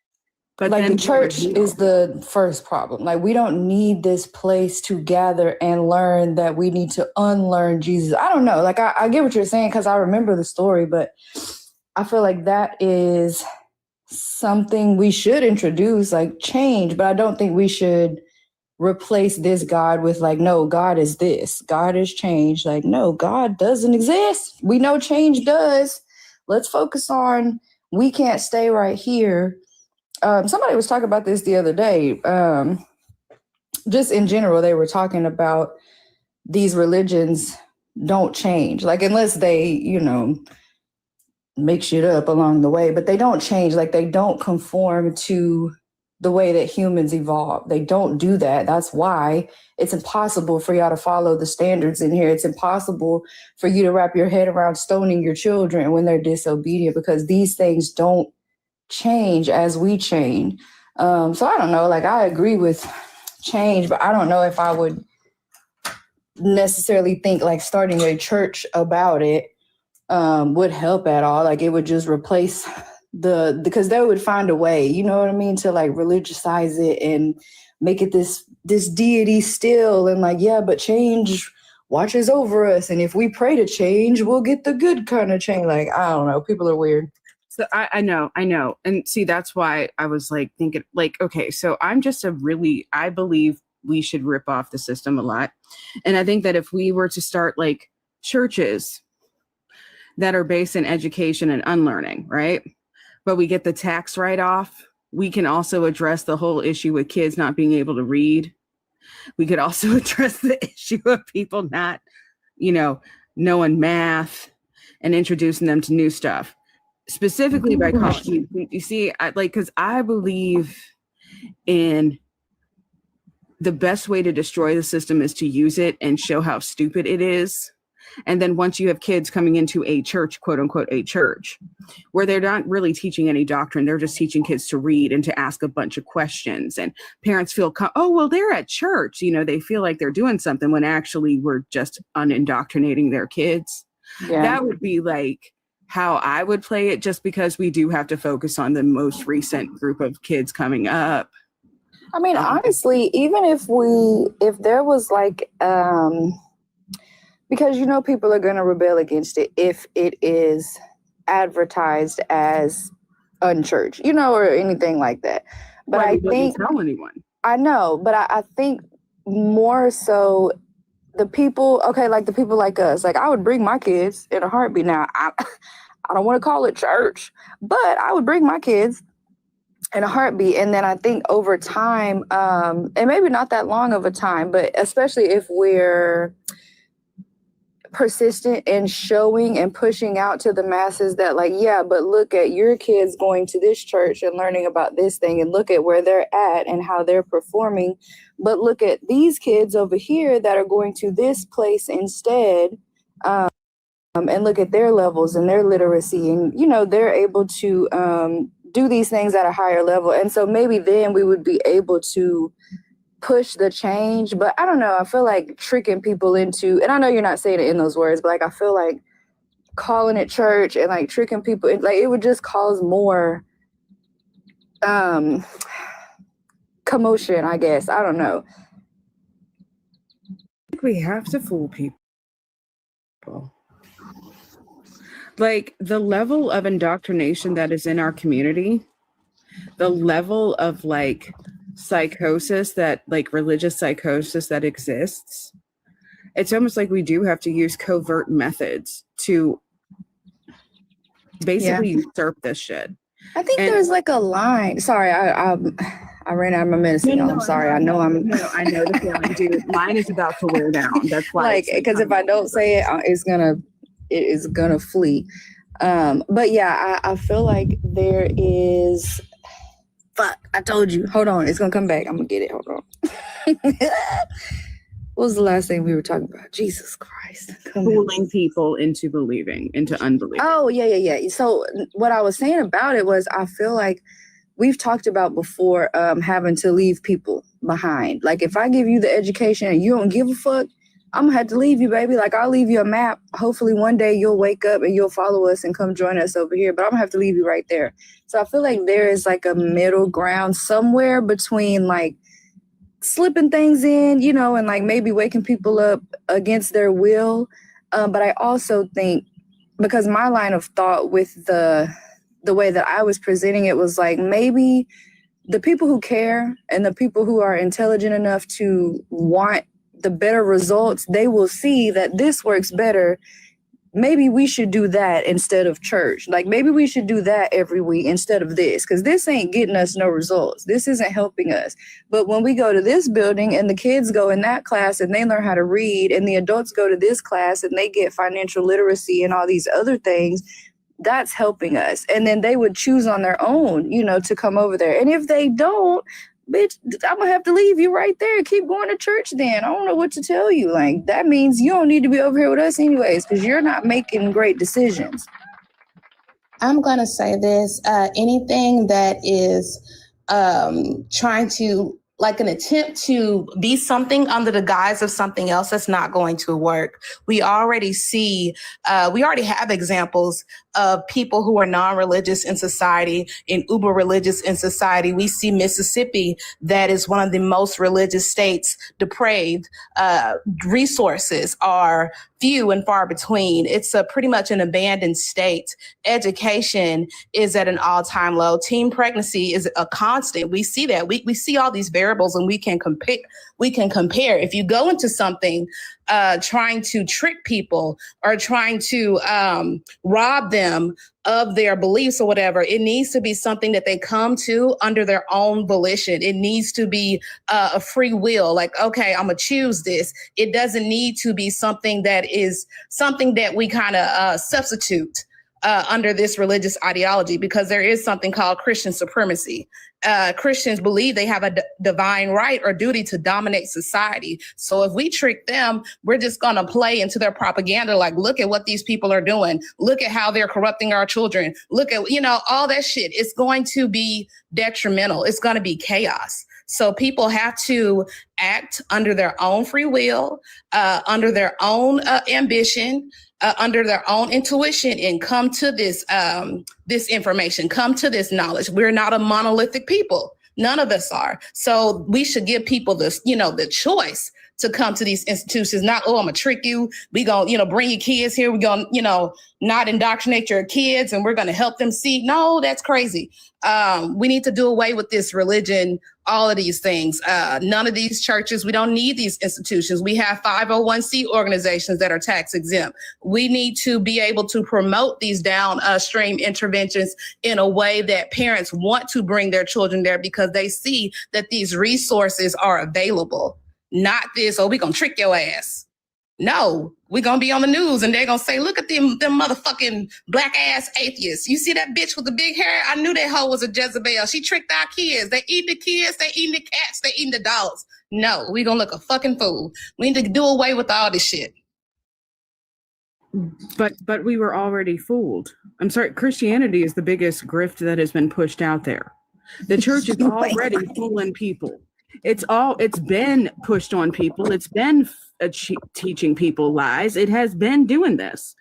but like the church is the first problem. Like we don't need this place to gather and learn that we need to unlearn Jesus. I don't know. Like I get what you're saying because I remember the story, but I feel like that is something we should introduce, like change, but I don't think we should replace this God with like, no, God is this. God is change. Like, no, God doesn't exist. We know change does. Let's focus on, we can't stay right here. Somebody was talking about this the other day. Just in general, they were talking about these religions don't change. Like, unless they, make shit up along the way, but they don't change. Like, they don't conform to the way that humans evolve. They don't do that. That's why it's impossible for y'all to follow the standards in here. It's impossible for you to wrap your head around stoning your children when they're disobedient, because these things don't change as we change. So I don't know, like I agree with change, but I don't know if I would necessarily think like starting a church about it would help at all. Like it would just replace because they would find a way, you know what I mean, to like religiousize it and make it this deity still, and like, yeah, but change watches over us, and if we pray to change, we'll get the good kind of change. Like, I don't know, people are weird. So I know. And see, that's why I was like thinking like, okay, so I'm just I believe we should rip off the system a lot. And I think that if we were to start like churches that are based in education and unlearning, right? But we get the tax write-off, we can also address the whole issue with kids not being able to read. We could also address the issue of people not, knowing math and introducing them to new stuff. Specifically by college, you see, because I believe in the best way to destroy the system is to use it and show how stupid it is. And then once you have kids coming into a church, quote unquote, a church, where they're not really teaching any doctrine, they're just teaching kids to read and to ask a bunch of questions. And parents feel, oh, well, they're at church. They feel like they're doing something when actually we're just unindoctrinating their kids. Yeah. That would be like how I would play it, just because we do have to focus on the most recent group of kids coming up. I mean, honestly, even if there was like, because, people are going to rebel against it if it is advertised as unchurch, or anything like that. But I think, tell anyone. I know, but I think more so the people, like the people like us, like I would bring my kids in a heartbeat. Now, I don't want to call it church, but I would bring my kids in a heartbeat. And then I think over time, and maybe not that long of a time, but especially if we're persistent in showing and pushing out to the masses that like, yeah, but look at your kids going to this church and learning about this thing, and look at where they're at and how they're performing. But look at these kids over here that are going to this place instead, and look at their levels and their literacy, and they're able to do these things at a higher level. And so maybe then we would be able to push the change. But I don't know, I feel like tricking people into, and I know you're not saying it in those words, but like I feel like calling it church and like tricking people. Like it would just cause more commotion, I guess. I don't know. We have to fool people. Like the level of indoctrination that is in our community, the level of like psychosis that like religious psychosis that exists, it's almost like we do have to use covert methods to basically usurp this shit. I think there's like a line. Sorry, I ran out of my medicine. No, I'm sorry. I know I'm. No, I know the feeling, dude. Mine is about to wear down. That's why. Like, because if I don't say it, it is gonna flee. But yeah, I feel like there is. Fuck! I told you. Hold on, it's gonna come back. I'm gonna get it. Hold on. What was the last thing we were talking about? Jesus Christ. Fooling people into believing, into unbelieving. Oh, yeah. So what I was saying about it was I feel like we've talked about before having to leave people behind. Like if I give you the education and you don't give a fuck, I'm gonna have to leave you, baby. Like I'll leave you a map. Hopefully one day you'll wake up and you'll follow us and come join us over here. But I'm gonna have to leave you right there. So I feel like there is like a middle ground somewhere between like slipping things in, you know, and like maybe waking people up against their will. But I also think, because my line of thought with the way that I was presenting it was like, maybe the people who care and the people who are intelligent enough to want the better results, they will see that this works better. Maybe we should do that instead of church. Like maybe we should do that every week instead of this, because this ain't getting us no results. This isn't helping us. But when we go to this building and the kids go in that class and they learn how to read, and the adults go to this class and they get financial literacy and all these other things, that's helping us. And then they would choose on their own, you know, to come over there. And if they don't, bitch, I'm gonna have to leave you right there. Keep going to church then. I don't know what to tell you. Like, that means you don't need to be over here with us anyways, because you're not making great decisions. I'm going to say this. Anything that is trying to, like an attempt to be something under the guise of something else, that's not going to work. We already have examples of people who are non-religious in society and uber religious in society. We see Mississippi, that is one of the most religious states, depraved. Resources are few and far between. It's pretty much an abandoned state. Education is at an all-time low. Teen pregnancy is a constant. We see that. We see all these variables and we can compare. If you go into something trying to trick people or trying to rob them of their beliefs or whatever, it needs to be something that they come to under their own volition. It needs to be a free will. Like, okay, I'm gonna choose this. It doesn't need to be something that is something that we kind of substitute under this religious ideology, because there is something called Christian supremacy. Christians believe they have a divine right or duty to dominate society. So if we trick them, we're just going to play into their propaganda. Like, look at what these people are doing. Look at how they're corrupting our children. Look at, all that shit. It's going to be detrimental. It's going to be chaos. So people have to act under their own free will, under their own ambition, under their own intuition, and come to this this information, come to this knowledge. We're not a monolithic people. None of us are. So we should give people this, the choice to come to these institutions. Not, oh, I'm gonna trick you. We gonna, bring your kids here. We're gonna, not indoctrinate your kids, and we're gonna help them see. No, that's crazy. We need to do away with this religion, all of these things. None of these churches, we don't need these institutions. We have 501c organizations that are tax exempt. We need to be able to promote these downstream interventions in a way that parents want to bring their children there because they see that these resources are available. Not this, oh, we gonna trick your ass. No, we're gonna be on the news and they're gonna say, look at them motherfucking black ass atheists. You see that bitch with the big hair? I knew that hoe was a Jezebel. She tricked our kids. They eat the kids, they eating the cats, they eating the dogs. No, we gonna look a fucking fool. We need to do away with all this shit. But we were already fooled. I'm sorry, Christianity is the biggest grift that has been pushed out there. The church is already fooling people. It's been pushed on people. It's been teaching people lies. It has been doing this.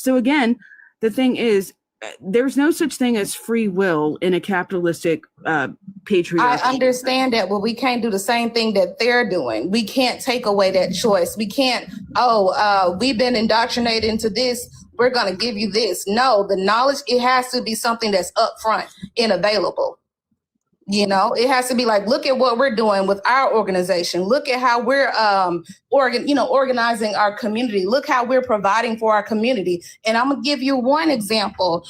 So again, the thing is, there's no such thing as free will in a capitalistic patriarchy. I understand that, but we can't do the same thing that they're doing. We can't take away that choice. We can't, we've been indoctrinated into this, we're going to give you this. No, the knowledge, it has to be something that's upfront and available. You know, it has to be like, look at what we're doing with our organization. Look at how we're organizing our community. Look how we're providing for our community. And I'm gonna give you one example.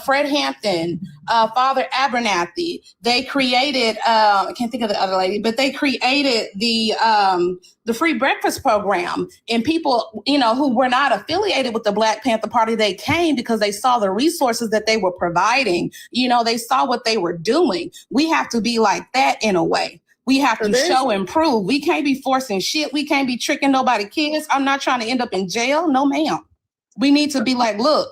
Fred Hampton, Father Abernathy, they created, I can't think of the other lady, but they created the free breakfast program. And people, who were not affiliated with the Black Panther Party, they came because they saw the resources that they were providing. They saw what they were doing. We have to be like that in a way. We have to show and prove. We can't be forcing shit. We can't be tricking nobody's kids. I'm not trying to end up in jail. No, ma'am. We need to be like, look,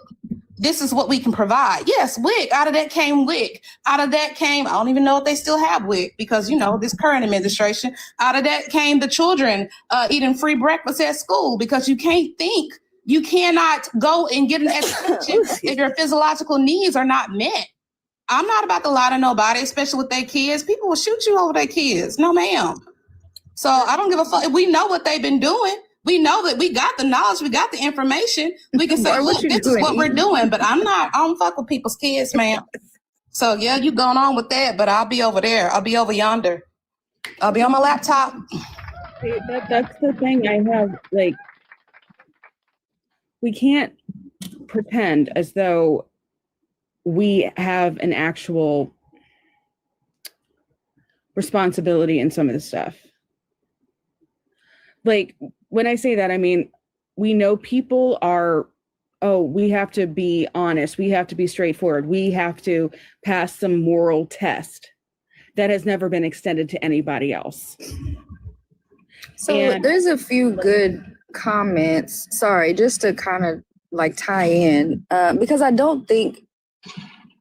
this is what we can provide. Yes, WIC. Out of that came WIC. Out of that came, I don't even know if they still have WIC because, this current administration. Out of that came the children eating free breakfast at school because you cannot go and get an education if your physiological needs are not met. I'm not about to lie to nobody, especially with their kids. People will shoot you over their kids. No, ma'am. So I don't give a fuck. We know what they've been doing. We know that we got the knowledge. We got the information. We can say, look, this is what we're doing. But I don't fuck with people's kids, ma'am. So yeah, you going on with that, but I'll be over there. I'll be over yonder. I'll be on my laptop. That's the thing I have, we can't pretend as though we have an actual responsibility in some of this stuff. When I say that, I mean, we know people are, we have to be honest. We have to be straightforward. We have to pass some moral test that has never been extended to anybody else. So there's a few good comments. Sorry, just to kind of tie in, because I don't think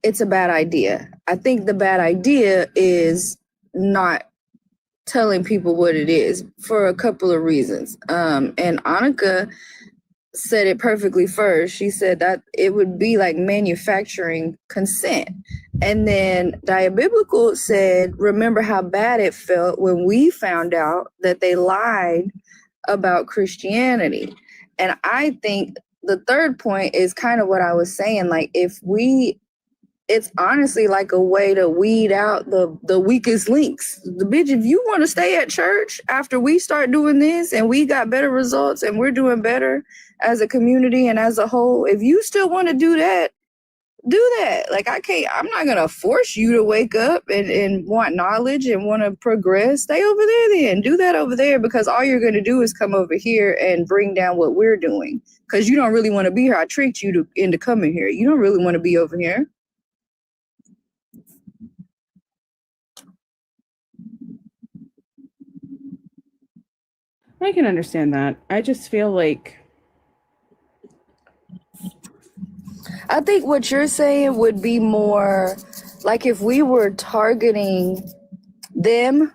it's a bad idea. I think the bad idea is not telling people what it is for a couple of reasons. And Annika said it perfectly first. She said that it would be like manufacturing consent. And then Diabiblical said, remember how bad it felt when we found out that they lied about Christianity. And I think the third point is kind of what I was saying. It's honestly like a way to weed out the weakest links. The bitch, if you want to stay at church after we start doing this and we got better results and we're doing better as a community and as a whole, if you still want to do that, do that. I'm not going to force you to wake up and want knowledge and want to progress. Stay over there then. Do that over there, because all you're going to do is come over here and bring down what we're doing, because you don't really want to be here. I tricked you into coming here. You don't really want to be over here. I can understand that. I just feel like I think what you're saying would be more like if we were targeting them,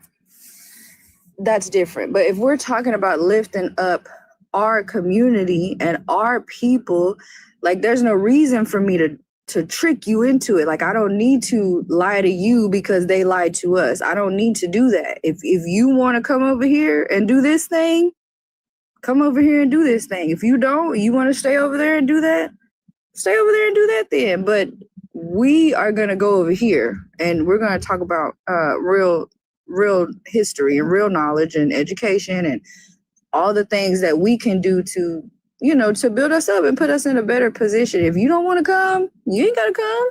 that's different. But if we're talking about lifting up our community and our people, there's no reason for me to trick you into it. I don't need to lie to you because they lied to us. I don't need to do that. If you want to come over here and do this thing, come over here and do this thing. If you don't, you want to stay over there and do that, stay over there and do that then. But we are going to go over here and we're going to talk about real history and real knowledge and education and all the things that we can do to build us up and put us in a better position. If you don't want to come, you ain't got to come.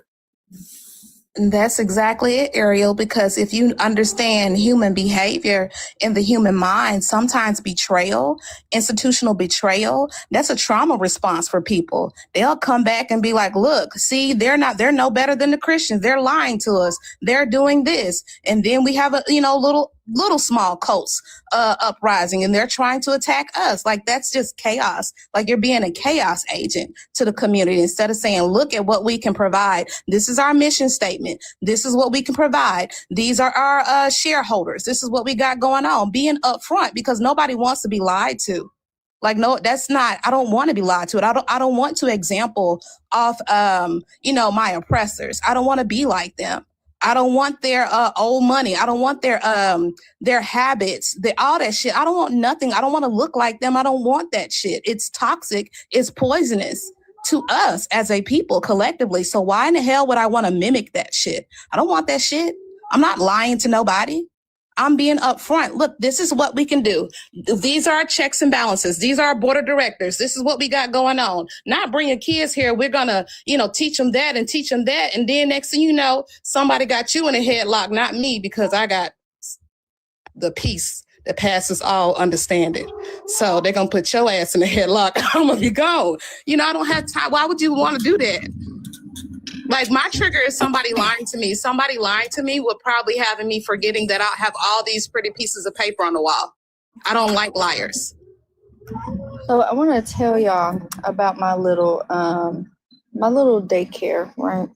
That's exactly it, Ariel, because if you understand human behavior in the human mind, sometimes betrayal, institutional betrayal, that's a trauma response for people. They'll come back and be like, look, see, they're no better than the Christians. They're lying to us. They're doing this. And then we have little small cults uprising, and they're trying to attack us. That's just chaos. You're being a chaos agent to the community instead of saying, look at what we can provide. This is our mission statement. This is what we can provide. These are our shareholders. This is what we got going on. Being upfront, because nobody wants to be lied to. Like, no, that's not, I don't want to be lied to. I don't want to example off, my oppressors. I don't want to be like them. I don't want their old money. I don't want their habits, all that shit. I don't want nothing. I don't want to look like them. I don't want that shit. It's toxic. It's poisonous to us as a people collectively. So why in the hell would I want to mimic that shit? I don't want that shit. I'm not lying to nobody. I'm being upfront. Look, this is what we can do. These are our checks and balances. These are our board of directors. This is what we got going on. Not bringing kids here. We're going to, teach them that and teach them that. And then next thing you know, somebody got you in a headlock, not me, because I got the peace that passes all understanding. So they're going to put your ass in a headlock. I'm going to be gone. I don't have time. Why would you want to do that? Like, my trigger is somebody lying to me. Somebody lying to me would probably have me forgetting that I have all these pretty pieces of paper on the wall. I don't like liars. So I want to tell y'all about my little daycare, right?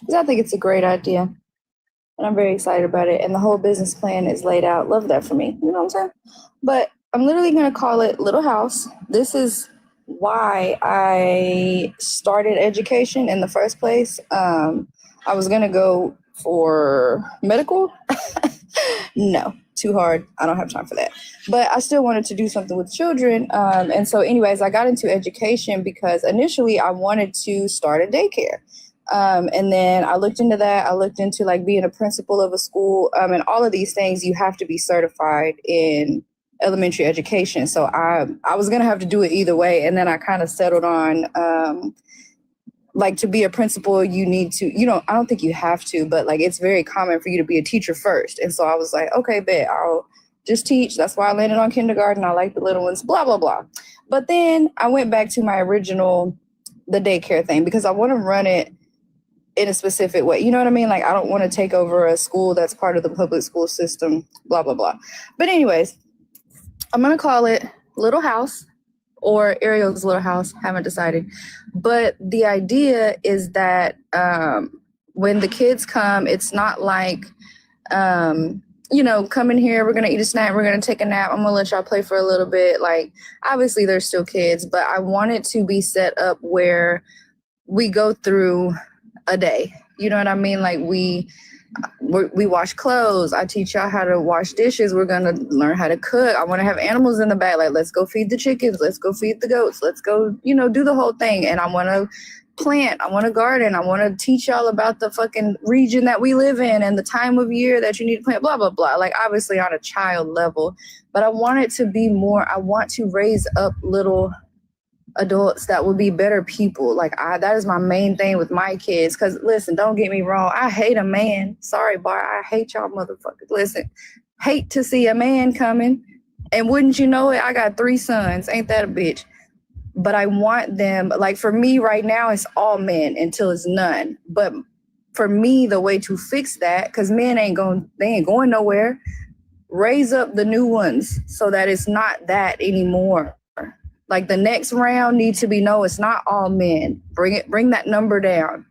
Because I think it's a great idea. And I'm very excited about it. And the whole business plan is laid out. Love that for me. You know what I'm saying? But I'm literally going to call it Little House. This is why I started education in the first place. I was gonna go for medical. No, too hard. I don't have time for that. But I still wanted to do something with children. And so anyways, I got into education because initially I wanted to start a daycare. And then I looked into that. I looked into like being a principal of a school, and all of these things. You have to be certified in elementary education. So I was going to have to do it either way. And then I kind of settled on, like, to be a principal, you need to, I don't think you have to, but like, it's very common for you to be a teacher first. And so I was like, okay, bet I'll just teach. That's why I landed on kindergarten. I like the little ones, blah, blah, blah. But then I went back to my original, the daycare thing, because I want to run it in a specific way. You know what I mean? Like, I don't want to take over a school that's part of the public school system, blah, blah, blah. But anyways, I'm going to call it Little House or Ariel's Little House. Haven't decided. But the idea is that when the kids come, it's not like, come in here, we're going to eat a snack, we're going to take a nap, I'm going to let y'all play for a little bit. Like, obviously, they're still kids, but I want it to be set up where we go through a day. You know what I mean? Like, we wash clothes. I teach y'all how to wash dishes. We're going to learn how to cook. I want to have animals in the back. Like, let's go feed the chickens. Let's go feed the goats. Let's go, do the whole thing. And I want to plant. I want to garden. I want to teach y'all about the fucking region that we live in and the time of year that you need to plant, blah, blah, blah. Like, obviously on a child level, but I want it to be more, I want to raise up little adults that will be better people. Like, that is my main thing with my kids. Because listen, don't get me wrong, I hate a man. Sorry, Bar, I hate y'all motherfuckers. Listen, hate to see a man coming, and wouldn't you know it, I got 3 sons. Ain't that a bitch? But I want them, like, for me right now, it's all men until it's none. But for me, the way to fix that, because men ain't going nowhere, raise up the new ones so that it's not that anymore. Like, the next round needs to be, no, it's not all men. Bring that number down.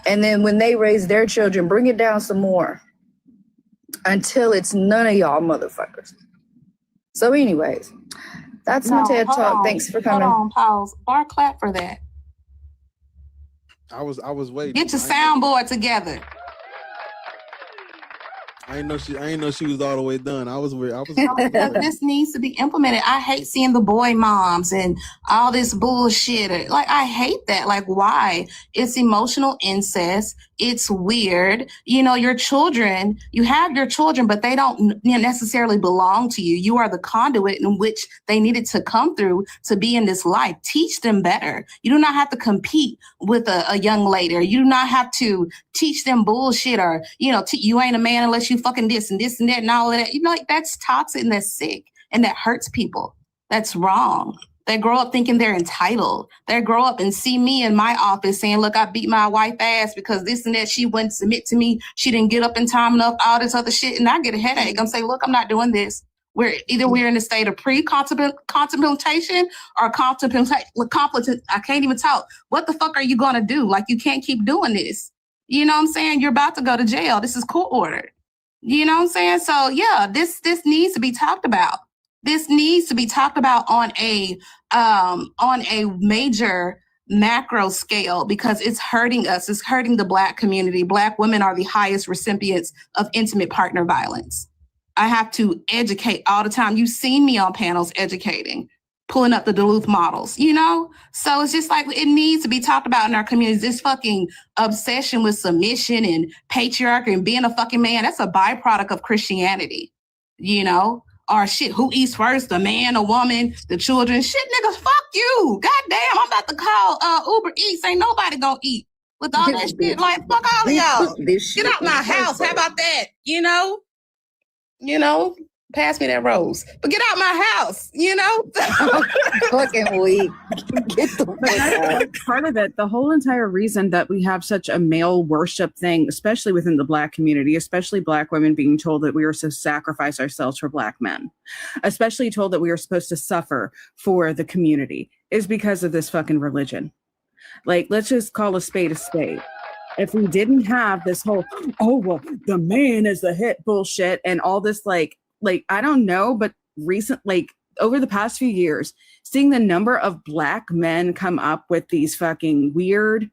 And then when they raise their children, bring it down some more until it's none of y'all motherfuckers. So anyways, that's my TED Talk. Thanks for coming. Hold on, pause. Bar clap for that. I was waiting. Get your soundboard together. I didn't know she was all the way done. I was This needs to be implemented. I hate seeing the boy moms and all this bullshit. Like, I hate that. Like, why? It's emotional incest. It's weird. Your children, you have your children, but they don't necessarily belong to you. You are the conduit in which they needed to come through to be in this life. Teach them better. You do not have to compete with a young lady, or you do not have to teach them bullshit, or, you ain't a man unless you fucking this and that and all of that. Like, that's toxic and that's sick and that hurts people. That's wrong. They grow up thinking they're entitled. They grow up and see me in my office saying, look, I beat my wife ass because this and that. She wouldn't submit to me. She didn't get up in time enough, all this other shit. And I get a headache. I'm saying, look, I'm not doing this. We're in a state of pre-contemplation or contemplation. I can't even talk. What the fuck are you going to do? Like, you can't keep doing this. You know what I'm saying? You're about to go to jail. This is court ordered. You know what I'm saying? So yeah, this needs to be talked about. This needs to be talked about on a major macro scale because it's hurting us. It's hurting the Black community. Black women are the highest recipients of intimate partner violence. I have to educate all the time. You've seen me on panels educating, pulling up the Duluth models, you know? So it's just like, it needs to be talked about in our communities. This fucking obsession with submission and patriarchy and being a fucking man, that's a byproduct of Christianity, you know? Or shit, who eats first, the man, a woman, the children? Shit, niggas, fuck you. Goddamn, I'm about to call Uber Eats. Ain't nobody gonna eat with all that shit. Like, fuck all of y'all. Get out my house. How about that? You know, pass me that rose. But get out my house, you know? Fucking weak. Get the fuck out. Part of it, the whole entire reason that we have such a male worship thing, especially within the Black community, especially Black women being told that we are to sacrifice ourselves for Black men, especially told that we are supposed to suffer for the community, is because of this fucking religion. Like, let's just call a spade a spade. If we didn't have this whole, oh, well, the man is the hit bullshit and all this, like, I don't know, but over the past few years, seeing the number of Black men come up with these fucking weird,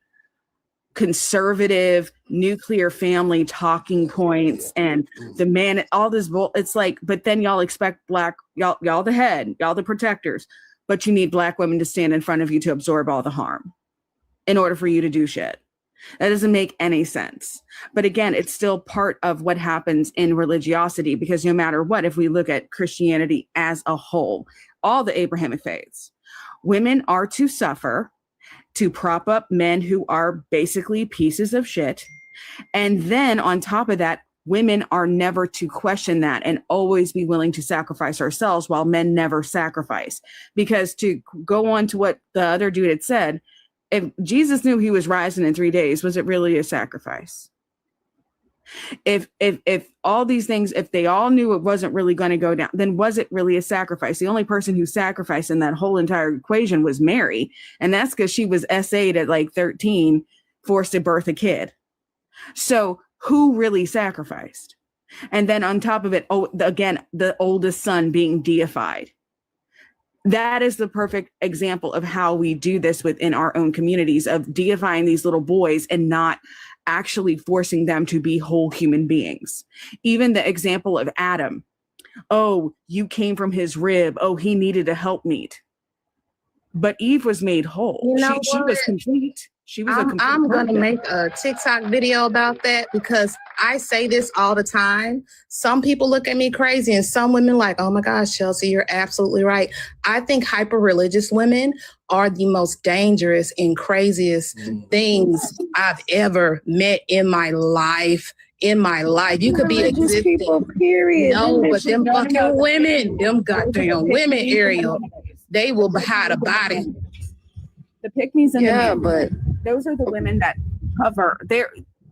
conservative, nuclear family talking points and the man, all this it's like, but then y'all expect y'all the head, y'all the protectors, but you need Black women to stand in front of you to absorb all the harm in order for you to do shit. That doesn't make any sense. But again, it's still part of what happens in religiosity, because no matter what, if we look at Christianity as a whole, all the Abrahamic faiths, women are to suffer to prop up men who are basically pieces of shit. And then on top of that, women are never to question that and always be willing to sacrifice ourselves while men never sacrifice. Because to go on to what the other dude had said, if Jesus knew he was rising in 3 days, was it really a sacrifice? If all these things, if they all knew it wasn't really going to go down, then was it really a sacrifice? The only person who sacrificed in that whole entire equation was Mary. And that's because she was SA'd at like 13, forced to birth a kid. So who really sacrificed? And then on top of it, again, the oldest son being deified. That is the perfect example of how we do this within our own communities, of deifying these little boys and not actually forcing them to be whole human beings. Even the example of Adam. Oh, you came from his rib. Oh, he needed a helpmeet. But Eve was made whole. You know she was complete. She was I'm going to make a TikTok video about that, because I say this all the time. Some people look at me crazy and some women like, oh my gosh, Chelsea, you're absolutely right. I think hyper-religious women are the most dangerous and craziest things I've ever met in my life. You could be existing. People, period. No, but them fucking women, them goddamn women, Ariel, they will hide a body. The pick-me's and but those are the women that cover.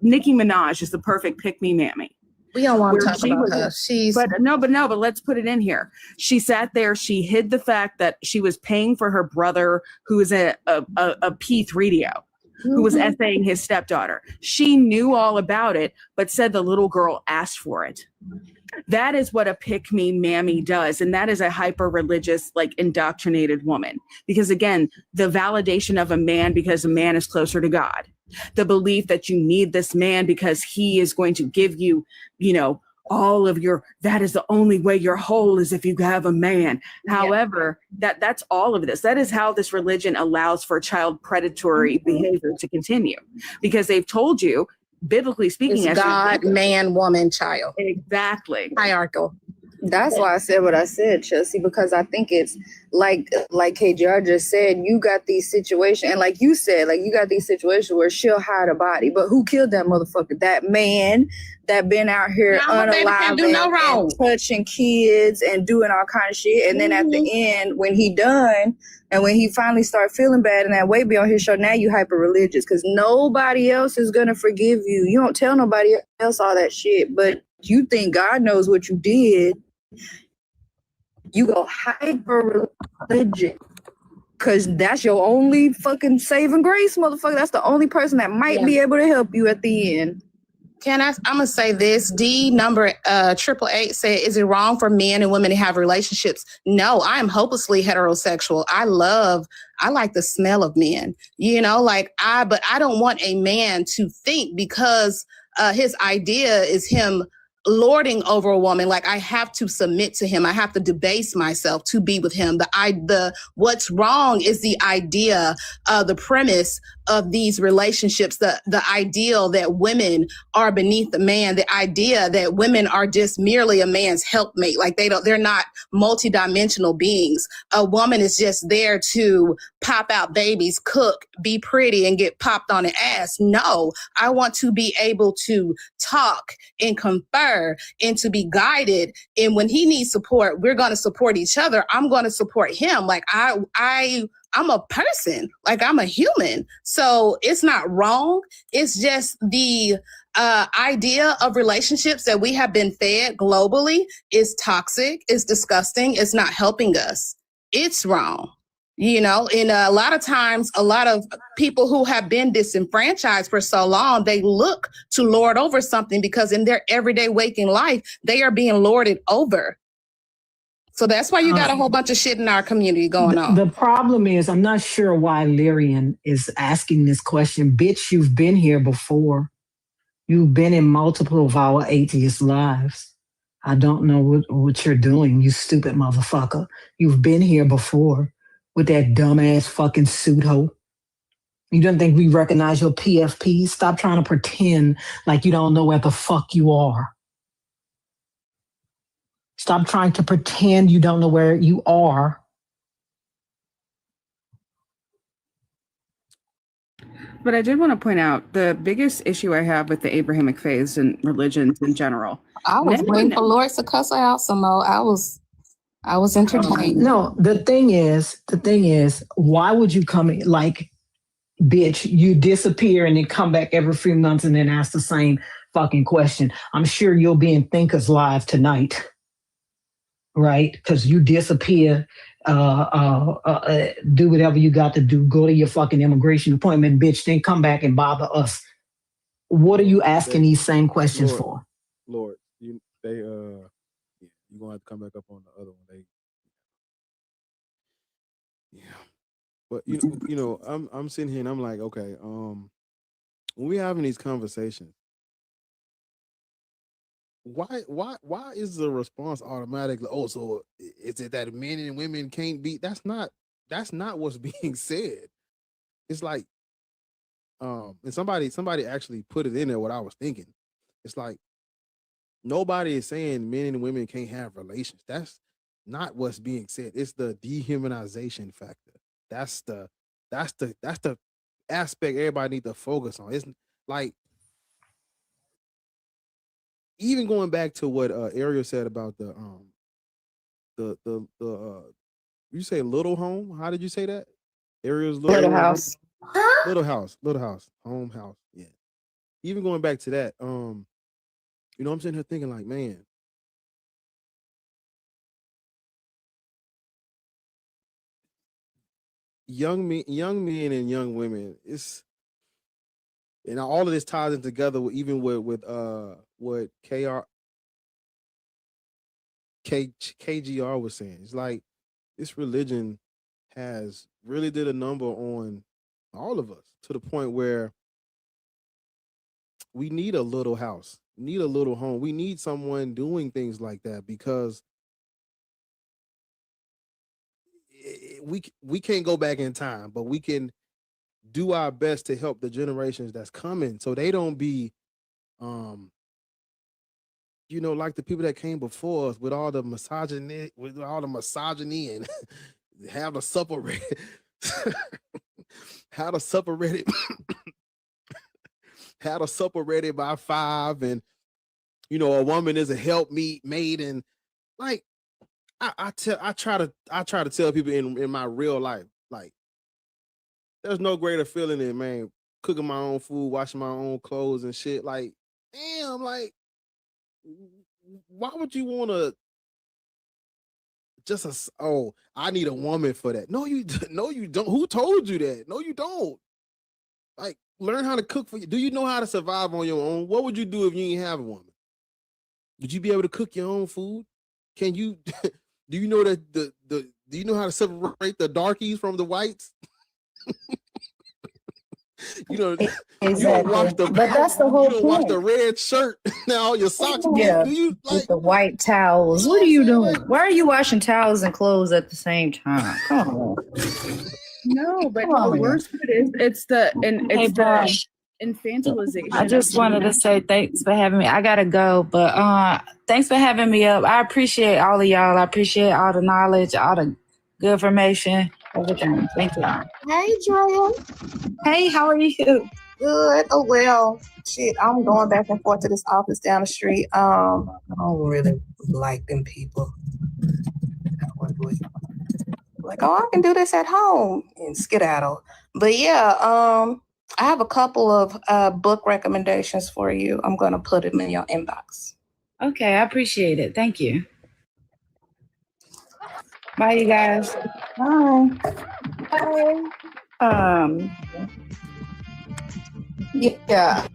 Nicki Minaj is the perfect pick-me mammy. We don't want to talk about her. But let's put it in here. She sat there. She hid the fact that she was paying for her brother, who is a P3DO, who was essaying his stepdaughter. She knew all about it, but said the little girl asked for it. That is what a pick-me mammy does. And that is a hyper-religious, like, indoctrinated woman. Because again, the validation of a man because a man is closer to God. The belief that you need this man because he is going to give you, all of that is the only way you're whole is if you have a man. Yeah. However, that's all of this. That is how this religion allows for child predatory behavior to continue. Because they've told you, biblically speaking, it's God, man, woman, child. Exactly. Hierarchical. That's why I said what I said, Chelsea, because I think it's like KJR just said, you got these situations, and like you said, like you got these situations where she'll hide a body, but who killed that motherfucker? That man that been out here unalive and touching kids and doing all kind of shit. And then at the end, when he done, and when he finally start feeling bad and that weight be on his shoulder, now you hyper religious because nobody else is gonna forgive you. You don't tell nobody else all that shit, but you think God knows what you did. You go hyper religion because that's your only fucking saving grace, motherfucker. That's the only person that might be able to help you at the end. I'm gonna say this. D number 888 said, is it wrong for men and women to have relationships? No, I am hopelessly heterosexual. I like the smell of men, but I don't want a man to think because his idea is him lording over a woman. Like, I have to submit to him. I have to debase myself to be with him. What's wrong is the idea, the premise of these relationships, the ideal that women are beneath the man, the idea that women are just merely a man's helpmate. Like, they're not multidimensional beings. A woman is just there to pop out babies, cook, be pretty, and get popped on the ass. No, I want to be able to talk and confer and to be guided. And when he needs support, we're going to support each other. I'm going to support him. Like, I'm a person, like, I'm a human. So it's not wrong. It's just the idea of relationships that we have been fed globally is toxic, is disgusting, it's not helping us. It's wrong. And a lot of times, a lot of people who have been disenfranchised for so long, they look to lord over something because in their everyday waking life, they are being lorded over. So that's why you got a whole bunch of shit in our community going on. The problem is, I'm not sure why Lyrian is asking this question. Bitch, you've been here before. You've been in multiple of our atheist lives. I don't know what you're doing, you stupid motherfucker. You've been here before with that dumbass fucking suit hoe. You don't think we recognize your PFP? Stop trying to pretend like you don't know where the fuck you are. Stop trying to pretend you don't know where you are. But I did want to point out the biggest issue I have with the Abrahamic faiths and religions in general. I was waiting for Lord to cuss her out some more. I was entertained. No, the thing is, why would you come in, like, bitch, you disappear and then come back every few months and then ask the same fucking question? I'm sure you'll be in Thinkers Live tonight, right? Because you disappear, do whatever you got to do, go to your fucking immigration appointment, bitch, then come back and bother us. What are you asking these same questions for? Lord, you're gonna have to come back up on the other one. But I'm sitting here and I'm like, okay, when we having these conversations, why is the response automatically, oh, so is it that men and women can't be? That's not what's being said. It's like, and somebody actually put it in there what I was thinking. It's like, nobody is saying men and women can't have relations. That's not what's being said. It's the dehumanization factor. That's the aspect everybody need to focus on. It's like, even going back to what Ariel said about the you say little home? How did you say that? Ariel's little house. Little house, home house. Yeah. Even going back to that, I'm sitting here thinking like, man, young men and young women, and all of this ties in together with what KGR was saying. It's like this religion has really did a number on all of us to the point where we need a little house, need a little home. We need someone doing things like that because we can't go back in time, but we can do our best to help the generations that's coming so they don't be like the people that came before us with all the misogyny and have a separated had a separated by 5, and a woman is a helpmeet maid, and like I try to tell people in my real life, like, there's no greater feeling than, man, cooking my own food, washing my own clothes and shit. Like, damn, like, why would you want to I need a woman for that? No, you don't. Who told you that? No, you don't. Like, learn how to cook for you. Do you know how to survive on your own? What would you do if you didn't have a woman? Would you be able to cook your own food? Can you? Do you know that do you know how to separate the darkies from the whites? You know, Exactly. you don't wash the But that's the whole you don't wash point. the red shirt. Now your socks. Yeah, Do you with the white towels. What are you doing? Why are you washing towels and clothes at the same time? Come on. No, but Come on, the man. worst part is it's the Hey, Bosh. infantilization. I just wanted to say thanks for having me. I gotta go, but thanks for having me up. I appreciate all of y'all. I appreciate all the knowledge, all the good information, everything. Thank y'all. Hey, Drea. Hey, how are you? Good. Oh, well, shit, I'm going back and forth to this office down the street. I don't really like them people. Like, oh, I can do this at home and skedaddle. But yeah, I have a couple of book recommendations for you. I'm going to put them in your inbox. Okay, I appreciate it. Thank you. Bye, you guys. Bye. Bye. Yeah,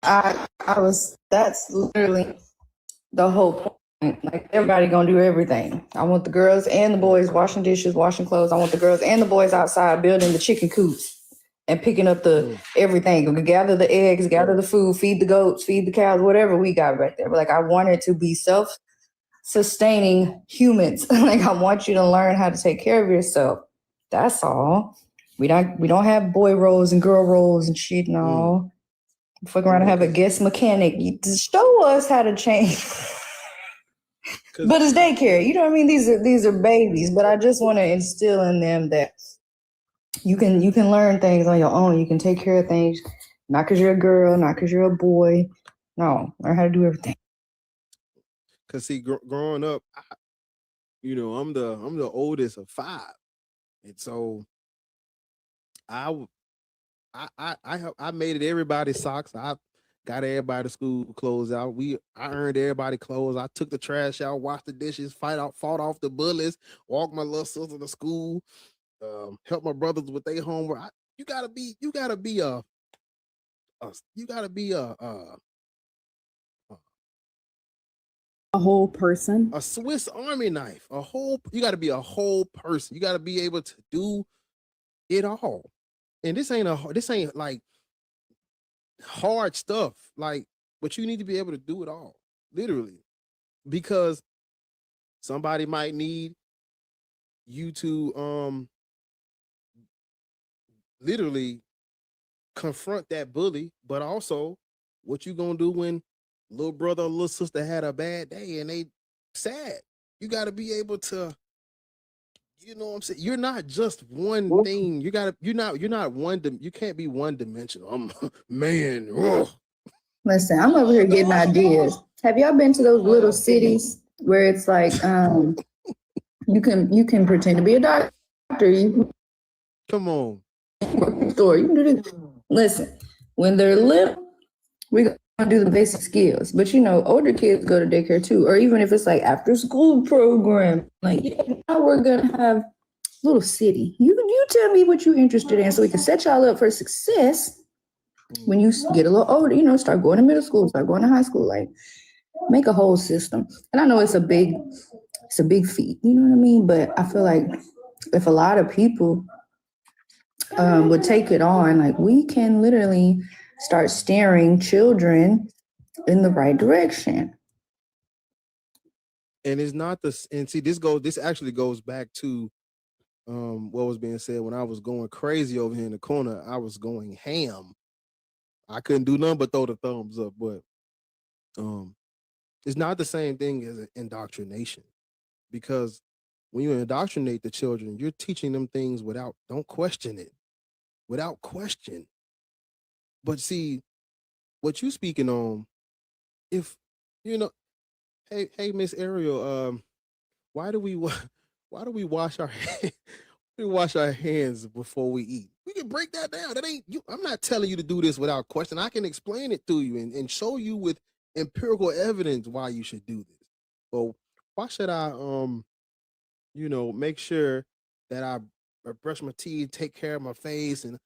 that's literally the whole point. Like, everybody gonna do everything. I want the girls and the boys washing dishes, washing clothes. I want the girls and the boys outside building the chicken coops and picking up the everything. We can gather the eggs, gather the food, feed the goats, feed the cows, whatever we got right there. But like, I want it to be self-sustaining humans. Like, I want you to learn how to take care of yourself. That's all. We don't have boy roles and girl roles and shit and all. Fuck around and have a guest mechanic. You just show us how to change. But it's daycare. You know what I mean? These are babies. But I just want to instill in them that you can learn things on your own. You can take care of things, not because you're a girl, not because you're a boy. No, learn how to do everything. Cause see, growing up, I'm the oldest of 5, and so I made it everybody's socks. I got everybody to school clothes out. I earned everybody clothes. I took the trash out, washed the dishes, fought off the bullies, walked my little sister to school, help my brothers with their homework. You gotta be a whole person, a Swiss Army knife. You gotta be a whole person. You gotta be able to do it all. And this ain't like hard stuff, like, but you need to be able to do it all, literally, because somebody might need you to literally confront that bully, but also what you gonna do when little brother or little sister had a bad day and they sad. You got to be able to, you know what I'm saying? You're not just one thing. You can't be one dimensional. Man. Ugh. Listen, I'm over here getting ideas. Have y'all been to those little cities where it's like you can pretend to be a doctor? Come on. Store. You can do this. Listen, when they're little, we gonna do the basic skills. But older kids go to daycare too, or even if it's like after school program. Like, now we're gonna have little city. You tell me what you're interested in, so we can set y'all up for success when you get a little older. Start going to middle school, start going to high school. Like, make a whole system. And I know it's a big feat. You know what I mean? But I feel like if a lot of people would take it on, like, we can literally start steering children in the right direction. And it's not this actually goes back to what was being said when I was going crazy over here in the corner. I was going ham. I couldn't do nothing but throw the thumbs up, but it's not the same thing as indoctrination, because when you indoctrinate the children, you're teaching them things don't question it, without question. But see, what you speaking on, if hey Miss Ariel, why do we wash our hands before we eat? We can break that down. That ain't you. I'm not telling you to do this without question. I can explain it to you and show you with empirical evidence why you should do this. Well, why should I make sure that I brush my teeth, take care of my face, and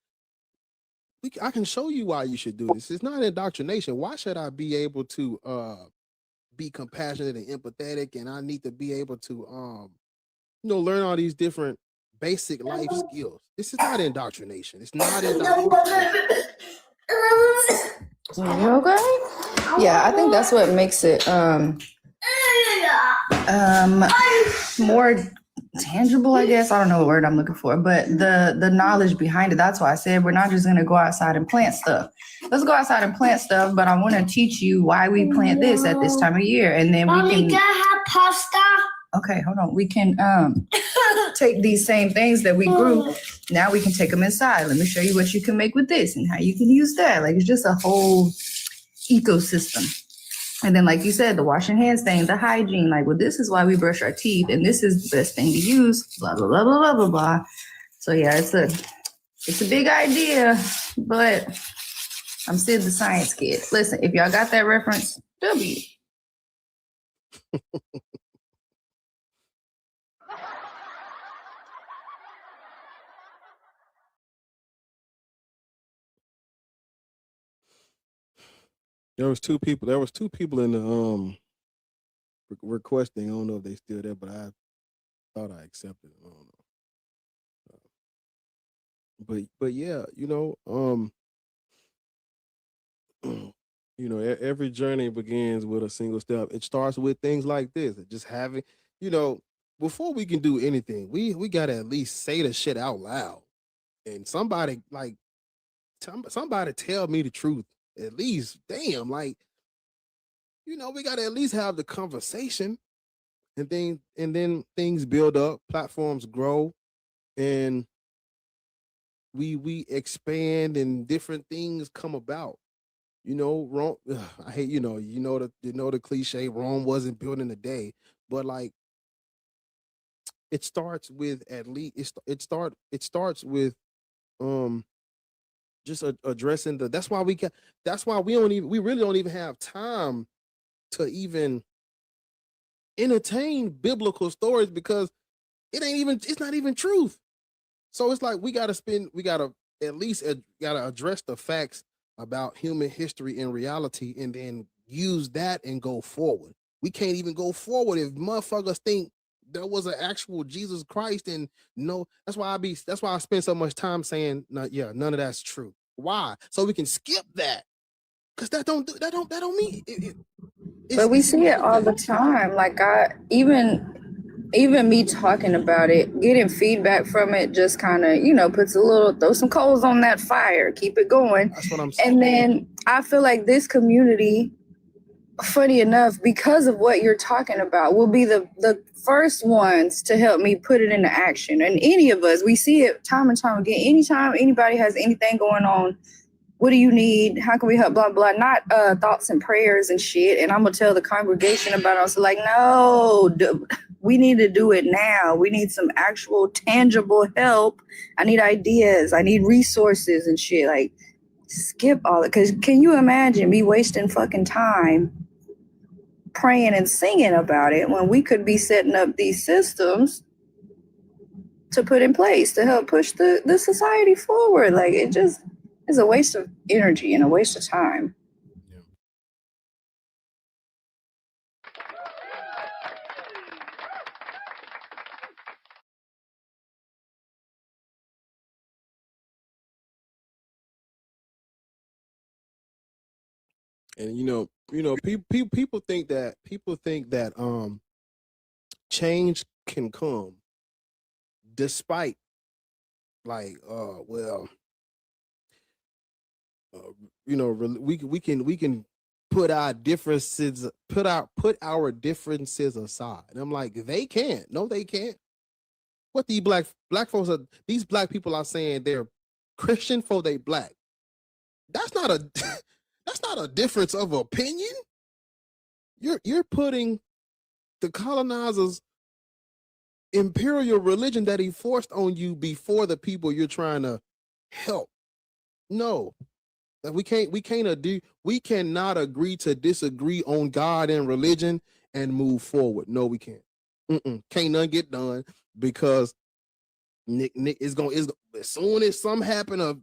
I can show you why you should do this. It's not indoctrination. Why should I be able to be compassionate and empathetic, and I need to be able to learn all these different basic life skills? This is not indoctrination. It's not indoctrination. You okay? Yeah, I think that's what makes it more tangible, I guess. I don't know what word I'm looking for, but the knowledge behind it. That's why I said we're not just gonna go outside and plant stuff. Let's go outside and plant stuff, but I want to teach you why we plant this at this time of year, and then we can have pasta. Okay, hold on. We can take these same things that we grew. Now we can take them inside. Let me show you what you can make with this and how you can use that. Like, it's just a whole ecosystem. And then, like you said, the washing hands thing, the hygiene, like, well, this is why we brush our teeth, and this is the best thing to use, blah, blah, blah, blah, blah, blah, blah. So yeah, it's a big idea, but I'm still the science kid. Listen, if y'all got that reference, W. There was two people in the requesting. I don't know if they still there, but I thought I accepted. I don't know. But yeah, every journey begins with a single step. It starts with things like this. Just having, before we can do anything, we gotta at least say the shit out loud. And somebody tell me the truth. At least, damn, we gotta at least have the conversation, and then things build up, platforms grow, and we expand, and different things come about. Rome, I hate, the cliche, Rome wasn't built in a day, but it starts with it starts with just addressing that's why we really don't even have time to even entertain biblical stories, because it's not even truth. So it's like we gotta at least address the facts about human history and reality, and then use that and go forward. We can't even go forward if motherfuckers think there was an actual Jesus Christ, and no, that's why I spend so much time saying, none of that's true. Why? So we can skip that, because that don't mean it. But we see it all the time. Like, even me talking about it, getting feedback from it, just kind of, throw some coals on that fire, keep it going. That's what I'm saying. And then I feel like this community, funny enough, because of what you're talking about, will be the first ones to help me put it into action. And any of us, we see it time and time again. Anytime anybody has anything going on, what do you need? How can we help? Blah, blah, not thoughts and prayers and shit. And I'm going to tell the congregation about it. So no, we need to do it now. We need some actual tangible help. I need ideas. I need resources and shit. Like, skip all it. Because can you imagine me wasting fucking time praying and singing about it when we could be setting up these systems to put in place to help push the society forward? Like, it just is a waste of energy and a waste of time. And people think that change can come despite we can put our differences aside. And I'm like, they can't. No, they can't. What these black folks are, these black people are saying they're Christian for they black. That's not a difference of opinion. You're putting the colonizers' imperial religion that he forced on you before the people you're trying to help. No, that we cannot agree to disagree on God and religion and move forward. No, we can't. Can't none get done, because Nick is going as soon as something happen,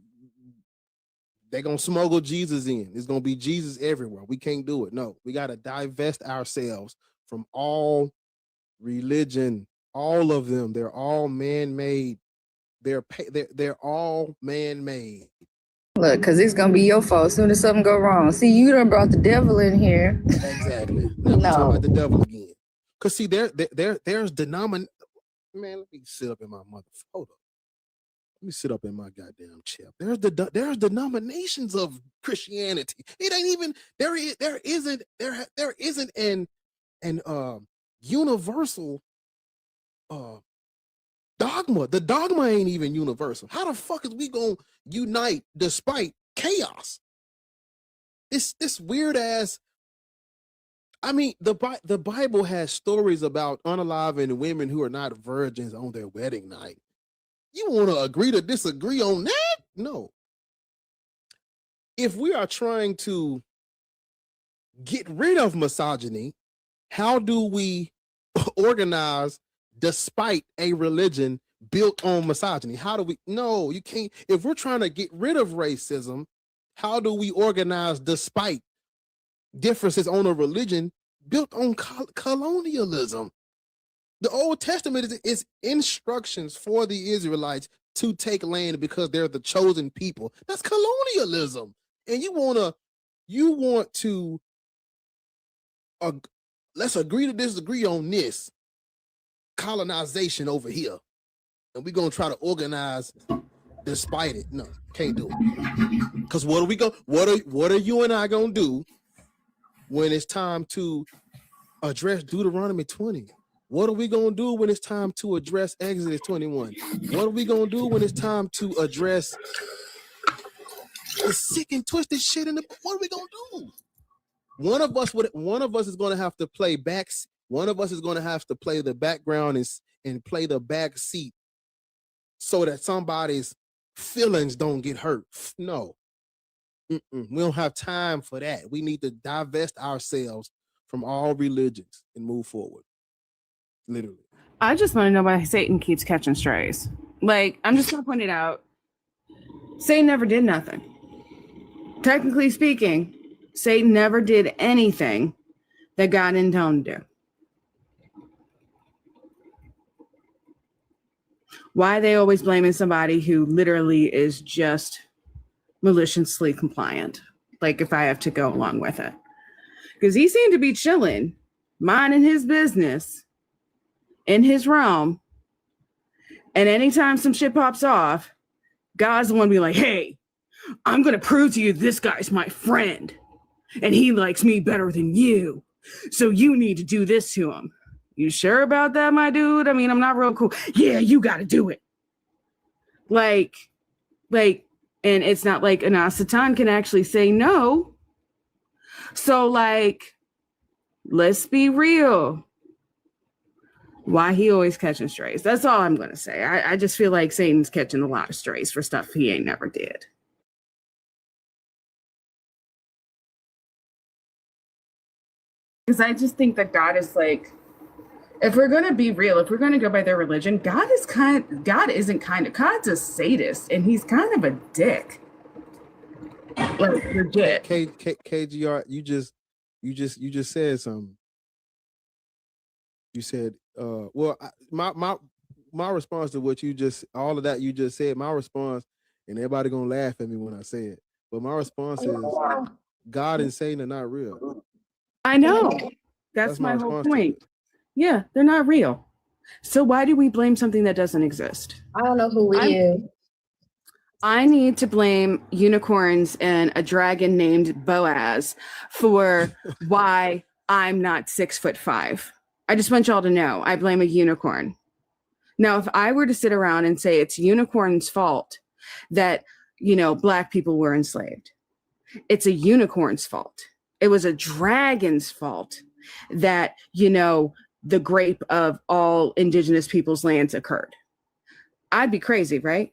they're gonna smuggle Jesus in. It's gonna be Jesus everywhere. We can't do it. No, we gotta divest ourselves from all religion, all of them. They're all man-made. They're all man-made. Look, because it's gonna be your fault as soon as something go wrong. See, you done brought the devil in here. Exactly. Now we talking about the devil again. Cause see, there's denomination. Man, let me sit up in my mother. Hold up. Let me sit up in my goddamn chair. There's denominations of Christianity. It ain't even there isn't an universal dogma. The dogma ain't even universal. How the fuck is we gonna unite despite chaos? This weird ass. I mean, the Bible has stories about unaliving women who are not virgins on their wedding night. You want to agree to disagree on that? No. If we are trying to get rid of misogyny, how do we organize despite a religion built on misogyny? How do we? No, you can't. If we're trying to get rid of racism, how do we organize despite differences on a religion built on colonialism? The Old Testament is instructions for the Israelites to take land because they're the chosen people. That's colonialism. And you want to let's agree to disagree on this colonization over here. And we're gonna try to organize despite it. No, can't do it. Because what are you and I gonna do when it's time to address Deuteronomy 20? What are we going to do when it's time to address Exodus 21? What are we going to do when it's time to address the sick and twisted shit in the, what are we going to do? One of us is going to have to play backs. One of us is going to have to play the background and play the back seat so that somebody's feelings don't get hurt. No, we don't have time for that. We need to divest ourselves from all religions and move forward. Literally. I just want to know why Satan keeps catching strays. Like, I'm just going to point it out. Satan never did nothing. Technically speaking, Satan never did anything that God didn't tell him to do. Why are they always blaming somebody who literally is just maliciously compliant? Like, if I have to go along with it. Because he seemed to be chilling, minding his business in his realm. And anytime some shit pops off, God's the one be like, hey, I'm going to prove to you this guy's my friend. And he likes me better than you. So you need to do this to him. You sure about that, my dude? I mean, I'm not real cool. Yeah, you got to do it. Like, and it's not like Satan can actually say no. So, like, let's be real. Why he always catching strays? That's all I'm going to say. I just feel like Satan's catching a lot of strays for stuff he ain't never did. Because I just think that God is like, if we're going to be real, if we're going to go by their religion, God's a sadist, and he's kind of a dick. Like, legit. KGR, you just said something. You said, my response to what you just, all of that you just said, my response, and everybody gonna laugh at me when I say it, but my response is, God and Satan are not real. I know. That's my whole point. Yeah, they're not real. So why do we blame something that doesn't exist? I don't know who we is. I need to blame unicorns and a dragon named Boaz for why I'm not 6'5". I just want y'all to know I blame a unicorn. Now, if I were to sit around and say it's unicorn's fault that, Black people were enslaved, it's a unicorn's fault. It was a dragon's fault that, the grape of all indigenous people's lands occurred. I'd be crazy, right?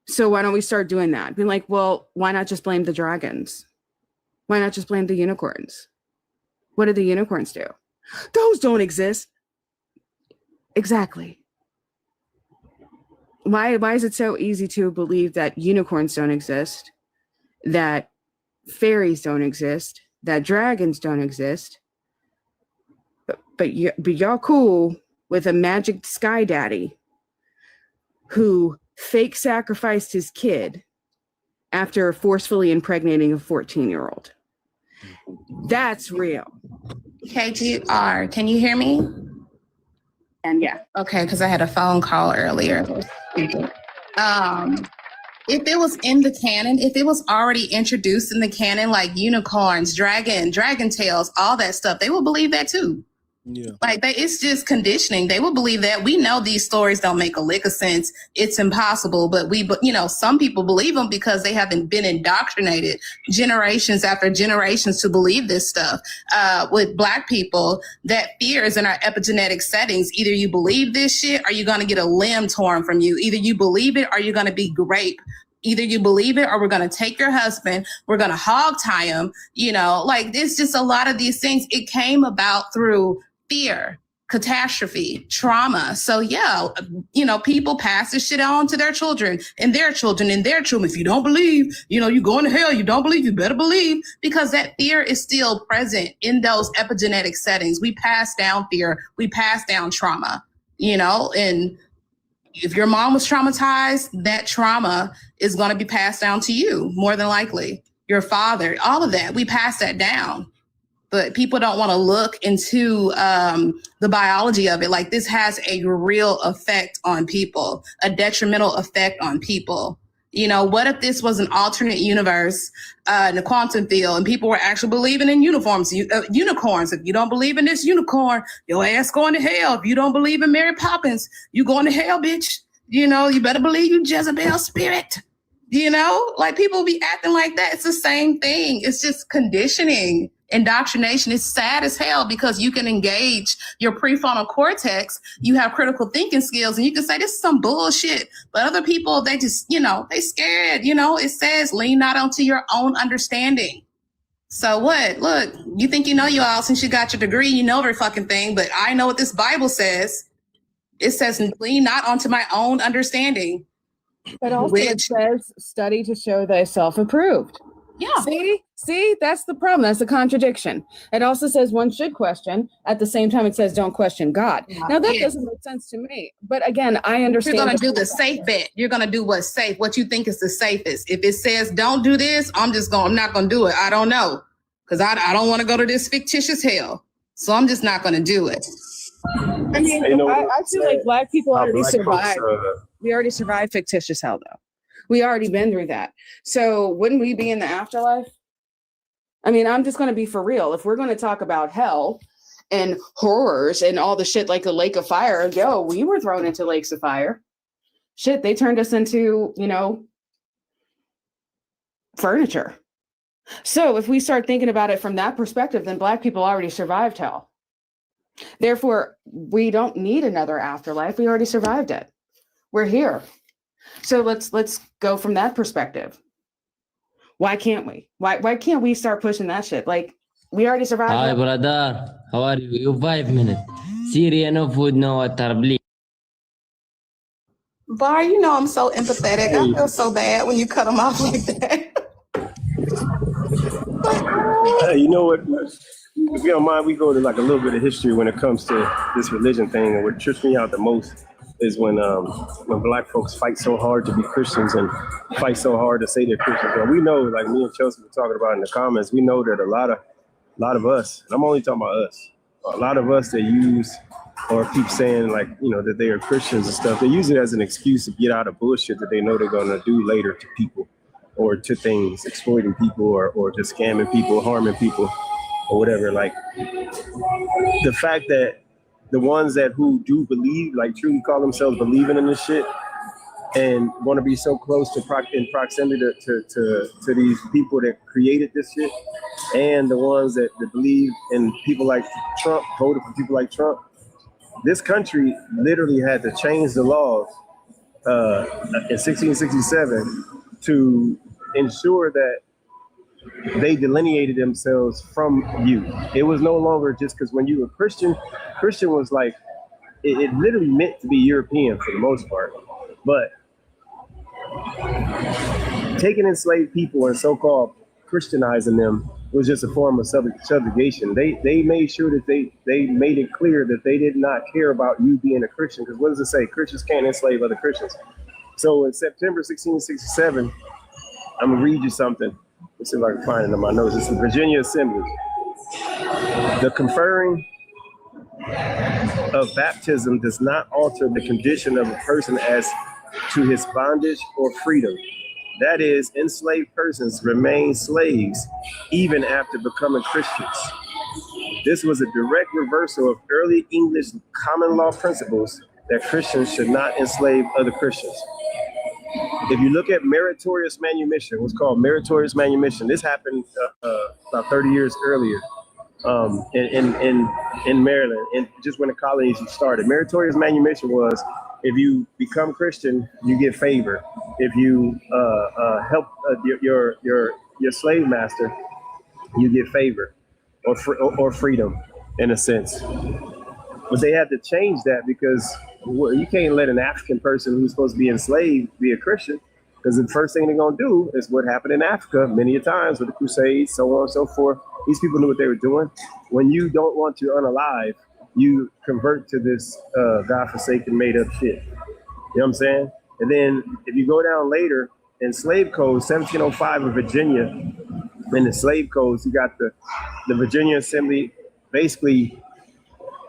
So why don't we start doing that? Being like, well, why not just blame the dragons? Why not just blame the unicorns? What did the unicorns do? Those don't exist. Exactly. Why is it so easy to believe that unicorns don't exist, that fairies don't exist, that dragons don't exist, but y'all cool with a magic sky daddy who fake sacrificed his kid after forcefully impregnating a 14-year-old? That's real. KTR, can you hear me? And yeah. Okay, because I had a phone call earlier. If it was in the canon, if it was already introduced in the canon, like unicorns, dragon tails, all that stuff, they will believe that too. Yeah. Like it's just conditioning. They will believe that. We know these stories don't make a lick of sense. It's impossible, but some people believe them because they haven't been indoctrinated generations after generations to believe this stuff. With Black people, that fear is in our epigenetic settings. Either you believe this shit or you're going to get a limb torn from you. Either you believe it or you're going to be raped. Either you believe it or we're going to take your husband. We're going to hog tie him. It's just a lot of these things. It came about through fear, catastrophe, trauma. So yeah, people pass this shit on to their children and their children and their children. If you don't believe, you're going to hell. You don't believe, you better believe, because that fear is still present in those epigenetic settings. We pass down fear. We pass down trauma, and if your mom was traumatized, that trauma is going to be passed down to you, more than likely. Your father, all of that, we pass that down. But people don't want to look into the biology of it. Like, this has a real effect on people, a detrimental effect on people. What if this was an alternate universe in the quantum field and people were actually believing in unicorns? If you don't believe in this unicorn, your ass going to hell. If you don't believe in Mary Poppins, you going to hell, bitch. You better believe you Jezebel spirit. People be acting like that. It's the same thing. It's just conditioning. Indoctrination is sad as hell because you can engage your prefrontal cortex. You have critical thinking skills and you can say this is some bullshit. But other people, they just, they scared. It says lean not onto your own understanding. So what? Look, you think you know you all since you got your degree, you know every fucking thing. But I know what this Bible says. It says lean not onto my own understanding. But also it says study to show thyself approved. Yeah. See, that's the problem. That's the contradiction. It also says one should question. At the same time, it says don't question God. Now, that doesn't make sense to me. But again, I understand. You're going to do the safe bet. You're going to do what's safe, what you think is the safest. If it says don't do this, I'm not going to do it. I don't know. Because I don't want to go to this fictitious hell. So I'm just not going to do it. I mean, I feel like Black people already survived. We already survived fictitious hell, though. We already been through that. So wouldn't we be in the afterlife? I mean, I'm just going to be for real. If we're going to talk about hell and horrors and all the shit like the lake of fire, we were thrown into lakes of fire. Shit, they turned us into, furniture. So if we start thinking about it from that perspective, then Black people already survived hell. Therefore, we don't need another afterlife. We already survived it. We're here. So let's go from that perspective. Why can't we? Why can't we start pushing that shit? Like, we already survived. Hi, brother. How are you? You 5 minutes. Syria, no food, no water, please. Bar, I'm so empathetic. I feel so bad when you cut them off like that. You know what? If you don't mind, we go to like a little bit of history when it comes to this religion thing. And what trips me out the most is when Black folks fight so hard to be Christians and fight so hard to say they're Christians. And we know, like me and Chelsea were talking about in the comments, we know that a lot of us, and I'm only talking about us, a lot of us that use or keep saying that they are Christians and stuff, they use it as an excuse to get out of bullshit that they know they're going to do later to people or to things, exploiting people or just scamming people, harming people or whatever. Like, the fact that the ones who do believe, like truly call themselves believing in this shit and want to be so close to in proximity to these people that created this shit, and the ones that believe in people like Trump, voted for people like Trump, this country literally had to change the laws in 1667 to ensure that they delineated themselves from you. It was no longer just because when you were Christian was like, it literally meant to be European for the most part. But taking enslaved people and so-called Christianizing them was just a form of subjugation. They made sure that they made it clear that they did not care about you being a Christian. Because what does it say? Christians can't enslave other Christians. So in September 1667, I'm gonna read you something. Let's see if I can find it in my notes. It's the Virginia Assembly. The conferring of baptism does not alter the condition of a person as to his bondage or freedom. That is, enslaved persons remain slaves even after becoming Christians. This was a direct reversal of early English common law principles that Christians should not enslave other Christians. If you look at meritorious manumission, what's called meritorious manumission, this happened about 30 years earlier in Maryland, and just when the colonies started. Meritorious manumission was, if you become Christian, you get favor. If you help your slave master, you get favor or freedom, in a sense. But they had to change that because you can't let an African person who's supposed to be enslaved be a Christian, because the first thing they're going to do is what happened in Africa many a times with the Crusades, so on and so forth. These people knew what they were doing. When you don't want to unalive, you convert to this godforsaken made up shit. You know what I'm saying? And then if you go down later in slave code, 1705 in Virginia, in the slave codes, you got the Virginia Assembly basically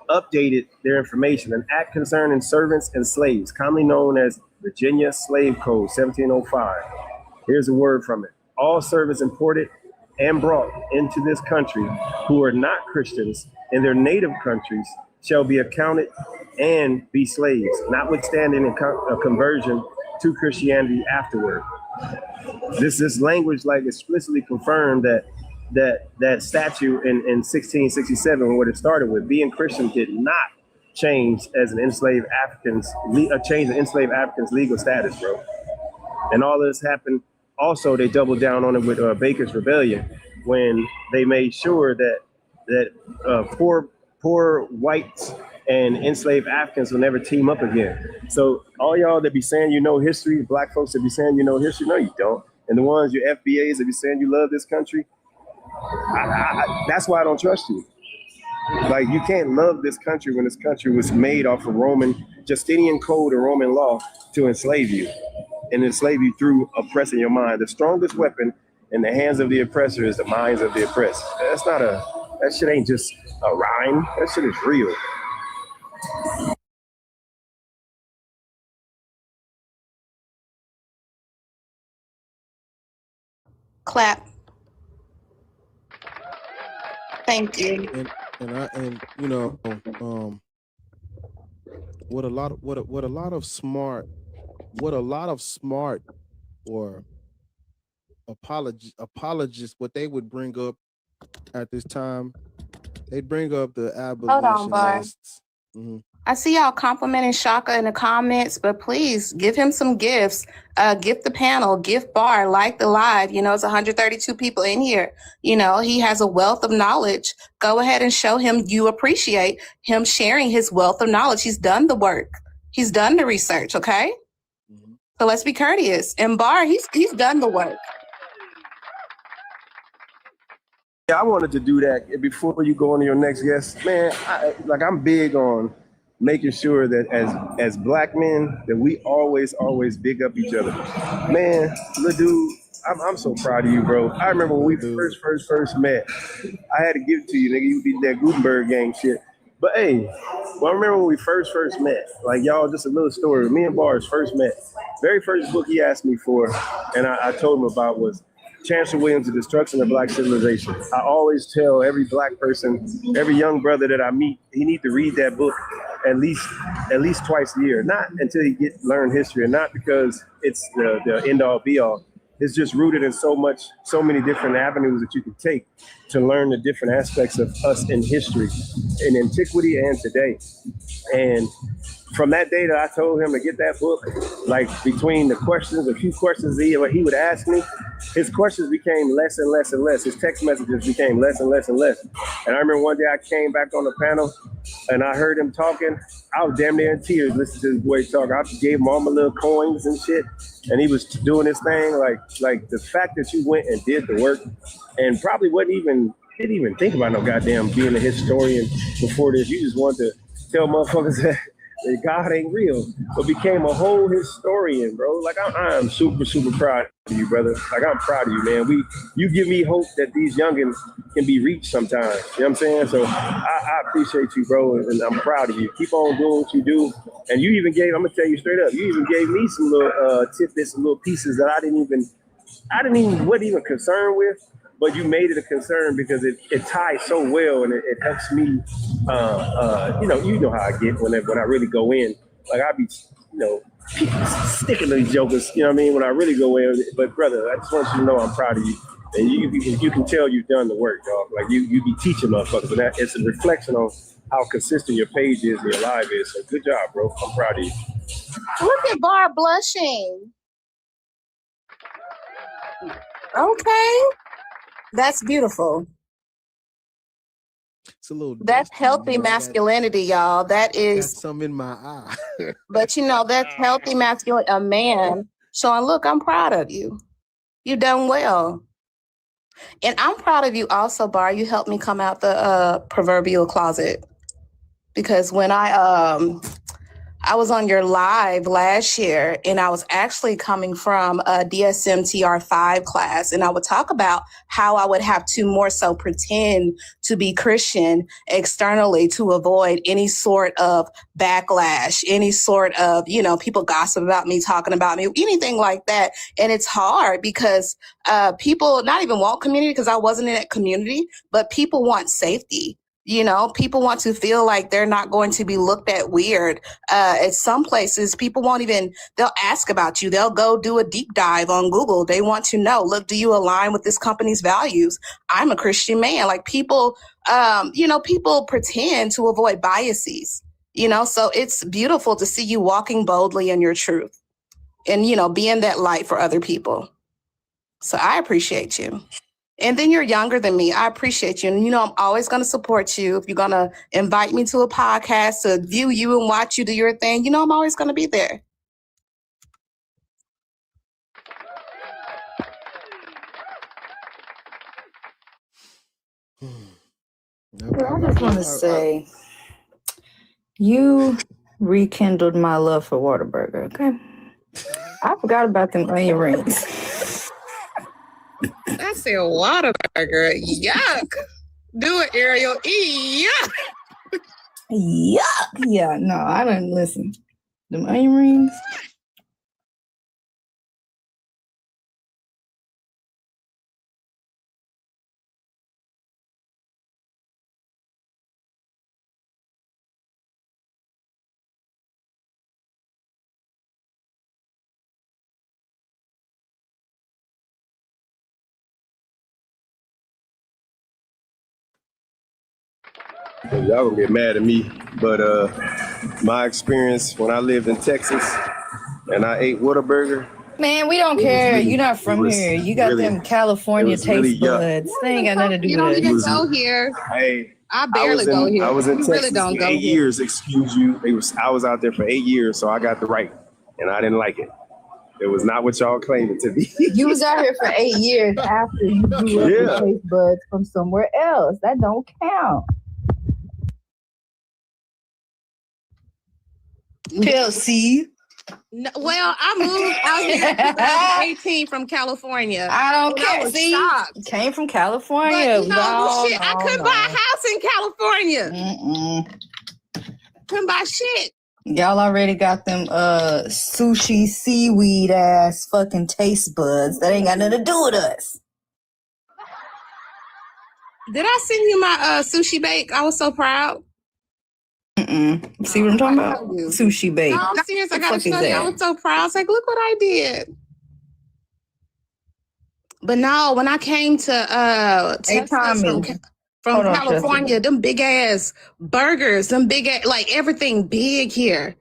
updated their information. An act concerning servants and slaves, commonly known as Virginia Slave Code, 1705. Here's a word from it. All servants imported and brought into this country who are not Christians in their native countries shall be accounted and be slaves, notwithstanding a conversion to Christianity afterward. This language like explicitly confirmed that statute in 1667, what it started with, being Christian did not change as an enslaved Africans, change the enslaved Africans' legal status, bro. And all this happened. Also, they doubled down on it with Baker's Rebellion, when they made sure that poor whites and enslaved Africans will never team up again. So all y'all that be saying you know history, black folks that be saying you know history, no, you don't. And the ones, your FBAs that be saying you love this country, that's why I don't trust you. Like, you can't love this country when this country was made off of Roman, Justinian code and Roman law to enslave you, and enslave you through oppressing your mind. The strongest weapon in the hands of the oppressor is the minds of the oppressed. That shit ain't just a rhyme. That shit is real. Clap. Thank you. And you know, what a lot of smart or apologists, what they would bring up at this time, they'd bring up the abolitionists. Mm-hmm. I see y'all complimenting Shaka in the comments, but please give him some gifts. Gift the panel, gift Bar, like the live. You know, it's 132 people in here. You know, he has a wealth of knowledge. Go ahead and show him you appreciate him sharing his wealth of knowledge. He's done the work. He's done the research, okay? Mm-hmm. So let's be courteous. And Bar, he's done the work. Yeah, I wanted to do that before you go on to your next guest. Man, I'm big on making sure that as black men that we always big up each other. Man, little dude, I'm so proud of you, bro. I remember when we first met. I had to give it to you, nigga. You did that Gutenberg gang shit. But hey, well, I remember when we first met. Like, y'all, just a little story. Me and Bars first met. Very first book he asked me for, and I told him about, was Chancellor Williams' The Destruction of Black Civilization. I always tell every black person, every young brother that I meet, he needs to read that book at least twice a year. Not until he learn history, and not because it's the end all be all. It's just rooted in so many different avenues that you can take to learn the different aspects of us in history, in antiquity and today. And from that day that I told him to get that book, like between the questions, a few questions he would ask me, his questions became less and less and less. His text messages became less and less and less. And I remember one day I came back on the panel and I heard him talking. I was damn near in tears listening to this boy talk. I gave him all my little coins and shit. And he was doing his thing. Like the fact that you went and did the work and probably didn't even think about no goddamn being a historian before this. You just wanted to tell motherfuckers that God ain't real, but became a whole historian, bro. Like I'm super, super proud of you, brother. Like I'm proud of you, man. You give me hope that these youngins can be reached sometimes. You know what I'm saying? So I appreciate you, bro, and I'm proud of you. Keep on doing what you do. And you even I'm gonna tell you straight up, you even gave me some little tidbits and little pieces that wasn't even concerned with. But you made it a concern because it ties so well and it helps me. You know how I get when I really go in. Like I be, sticking to these jokers. You know what I mean? When I really go in. But brother, I just want you to know I'm proud of you, and you can tell you've done the work, dog. Like you be teaching motherfuckers, and that it's a reflection on how consistent your page is and your live is. So good job, bro. I'm proud of you. Look at Bar blushing. Okay. That's beautiful. It's a little. That's healthy masculinity, y'all. That is some in my eye. But that's healthy masculinity. A man showing, look, I'm proud of you. You done well. And I'm proud of you also, Bar. You helped me come out the proverbial closet. Because when I was on your live last year, and I was actually coming from a DSM-TR5 class, and I would talk about how I would have to more so pretend to be Christian externally to avoid any sort of backlash, any sort of, people gossip about me, talking about me, anything like that. And it's hard because people not even want community, because I wasn't in that community, but people want safety. People want to feel like they're not going to be looked at weird. At some places, people they'll ask about you. They'll go do a deep dive on Google. They want to know, look, do you align with this company's values? I'm a Christian man. Like people pretend to avoid biases, so it's beautiful to see you walking boldly in your truth and, being that light for other people. So I appreciate you. And then you're younger than me. I appreciate you. And, I'm always going to support you. If you're going to invite me to a podcast to view you and watch you do your thing, I'm always going to be there. I just want to say, you rekindled my love for Whataburger, okay? I forgot about them onion rings. I said Whataburger. Yuck. Do it, Ariel. Yuck. Yuck. Yeah, no, I didn't listen. Them onion rings. Y'all gonna get mad at me, but my experience when I lived in Texas and I ate Whataburger. Man, we don't care. You're not from here. You got them California taste buds. They ain't got nothing to do with it. You don't even go here. Hey, I barely go here. I was in You Texas really don't for go 8 here. years. Excuse you. I was out there for 8 years, so I got the right, and I didn't like it. It was not what y'all claimed it to be. You was out here for 8 years after you grew up with taste buds from somewhere else. That don't count. Chelsea. No, well, I moved out here in 2018 from California. I don't And care. I was See, shocked. came from California. But, I couldn't buy a house in California. Couldn't buy shit. Y'all already got them sushi seaweed ass fucking taste buds that ain't got nothing to do with us. Did I send you my sushi bake? I was so proud. See what I'm talking about? Sushi bake. No, I'm serious. I gotta What the fuck show is you. I that? was so proud. I was like, look what I did. But no, when I came to Texas from Hold on, California, them big ass burgers, them big ass, like everything big here.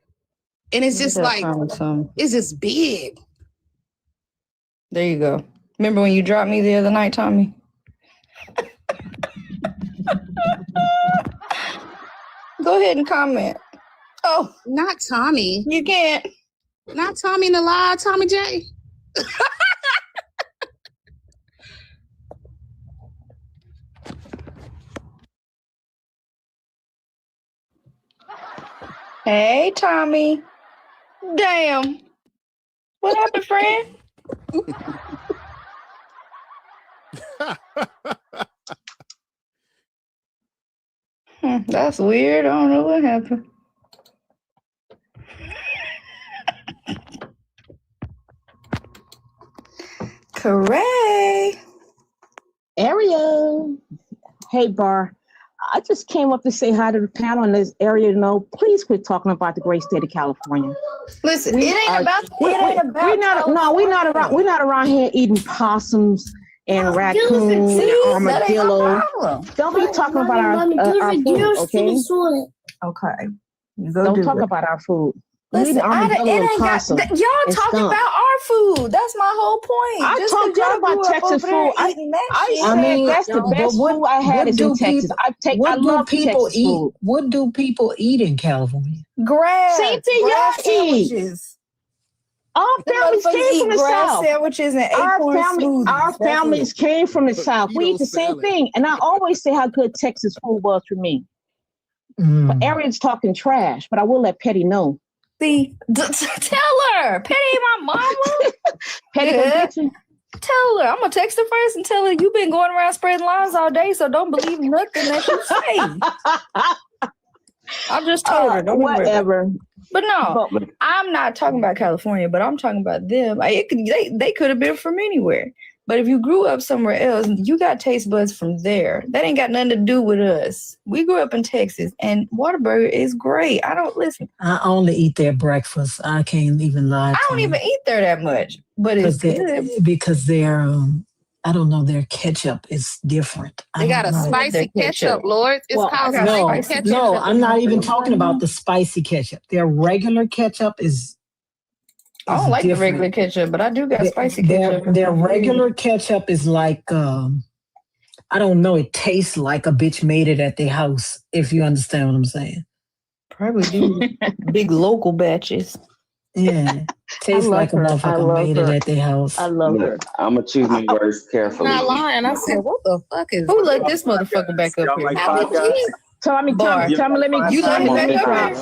And it's just like, some. it's just big. There you go. Remember when you dropped me the other night, Tommy? Go ahead and comment. Oh, not Tommy. You can't. Not Tommy in the live, Tommy J. Hey, Tommy. Damn. What happened, friend? That's weird. I don't know what happened. Correct. Ariel. Hey, Bar. I just came up to say hi to the panel in this area. Please quit talking about the great state of California. Listen, We're not around here eating possums and raccoons and armadillo. Don't be talking about our food, okay? Okay. Don't talk about our food. Listen, y'all talking about our food. That's my whole point. I talked about Texas food. I mean, that's the best food I had is in Texas. I love Texas food. What do people eat in California? Grass. Same thing y'all eat. Our families came from the South. Sandwiches and our families came from the South. We eat the same thing. And I always say how good Texas food was for me. But Ariel's talking trash, but I will let Petty know. See, tell her. Petty ain't my mama. Petty, tell her. I'm gonna text her first and tell her you've been going around spreading lies all day, so don't believe nothing that you say. I just told her. Don't whatever. But no, I'm not talking about California, but I'm talking about them. They could have been from anywhere. But if you grew up somewhere else, you got taste buds from there. That ain't got nothing to do with us. We grew up in Texas, and Whataburger is great. I don't listen. I only eat their breakfast. I can't even lie. I don't even eat there that much, but it's good. Because their, I don't know, their ketchup is different. They got a spicy ketchup, Lord. It's called spicy ketchup. No, I'm not even talking about the spicy ketchup. Their regular ketchup is. I don't like the regular ketchup, but I do got spicy ketchup. Their regular ketchup is like, I don't know, it tastes like a bitch made it at their house, if you understand what I'm saying. Probably do. Big local batches. Yeah. Tastes like a motherfucker made it at their house. I love her. I'm going to choose my words carefully. I'm not lying. I said, what the fuck is who let this motherfucker back up here? Tommy, let me. You let me drop.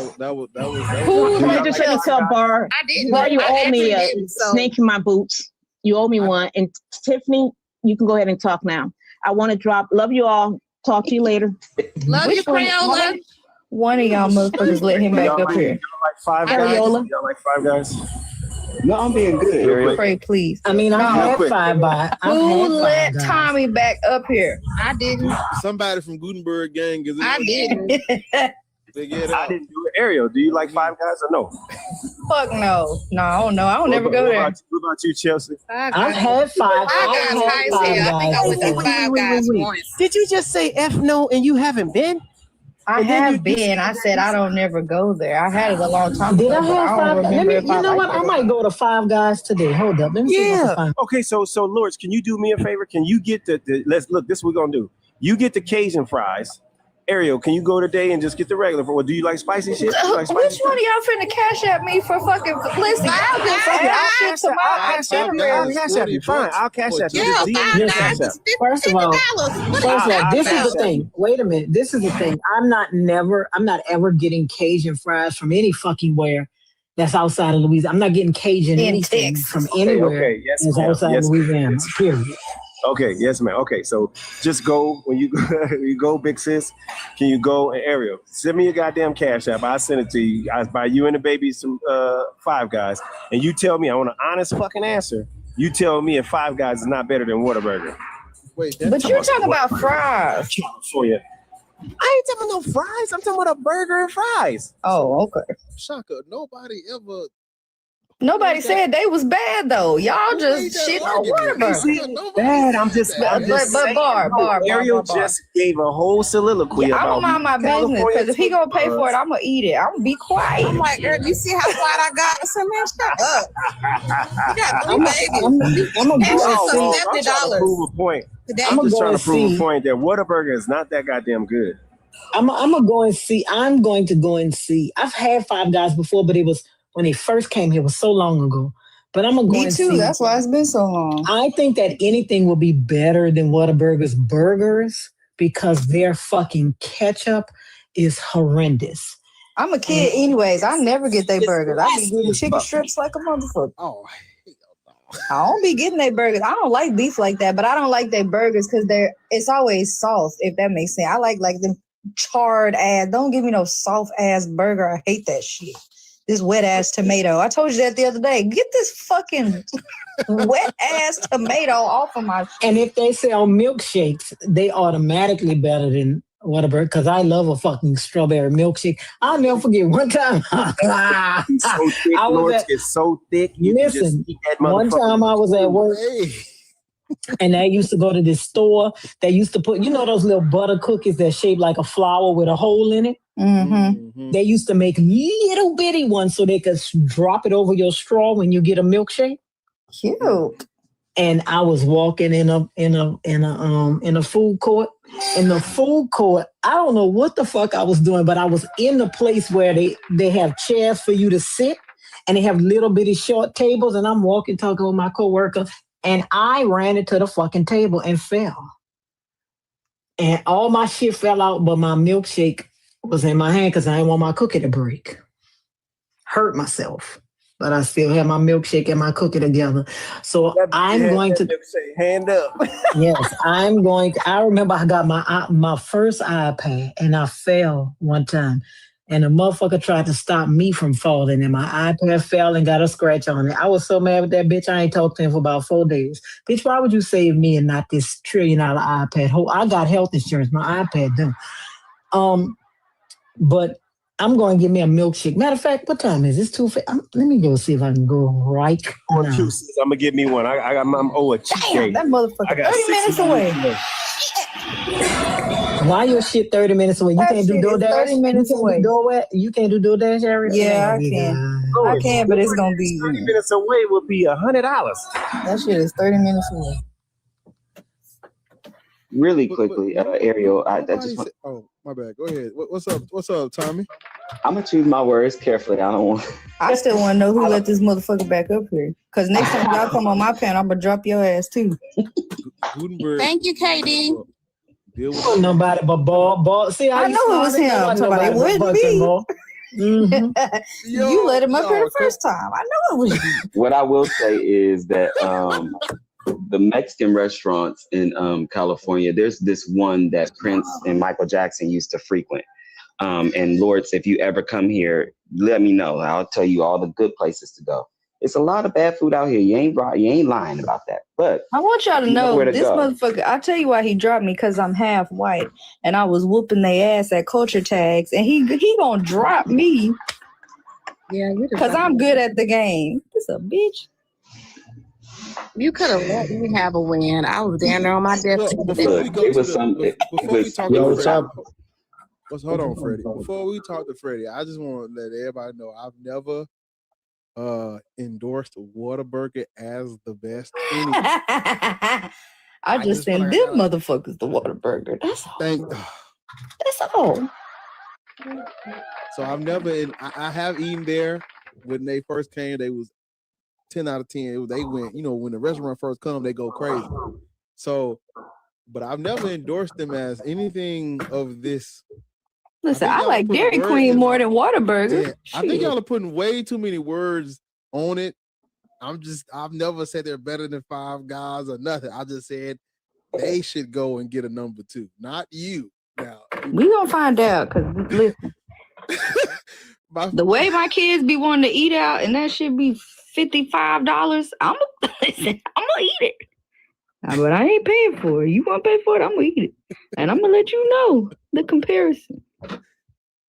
Who just let me tell Bar? I didn't. Well, you owe me a snake in my boots. You owe me one. And Tiffany, you can go ahead and talk now. I want to drop. Love you all. Talk to you later. Love you, Crayola. One of y'all motherfuckers let him back up here. Y'all like Five Guys? No, I'm being good. Pray, please. I mean, I had Five Guys. Who let Tommy back up here? I didn't. Somebody from Gutenberg gang is. I didn't. I didn't do it. Ariel, do you like Five Guys or no? Fuck no. No, I don't know. I don't never go there. What about you, Chelsea? I've had Five Guys. I think I went to Five Guys once. Did you just say F no and you haven't been? I have been. I said I don't never go there. I had it a long time ago. Did I have Five Guys? You know what? I might go to Five Guys today. Hold up. Let me see. Okay, so Lords, can you do me a favor? Can you get the let's look, this is what we're gonna do. You get the Cajun fries. Ariel, can you go today and just get the regular? Or do you like spicy shit? Which one of y'all finna cash at me for fucking listen? I'll cash at you. Fine, I'll cash at you. First of all, this is the thing. Wait a minute. This is the thing. I'm not ever getting Cajun fries from any fucking where that's outside of Louisiana. I'm not getting Cajun anything from anywhere that's outside of Louisiana. Period. Okay, yes, ma'am. Okay, so just go when you go, big sis. Can you go and Ariel? Send me your goddamn cash app. I'll send it to you. I buy you and the baby some Five Guys, and you tell me. I want an honest fucking answer. You tell me if Five Guys is not better than Whataburger. Wait, but you're talking about fries. Oh yeah. I ain't talking about no fries. I'm talking about a burger and fries. Oh, okay. Shaka, nobody ever Nobody said they was bad though. Y'all just shit on Whataburger. Bad. I'm just saying, Bar. Ariel just gave a whole soliloquy Yeah, about I'm gonna mind my business because if he gonna pay for it, I'm gonna eat it. I'm gonna be quiet. I'm like, girl, you see how quiet I got? I said, man, shut up. You got 3 babies. I'm gonna go I'm trying to prove a point. I'm just trying to prove a point that Whataburger is not that goddamn good. I'm gonna go and see. I'm going to go and see. I've had Five Guys before, but it was when they first came here. It was so long ago. But I'm gonna go and see. Me too. That's why it's been so long. I think that anything will be better than Whataburger's burgers because their fucking ketchup is horrendous. I'm a kid anyways. I never get their burgers. I be getting chicken strips like a motherfucker. Oh, I don't be getting their burgers. I don't like beef like that, but I don't like their burgers because it's always soft, if that makes sense. I like them charred ass. Don't give me no soft ass burger. I hate that shit. This wet ass tomato. I told you that the other day. Get this fucking wet ass tomato off of my shit. And if they sell milkshakes, they automatically better than Whataburger because I love a fucking strawberry milkshake. I'll never forget one time. So thick, Lord, it's so thick. You can just eat that one time I was at work. And I used to go to this store. They used to put, those little butter cookies that shaped like a flower with a hole in it. Mm-hmm. They used to make little bitty ones so they could drop it over your straw when you get a milkshake. Cute. And I was walking in a food court. In the food court, I don't know what the fuck I was doing, but I was in the place where they have chairs for you to sit, and they have little bitty short tables. And I'm walking, talking with my coworker. And I ran into the fucking table and fell. And all my shit fell out, but my milkshake was in my hand because I didn't want my cookie to break. Hurt myself. But I still have my milkshake and my cookie together. So I'm going to... Hand up. Yes, I'm going to... I remember I got my first iPad and I fell one time. And the motherfucker tried to stop me from falling, and my iPad fell and got a scratch on it. I was so mad with that bitch, I ain't talked to him for about 4 days. Bitch, why would you save me and not this $1 trillion iPad? I got health insurance. My iPad done. But I'm going to give me a milkshake. Matter of fact, what time is it? It's 2:50. Let me go see if I can go right now. I'm going to get me one. I'm a cheat day. That motherfucker 30 minutes away. Why your shit 30 minutes away? You can't do DoorDash? 30 minutes away. You can't do DoorDash, Ariel? Yeah, I can. I can, but it's going to be... 30 minutes away would be $100. That shit is 30 minutes away. Really quickly, Ariel, I just want... Oh, my bad. Go ahead. What's up, Tommy? I'm going to choose my words carefully. I don't want... I still want to know who let this motherfucker back up here. Because next time y'all come on my panel, I'm going to drop your ass, too. Gutenberg. Thank you, Katie. Nobody but Ball. See, I know it was him. It wouldn't be. You let him up here the first time. I know it was you. What I will say is that the Mexican restaurants in California, there's this one that Prince and Michael Jackson used to frequent. And Lords, if you ever come here, let me know. I'll tell you all the good places to go. It's a lot of bad food out here. You ain't lying about that. But I want y'all to know this motherfucker. I'll tell you why he dropped me, because I'm half white and I was whooping their ass at Culture Tags, and he gonna drop me. Yeah, because I'm good at the game. This a bitch. You could have let me have a win. I was down there on my desk. Hold on, Freddie. Before we talk to Freddie, I just want to let everybody know I've never endorsed Whataburger as the best. I just send them motherfuckers the Whataburger. That's all. That's all. So I've never. I have eaten there when they first came. They was 10 out of 10. They went. When the restaurant first come, they go crazy. So, but I've never endorsed them as anything of this. Listen, I like Dairy Queen more than Whataburger. Yeah, I think y'all are putting way too many words on it. I've never said they're better than Five Guys or nothing. I just said they should go and get a number 2, not you. Now we gonna find out, because listen, the way my kids be wanting to eat out, and that should be $55. I'm gonna eat it. But I ain't paying for it. You want to pay for it? I'm gonna eat it, and I'm gonna let you know the comparison.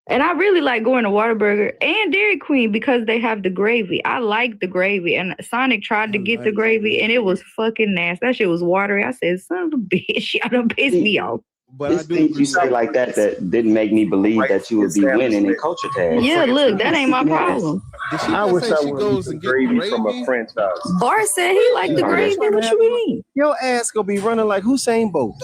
And I really like going to Whataburger, saying Dairy Queen because they have the gravy. I like the gravy, and Sonic tried to get the gravy, and it was fucking nasty. That shit was watery. I said, son of a bitch, y'all done pissed me off. But It's things you say like that didn't make me believe that you would be winning in culture tag. Yeah, look, that ain't my problem. I wish I would get gravy from a franchise. Bar said he liked the gravy. What you mean? Your ass gonna be running like Usain Bolt.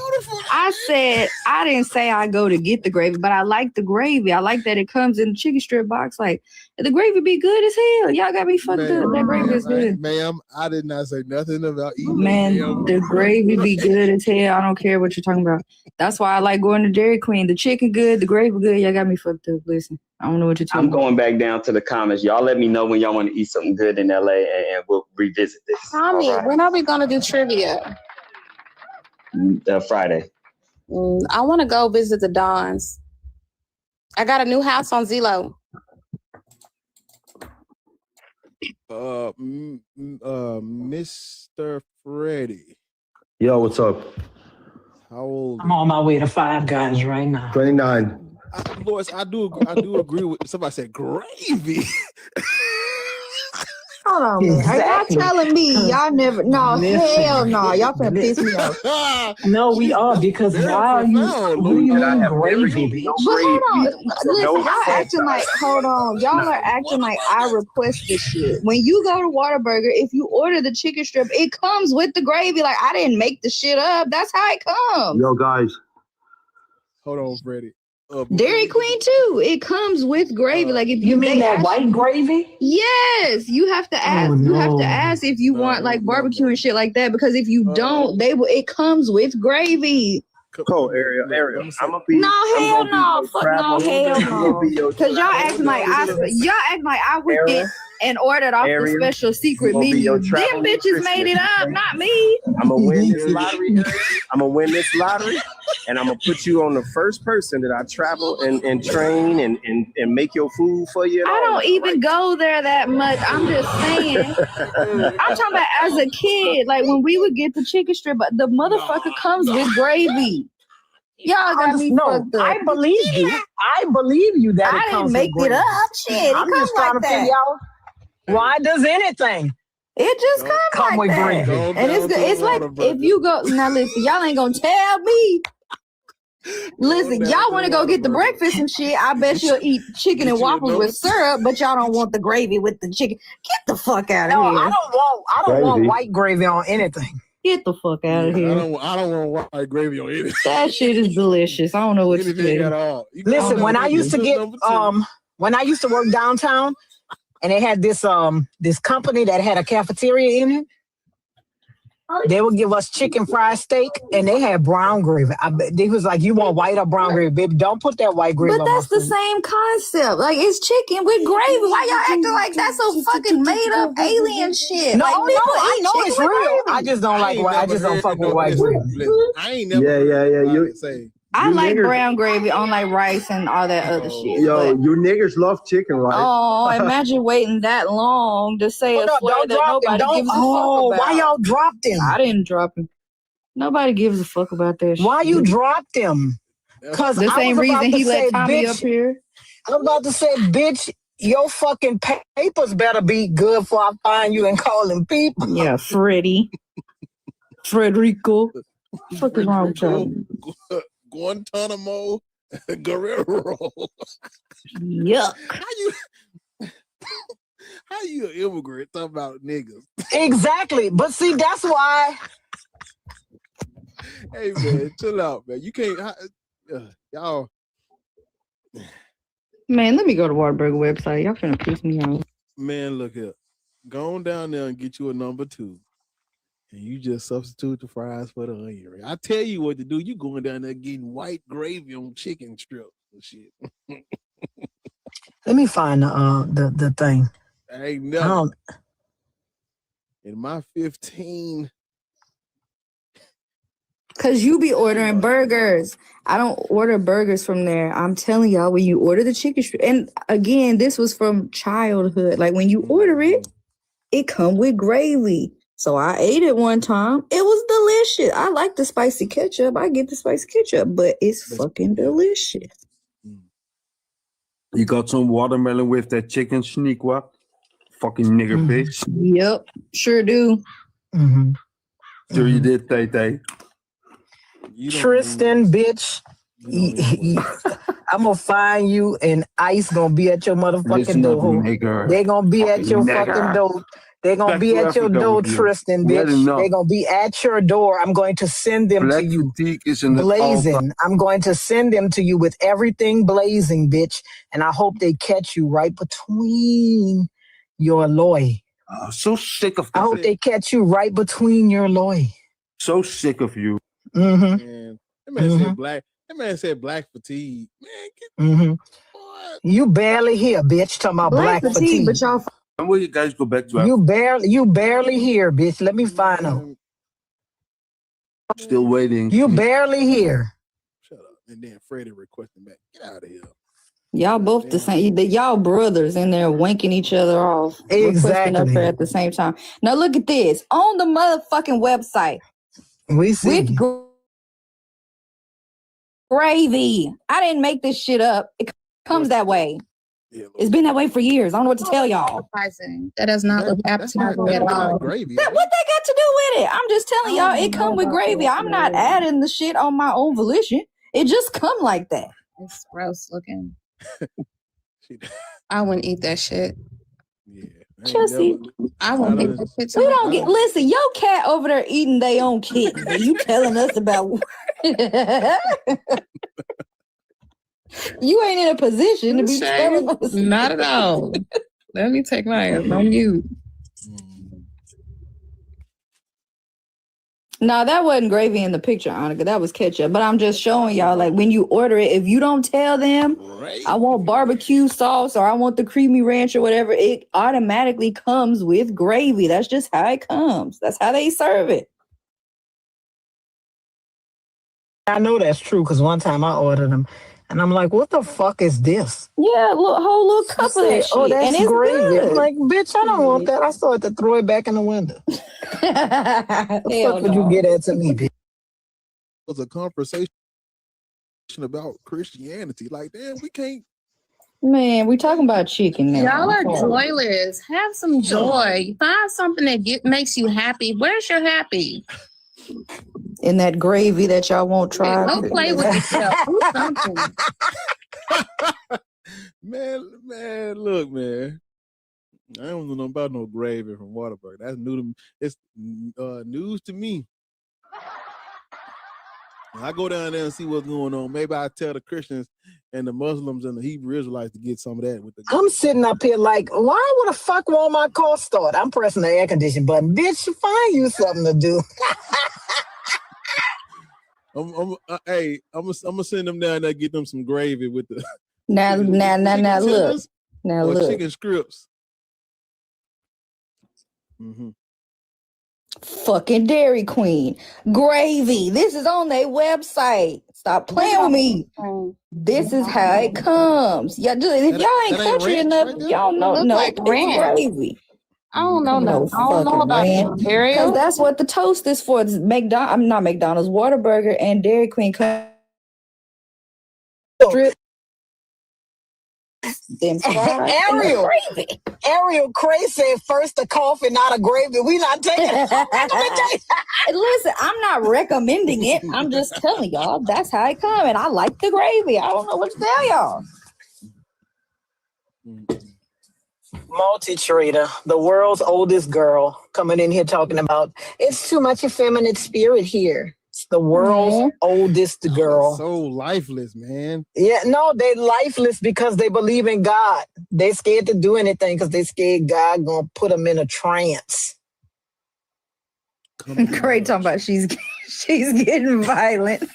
I said I didn't say I go to get the gravy, but I like the gravy. I like that it comes in the chicken strip box. Like the gravy be good as hell. Y'all got me fucked up. That gravy is good. Ma'am, I did not say nothing about eating. Man, the gravy be good as hell. I don't care what you're talking about. That's why I like going to Dairy Queen. The chicken good, the gravy good. Y'all got me fucked up. Listen, I don't know what you're talking about. I'm going back down to the comments. Y'all let me know when y'all want to eat something good in LA, and we'll revisit this. Tommy, when are we gonna do trivia? Friday. I want to go visit the Dons. I got a new house on Zillow. Mr. Freddie. Yo, what's up? How old? I'm on my way to Five Guys right now. 29. Lois, I do agree with somebody said gravy. Hold on, man. Are y'all telling me y'all never? No, hell no. Y'all finna piss me off. No, we are because why are you gravy? But hold on, listen, y'all acting like, hold on, y'all are acting like I request this shit. When you go to Whataburger, if you order the chicken strip, it comes with the gravy. Like I didn't make the shit up. That's how it comes. Yo, guys. Hold on, Freddie. Dairy Queen too. It comes with gravy. Like if You mean that white gravy? Yes, you have to ask. You have to ask if you want like barbecue and shit like that. Because if you don't, they will. It comes with gravy. Cool, Ariel. I'm gonna be. No, hell no. Fuck no, hell no. Because Because y'all acting like I went there and ordered off the special secret menu. Them bitches made it up, not me. I'm gonna win this lottery. And I'm gonna put you on the first person that I travel and train and make your food for you. I don't even go there that much. I'm just saying. I'm talking about as a kid, like when we would get the chicken strip, but the motherfucker comes with gravy. Y'all got me fucked up. I believe you. I believe you that I it didn't comes make with it gravy. up. Shit, I'm it comes just trying like to figure that. out why does anything It just come like with that. gravy? And it's like if you go now, listen, y'all ain't gonna tell me. Listen, y'all want to go get the breakfast and shit. I bet you'll eat chicken and waffles with syrup, but y'all don't want the gravy with the chicken. Get the fuck out of No, here. I don't want white gravy on anything. Get the fuck out of here. I don't want white gravy on anything. That shit is delicious. I don't know what to Anything at say. all. Listen, when I used to work downtown, and they had this company that had a cafeteria in it. They would give us chicken fried steak, and they had brown gravy. They was like, "You want white or brown gravy, baby? Don't put that white gravy." But on my that's the food." same concept. Like it's chicken with gravy. Why y'all acting like that's some fucking made up alien shit? No, like, no, people I eat know chicken it's with real. gravy. I just don't like white. I just don't fuck with white gravy. I ain't never I like brown gravy on like rice and all that other shit. Yo, you niggas love chicken, right? Oh, imagine waiting that long to say a slur that nobody gives a fuck about. Why y'all dropped him? I didn't drop him. Nobody gives a fuck about that shit. Why you dropped him? Because the same reason he let Tommy up here. I was about to say, bitch, your fucking papers better be good before I find you and calling people. Yeah, Freddie. Frederico. What the fuck is wrong with y'all? Guantanamo Guerrero. Yuck. How you an immigrant talking about niggas? Exactly. But see, that's why. Hey man, chill out, man. You can't y'all. Man, let me go to Whataburger website. Y'all finna piss me off. Man, look here. Go on down there and get you a number 2. And you just substitute the fries for the onion ring. I tell you what to do. You going down there getting white gravy on chicken strips and shit. Let me find the thing. Ain't nothing. In my 15. Cause you be ordering burgers. I don't order burgers from there. I'm telling y'all, when you order the chicken strip, and again, this was from childhood. Like when you order it, it come with gravy. So I ate it one time. It was delicious. I like the spicy ketchup. I get the spicy ketchup, but it's fucking delicious. You got some watermelon with that chicken sneakwa. Fucking nigger bitch. Yep, sure do. Mm-hmm. Sure you did, Tay. Tristan, bitch. I'm gonna find you and ICE gonna be at your motherfucking door. They're gonna be at your fucking door. They're gonna be at your door, Tristan, bitch. They're gonna be at your door. I'm going to send them to you blazing. I'm going to send them to you with everything blazing, bitch. And I hope they catch you right between your loy. So sick of I hope they catch you right between your loy. So sick of you. Mm-hmm. Man, that man said black. That man said black fatigue. Man, Mm-hmm. You barely here, bitch. Talking about black fatigue. But y'all. When will you guys go back to? You barely here, bitch. Let me find them. Still waiting. You barely here. Shut up. And then Freddie requesting back. Get out of here. Y'all both the same. Y'all brothers in there wanking each other off. Requesting up there at the same time. Now look at this. On the motherfucking website. We see. With gravy. I didn't make this shit up. It comes that way. It's been that way for years. I don't know what to tell y'all. That does not look appetizing at all. What they got to do with it? I'm just telling y'all, it come with gravy. I'm not adding the shit on my own volition. It just come like that. It's gross looking. I wouldn't eat that shit. Chelsea, I won't eat that shit. We don't get. Listen, your cat over there eating their own kitten. And you telling us about? You ain't in a position to be telling us. Not at all. Let me take my ass on mute. No, that wasn't gravy in the picture, Annika. That was ketchup. But I'm just showing y'all, like, when you order it, if you don't tell them, I want barbecue sauce or I want the creamy ranch or whatever, it automatically comes with gravy. That's just how it comes. That's how they serve it. I know that's true because one time I ordered them and I'm like, what the fuck is this? Yeah, whole little cup of that shit. Oh, that's and it's gravy. good. I'm like, bitch, I don't want that. I started to throw it back in the window. What the fuck would you get at to me, bitch? It was a conversation about Christianity. Like, damn, we can't. Man, we talking about chicken now. Y'all are joyless. Have some joy. Find something that makes you happy. Where's your happy? In that gravy that y'all won't try. Don't play with yourself. Do something. Man, look, man. I don't know about no gravy from Waterburg. That's new to me. It's news to me. When I go down there and see what's going on, maybe I tell the Christians and the Muslims and the Hebrew Israelites to get some of that with the. I'm sitting up here like, why would the fuck won't my car start? I'm pressing the air conditioning button. Bitch, find you something to do. I'm gonna send them down there, get them some gravy with the. Now look. Now look. Chicken strips. Mm-hmm. Fucking Dairy Queen. Gravy. This is on their website. Stop playing with me. This is how it comes. If y'all ain't country enough, y'all know like it's gravy. I don't know. I don't know about Ontario. Because that's what the toast is for. It's I'm not McDonald's, Whataburger, and Dairy Queen. Strip. Ariel Cray said first a coffee, not a gravy. We not taking it. Listen, I'm not recommending it. I'm just telling y'all that's how it comes. And I like the gravy. I don't know what to tell y'all. Multi-trader, the world's oldest girl, coming in here talking about it's too much effeminate spirit here. It's the world's oldest girl. So lifeless, man. Yeah, no, they lifeless because they believe in God. They scared to do anything because they scared God gonna put them in a trance. Great talking about she's getting violent.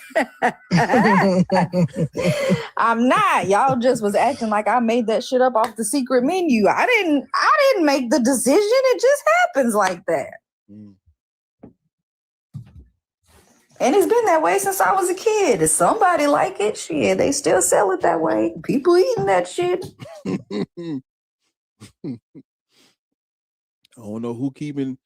I'm not. Y'all just was acting like I made that shit up off the secret menu. I didn't make the decision. It just happens like that. And it's been that way since I was a kid. If somebody like it, shit, they still sell it that way. People eating that shit. I don't know who keeping.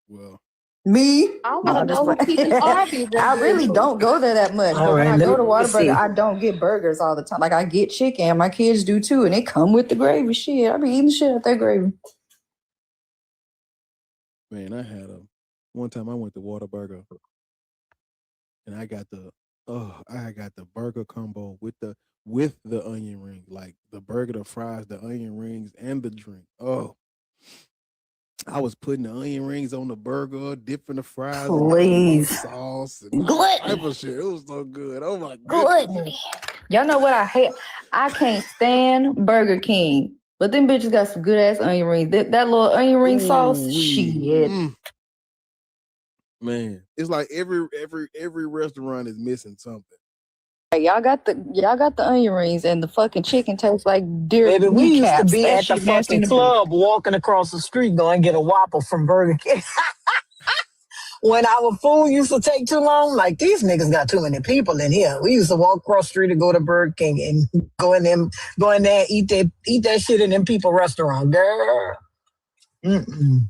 Well, Me? I No, want to I'm just know who playing. keeping Arby's. I really don't go there that much. All But when right, I go to let's see. Whataburger, I don't get burgers all the time. Like I get chicken, and my kids do too, and they come with the gravy. Shit, I be eating shit out that gravy. Man, I had one time I went to Whataburger and I got the burger combo with the onion ring, like the burger, the fries, the onion rings, and the drink. Oh, I was putting the onion rings on the burger, dipping the fries in Please. sauce and all Gluttony. type of shit. It was so good. Oh my goodness. Gluttony. Y'all know what I hate? I can't stand Burger King, but them bitches got some good ass onion rings. That little onion ring sauce, shit. Man, it's like every restaurant is missing something. Hey, y'all got the onion rings, and the fucking chicken tastes like deer. Baby, we used to kneecaps. be That at the shit nasty fucking to me. club walking across the street going get a Whopper from Burger King. When our food used to take too long, like these niggas got too many people in here. We used to walk across the street and go to Burger King and go in there and eat that shit in them people restaurant, girl. Mm-mm.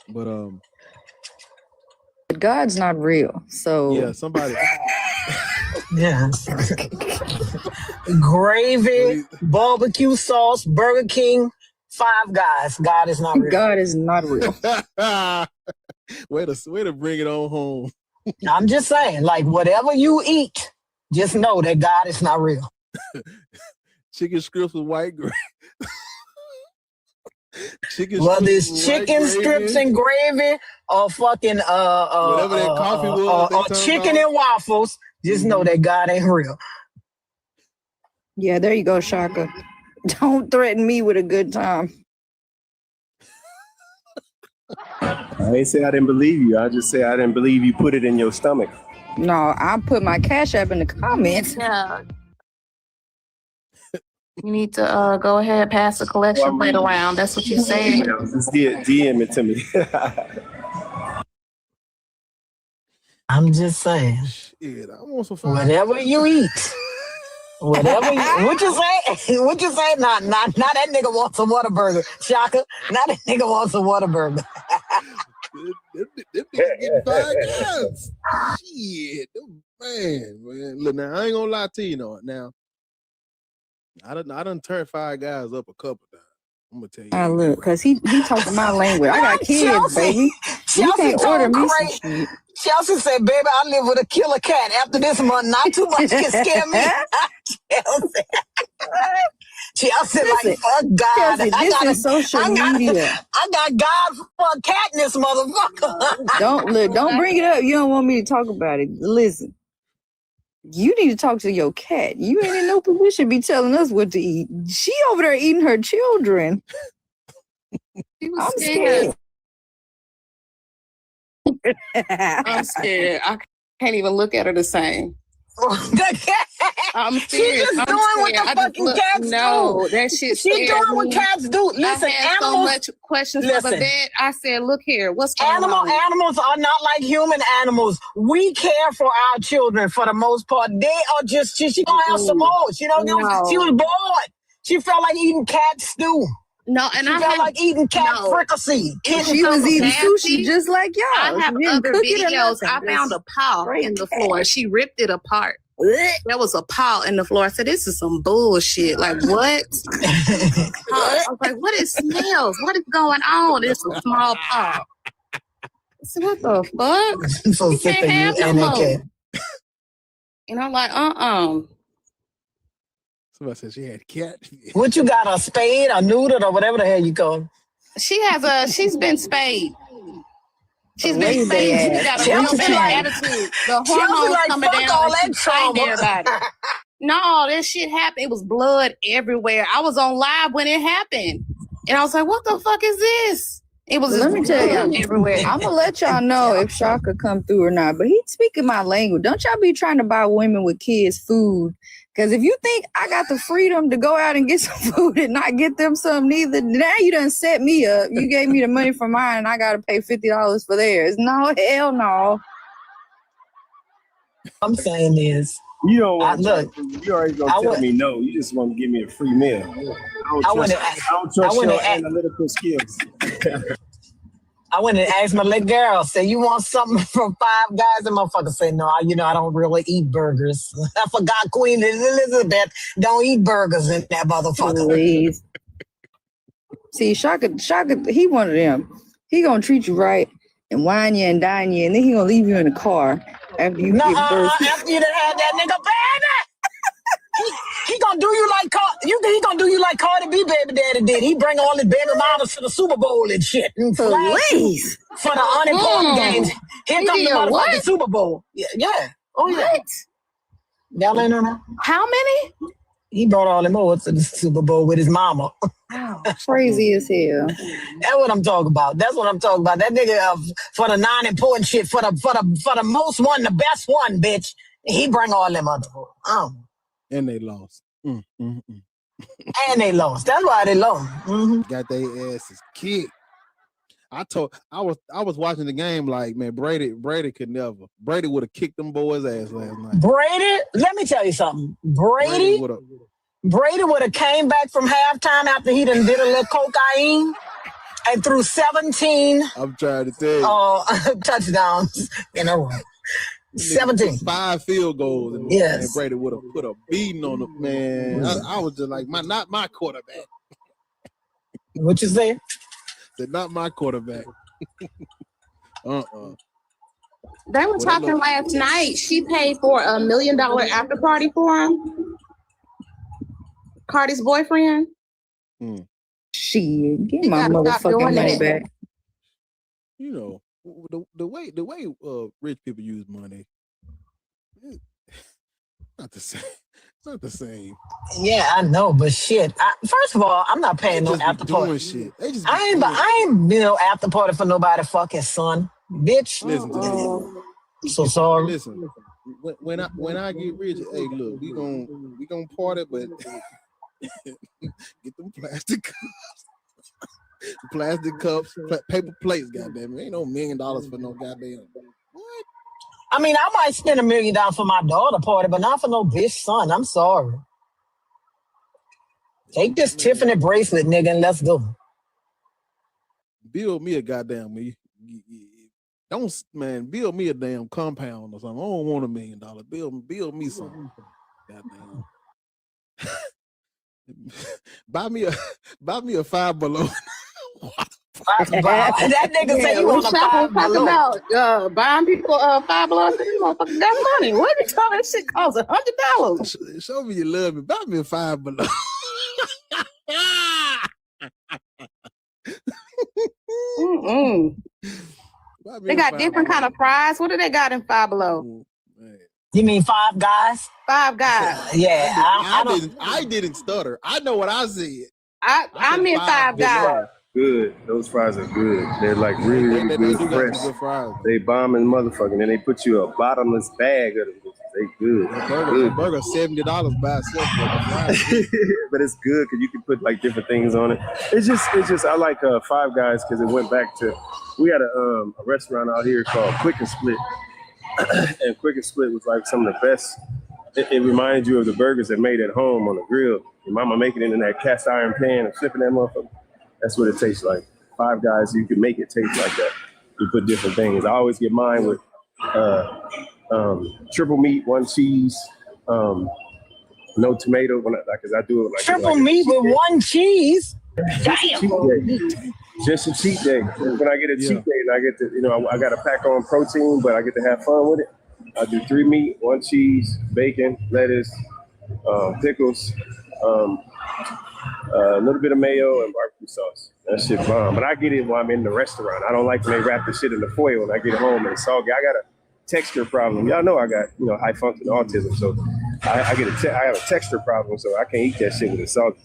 But God's not real, so yeah, somebody. Yes. Gravy, barbecue sauce, Burger King, Five Guys. God is not real. God is not real. way to bring it on home. I'm just saying, like whatever you eat, just know that God is not real. Chicken strips with white gravy. Whether it's chicken strips and gravy or fucking whatever that coffee was, or chicken and waffles, just know that God ain't real. Yeah, there you go, Shaka. Don't threaten me with a good time. I ain't say I didn't believe you. I just say I didn't believe you put it in your stomach. No, I put my Cash App in the comments. Yeah. You need to go ahead, pass the collection plate around. That's what you said. Just DM it to me. I'm just saying. Shit, I want some whatever you eat. Whatever what you say? What you say? Not that nigga wants a Whataburger. Shaka. Not that nigga wants a Whataburger. Them niggas getting 5 guys. Shit, man. Look, now I ain't gonna lie to you now. I done turned 5 guys up a couple times. I'm gonna tell you. Look, cause he talking my language. I got kids, Chelsea, baby. You Chelsea can't order me some crazy. shit. Chelsea said, "Baby, I live with a killer cat. After this month, not too much can scare me." Chelsea, Listen, like, fuck God. Chelsea, this is social media. I got God for a cat in this motherfucker. Don't bring it up. You don't want me to talk about it. Listen, you need to talk to your cat. You ain't in no position to be telling us what to eat. She over there eating her children. I'm scared. I'm scared. I can't even look at her the same. I'm serious. She just doing what the fucking cats do. No, that shit. She doing what cats do. Listen, I had so much questions for the vet. I said, "Look here, what's going on?" Animals are not like human animals. We care for our children for the most part. They are just. She gonna have some more. She don't. She was bored. She felt like eating cat stew. No, and she felt like eating cat fricassee. She was eating sushi just like y'all. I have She didn't other cook it or videos. nothing. I found a paw in the floor. She ripped it apart. There was a paw in the floor. I said, "This is some bullshit. Like what?" I was like, "What it smells? What is going on?" It's a small paw. I said, "What the fuck? So You sick can't of have you no and that more." cat. And I'm like, Somebody said she had a cat. What you got? A spade, a neutered, or whatever the hell you call it? She's been spayed. She's been spayed. She's got a real Chelsea bad like- attitude. The Chelsea hormones like, coming fuck down. all and that she's fighting trauma. everybody. No, that shit happened. It was blood everywhere. I was on live when it happened. And I was like, what the fuck is this? It was Let me tell blood you, everywhere. I'm gonna let y'all know if Shaka come through or not. But he's speaking my language. Don't y'all be trying to buy women with kids food. Because if you think I got the freedom to go out and get some food and not get them some neither, now you done set me up. You gave me the money for mine and I got to pay $50 for theirs. No, hell no. I'm saying is, you don't look. You already gonna tell me no. You just want to give me a free meal. I don't trust your analytical skills. I went and asked my little girl, say, you want something from Five Guys? And motherfucker said, no, I don't really eat burgers. I forgot Queen Elizabeth don't eat burgers in that motherfucker. Please. See, Shaka, he one of them. He gonna treat you right and wine you and dine you, and then he gonna leave you in the car after you give birth. After you done had that nigga, baby! He gonna do you like he gonna do you like Cardi B baby daddy did. He bring all his baby mamas to the Super Bowl and shit. And Please. For the unimportant games. Here come the motherfucking Super Bowl. Yeah. Oh yeah. What? Y'all ain't know that? How many? He brought all them over to the Super Bowl with his mama. Wow, crazy as hell. That's what I'm talking about. That's what I'm talking about. That nigga for the non-important shit, for the most one, the best one, bitch. He bring all them other. And they lost. And they lost. That's why they lost. Got their asses kicked. I was watching the game like, man, Brady could never. Brady would have kicked them boys' ass last night. Brady, let me tell you something. Brady would have came back from halftime after he done did a little cocaine and threw 17 I'm trying to tell you. Touchdowns in a row. 17. 5 field goals. And, yes. And Brady would have put a beating on them, man. I was just like, not my quarterback. What you say? Said, not my quarterback. They were talking last night. She paid for $1 million after party for him. Cardi's boyfriend. Shit, get my motherfucking money back. You know, the way rich people use money, it's not the same. It's not the same. Yeah, I know, but shit. First of all, I'm not paying no after party. Shit. I ain't been no after party for nobody fucking son, bitch. Listen to me. I'm so sorry. Listen, when I get rich, hey, look, we gonna party, but get them plastic cups, paper plates. Goddamn, ain't no $1 million for no goddamn. What? I mean, I might spend $1 million for my daughter party, but not for no bitch son. I'm sorry. Take this Tiffany bracelet, nigga, and let's go. Build me a goddamn build me a damn compound or something. I don't want $1 million. Build me something. Goddamn. buy me a Five Below. That nigga say you want a Five Below. Talk about buying people Five Below. Motherfucker got money. What are you talking? That shit costs $100. Show me you love me. Buy me a Five Below. They got different kind of fries. What do they got in Five Below? You mean Five Guys? Five Guys. Yeah, I didn't stutter. I know what I said. I meant Five Guys. Good. Those fries are good. They're like really good, fresh. They bomb and motherfucking, and they put you a bottomless bag of them. They good. The burger $70 by itself. But it's good because you can put like different things on it. It's just I like Five Guys because it went back to, we had a restaurant out here called Quick and Split. And Quick and Split was like some of the best. It reminds you of the burgers that made at home on the grill. Your mama making it in that cast iron pan and flipping that motherfucker. That's what it tastes like. Five Guys, you can make it taste like that. You put different things. I always get mine with triple meat, 1 cheese, no tomato. Because I do it like triple meat with 1 cheese. Damn. Just a cheat day. When I get a cheat day and I get to, I got to pack on protein, but I get to have fun with it. I do 3 meat, 1 cheese, bacon, lettuce, pickles, a little bit of mayo and barbecue sauce. That shit bomb. But I get it when I'm in the restaurant. I don't like when they wrap the shit in the foil when I get home and it's soggy. I got a texture problem. Y'all know I got high function autism, so I have a texture problem, so I can't eat that shit when it's soggy.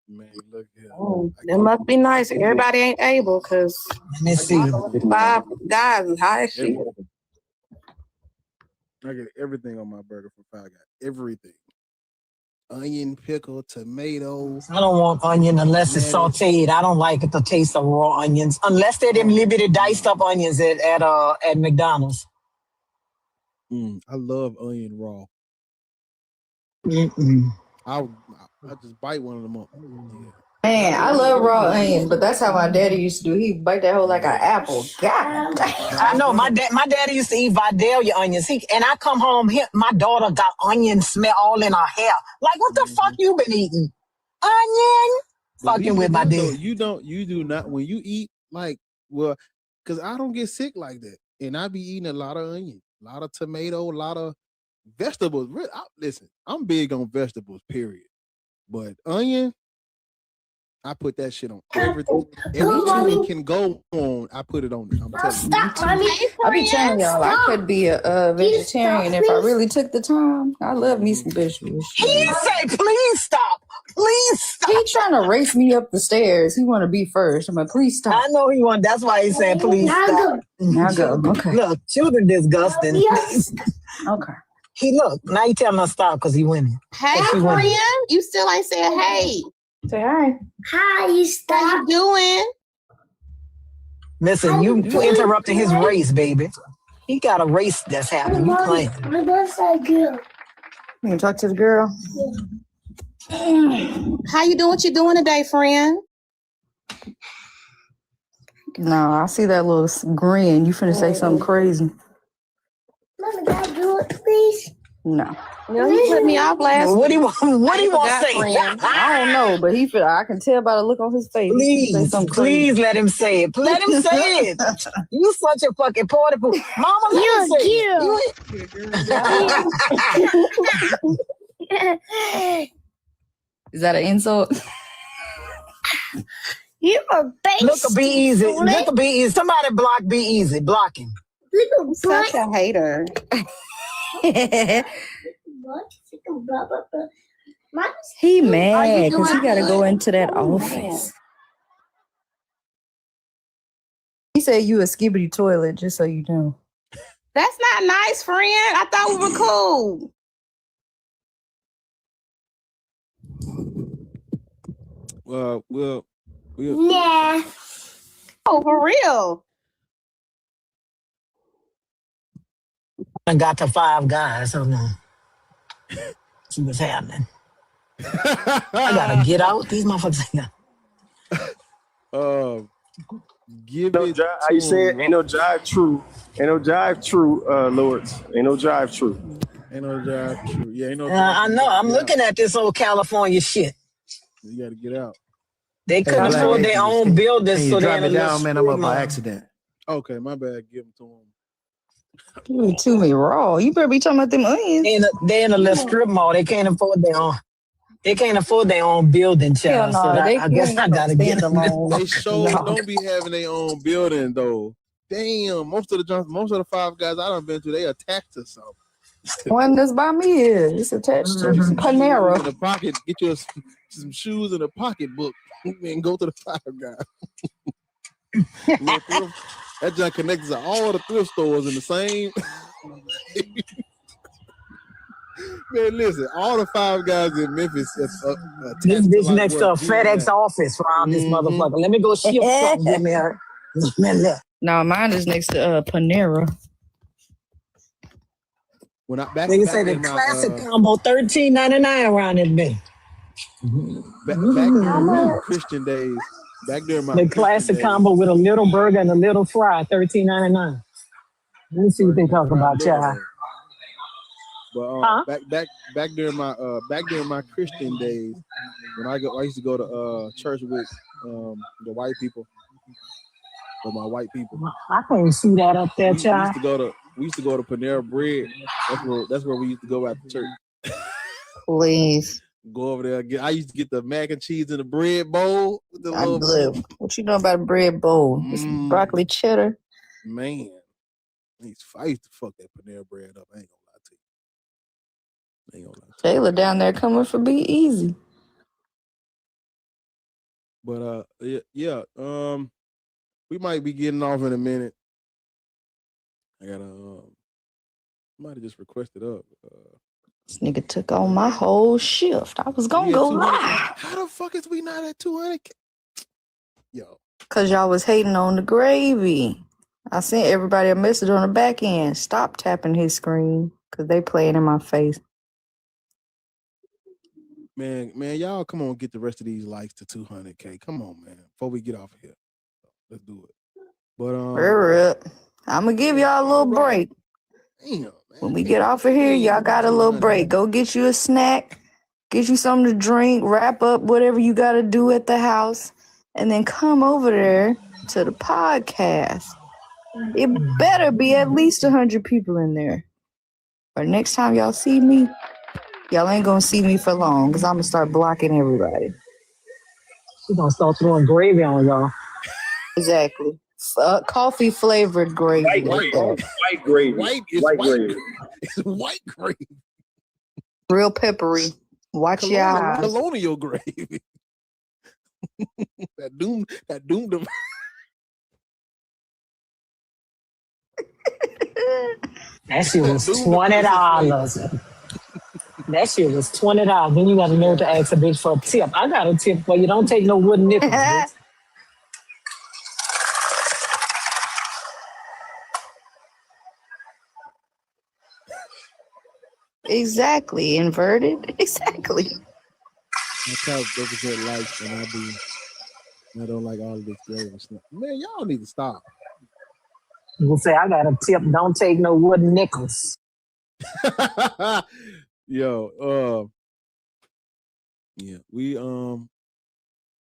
Man, look here. It must be nice. Everybody ain't able because Five Guys is high as shit. I get everything on my burger from Five Guys. Everything. Onion, pickle, tomatoes. I don't want onion unless it's sauteed. I don't like the taste of raw onions unless they're them limited diced up onions at McDonald's. I love onion raw. I just bite one of them up. Man, I love raw onions, but that's how my daddy used to do. He bite that whole like an apple. God damn. I know my daddy used to eat Vidalia onions. And I come home, my daughter got onion smell all in her hair. Like, what the fuck you been eating? Onion? Fucking with my dad. You do not, when you eat, like, well, because I don't get sick like that. And I be eating a lot of onion, a lot of tomato, a lot of vegetables. Listen, I'm big on vegetables, period. But onion, I put that shit on everything. Everything can go on. I put it on it. I'm telling you. I be telling y'all, I could be a vegetarian if I really took the time. I love me some vegetables. He say, please stop. Please stop. He trying to race me up the stairs. He want to be first. I'm like, please stop. I know he want. That's why he said, please stop. Now go. Okay. Look, children disgusting. Yes. Okay. He look. Now you tell him to stop because he winning. Hey, friend. You still ain't said hey. Say hi. Hi, you stop. How you doing? Listen, you interrupting his race, baby. He got a race that's happening. You playing. You can talk to the girl. How you doing? What you doing today, friend? No, I see that little grin. You finna say something crazy. Mama, can I do it, please? No. No, he put me off last. What do you want to say? I don't know, but I can tell by the look on his face. Please let him say it. Let him say it. You such a fucking party pooper. Mama, let him say it. Is that an insult? You're a base. Look at Be Easy. Look at Be Easy. Somebody block Be Easy. Block him. Such a hater. He mad because he got to go into that office. He said you a skibbity toilet, just so you know. That's not nice, friend. I thought we were cool. Well. Nah. Oh, for real? I got to 5 Guys. Hold on. See what's happening. I gotta get out. These motherfuckers. Give no it. How you say it? Ain't no jive true. Ain't no jive true, Lords. Ain't no jive true. Ain't no jive true. Yeah, ain't no. I know. I'm looking at this old California shit. You got to get out. They couldn't afford their own buildings, so drop they it down, man. I'm up by accident. Okay, my bad. Give them to him. Give it to me raw. You better be talking about them onions. They in a little strip mall. They can't afford their own. They can't afford their own building, child. No, so I guess I gotta get them. They don't be having their own building though. Damn, most of the 5 Guys I done been to, they attached to something. One that's by me is attached to Panera. In the pocket, get you some shoes in a pocketbook, and go to the 5 Guys. That junk connects to all the thrift stores in the same. Man, listen, all the 5 Guys in Memphis. This bitch next to a FedEx office around this motherfucker. Let me go ship something. Give me a. No, mine is next to Panera. When they say the classic combo $13.99 around this bitch. Back during my Christian days. Back during my classic combo with a little burger and a little fry, $13.99. Let me see what they talk about, child. But back during my Christian days, when I used to go to church with the white people, with my white people. I can't see that up there, child. We used to go to Panera Bread. That's where we used to go after church. Please. Go over there. I used to get the mac and cheese in the bread bowl. With the what you know about a bread bowl? It's broccoli cheddar. Man, I used to fuck that Panera Bread up. I ain't gonna lie to you. Taylor down there coming for Be Easy. But yeah. We might be getting off in a minute. I gotta somebody just requested up. This nigga took on my whole shift. I was gonna go live. How the fuck is we not at 200? Yo. Cause y'all was hating on the gravy. I sent everybody a message on the back end. Stop tapping his screen. Cause they playing in my face. Man, y'all come on, get the rest of these likes to 200K. Come on, man. Before we get off of here, let's do it. But I'm gonna give y'all a little break. Damn, when we get off of here, y'all got a little break. Go get you a snack, get you something to drink, wrap up whatever you got to do at the house, and then come over there to the podcast. It better be at least 100 people in there. Or next time y'all see me, y'all ain't gonna see me for long because I'm gonna start blocking everybody. She's gonna start throwing gravy on y'all. Exactly. Coffee flavored gravy. White gravy. White gravy. It's white gravy. Real peppery. Watch your eyes. Colonial gravy. that doomed them. That shit was $20. That shit was $20. Then you got to know to ask a bitch for a tip. I got a tip for you. Don't take no wooden nickels, bitch. Exactly. Inverted. Exactly. I type represent likes and I don't like all of this gravy stuff. Man, y'all need to stop. People say I got a tip. Don't take no wooden nickels. Yo, yeah,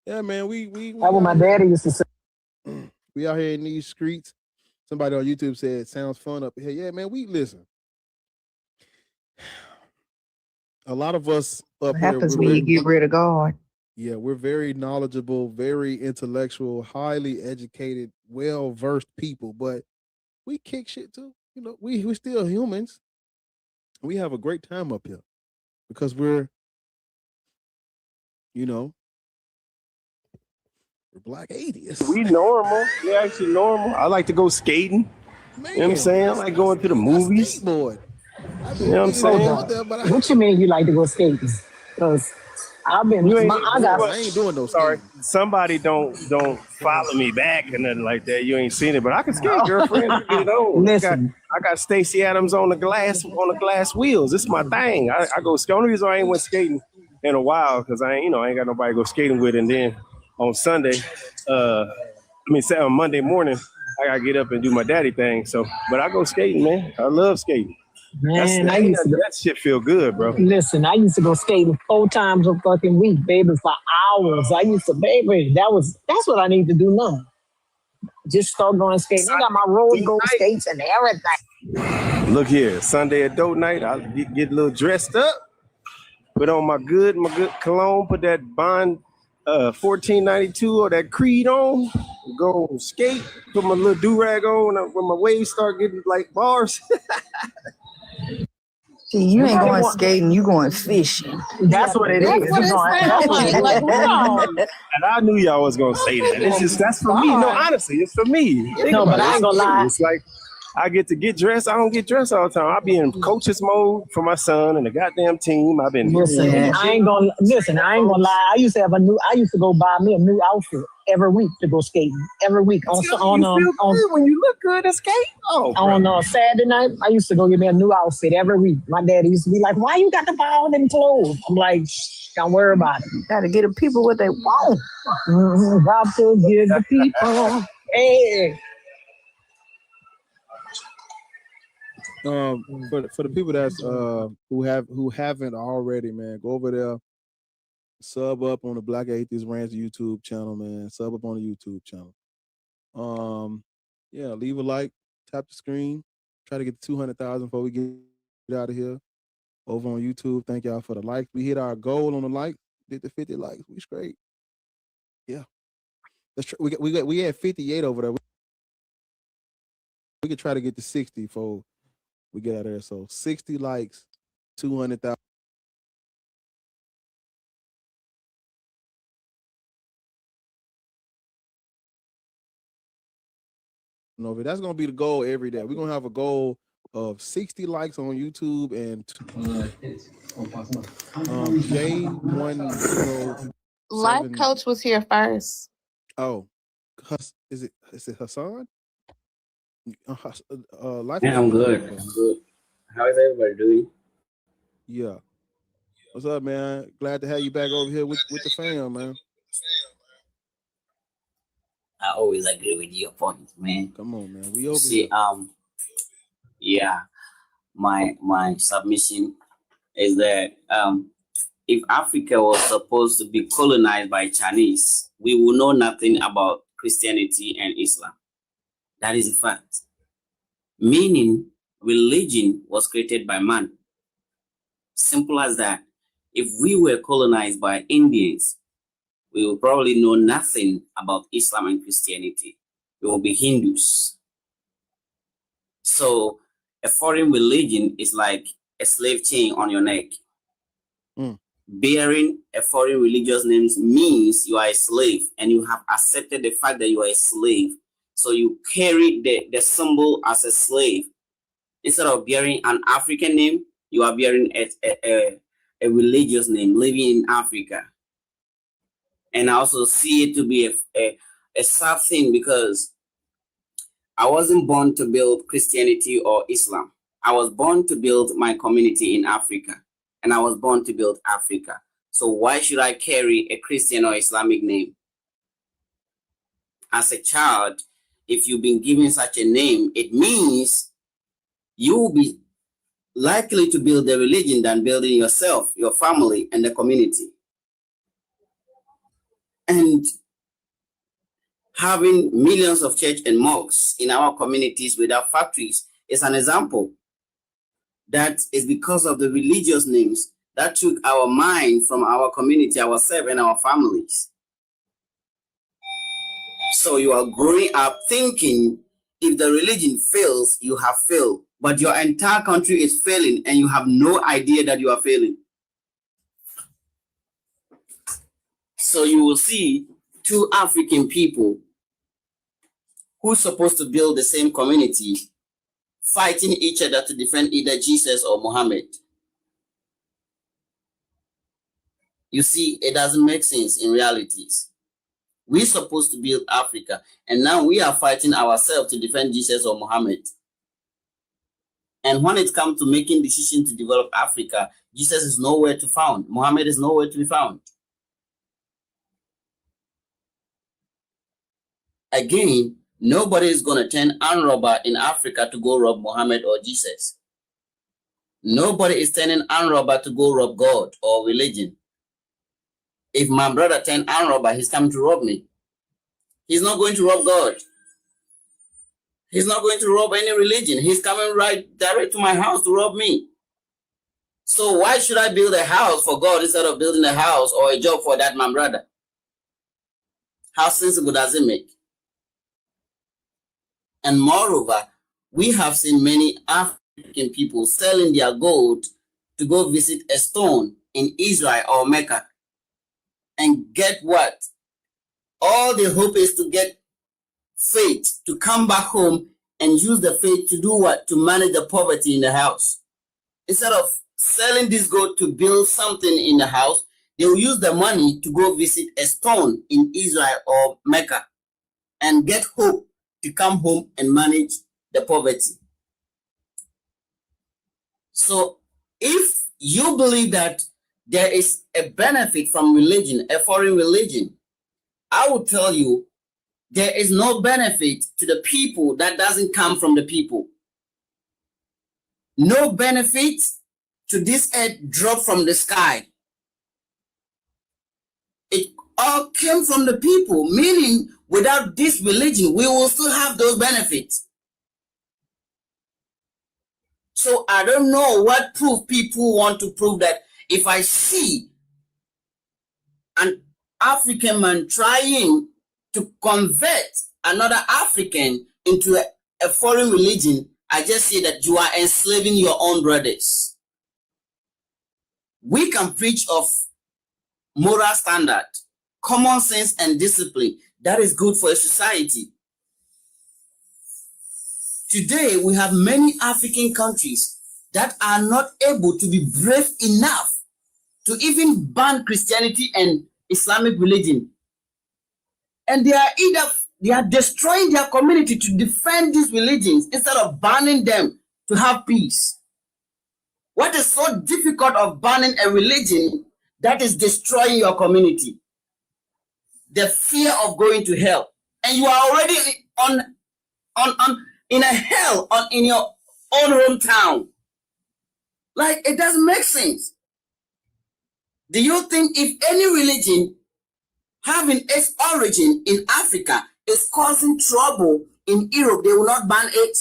yeah, man, we that's what my daddy used to say. We out here in these streets. Somebody on YouTube said, sounds fun up here. Yeah, man, we listen. A lot of us up What here. happens when you get rid of God? Yeah, we're very knowledgeable, very intellectual, highly educated, well-versed people, but we kick shit too. You know, we're still humans. We have a great time up here because we're black atheists. We normal. We actually normal. I like to go skating. Man, you know what I'm saying? I like going to the movies. Skateboard. You know what I'm saying? What you mean you like to go skating? Because I've been. I ain't doing those. Sorry, somebody don't follow me back and nothing like that. You ain't seen it, but I can skate, girlfriend. I get it on. Listen, I got Stacey Adams on the glass wheels. This is my thing. I go. The only reason I ain't went skating in a while because I ain't got nobody to go skating with. And then on Sunday, on Monday morning, I gotta get up and do my daddy thing. So, but I go skating, man. I love skating. Man, that shit feel good, bro. Listen, I used to go skating 4 times a fucking week, baby, for hours. That's what I need to do now. Just start going skating. I got my rose gold skates and everything. Look here, Sunday adult night, I'll get a little dressed up, put on my good cologne, put that Bond 1492 or that Creed on, go skate, put my little do-rag on when my waves start getting like bars. See, you ain't going skating, you going fishing. That's what it is. And I knew y'all was gonna say that. That's for me. No, honestly, it's for me. No, but I ain't gonna lie. It's like I get to get dressed. I don't get dressed all the time. I be in coach's mode for my son and the goddamn team. I've been I ain't gonna lie. I used to go buy me a new outfit every week to go skating. Every week when you look good at skate. On Saturday night, I used to go get me a new outfit every week. My daddy used to be like, "Why you got to buy all them clothes?" I'm like, "Don't worry about it. Gotta get the people what they want." Got to give the people. Hey. For the people that's who haven't already, man, go over there, sub up on the Black Atheist Rants YouTube channel, man. Sub up on the YouTube channel. Yeah, leave a like, tap the screen, try to get to 200,000 before we get out of here. Over on YouTube, thank y'all for the likes. We hit our goal on the like, did the 50 likes. We straight. Yeah, we had 58 over there. We could try to get to 60 for. We get out of there. So 60 likes, 200,000. No, that's gonna be the goal every day. We're gonna have a goal of 60 likes on YouTube and J10. Life coach was here first. Oh, is it Hassan? Life Yeah, I'm good. How is everybody doing? Yeah. What's up, man? Glad to have you back over here with the fam, man. I always agree with your point, man. Come on, man. We over See, here. yeah, my submission is that if Africa was supposed to be colonized by Chinese, we will know nothing about Christianity and Islam. That is a fact. Meaning, religion was created by man. Simple as that. If we were colonized by Indians, we will probably know nothing about Islam and Christianity. We will be Hindus. So a foreign religion is like a slave chain on your neck. Bearing a foreign religious name means you are a slave and you have accepted the fact that you are a slave. So you carry the symbol as a slave. Instead of bearing an African name, you are bearing a religious name, living in Africa. And I also see it to be a sad thing because I wasn't born to build Christianity or Islam. I was born to build my community in Africa. And I was born to build Africa. So why should I carry a Christian or Islamic name? As a child, if you've been given such a name, it means you will be likely to build a religion than building yourself, your family, and the community. And having millions of church and mosques in our communities without factories is an example. That is because of the religious names that took our mind from our community, ourselves, and our families. So you are growing up thinking if the religion fails, you have failed. But your entire country is failing and you have no idea that you are failing. So you will see two African people who's supposed to build the same community fighting each other to defend either Jesus or Muhammad. You see, it doesn't make sense in realities. We're supposed to build Africa, and now we are fighting ourselves to defend Jesus or Muhammad. And when it comes to making decisions to develop Africa, Jesus is nowhere to be found. Muhammad is nowhere to be found. Again, nobody is going to turn armed robber in Africa to go rob Muhammad or Jesus. Nobody is turning armed robber to go rob God or religion. If my brother turned armed robber, he's coming to rob me. He's not going to rob God. He's not going to rob any religion. He's coming right direct to my house to rob me. So why should I build a house for God instead of building a house or a job for that my brother? How sensible does it make? And moreover, we have seen many African people selling their gold to go visit a stone in Israel or Mecca. And get what? All the hope is to get faith, to come back home and use the faith to do what? To manage the poverty in the house. Instead of selling this gold to build something in the house, they will use the money to go visit a stone in Israel or Mecca and get hope to come home and manage the poverty. So if you believe that there is a benefit from religion, a foreign religion, I will tell you there is no benefit to the people that doesn't come from the people. No benefit to this earth dropped from the sky. It all came from the people, meaning without this religion, we will still have those benefits. So I don't know what proof people want to prove that if I see an African man trying to convert another African into a foreign religion, I just say that you are enslaving your own brothers. We can preach of moral standard, common sense and discipline. That is good for a society. Today, we have many African countries that are not able to be brave enough to even ban Christianity and Islamic religion. And they are destroying their community to defend these religions instead of banning them to have peace. What is so difficult of banning a religion that is destroying your community? The fear of going to hell. And you are already in a hell in your own hometown. Like, it doesn't make sense. Do you think if any religion having its origin in Africa is causing trouble in Europe, they will not ban it?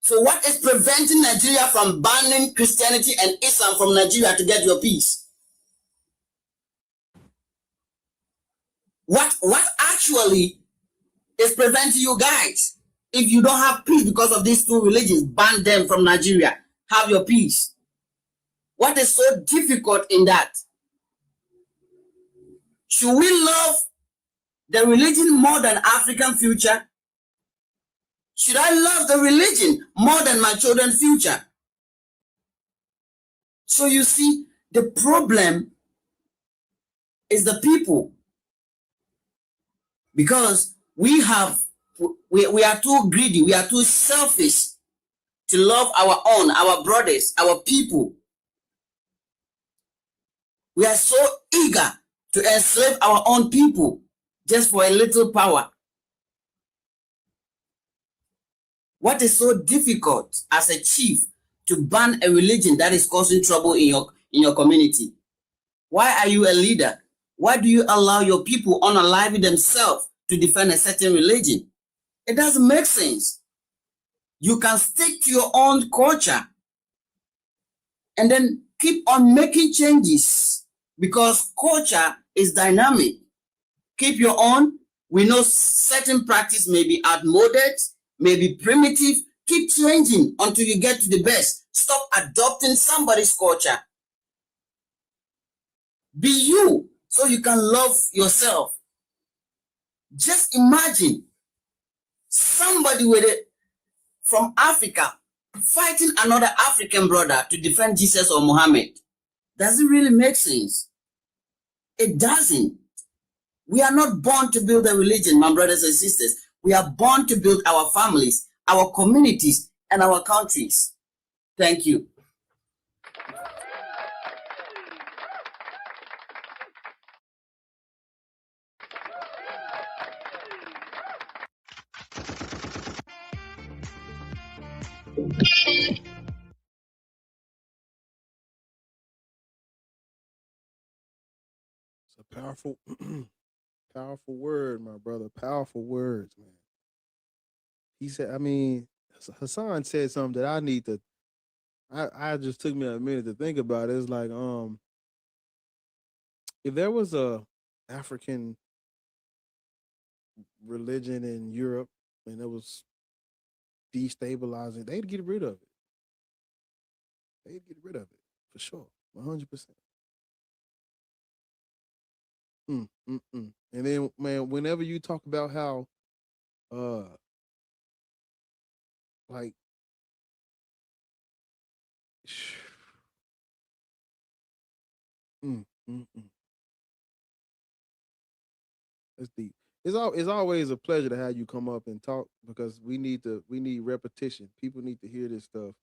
So what is preventing Nigeria from banning Christianity and Islam from Nigeria to get your peace? What actually is preventing you guys? If you don't have peace because of these two religions, ban them from Nigeria. Have your peace. What is so difficult in that? Should we love the religion more than African future? Should I love the religion more than my children's future? So you see, the problem is the people. Because we are too greedy, we are too selfish to love our own, our brothers, our people. We are so eager to enslave our own people just for a little power. What is so difficult as a chief to ban a religion that is causing trouble in your community? Why are you a leader? Why do you allow your people unalive themselves to defend a certain religion? It doesn't make sense. You can stick to your own culture and then keep on making changes because culture is dynamic. Keep your own. We know certain practice may be outmoded, may be primitive. Keep changing until you get to the best. Stop adopting somebody's culture. Be you so you can love yourself. Just imagine somebody from Africa fighting another African brother to defend Jesus or Muhammad. Does it really make sense? It doesn't. We are not born to build a religion, my brothers and sisters. We are born to build our families, our communities, and our countries. Thank you. It's a powerful, powerful word, my brother. Powerful words, man. He said, I mean, Hassan said something that I need to, I just took me a minute to think about it. It's like, if there was a African religion in Europe and it was destabilizing, they'd get rid of it. They'd get rid of it for sure, 100%. And then, man, whenever you talk about how, like, that's deep. It's always a pleasure to have you come up and talk because we need repetition. People need to hear this stuff.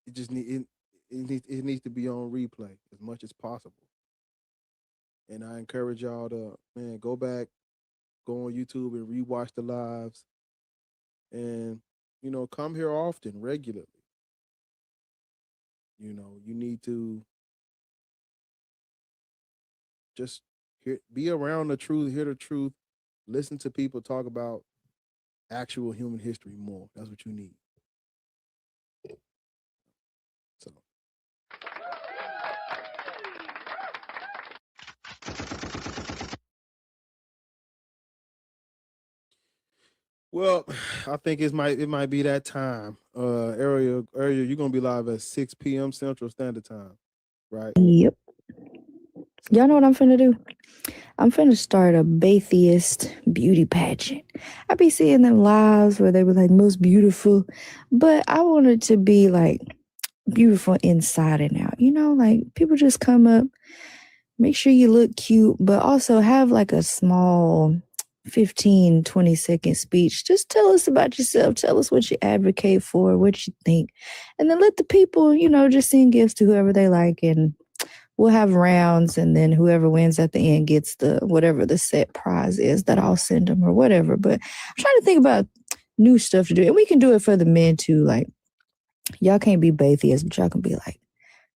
It just it needs to be on replay as much as possible. And I encourage y'all to, man, go back, go on YouTube and rewatch the lives, and come here often, regularly. You need to just be around the truth, hear the truth, listen to people talk about actual human history more. That's what you need. So. Well, I think it might be that time. Area, you're gonna be live at 6 p.m. Central Standard Time, right? Yep. Y'all know what I'm finna do? I'm finna start a Baytheist beauty pageant. I be seeing them lives where they were like most beautiful, but I want it to be like beautiful inside and out. Like people just come up, make sure you look cute, but also have like a small 15, 20-second speech. Just tell us about yourself. Tell us what you advocate for, what you think. And then let the people, just send gifts to whoever they like. And we'll have rounds. And then whoever wins at the end gets whatever the set prize is that I'll send them or whatever. But I'm trying to think about new stuff to do. And we can do it for the men too. Like, y'all can't be Batheists, but y'all can be like,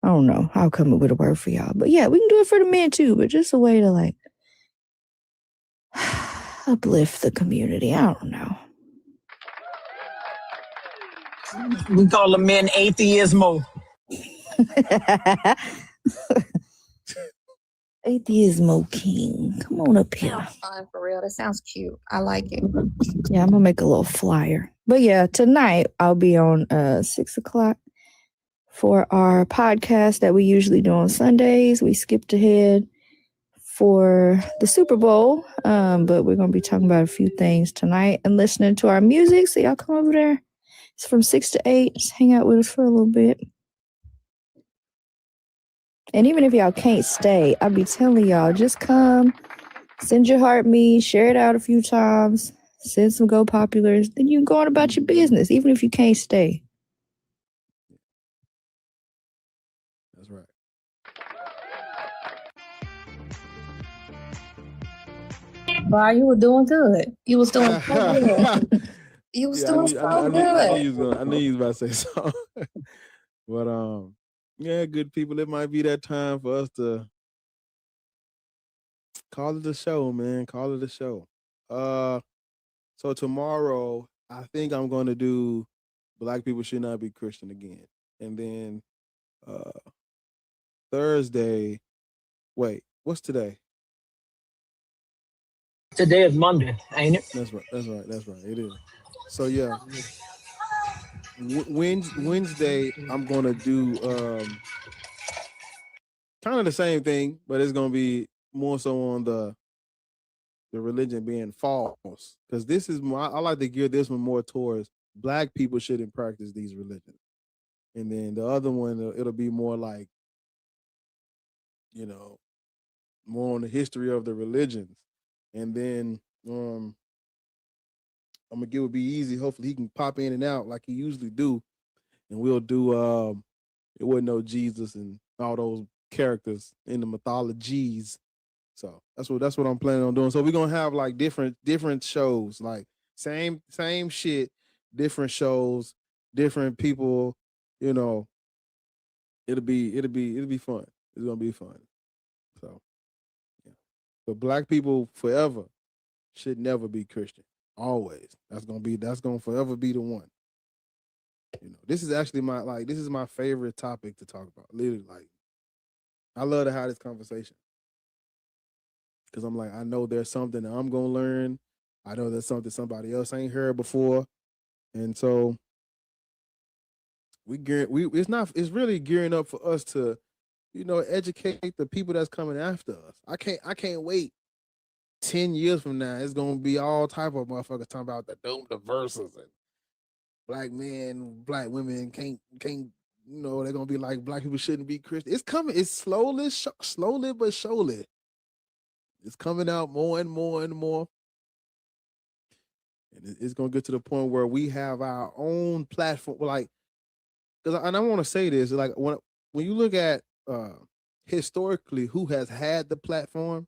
I don't know. I'll come up with a word for y'all. But yeah, we can do it for the men too. But just a way to like uplift the community. I don't know. We call the men atheismo. Atheismo king. Come on up here. Sounds fun, for real. That sounds cute. I like it. Yeah, I'm gonna make a little flyer. But yeah, tonight I'll be on 6 o'clock for our podcast that we usually do on Sundays. We skipped ahead for the Super Bowl, but we're gonna be talking about a few things tonight and listening to our music. So y'all come over there. It's from 6 to 8. Just hang out with us for a little bit. And even if y'all can't stay, I'll be telling y'all, just come, send your heart me, share it out a few times, send some Go Populars, then you can go on about your business, even if you can't stay. That's right. Boy, you were doing good. You was doing so good. You was doing so good. I knew you was about to say something. But yeah, good people. It might be that time for us to call it a show, man. Call it a show. So tomorrow, I think I'm going to do Black People Should Not Be Christian again, and then Thursday. Wait, what's today? Today is Monday, ain't it? That's right. It is. So yeah, Wednesday I'm gonna do kind of the same thing, but it's gonna be more so on the religion being false, because this is more, I like to gear this one more towards Black people shouldn't practice these religions, and then the other one it'll be more like, more on the history of the religions, and then I'm gonna give it Be Easy. Hopefully he can pop in and out like he usually do, and we'll do It Wasn't No Jesus and all those characters in the mythologies. So that's what I'm planning on doing. So we're gonna have like different shows, like same shit, different shows, different people. It'll be fun. It's gonna be fun. So yeah. But Black people forever should never be Christian. Always. That's gonna forever be the one. This is actually my favorite topic to talk about. Literally, like, I love to have this conversation. Because I'm like, I know there's something that I'm gonna learn. I know there's something somebody else ain't heard before. And so it's really gearing up for us to, educate the people that's coming after us. I can't wait 10 years from now. It's gonna be all type of motherfuckers talking about the verses and Black men, Black women can't they're gonna be like, Black people shouldn't be Christian. It's coming. It's slowly but surely. It's coming out more and more and more. And it's gonna get to the point where we have our own platform. Like, and I want to say this, like, when you look at historically who has had the platform,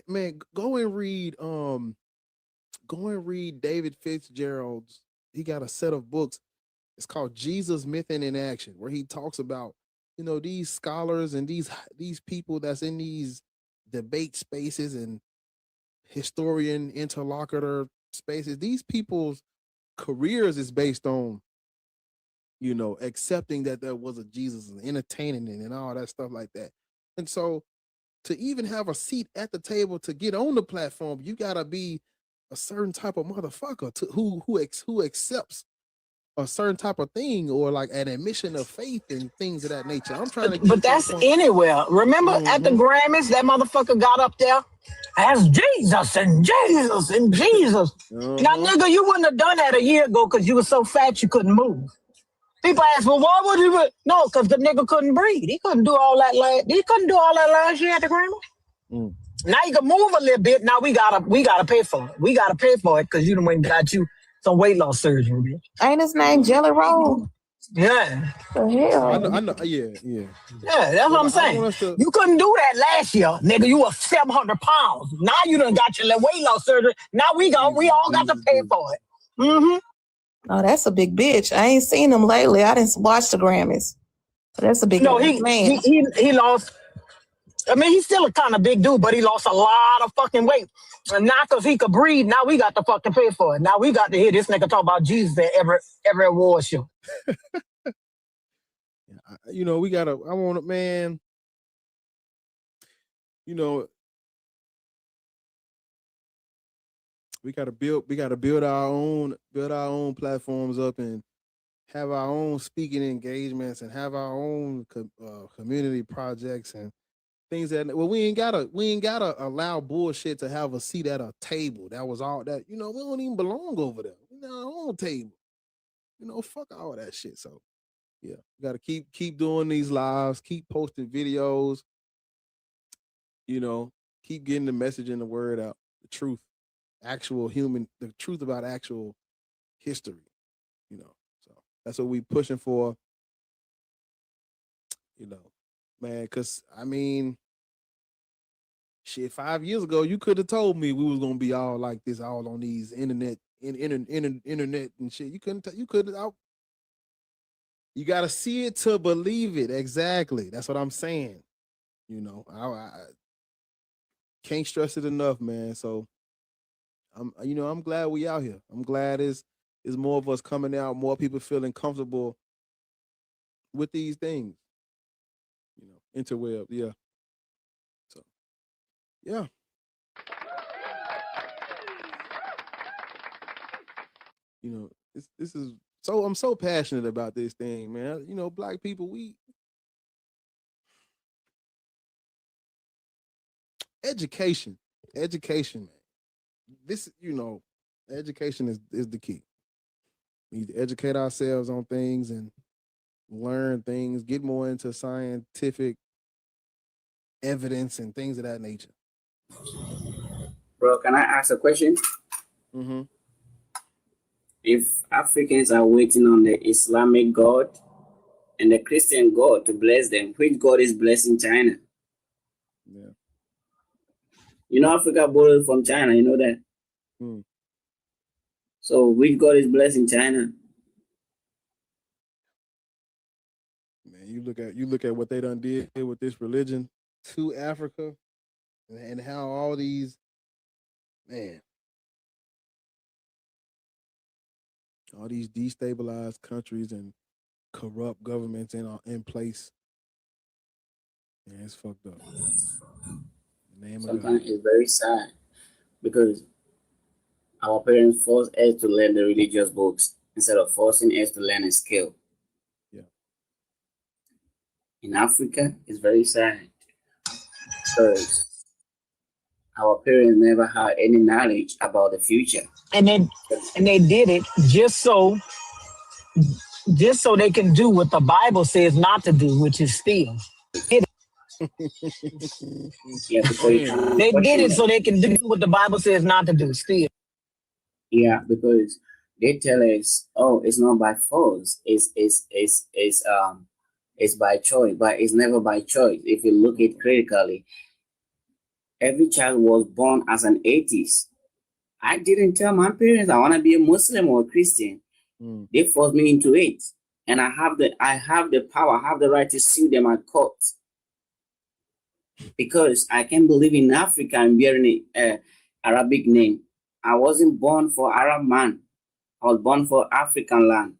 man, go and read David Fitzgerald's. He got a set of books. It's called Jesus, Myth, and in Action, where he talks about, these scholars and these people that's in these debate spaces and historian interlocutor spaces. These people's careers is based on, accepting that there was a Jesus and entertaining it and all that stuff like that. And so to even have a seat at the table to get on the platform, you gotta be a certain type of motherfucker who accepts a certain type of thing, or like an admission of faith and things of that nature. I'm trying to, but that's anywhere. Remember at the Grammys, that motherfucker got up there as Jesus and Jesus and Jesus. Now, nigga, you wouldn't have done that a year ago because you were so fat you couldn't move. People ask, well, why would he? No, because the nigga couldn't breathe. He couldn't do all that. He couldn't do all that last year at the Grammys. Now you can move a little bit. Now we gotta pay for it. We gotta pay for it because you done went and got you some weight loss surgery, bitch. Ain't his name Jelly Roll? Yeah. The hell? I know. Yeah. Yeah, that's what I'm saying. You couldn't do that last year, nigga. You were 700 pounds. Now you done got your little weight loss surgery. Now we all got to pay for it. Mm-hmm. Oh, that's a big bitch. I ain't seen him lately. I didn't watch the Grammys. But that's a big man. He lost. I mean, he's still a kind of big dude, but he lost a lot of fucking weight. And now because he could breathe, now we got to fucking pay for it. Now we got to hear this nigga talk about Jesus at every award show. You know, I want it, man. You know, we gotta build our own platforms up and have our own speaking engagements and have our own community projects and things that we ain't gotta allow bullshit to have a seat at a table. That was all that, we don't even belong over there. We got our own table. Fuck all that shit. So yeah, we gotta keep doing these lives, keep posting videos, keep getting the message and the word out, the truth, the truth about actual history, So that's what we pushing for, man, because I mean, shit, 5 years ago, you could have told me we was gonna be all like this, all on these internet and shit. You couldn't. You gotta see it to believe it. Exactly. That's what I'm saying. I can't stress it enough, man. So I'm glad we out here. I'm glad is more of us coming out, more people feeling comfortable with these things. Interweb, yeah. So, yeah. This is so I'm so passionate about this thing, man. Black people, education, man. This, education is the key. We need to educate ourselves on things and learn things, get more into scientific evidence and things of that nature. Bro, can I ask a question? Mm-hmm. If Africans are waiting on the Islamic God and the Christian God to bless them, which God is blessing China? Yeah. Africa borrowed from China, you know that? So which God is blessing China? Man, you look at what they done did with this religion to Africa and how all these, man, all these destabilized countries and corrupt governments in place. Yeah, it's fucked up. Sometimes it's very sad because our parents force us to learn the religious books instead of forcing us to learn a skill. Yeah. In Africa, it's very sad because our parents never had any knowledge about the future. And they did it just so they can do what the Bible says not to do, which is steal. Yeah, because they did it so they can do what the Bible says not to do, steal. Yeah, because they tell us, oh, it's not by force, it's by choice, but it's never by choice. If you look at it critically, every child was born as an atheist. I didn't tell my parents I want to be a Muslim or a Christian. They forced me into it, and I have the power, I have the right to sue them at court because I can't believe in Africa I'm bearing an Arabic name. I wasn't born for Arab man. I was born for African land,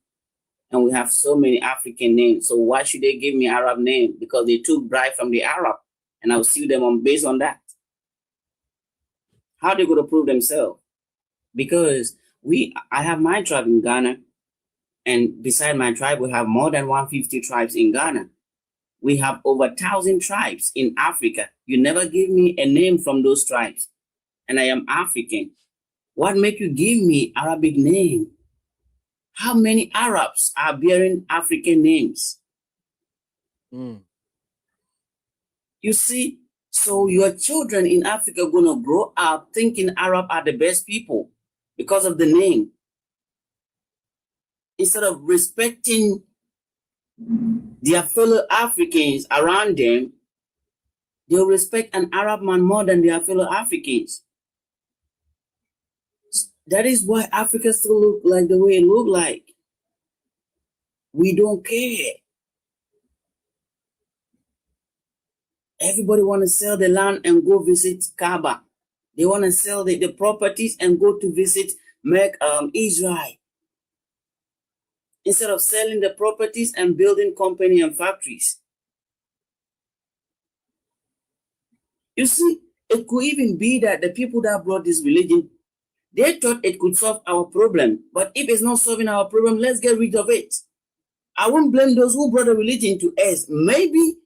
and we have so many African names. So why should they give me Arab name? Because they took bribe from the Arab, and I'll sue them based on that. How are they going to prove themselves? Because I have my tribe in Ghana, and beside my tribe, we have more than 150 tribes in Ghana. We have over 1,000 tribes in Africa. You never give me a name from those tribes, and I am African. What make you give me Arabic name? How many Arabs are bearing African names? You see, So your children in Africa are gonna grow up thinking Arab are the best people because of the name. Instead of respecting their fellow Africans around them, they'll respect an Arab man more than their fellow Africans. That is why Africa still look like the way it look like. We don't care. Everybody want to sell the land and go visit Kaaba. They want to sell the properties and go to visit Israel. Instead of selling the properties and building company and factories. You see, it could even be that the people that brought this religion, they thought it could solve our problem. But if it's not solving our problem, let's get rid of it. I won't blame those who brought the religion to us. Maybe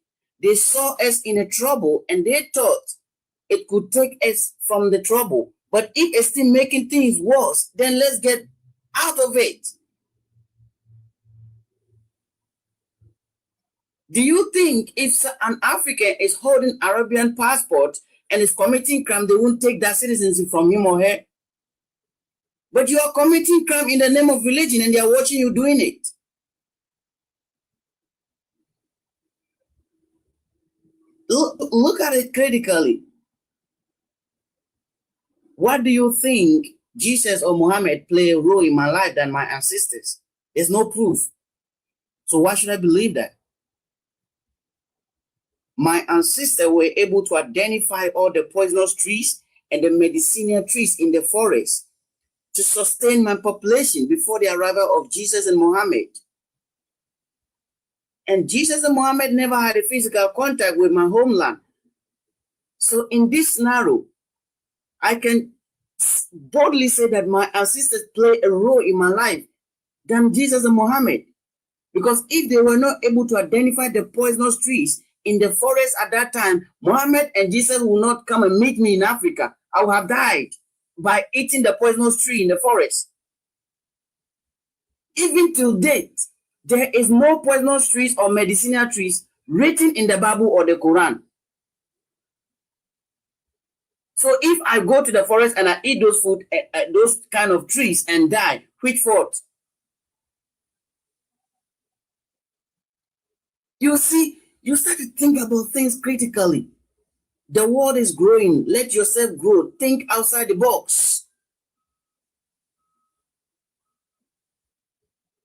they saw us in a trouble and they thought it could take us from the trouble. But if it's still making things worse, then let's get out of it. Do you think if an African is holding Arabian passport and is committing crime, they won't take that citizenship from him or her? But you are committing crime in the name of religion and they are watching you doing it. Look at it critically. What do you think Jesus or Muhammad play a role in my life than my ancestors? There's no proof. So why should I believe that? My ancestors were able to identify all the poisonous trees and the medicinal trees in the forest to sustain my population before the arrival of Jesus and Muhammad. And Jesus and Muhammad never had a physical contact with my homeland. So in this scenario, I can boldly say that my ancestors play a role in my life than Jesus and Muhammad. Because if they were not able to identify the poisonous trees in the forest at that time, Muhammad and Jesus will not come and meet me in Africa. I would have died by eating the poisonous tree in the forest. Even till date, there is no poisonous trees or medicinal trees written in the Bible or the Quran. So if I go to the forest and I eat those food, those kind of trees and die, which fault? You see, you start to think about things critically. The world is growing. Let yourself grow. Think outside the box.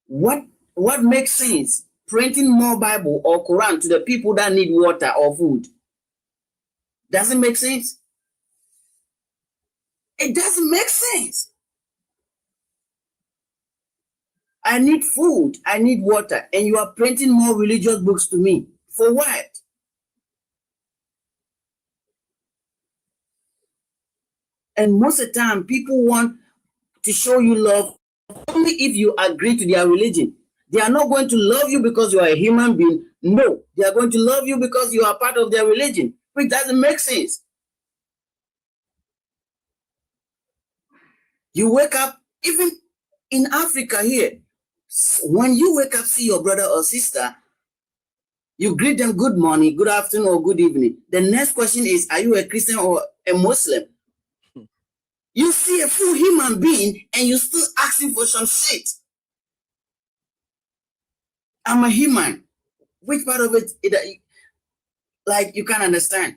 What makes sense? Printing more Bible or Quran to the people that need water or food. Doesn't make sense. It doesn't make sense. I need food, I need water, and you are printing more religious books to me. For what? And most of the time, people want to show you love only if you agree to their religion. They are not going to love you because you are a human being. No, they are going to love you because you are part of their religion, which doesn't make sense. You wake up, even in Africa here, when you wake up, see your brother or sister, you greet them good morning, good afternoon, or good evening. The next question is, are you a Christian or a Muslim? You see a full human being and you still asking for some shit. I'm a human. Which part of it, like, you can't understand?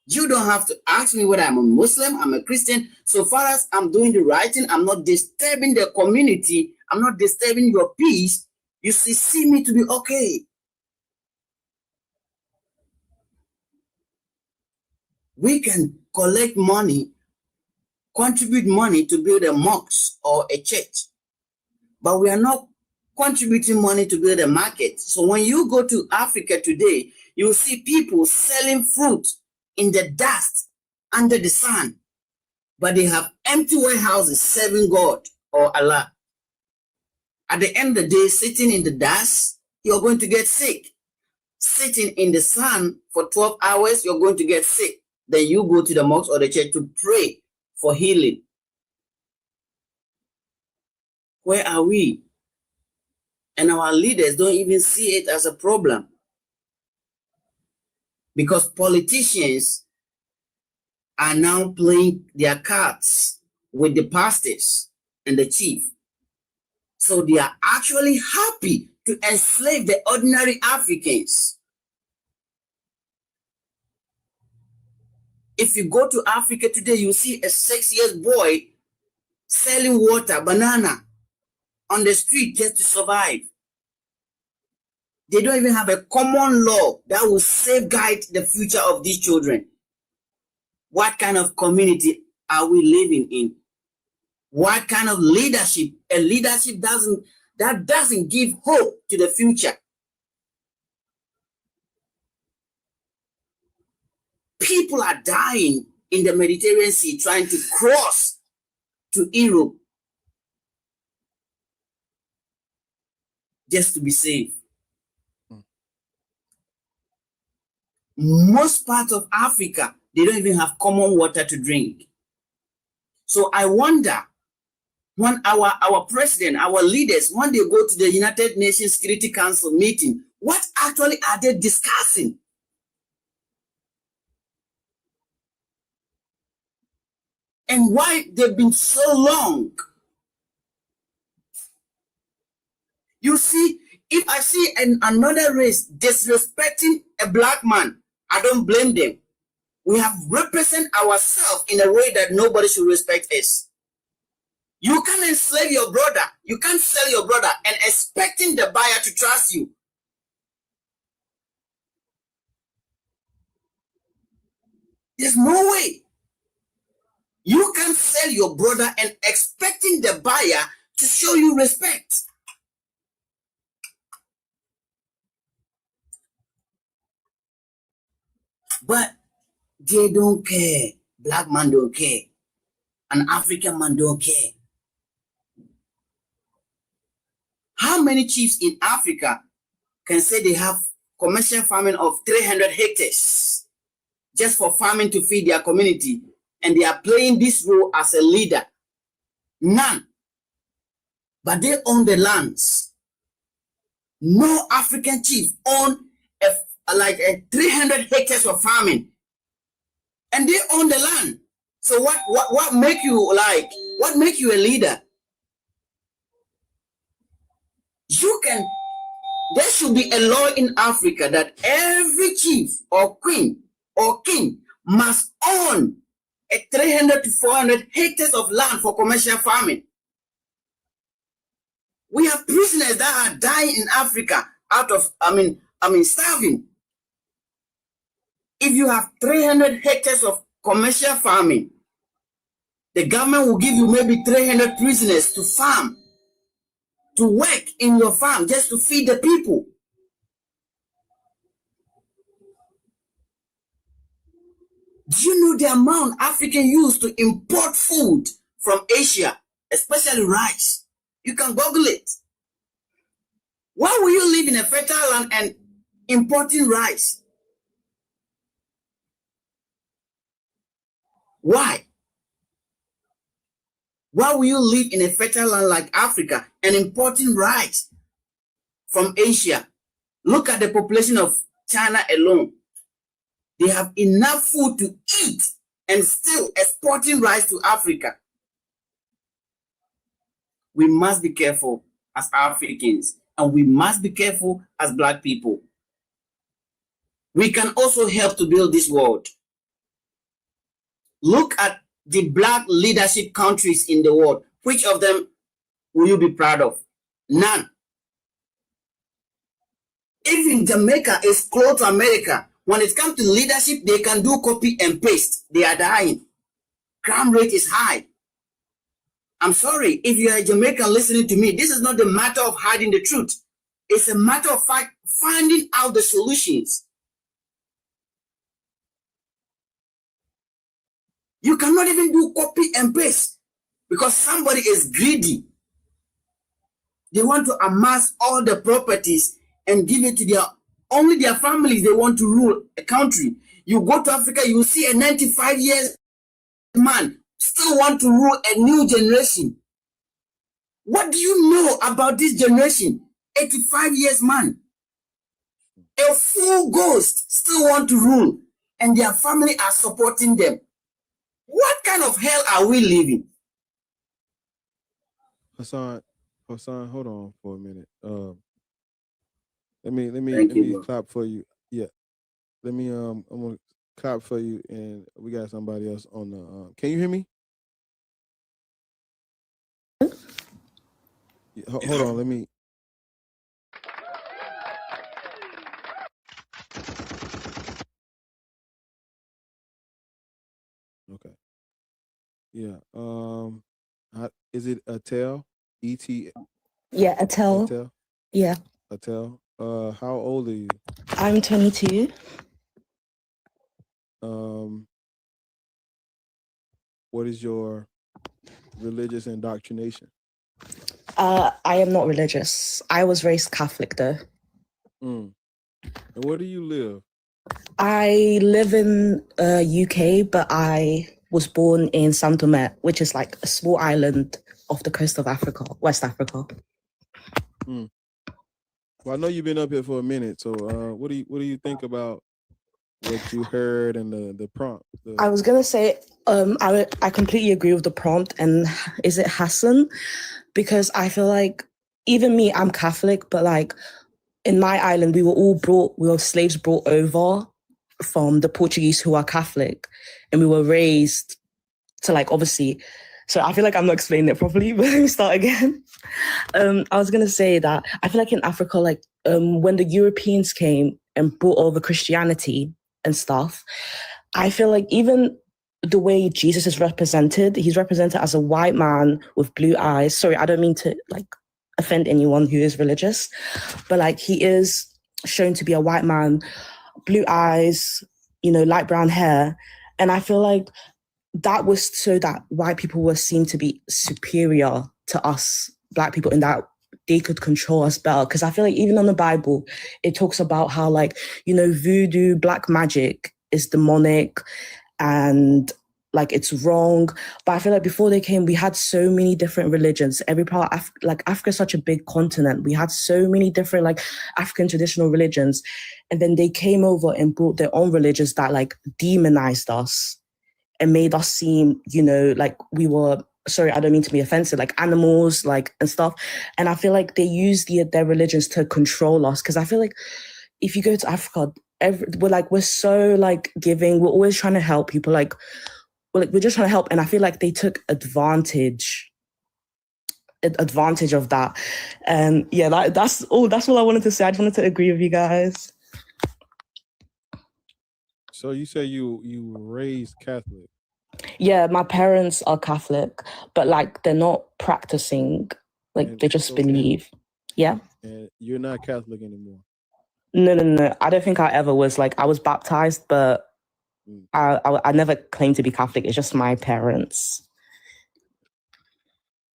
You don't have to ask me whether I'm a Muslim, I'm a Christian. So far as I'm doing the right thing, I'm not disturbing the community, I'm not disturbing your peace, you see me to be okay. We can collect money, contribute money to build a mosque or a church, but we are not contributing money to build a market. So when you go to Africa today, you see people selling fruit in the dust under the sun, but they have empty warehouses serving God or Allah. At the end of the day, sitting in the dust, you're going to get sick. Sitting in the sun for 12 hours, you're going to get sick. Then you go to the mosque or the church to pray for healing. Where are we? And our leaders don't even see it as a problem. Because politicians are now playing their cards with the pastors and the chief. So they are actually happy to enslave the ordinary Africans. If you go to Africa today, you see a 6-year-old boy selling water, banana on the street just to survive. They don't even have a common law that will safeguard the future of these children. What kind of community are we living in? What kind of leadership? A leadership that doesn't give hope to the future. People are dying in the Mediterranean Sea trying to cross to Europe just to be safe. Most parts of Africa, they don't even have common water to drink. So I wonder, when our president, our leaders, when they go to the United Nations Security Council meeting, what actually are they discussing? And why they've been so long? You see, if I see another race disrespecting a black man, I don't blame them. We have represented ourselves in a way that nobody should respect us. You can't enslave your brother. You can't sell your brother and expecting the buyer to trust you. There's no way. You can't sell your brother and expecting the buyer to show you respect. But they don't care. Black man don't care. An African man don't care. How many chiefs in Africa can say they have commercial farming of 300 hectares just for farming to feed their community, and they are playing this role as a leader? None. But they own the lands. No African chief own like 300 hectares of farming, and they own the land. So what make you what make you a leader? There should be a law in Africa that every chief or queen or king must own 300 to 400 hectares of land for commercial farming. We have prisoners that are dying in Africa out of, starving. If you have 300 hectares of commercial farming, the government will give you maybe 300 prisoners to farm, to work in your farm just to feed the people. Do you know the amount Africans use to import food from Asia, especially rice? You can Google it. Why will you live in a fertile land and importing rice? Why? Why will you live in a fertile land like Africa and importing rice from Asia? Look at the population of China alone. They have enough food to eat and still exporting rice to Africa. We must be careful as Africans, and we must be careful as Black people. We can also help to build this world. Look at the Black leadership countries in the world. Which of them will you be proud of? None. Even Jamaica is close to America. When it comes to leadership, they can do copy and paste. They are dying. Crime rate is high. I'm sorry, if you are a Jamaican listening to me, this is not a matter of hiding the truth. It's a matter of fact, finding out the solutions. You cannot even do copy and paste because somebody is greedy. They want to amass all the properties and give it to only their families. They want to rule a country. You go to Africa, you see a 95 years man still want to rule a new generation. What do you know about this generation? 85 years man. A full ghost still want to rule, and their family are supporting them. What kind of hell are we living? Hassan, hold on for a minute. Let me clap for you. Yeah. Let me I'm gonna clap for you, and we got somebody else on the can you hear me? Yeah, hold on, let me. Okay. Yeah. Is it Atel? E-T. Yeah, Atel. Atel. Yeah, Atel. How old are you? I'm 22. What is your religious indoctrination? I am not religious. I was raised Catholic though. And where do you live? I live in UK, but I was born in Saint Tomé, which is like a small island off the coast of Africa, West Africa. Well, I know you've been up here for a minute, so what do you think about what you heard and the prompt? I was gonna say, I completely agree with the prompt. And is it Hassan? Because I feel like even me, I'm Catholic, but like in my island, we were slaves brought over from the Portuguese who are Catholic, and we were raised to like obviously. So I feel like I'm not explaining it properly, but let me start again. I was gonna say that I feel like in Africa, like when the Europeans came and brought over Christianity and stuff, I feel like even the way Jesus is represented, he's represented as a white man with blue eyes. Sorry, I don't mean to like offend anyone who is religious, but like he is shown to be a white man, blue eyes, light brown hair. And I feel like that was so that white people were seen to be superior to us Black people in that they could control us better. Because I feel like even on the Bible, it talks about how like, voodoo, black magic is demonic and like it's wrong. But I feel like before they came, we had so many different religions. Every part of Africa is such a big continent. We had so many different like African traditional religions. And then they came over and brought their own religions that like demonized us and made us seem, like we were, sorry, I don't mean to be offensive, like animals, like and stuff. And I feel like they use their religions to control us. Because I feel like if you go to Africa, we're so like giving. We're always trying to help people. We're just trying to help. And I feel like they took advantage of that. And yeah, that's all I wanted to say. I just wanted to agree with you guys. So you say you were raised Catholic? Yeah, my parents are Catholic, but like they're not practicing. Like they just believe. Yeah. And you're not Catholic anymore? No. I don't think I ever was. Like I was baptized, but I never claimed to be Catholic. It's just my parents.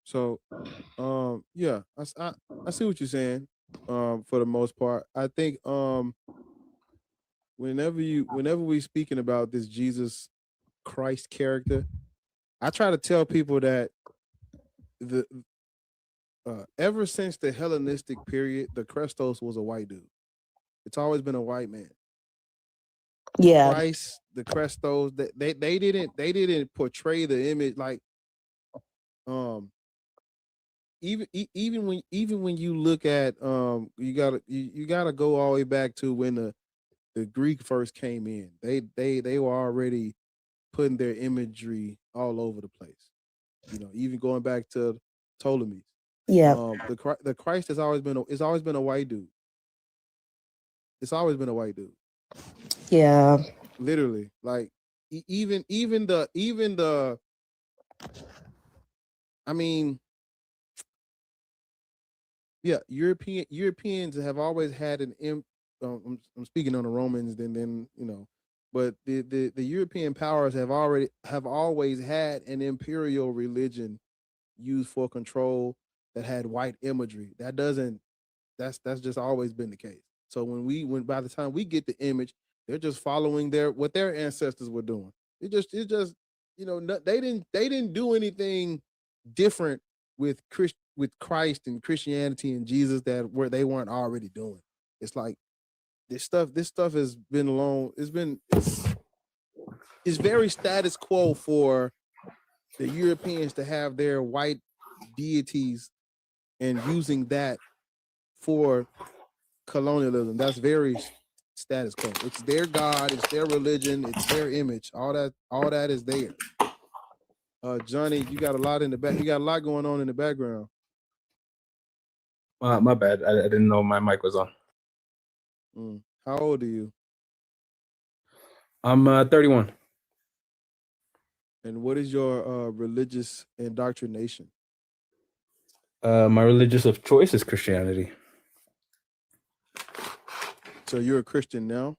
So, yeah, I see what you're saying. For the most part, I think whenever we speaking about this Jesus Christ character, I try to tell people that ever since the Hellenistic period, the Christos was a white dude. It's always been a white man. Yeah. Christ, the Christos, they didn't portray the image like even when you look at you gotta go all the way back to when the Greek first came in. They were already putting their imagery all over the place. Even going back to Ptolemies. Yeah. The Christ has always been a white dude. It's always been a white dude. Yeah. Literally, like even the I mean, yeah, Europeans have always had I'm speaking on the Romans, then but the European powers have always had an imperial religion used for control that had white imagery. That's just always been the case. So when by the time we get the image, they're just following what their ancestors were doing. It just they didn't do anything different with Christ and Christianity and Jesus that they weren't already doing. It's like this stuff has been alone. it's very status quo for the Europeans to have their white deities and using that for colonialism. That's very status quo. It's their God, it's their religion, it's their image. All that is there. Johnny, you got a lot in the back. You got a lot going on in the background. My bad. I didn't know my mic was on. How old are you? I'm 31. And what is your religious indoctrination? My religious of choice is Christianity. So you're a Christian now?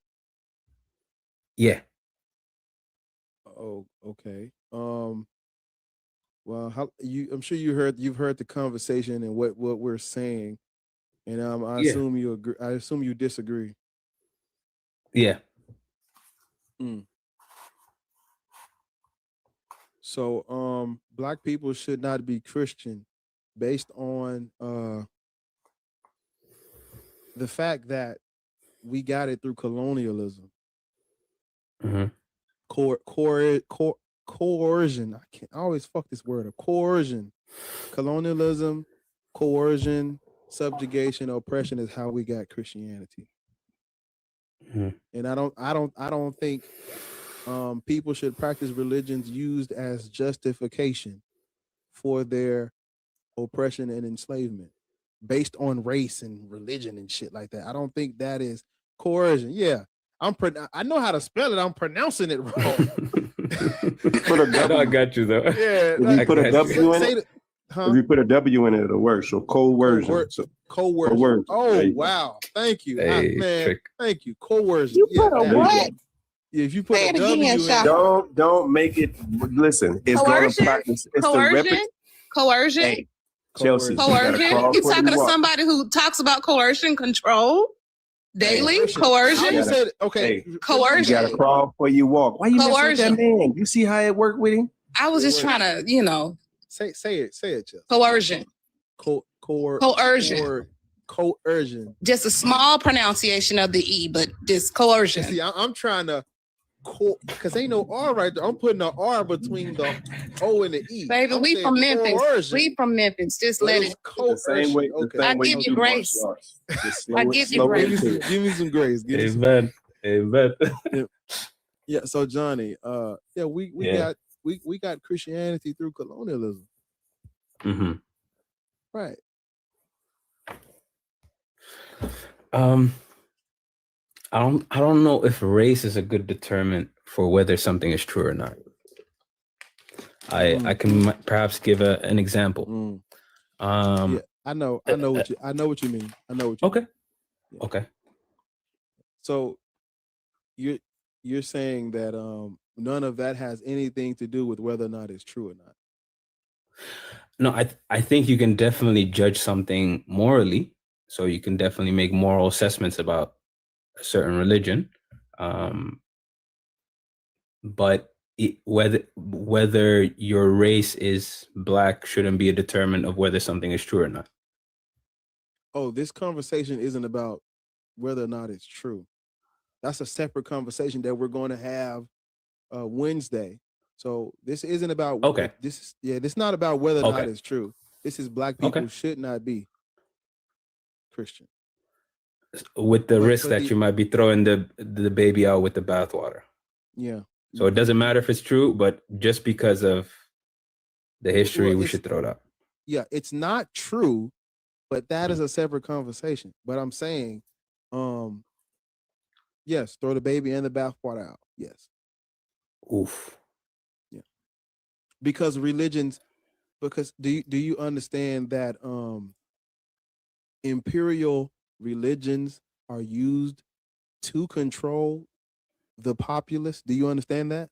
Yeah. Oh, okay. Well, I'm sure you've heard the conversation and what we're saying, and I Yeah. assume you agree. I assume you disagree. Yeah. So, black people should not be Christian, based on the fact that we got it through colonialism. Coercion. I always fuck this word up. Coercion, colonialism, coercion, subjugation, oppression is how we got Christianity. And I don't think people should practice religions used as justification for their oppression and enslavement based on race and religion and shit like that. I don't think that is coercion. Yeah, I know how to spell it. I'm pronouncing it wrong. Put a W. I got you though. Yeah, If you put a W in say it, huh? if you put a W in it, it'll work. So coercion. Coercion. Oh, There you go. wow. Thank you. Hey, Man, trick. thank you. Coercion. You Yeah, put a there you what? go. Yeah, if you put Say a it W again, in it, Shaka. Don't make it. Listen, it's going to Coercion? practice. It's the Coercion? Coercion? Hey, Chelsea, you gotta Coercion? crawl You before talking to walk. somebody who talks about coercion control daily? Coercion? You gotta- okay. Hey, you Coercion. gotta crawl before you walk. Why you messing with Coercion. that man? You see how it worked with him? I was just trying to, say it, Chelsea. coercion. Coercion. Coercion. Just a small pronunciation of the E, but just coercion. See, I'm trying to, because ain't no R right there. I'm putting an R between the O and the E. Baby, I'm we saying from Memphis. coercion. We from Memphis. Just But let it's it. The same way. Okay. I give you grace. I give you grace. Give me some grace. Give me some Amen. Amen. Yeah. So Johnny, we Yeah. got Christianity through colonialism, right? I don't know if race is a good determinant for whether something is true or not. I can perhaps give an example. Yeah, I know what you mean. Okay. Okay. So you're saying that none of that has anything to do with whether or not it's true or not. No, I think you can definitely judge something morally. So you can definitely make moral assessments about a certain religion. But whether your race is black shouldn't be a determinant of whether something is true or not. Oh, this conversation isn't about whether or not it's true. That's a separate conversation that we're going to have Wednesday. So this isn't about this is not about whether or not it's true. This is black people should not be Christian. With the risk that you might be throwing the baby out with the bathwater. Yeah. So it doesn't matter if it's true, but just because of the history, we should throw it out. Yeah, it's not true, but that is a separate conversation. But I'm saying, yes, throw the baby and the bathwater out. Yes. Oof. Yeah. Because religions, do you understand that imperial religions are used to control the populace? Do you understand that?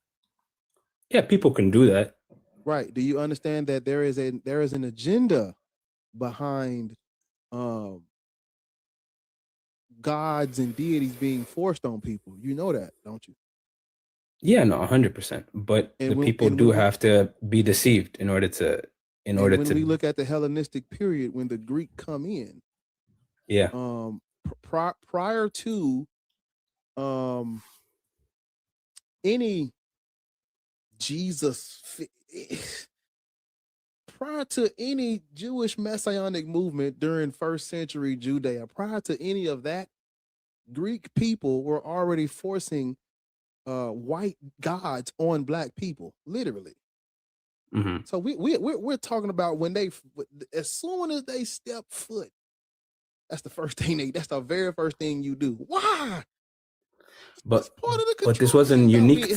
Yeah, people can do that. Right. Do you understand that there is an agenda behind gods and deities being forced on people? You know that, don't you? Yeah, no, 100%. But the people do have to be deceived in order to. When we look at the Hellenistic period, when the Greek come in, yeah, prior to any Jesus. Prior to any Jewish messianic movement during first century Judea, prior to any of that, Greek people were already forcing white gods on black people, literally. Mm-hmm. So we're talking about when they, as soon as they step foot, that's the first thing that's the very first thing you do. Why? But this wasn't unique.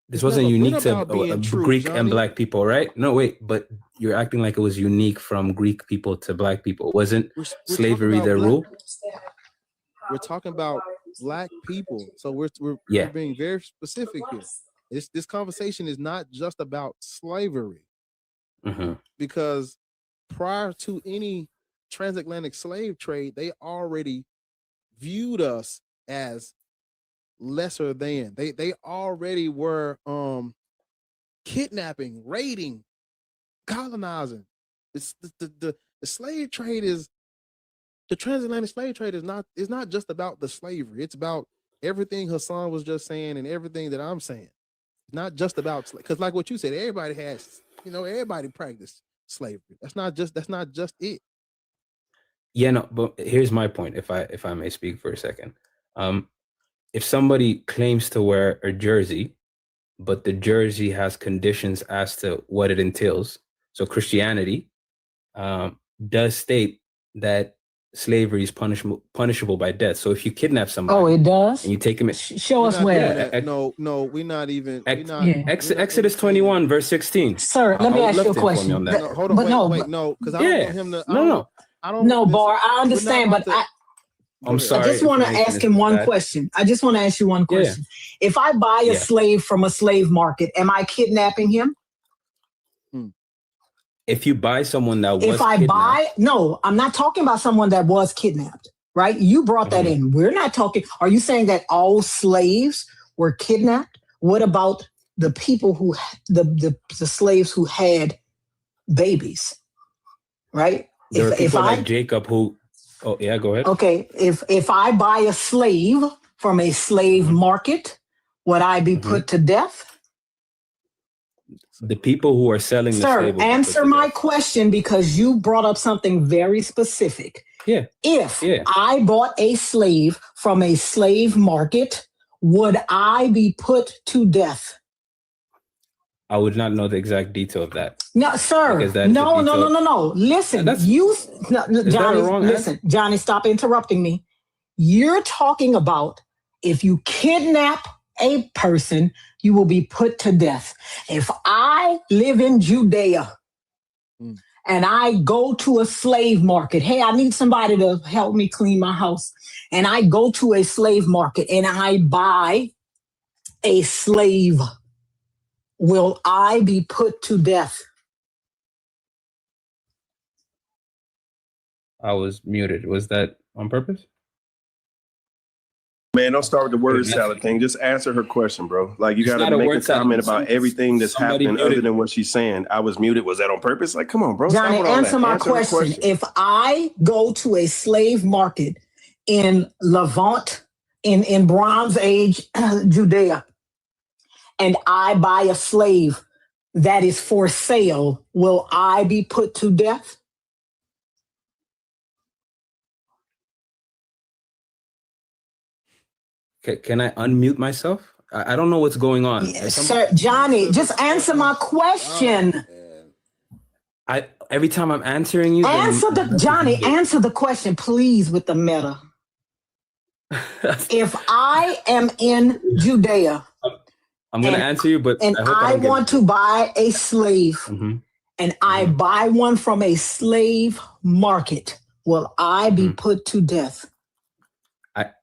This wasn't unique to Greek and black people, right? No, wait, but you're acting like it was unique from Greek people to black people. Wasn't slavery their rule? We're talking about black people, so we're being very specific here. This conversation is not just about slavery, because prior to any transatlantic slave trade, they already viewed us as lesser than. They already were kidnapping, raiding, colonizing. It's the slave trade is the transatlantic slave trade is not just about the slavery. It's about everything Hassan was just saying and everything that I'm saying. It's not just about, because like what you said, everybody has, everybody practiced slavery. That's not just it. Yeah, no, but here's my point, if I may speak for a second. If somebody claims to wear a jersey, but the jersey has conditions as to what it entails, so Christianity does state that slavery is punishable by death. So if you kidnap somebody, oh, it does, and you take him, show us where. No, we're not even. Exodus 21 verse 16. Sir, let me ask you a question. Hold on, wait, no, because I don't want him to. No, Bar, I understand, but I'm sorry. I just want to ask him one question. I just want to ask you one question. Yeah. If I buy a slave from a slave market, am I kidnapping him? If you buy someone that was no, I'm not talking about someone that was kidnapped, right? You brought that in. We're not talking. Are you saying that all slaves were kidnapped? What about the people who, the slaves who had babies, right? There are people like Jacob who, oh yeah, go ahead. Okay, if I buy a slave from a slave market, would I be put to death? The people who are selling the slave. Sir, answer my question, because you brought up something very specific. Yeah. If I bought a slave from a slave market, would I be put to death? I would not know the exact detail of that. No, sir. No. Listen, Johnny, stop interrupting me. You're talking about if you kidnap a person, you will be put to death. If I live in Judea and I go to a slave market, hey, I need somebody to help me clean my house. And I go to a slave market and I buy a slave, will I be put to death? I was muted. Was that on purpose? Man, don't start with the word salad thing. Just answer her question, bro. Like, you got to make a comment about everything that's happening other than what she's saying. I was muted. Was that on purpose? Like, come on, bro. Johnny, answer my question. If I go to a slave market in Levant, in Bronze Age Judea, and I buy a slave that is for sale, will I be put to death? Can I unmute myself? I don't know what's going on. Yes, sir, Johnny, just answer my question. Every time I'm answering you, answer the question, please, with the meta. If I am in Judea, I'm going to answer you, but I want to buy a slave, and I buy one from a slave market, will I be put to death?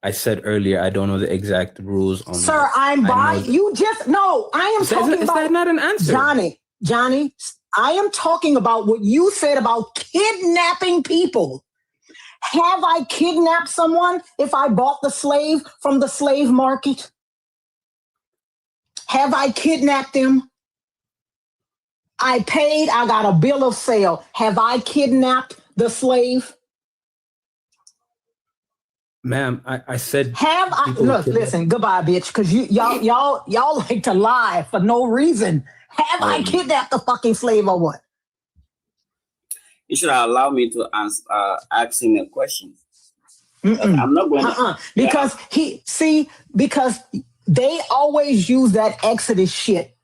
I said earlier, I don't know the exact rules on. Sir, I'm buying. You just no. I am talking about. Is that not an answer, Johnny? I am talking about what you said about kidnapping people. Have I kidnapped someone if I bought the slave from the slave market? Have I kidnapped them? I paid. I got a bill of sale. Have I kidnapped the slave? Ma'am, I said Have I people look, kidnap- listen, goodbye, bitch, because y'all like to lie for no reason. Have I kidnapped the fucking slave or what? You should allow me to ask him a question. I'm not going to. Because because they always use that Exodus shit,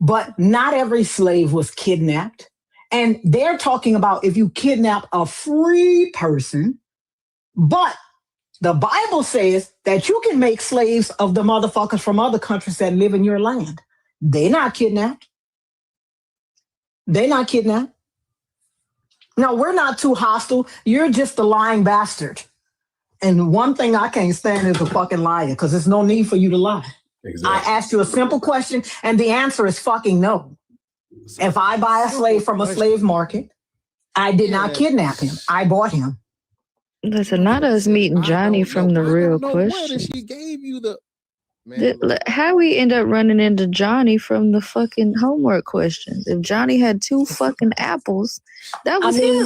but not every slave was kidnapped. And they're talking about if you kidnap a free person, but the Bible says that you can make slaves of the motherfuckers from other countries that live in your land. They're not kidnapped. They're not kidnapped. No, we're not too hostile. You're just a lying bastard. And one thing I can't stand is a fucking liar, because there's no need for you to lie. Exactly. I asked you a simple question, and the answer is fucking no. If I buy a slave from a slave market, I did not kidnap him. I bought him. Listen, not us meeting Johnny from the real question. She gave you the How we end up running into Johnny from the fucking homework questions? If Johnny had 2 fucking apples, that was him.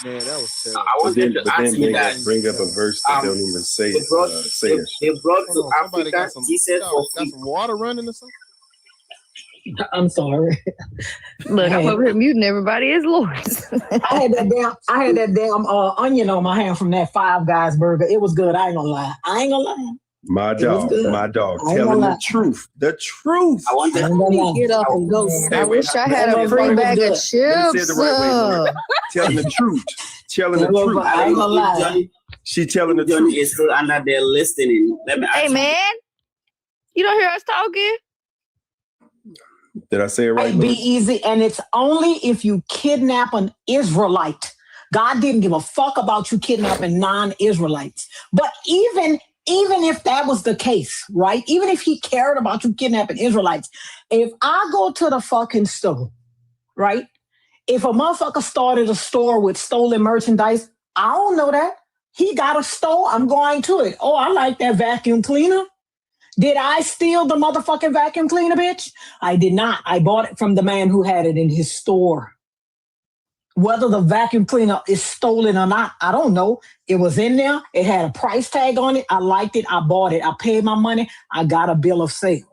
Man, that was terrible. I wanted to ask you that. Bring up a verse that don't even say They brought, say it. they brought to Somebody Africa got some, Jesus for got some water running or something? I'm sorry. Look, I'm over here muting everybody as Lawrence. I had that damn onion on my hand from that Five Guys burger. It was good. I ain't gonna lie. My dog, telling the truth. The truth. I want to get up and go. I wish I had a free bag of chips. Telling the truth. Telling the truth. I ain't gonna lie. She telling the Johnny truth. is still under there listening. Let me ask Hey you. man, you don't hear us talking? Did I say it right? Be easy, and it's only if you kidnap an Israelite. God didn't give a fuck about you kidnapping non-Israelites. But even if that was the case, right? Even if he cared about you kidnapping Israelites, if I go to the fucking store, right? If a motherfucker started a store with stolen merchandise, I don't know that. He got a store, I'm going to it. Oh, I like that vacuum cleaner. Did I steal the motherfucking vacuum cleaner, bitch? I did not. I bought it from the man who had it in his store. Whether the vacuum cleaner is stolen or not, I don't know. It was in there. It had a price tag on it. I liked it. I bought it. I paid my money. I got a bill of sale.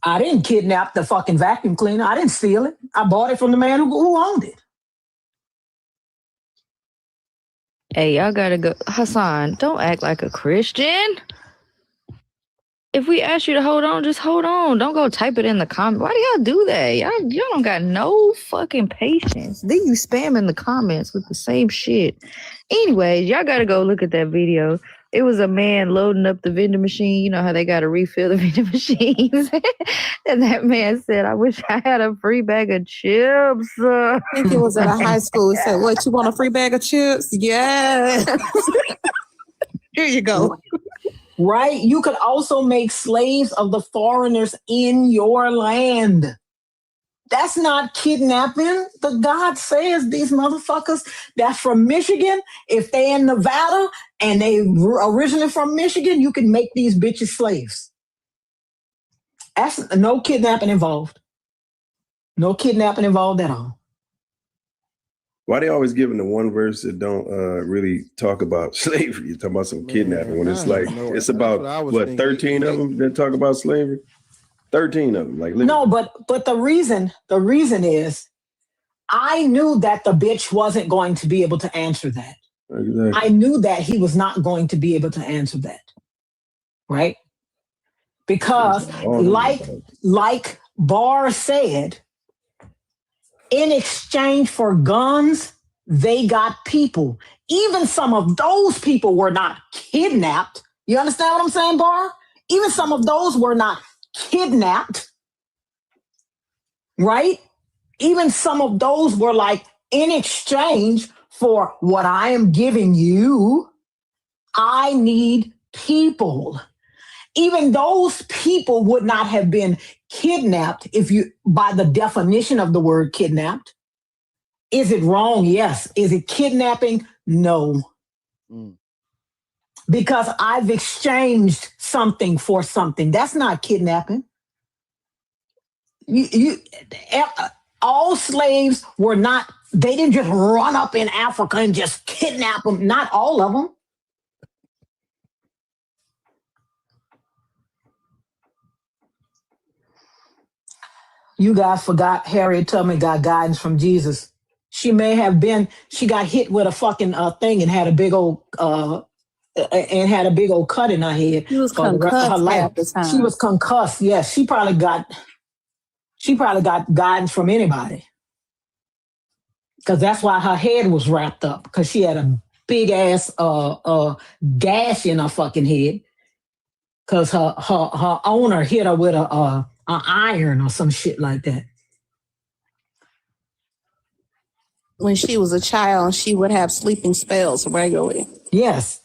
I didn't kidnap the fucking vacuum cleaner. I didn't steal it. I bought it from the man who owned it. Hey, y'all gotta go. Hassan, don't act like a Christian. If we ask you to hold on, just hold on. Don't go type it in the comment. Why do y'all do that? Y'all don't got no fucking patience. Then you spam in the comments with the same shit. Anyways, y'all gotta go look at that video. It was a man loading up the vending machine. You know how they gotta refill the vending machines. And that man said, I wish I had a free bag of chips. I think it was at a high school. He said, what, you want a free bag of chips? Yeah. Here you go. Right? You could also make slaves of the foreigners in your land. That's not kidnapping. The God says these motherfuckers that's from Michigan, if they in Nevada and they originally from Michigan, you can make these bitches slaves. That's no kidnapping involved. No kidnapping involved at all. Why they always giving the one verse that don't really talk about slavery? You talking about some kidnapping when it's like it's about what 13 of them that talk about slavery. 13 of them, like no, but the reason is I knew that the bitch wasn't going to be able to answer that. Exactly. I knew that he was not going to be able to answer that, right? Because like Barr said, in exchange for guns, they got people. Even some of those people were not kidnapped. You understand what I'm saying, Barr? Even some of those were not kidnapped, right? Even some of those were like, in exchange for what I am giving you, I need people. Even those people would not have been kidnapped if you, by the definition of the word kidnapped. Is it wrong? Yes. Is it kidnapping? No. Because I've exchanged something for something. That's not kidnapping. All slaves were not They didn't just run up in Africa and just kidnap them. Not all of them. You guys forgot Harriet Tubman got guidance from Jesus. She may have been, she got hit with a fucking thing and had a big old cut in her head. She was concussed half the time. She was concussed. Yes, she probably got guidance from anybody. Because that's why her head was wrapped up, because she had a big ass gash in her fucking head. Because her owner hit her with an iron or some shit like that. When she was a child, she would have sleeping spells regularly. Yes.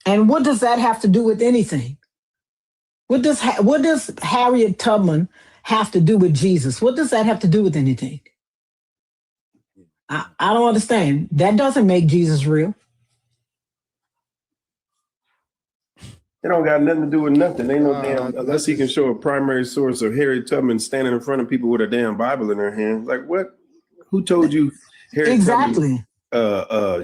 And what does that have to do with anything? What does Harriet Tubman have to do with Jesus? What does that have to do with anything? I don't understand. That doesn't make Jesus real. It don't got nothing to do with nothing. Ain't no damn, unless he can show a primary source of Harriet Tubman standing in front of people with a damn Bible in her hand. Like what? Who told you Harriet Tubman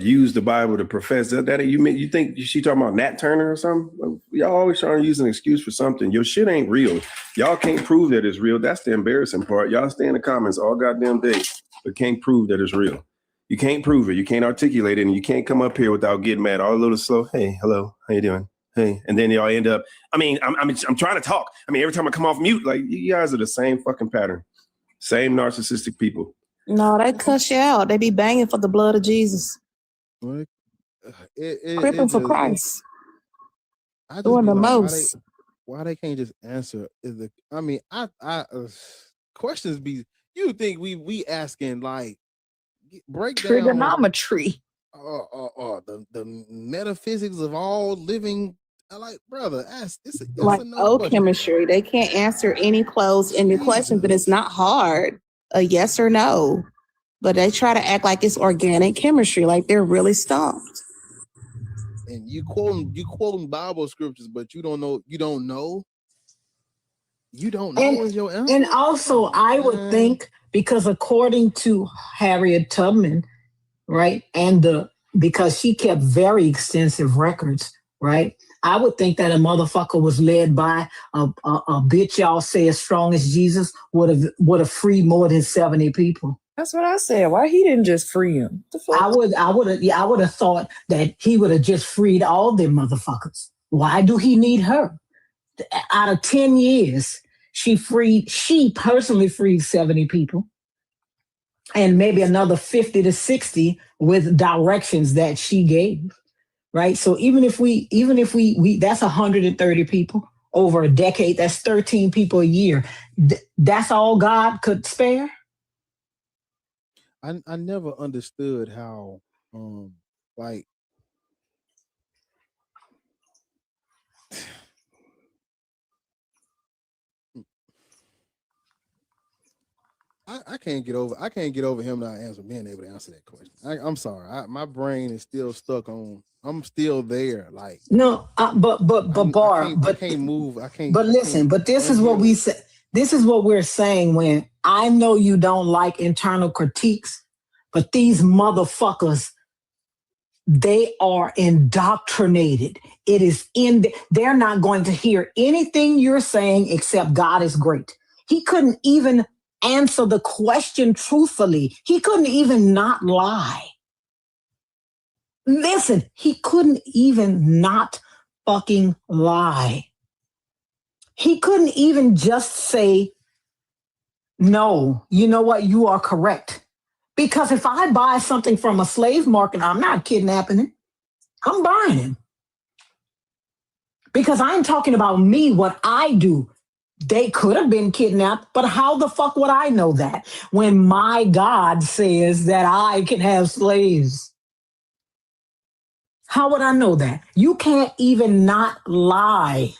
used the Bible to profess that? You think she talking about Nat Turner or something? Y'all always trying to use an excuse for something. Your shit ain't real. Y'all can't prove that it's real. That's the embarrassing part. Y'all stay in the comments all goddamn day, but can't prove that it's real. You can't prove it. You can't articulate it, and you can't come up here without getting mad. All a little slow. Hey, hello, how you doing? Hey, and then y'all end up. I'm trying to talk. Every time I come off mute, like you guys are the same fucking pattern, same narcissistic people. No, they cuss you out. They be banging for the blood of Jesus. Cripping for Christ. Doing the most. Why they can't just answer? Questions be. You think we asking like break down trigonometry? The metaphysics of all living. Like, brother, ask it's like chemistry. They can't answer any closed-ended questions, but it's not hard. A yes or no. But they try to act like it's organic chemistry, like they're really stumped. And you quoting Bible scriptures, but you don't know is your answer. And also, I would think, because according to Harriet Tubman, right, because she kept very extensive records, right? I would think that a motherfucker was led by a bitch y'all say as strong as Jesus would have freed more than 70 people. That's what I said. Why he didn't just free him? I would have thought that he would have just freed all them motherfuckers. Why do he need her? Out of 10 years, she personally freed 70 people. And maybe another 50 to 60 with directions that she gave. Right. So even if we that's 130 people over a decade, that's 13 people a year. That's all God could spare. I never understood how I can't get over him not being able to answer that question. I'm sorry. My brain is still stuck on. I'm still there. Like no, but I can't move. I can't. But listen, but this is what we say. This is what we're saying. When I know you don't like internal critiques, but these motherfuckers, they are indoctrinated. It is they're not going to hear anything you're saying except God is great. He couldn't even answer the question truthfully. He couldn't even not lie. Listen, he couldn't even not fucking lie. He couldn't even just say, no, you know what? You are correct. Because if I buy something from a slave market, I'm not kidnapping him. I'm buying him. Because I'm talking about me, what I do. They could have been kidnapped, but how the fuck would I know that when my God says that I can have slaves? How would I know that? You can't even not lie.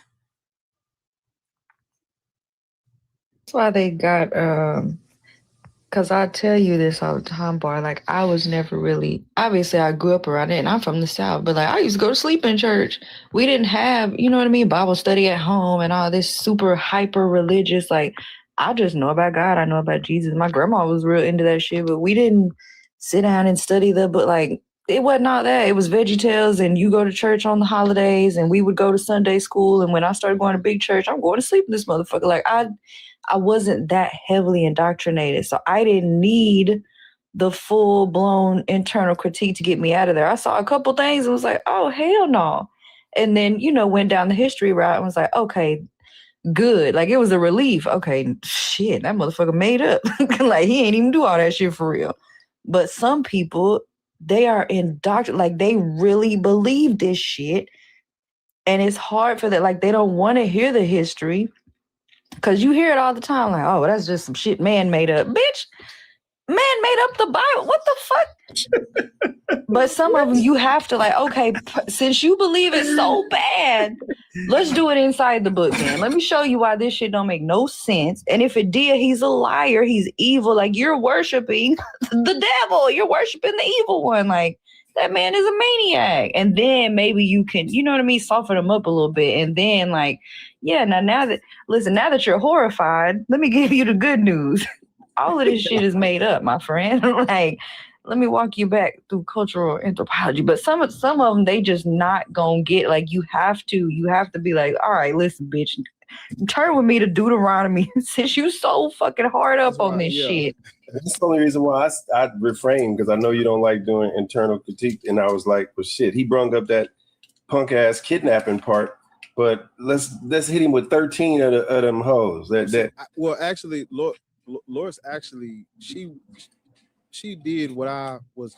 That's why they got, because I tell you this all the time, Bar, like I was never really, obviously I grew up around it and I'm from the South, but like I used to go to sleep in church. We didn't have, you know what I mean, Bible study at home and all this super hyper religious, like I just know about God. I know about Jesus. My grandma was real into that shit, but we didn't sit down and study the book. Like, it wasn't all that. It was VeggieTales, and you go to church on the holidays, and we would go to Sunday school. And when I started going to big church, I'm going to sleep in this motherfucker. Like, I wasn't that heavily indoctrinated, so I didn't need the full-blown internal critique to get me out of there. I saw a couple things and was like, oh, hell no. And then, went down the history route and was like, okay, good. Like, it was a relief. Okay, shit, that motherfucker made up. Like, he ain't even do all that shit for real. But some people, they are indoctrinated. Like, they really believe this shit. And it's hard for them. Like, they don't want to hear the history. Because you hear it all the time. Like, oh, that's just some shit man made up. Bitch, man made up the Bible. What the fuck? But some of them you have to like, okay, since you believe it so bad, let's do it inside the book then. Let me show you why this shit don't make no sense. And if it did, he's a liar. He's evil. Like, you're worshiping the devil. You're worshiping the evil one. Like, that man is a maniac. And then maybe you can, you know what I mean, soften him up a little bit. And then like, yeah, now that you're horrified, let me give you the good news. All of this shit is made up, my friend. Like, let me walk you back through cultural anthropology. But some of them, they just not gonna get. Like, you have to be like, all right, listen, bitch, turn with me to Deuteronomy since you so fucking hard up on this shit. That's the only reason why I refrain, because I know you don't like doing internal critique. And I was like, well, shit, he brung up that punk ass kidnapping part. But let's hit him with 13 of them hoes. Well, actually, Loris actually she did what I was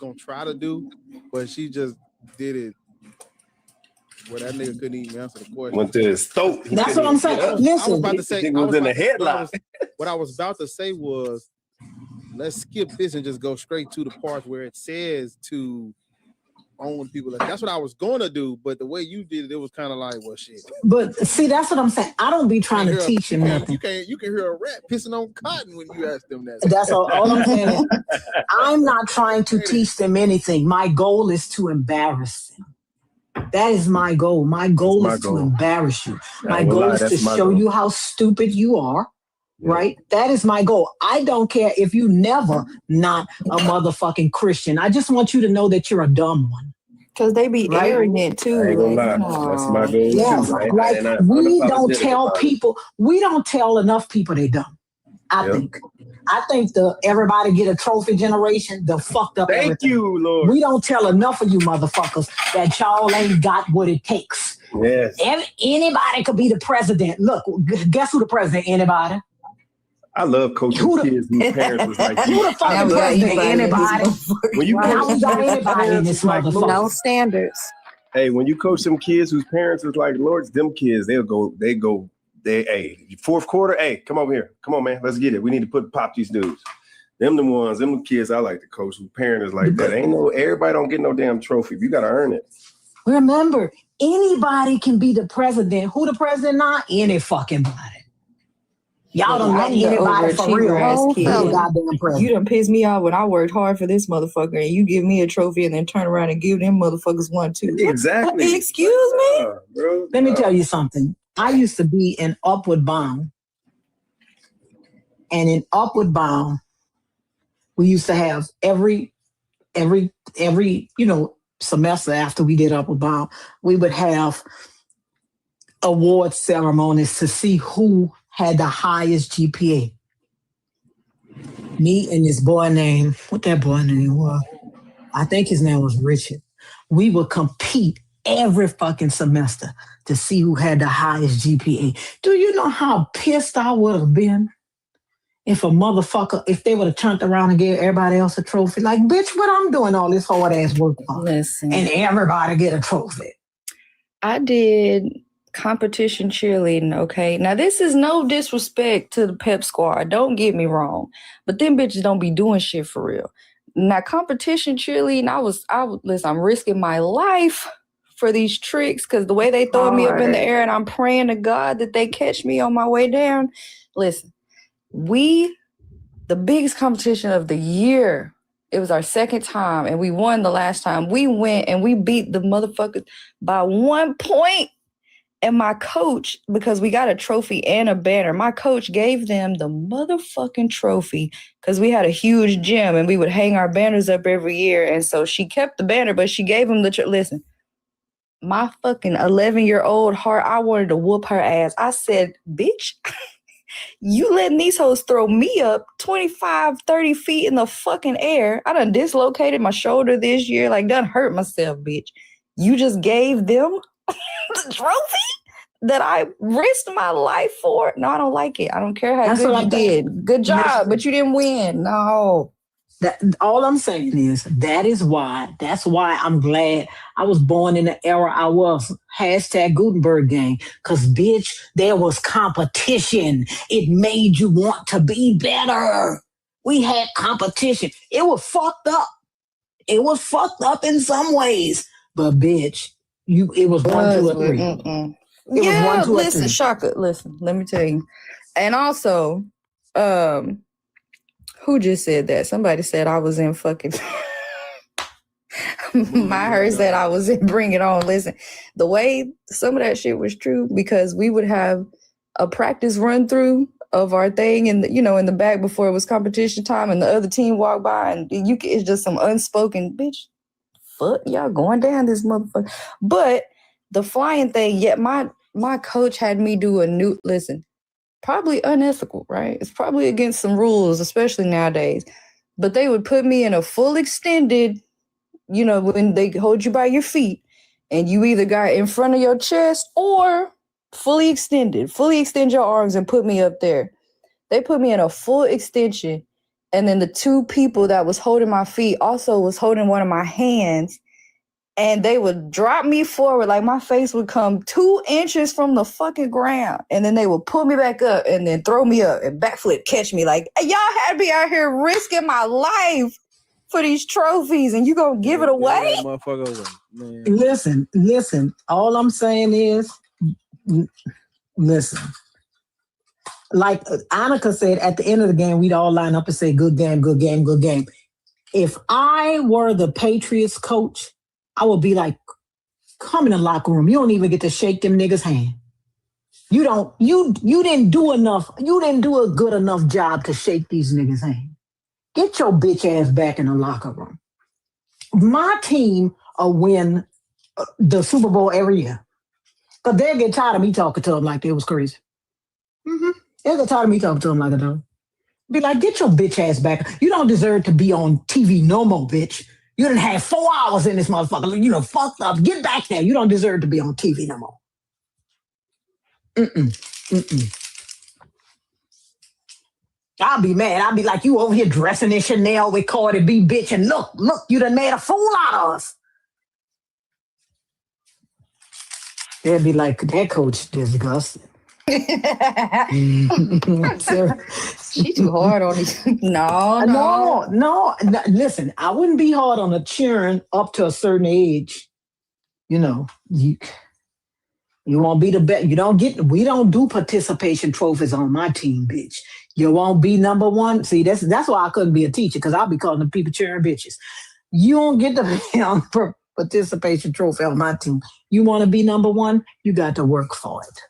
gonna try to do, but she just did it where that nigga couldn't even answer the question. Went to his throat. That's what I'm saying. Listen, I was about to say, was in the headlock. What I was about to say was, let's skip this and just go straight to the part where it says to own people. Like, that's what I was gonna do, but the way you did it, it was kind of like, well, shit. But see, that's what I'm saying. I don't be trying to teach him nothing. You can hear a rat pissing on cotton when you ask them that. That's all I'm saying. I'm not trying to teach them anything. My goal is to embarrass them. That is my goal. My goal is to embarrass you. My goal is to show you how stupid you are. Right? That is my goal. I don't care if you never not a motherfucking Christian. I just want you to know that you're a dumb one. Because they be airing it too. I ain't gonna lie. That's my goal too. Like, we don't tell people, we don't tell enough people they dumb. I think the everybody get a trophy generation, the fucked up everything. Thank you, Lord. We don't tell enough of you motherfuckers that y'all ain't got what it takes. Yes. Anybody could be the president. Look, guess who the president? Anybody? I love coaching kids whose parents was like, who the fuck is president? Anybody? When you coach anybody in this motherfucker. No standards. Hey, when you coach some kids whose parents was like, Lord, them kids, hey, fourth quarter, hey, come over here. Come on, man, let's get it. We need to pop these dudes. Them kids I like to coach whose parent is like that. Everybody don't get no damn trophy. You gotta earn it. Remember, anybody can be the president. Who the president not? Any fucking body. Y'all don't let anybody for real. Goddamn president. You done pissed me off when I worked hard for this motherfucker, and you give me a trophy and then turn around and give them motherfuckers one too. Exactly. Excuse me? Bro, let me tell you something. I used to be in Upward Bound. And in Upward Bound, we used to have every semester after we did Upward Bound, we would have award ceremonies to see who had the highest GPA. Me and this boy named, what that boy name was? I think his name was Richard. We would compete every fucking semester to see who had the highest GPA. Do you know how pissed I would have been if they would have turned around and gave everybody else a trophy? Like, bitch, what I'm doing all this hard ass work for? Listen. And everybody get a trophy. I did competition cheerleading, okay? Now, this is no disrespect to the pep squad. Don't get me wrong. But them bitches don't be doing shit for real. Now, competition cheerleading, listen, I'm risking my life for these tricks because the way they throw me up in the air and I'm praying to God that they catch me on my way down. Listen, the biggest competition of the year, it was our second time and we won the last time. We went and we beat the motherfuckers by 1 point. And my coach, because we got a trophy and a banner, my coach gave them the motherfucking trophy because we had a huge gym and we would hang our banners up every year. And so she kept the banner, but she gave them the listen, my fucking 11-year-old heart, I wanted to whoop her ass. I said, bitch, you letting these hoes throw me up 25, 30 feet in the fucking air. I done dislocated my shoulder this year, like done hurt myself, bitch. You just gave them the trophy that I risked my life for? No, I don't like it. I don't care how good you did. Good job, but you didn't win. No. All I'm saying is that's why I'm glad I was born in the era I was. #Gutenberg gang. Because, bitch, there was competition. It made you want to be better. We had competition. It was fucked up. It was fucked up in some ways. But, bitch, it was 1, 2, or 3. It was 1, 2, or 3. Listen, Shaka, listen, let me tell you. And also, who just said that? Somebody said I was in fucking... her said I was in Bring It On. Listen, the way some of that shit was true, because we would have a practice run through of our thing in the back before it was competition time, and the other team walked by, and it's just some unspoken, bitch, fuck, y'all going down this motherfucker. But the flying thing, my coach had me do listen, probably unethical, right? It's probably against some rules, especially nowadays. But they would put me in a full extended, when they hold you by your feet, and you either got in front of your chest or fully extend your arms and put me up there. They put me in a full extension. And then the two people that was holding my feet also was holding one of my hands. And they would drop me forward, like my face would come 2 inches from the fucking ground. And then they would pull me back up and then throw me up and backflip, catch me. Like, hey, y'all had me out here risking my life for these trophies, and you gonna give it away? Listen. All I'm saying is, listen. Like Annika said, at the end of the game, we'd all line up and say, good game, good game, good game. If I were the Patriots coach, I would be like, come in the locker room. You don't even get to shake them niggas' hand. You didn't do enough. You didn't do a good enough job to shake these niggas' hand. Get your bitch ass back in the locker room. My team will win the Super Bowl every year. But they'll get tired of me talking to them like they was crazy. They'll get tired of me talking to them like a dog. Be like, get your bitch ass back. You don't deserve to be on TV no more, bitch. You done had 4 hours in this motherfucker. Fucked up. Get back there. You don't deserve to be on TV no more. I'll be mad. I'll be like, you over here dressing in Chanel with Cardi B, bitch, and look, you done made a fool out of us. They'll be like, that coach disgusting. She too hard on it. No. Listen, I wouldn't be hard on a cheering up to a certain age. You won't be the best. We don't do participation trophies on my team, bitch. You won't be number one. See, that's why I couldn't be a teacher, because I'll be calling the people cheering bitches. You don't get to be on participation trophy on my team. You want to be number one, you got to work for it.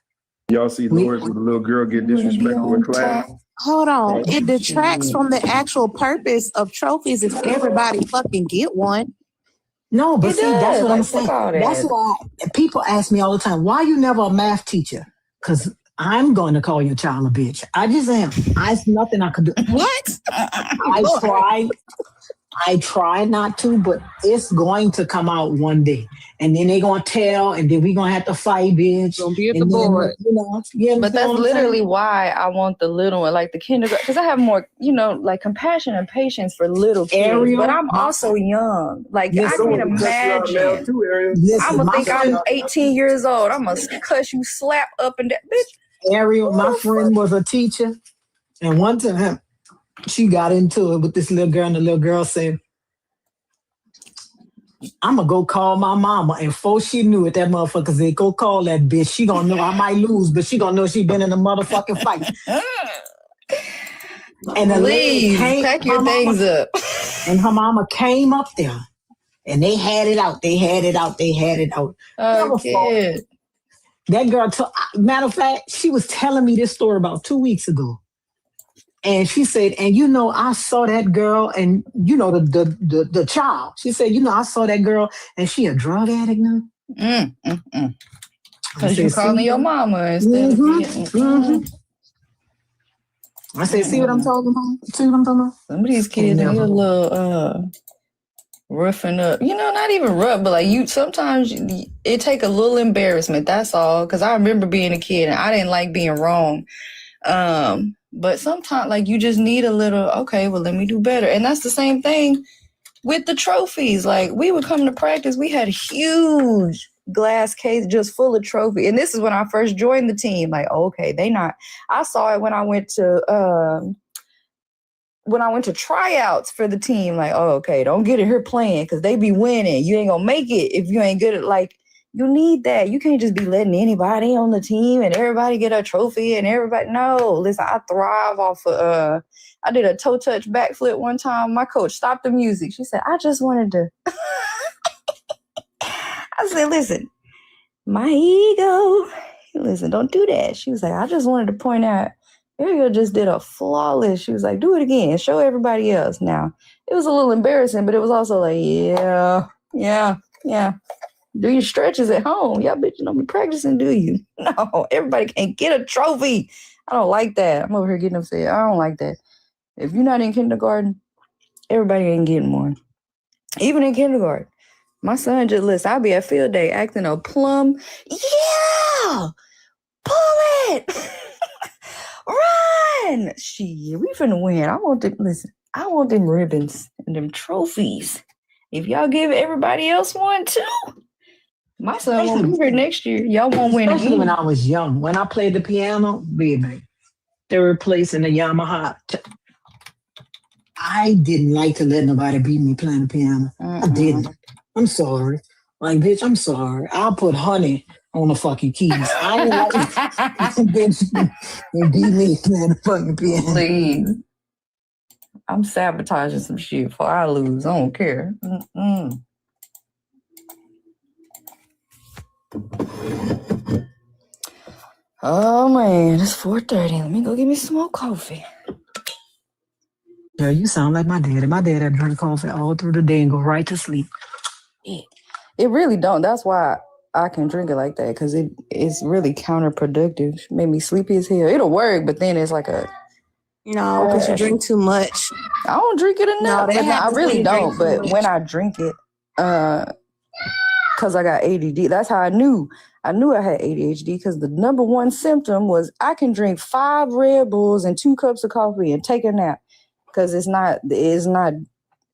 Y'all see Lawrence with a little girl get disrespectful in class? Hold on. It detracts from the actual purpose of trophies if everybody fucking get one. No, but that's what I'm saying. That's why people ask me all the time, why you never a math teacher? Because I'm going to call your child a bitch. I just am. It's nothing I could do. What? I try not to, but it's going to come out one day. And then they're going to tell, and then we're going to have to fight, bitch. Don't be at the board. But that's literally why I want the little one, like the kindergarten, because I have more, like compassion and patience for little kids. But I'm also young. Like, I can imagine. I'm going to think I'm 18 years old. I'm going to cuss you slap up and down. Bitch. Ariel, my friend was a teacher. And one time, she got into it with this little girl, and the little girl said, I'm going to go call my mama. And before she knew it, that motherfucker said, go call that bitch. She going to know I might lose, but she going to know she been in a motherfucking fight. And the lady pack your things up. And her mama came up there, and they had it out. They had it out. Oh, kid. That girl, matter of fact, she was telling me this story about 2 weeks ago. And she said, and you know, I saw that girl and you know, the child. She said, you know, I saw that girl and she a drug addict now. Because you calling your mama instead of being, I said, see what I'm talking about? See what I'm talking about? Some of these kids need a little roughing up. You know, not even rough, but like you sometimes it take a little embarrassment. That's all. Because I remember being a kid and I didn't like being wrong. But sometimes like you just need a little, okay, well, let me do better. And that's the same thing with the trophies. Like we would come to practice, we had huge glass case just full of trophy. And this is when I first joined the team. Like, okay, I saw it when I went to tryouts for the team. Like, oh, okay, don't get in here playing because they be winning. You ain't gonna make it if you ain't good at, like, you need that. You can't just be letting anybody on the team and everybody get a trophy and everybody. No, listen, I thrive off of, I did a toe touch backflip one time. My coach stopped the music. She said, I just wanted to. I said, listen, my ego. Listen, don't do that. She was like, I just wanted to point out, Ariel just did a flawless. She was like, do it again. Show everybody else. Now, it was a little embarrassing, but it was also like, yeah. Do your stretches at home. Y'all bitch, you don't be practicing, do you? No, everybody can't get a trophy. I don't like that. I'm over here getting upset. I don't like that. If you're not in kindergarten, everybody ain't getting one. Even in kindergarten. My son just, listen, I'll be at field day acting a plum. Yeah! Pull it! Run! Shit, we finna win. I want them ribbons and them trophies. If y'all give everybody else one too, my son won't be here next year. Y'all won't win Especially again. when I was young. When I played the piano, baby, they were replacing the Yamaha. I didn't like to let nobody beat me playing the piano. I didn't. I'm sorry. Like, bitch, I'm sorry. I'll put honey on the fucking keys. I ain't like bitch and beat me playing the fucking piano. Please. I'm sabotaging some shit before I lose. I don't care. Oh man, it's 4:30. Let me go get me some more coffee. Girl, you sound like my daddy. My dad had drink coffee all through the day and go right to sleep. It really don't. That's why I can drink it like that, because it's really counterproductive. Made me sleepy as hell. It'll work, but then it's like a no, because you drink too much. I don't drink it enough. No, I really don't. But when I drink it, because I got ADD, that's how I knew. I knew I had ADHD because the number one symptom was I can drink 5 Red Bulls and 2 cups of coffee and take a nap, because it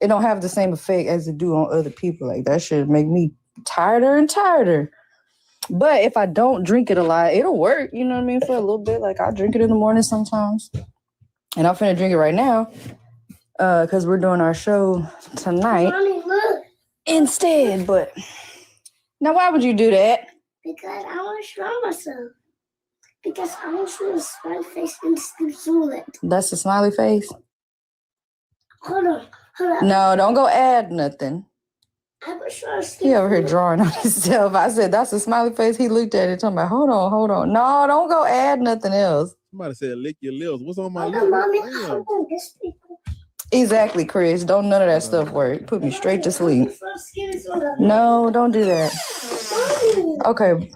don't have the same effect as it do on other people. Like that should make me tireder and tireder. But if I don't drink it a lot, it'll work. You know what I mean? For a little bit. Like I drink it in the morning sometimes. And I'm finna drink it right now because we're doing our show tonight instead. But now, why would you do that? Because I want to show myself. Because I want to show a smiley face and do it. That's a smiley face? Hold on. No, don't go add nothing. I was sure He over here drawing on himself. I said, that's a smiley face. He looked at it talking about, hold on. No, don't go add nothing else. Somebody said lick your lips. What's on my lips? lips? Exactly, Chris. Don't none of that stuff work. Put me straight to sleep. No, don't do that. Okay.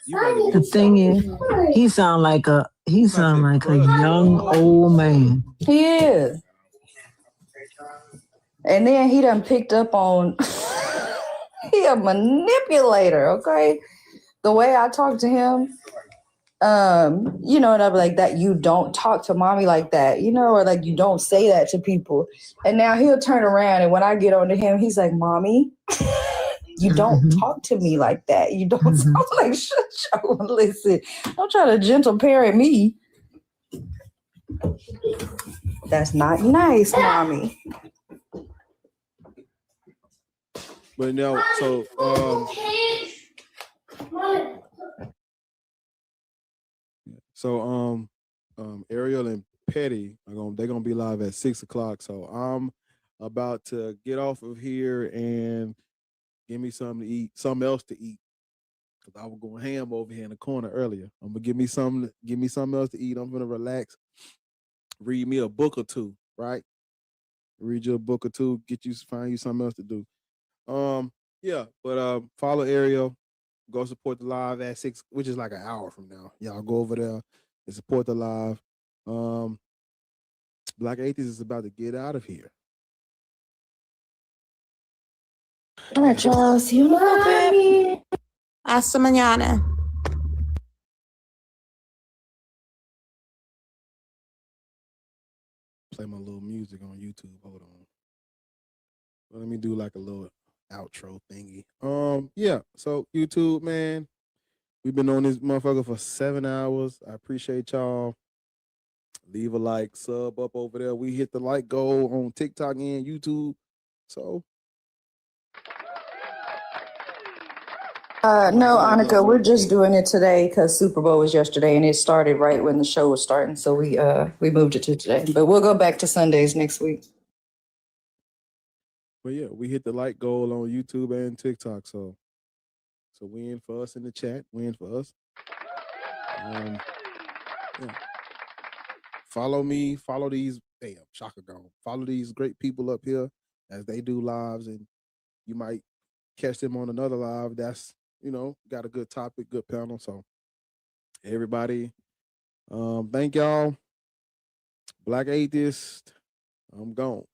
The thing is, he sound like a young old man. He is. And then he done picked up on he a manipulator, okay? The way I talk to him, you know, and I'll be like, that you don't talk to mommy like that, you know, or like you don't say that to people. And now he'll turn around and when I get on to him, he's like, mommy, you don't talk to me like that. You don't I'm like, shut your listen. Don't try to gentle parent me. That's not nice, mommy. But now, so Ariel and Petty they're gonna be live at 6:00. So I'm about to get off of here and give me something to eat, something else to eat. Cause I was going ham over here in the corner earlier. I'm gonna give me something else to eat. I'm gonna relax, read me a book or two, right? Read you a book or two, find you something else to do. Yeah, but follow Ariel, go support the live at 6, which is like an hour from now. Y'all go over there and support the live. Black Atheist is about to get out of here. All right, y'all. See you in a little bit. Hasta mañana. Play my little music on YouTube. Hold on. Let me do like a little outro thingy. Yeah. So YouTube, man, we've been on this motherfucker for 7 hours. I appreciate y'all. Leave a like, sub up over there. We hit the like goal on TikTok and YouTube. So No, Annika, we're just doing it today because Super Bowl was yesterday and it started right when the show was starting. So we moved it to today. But we'll go back to Sundays next week. but yeah, we hit the like goal on YouTube and TikTok. So win for us in the chat. Win for us. Yeah. Follow me. Follow these. Damn, Shaka gone. Follow these great people up here as they do lives, and you might catch them on another live. That's got a good topic, good panel. So everybody, thank y'all. Black Atheist, I'm gone.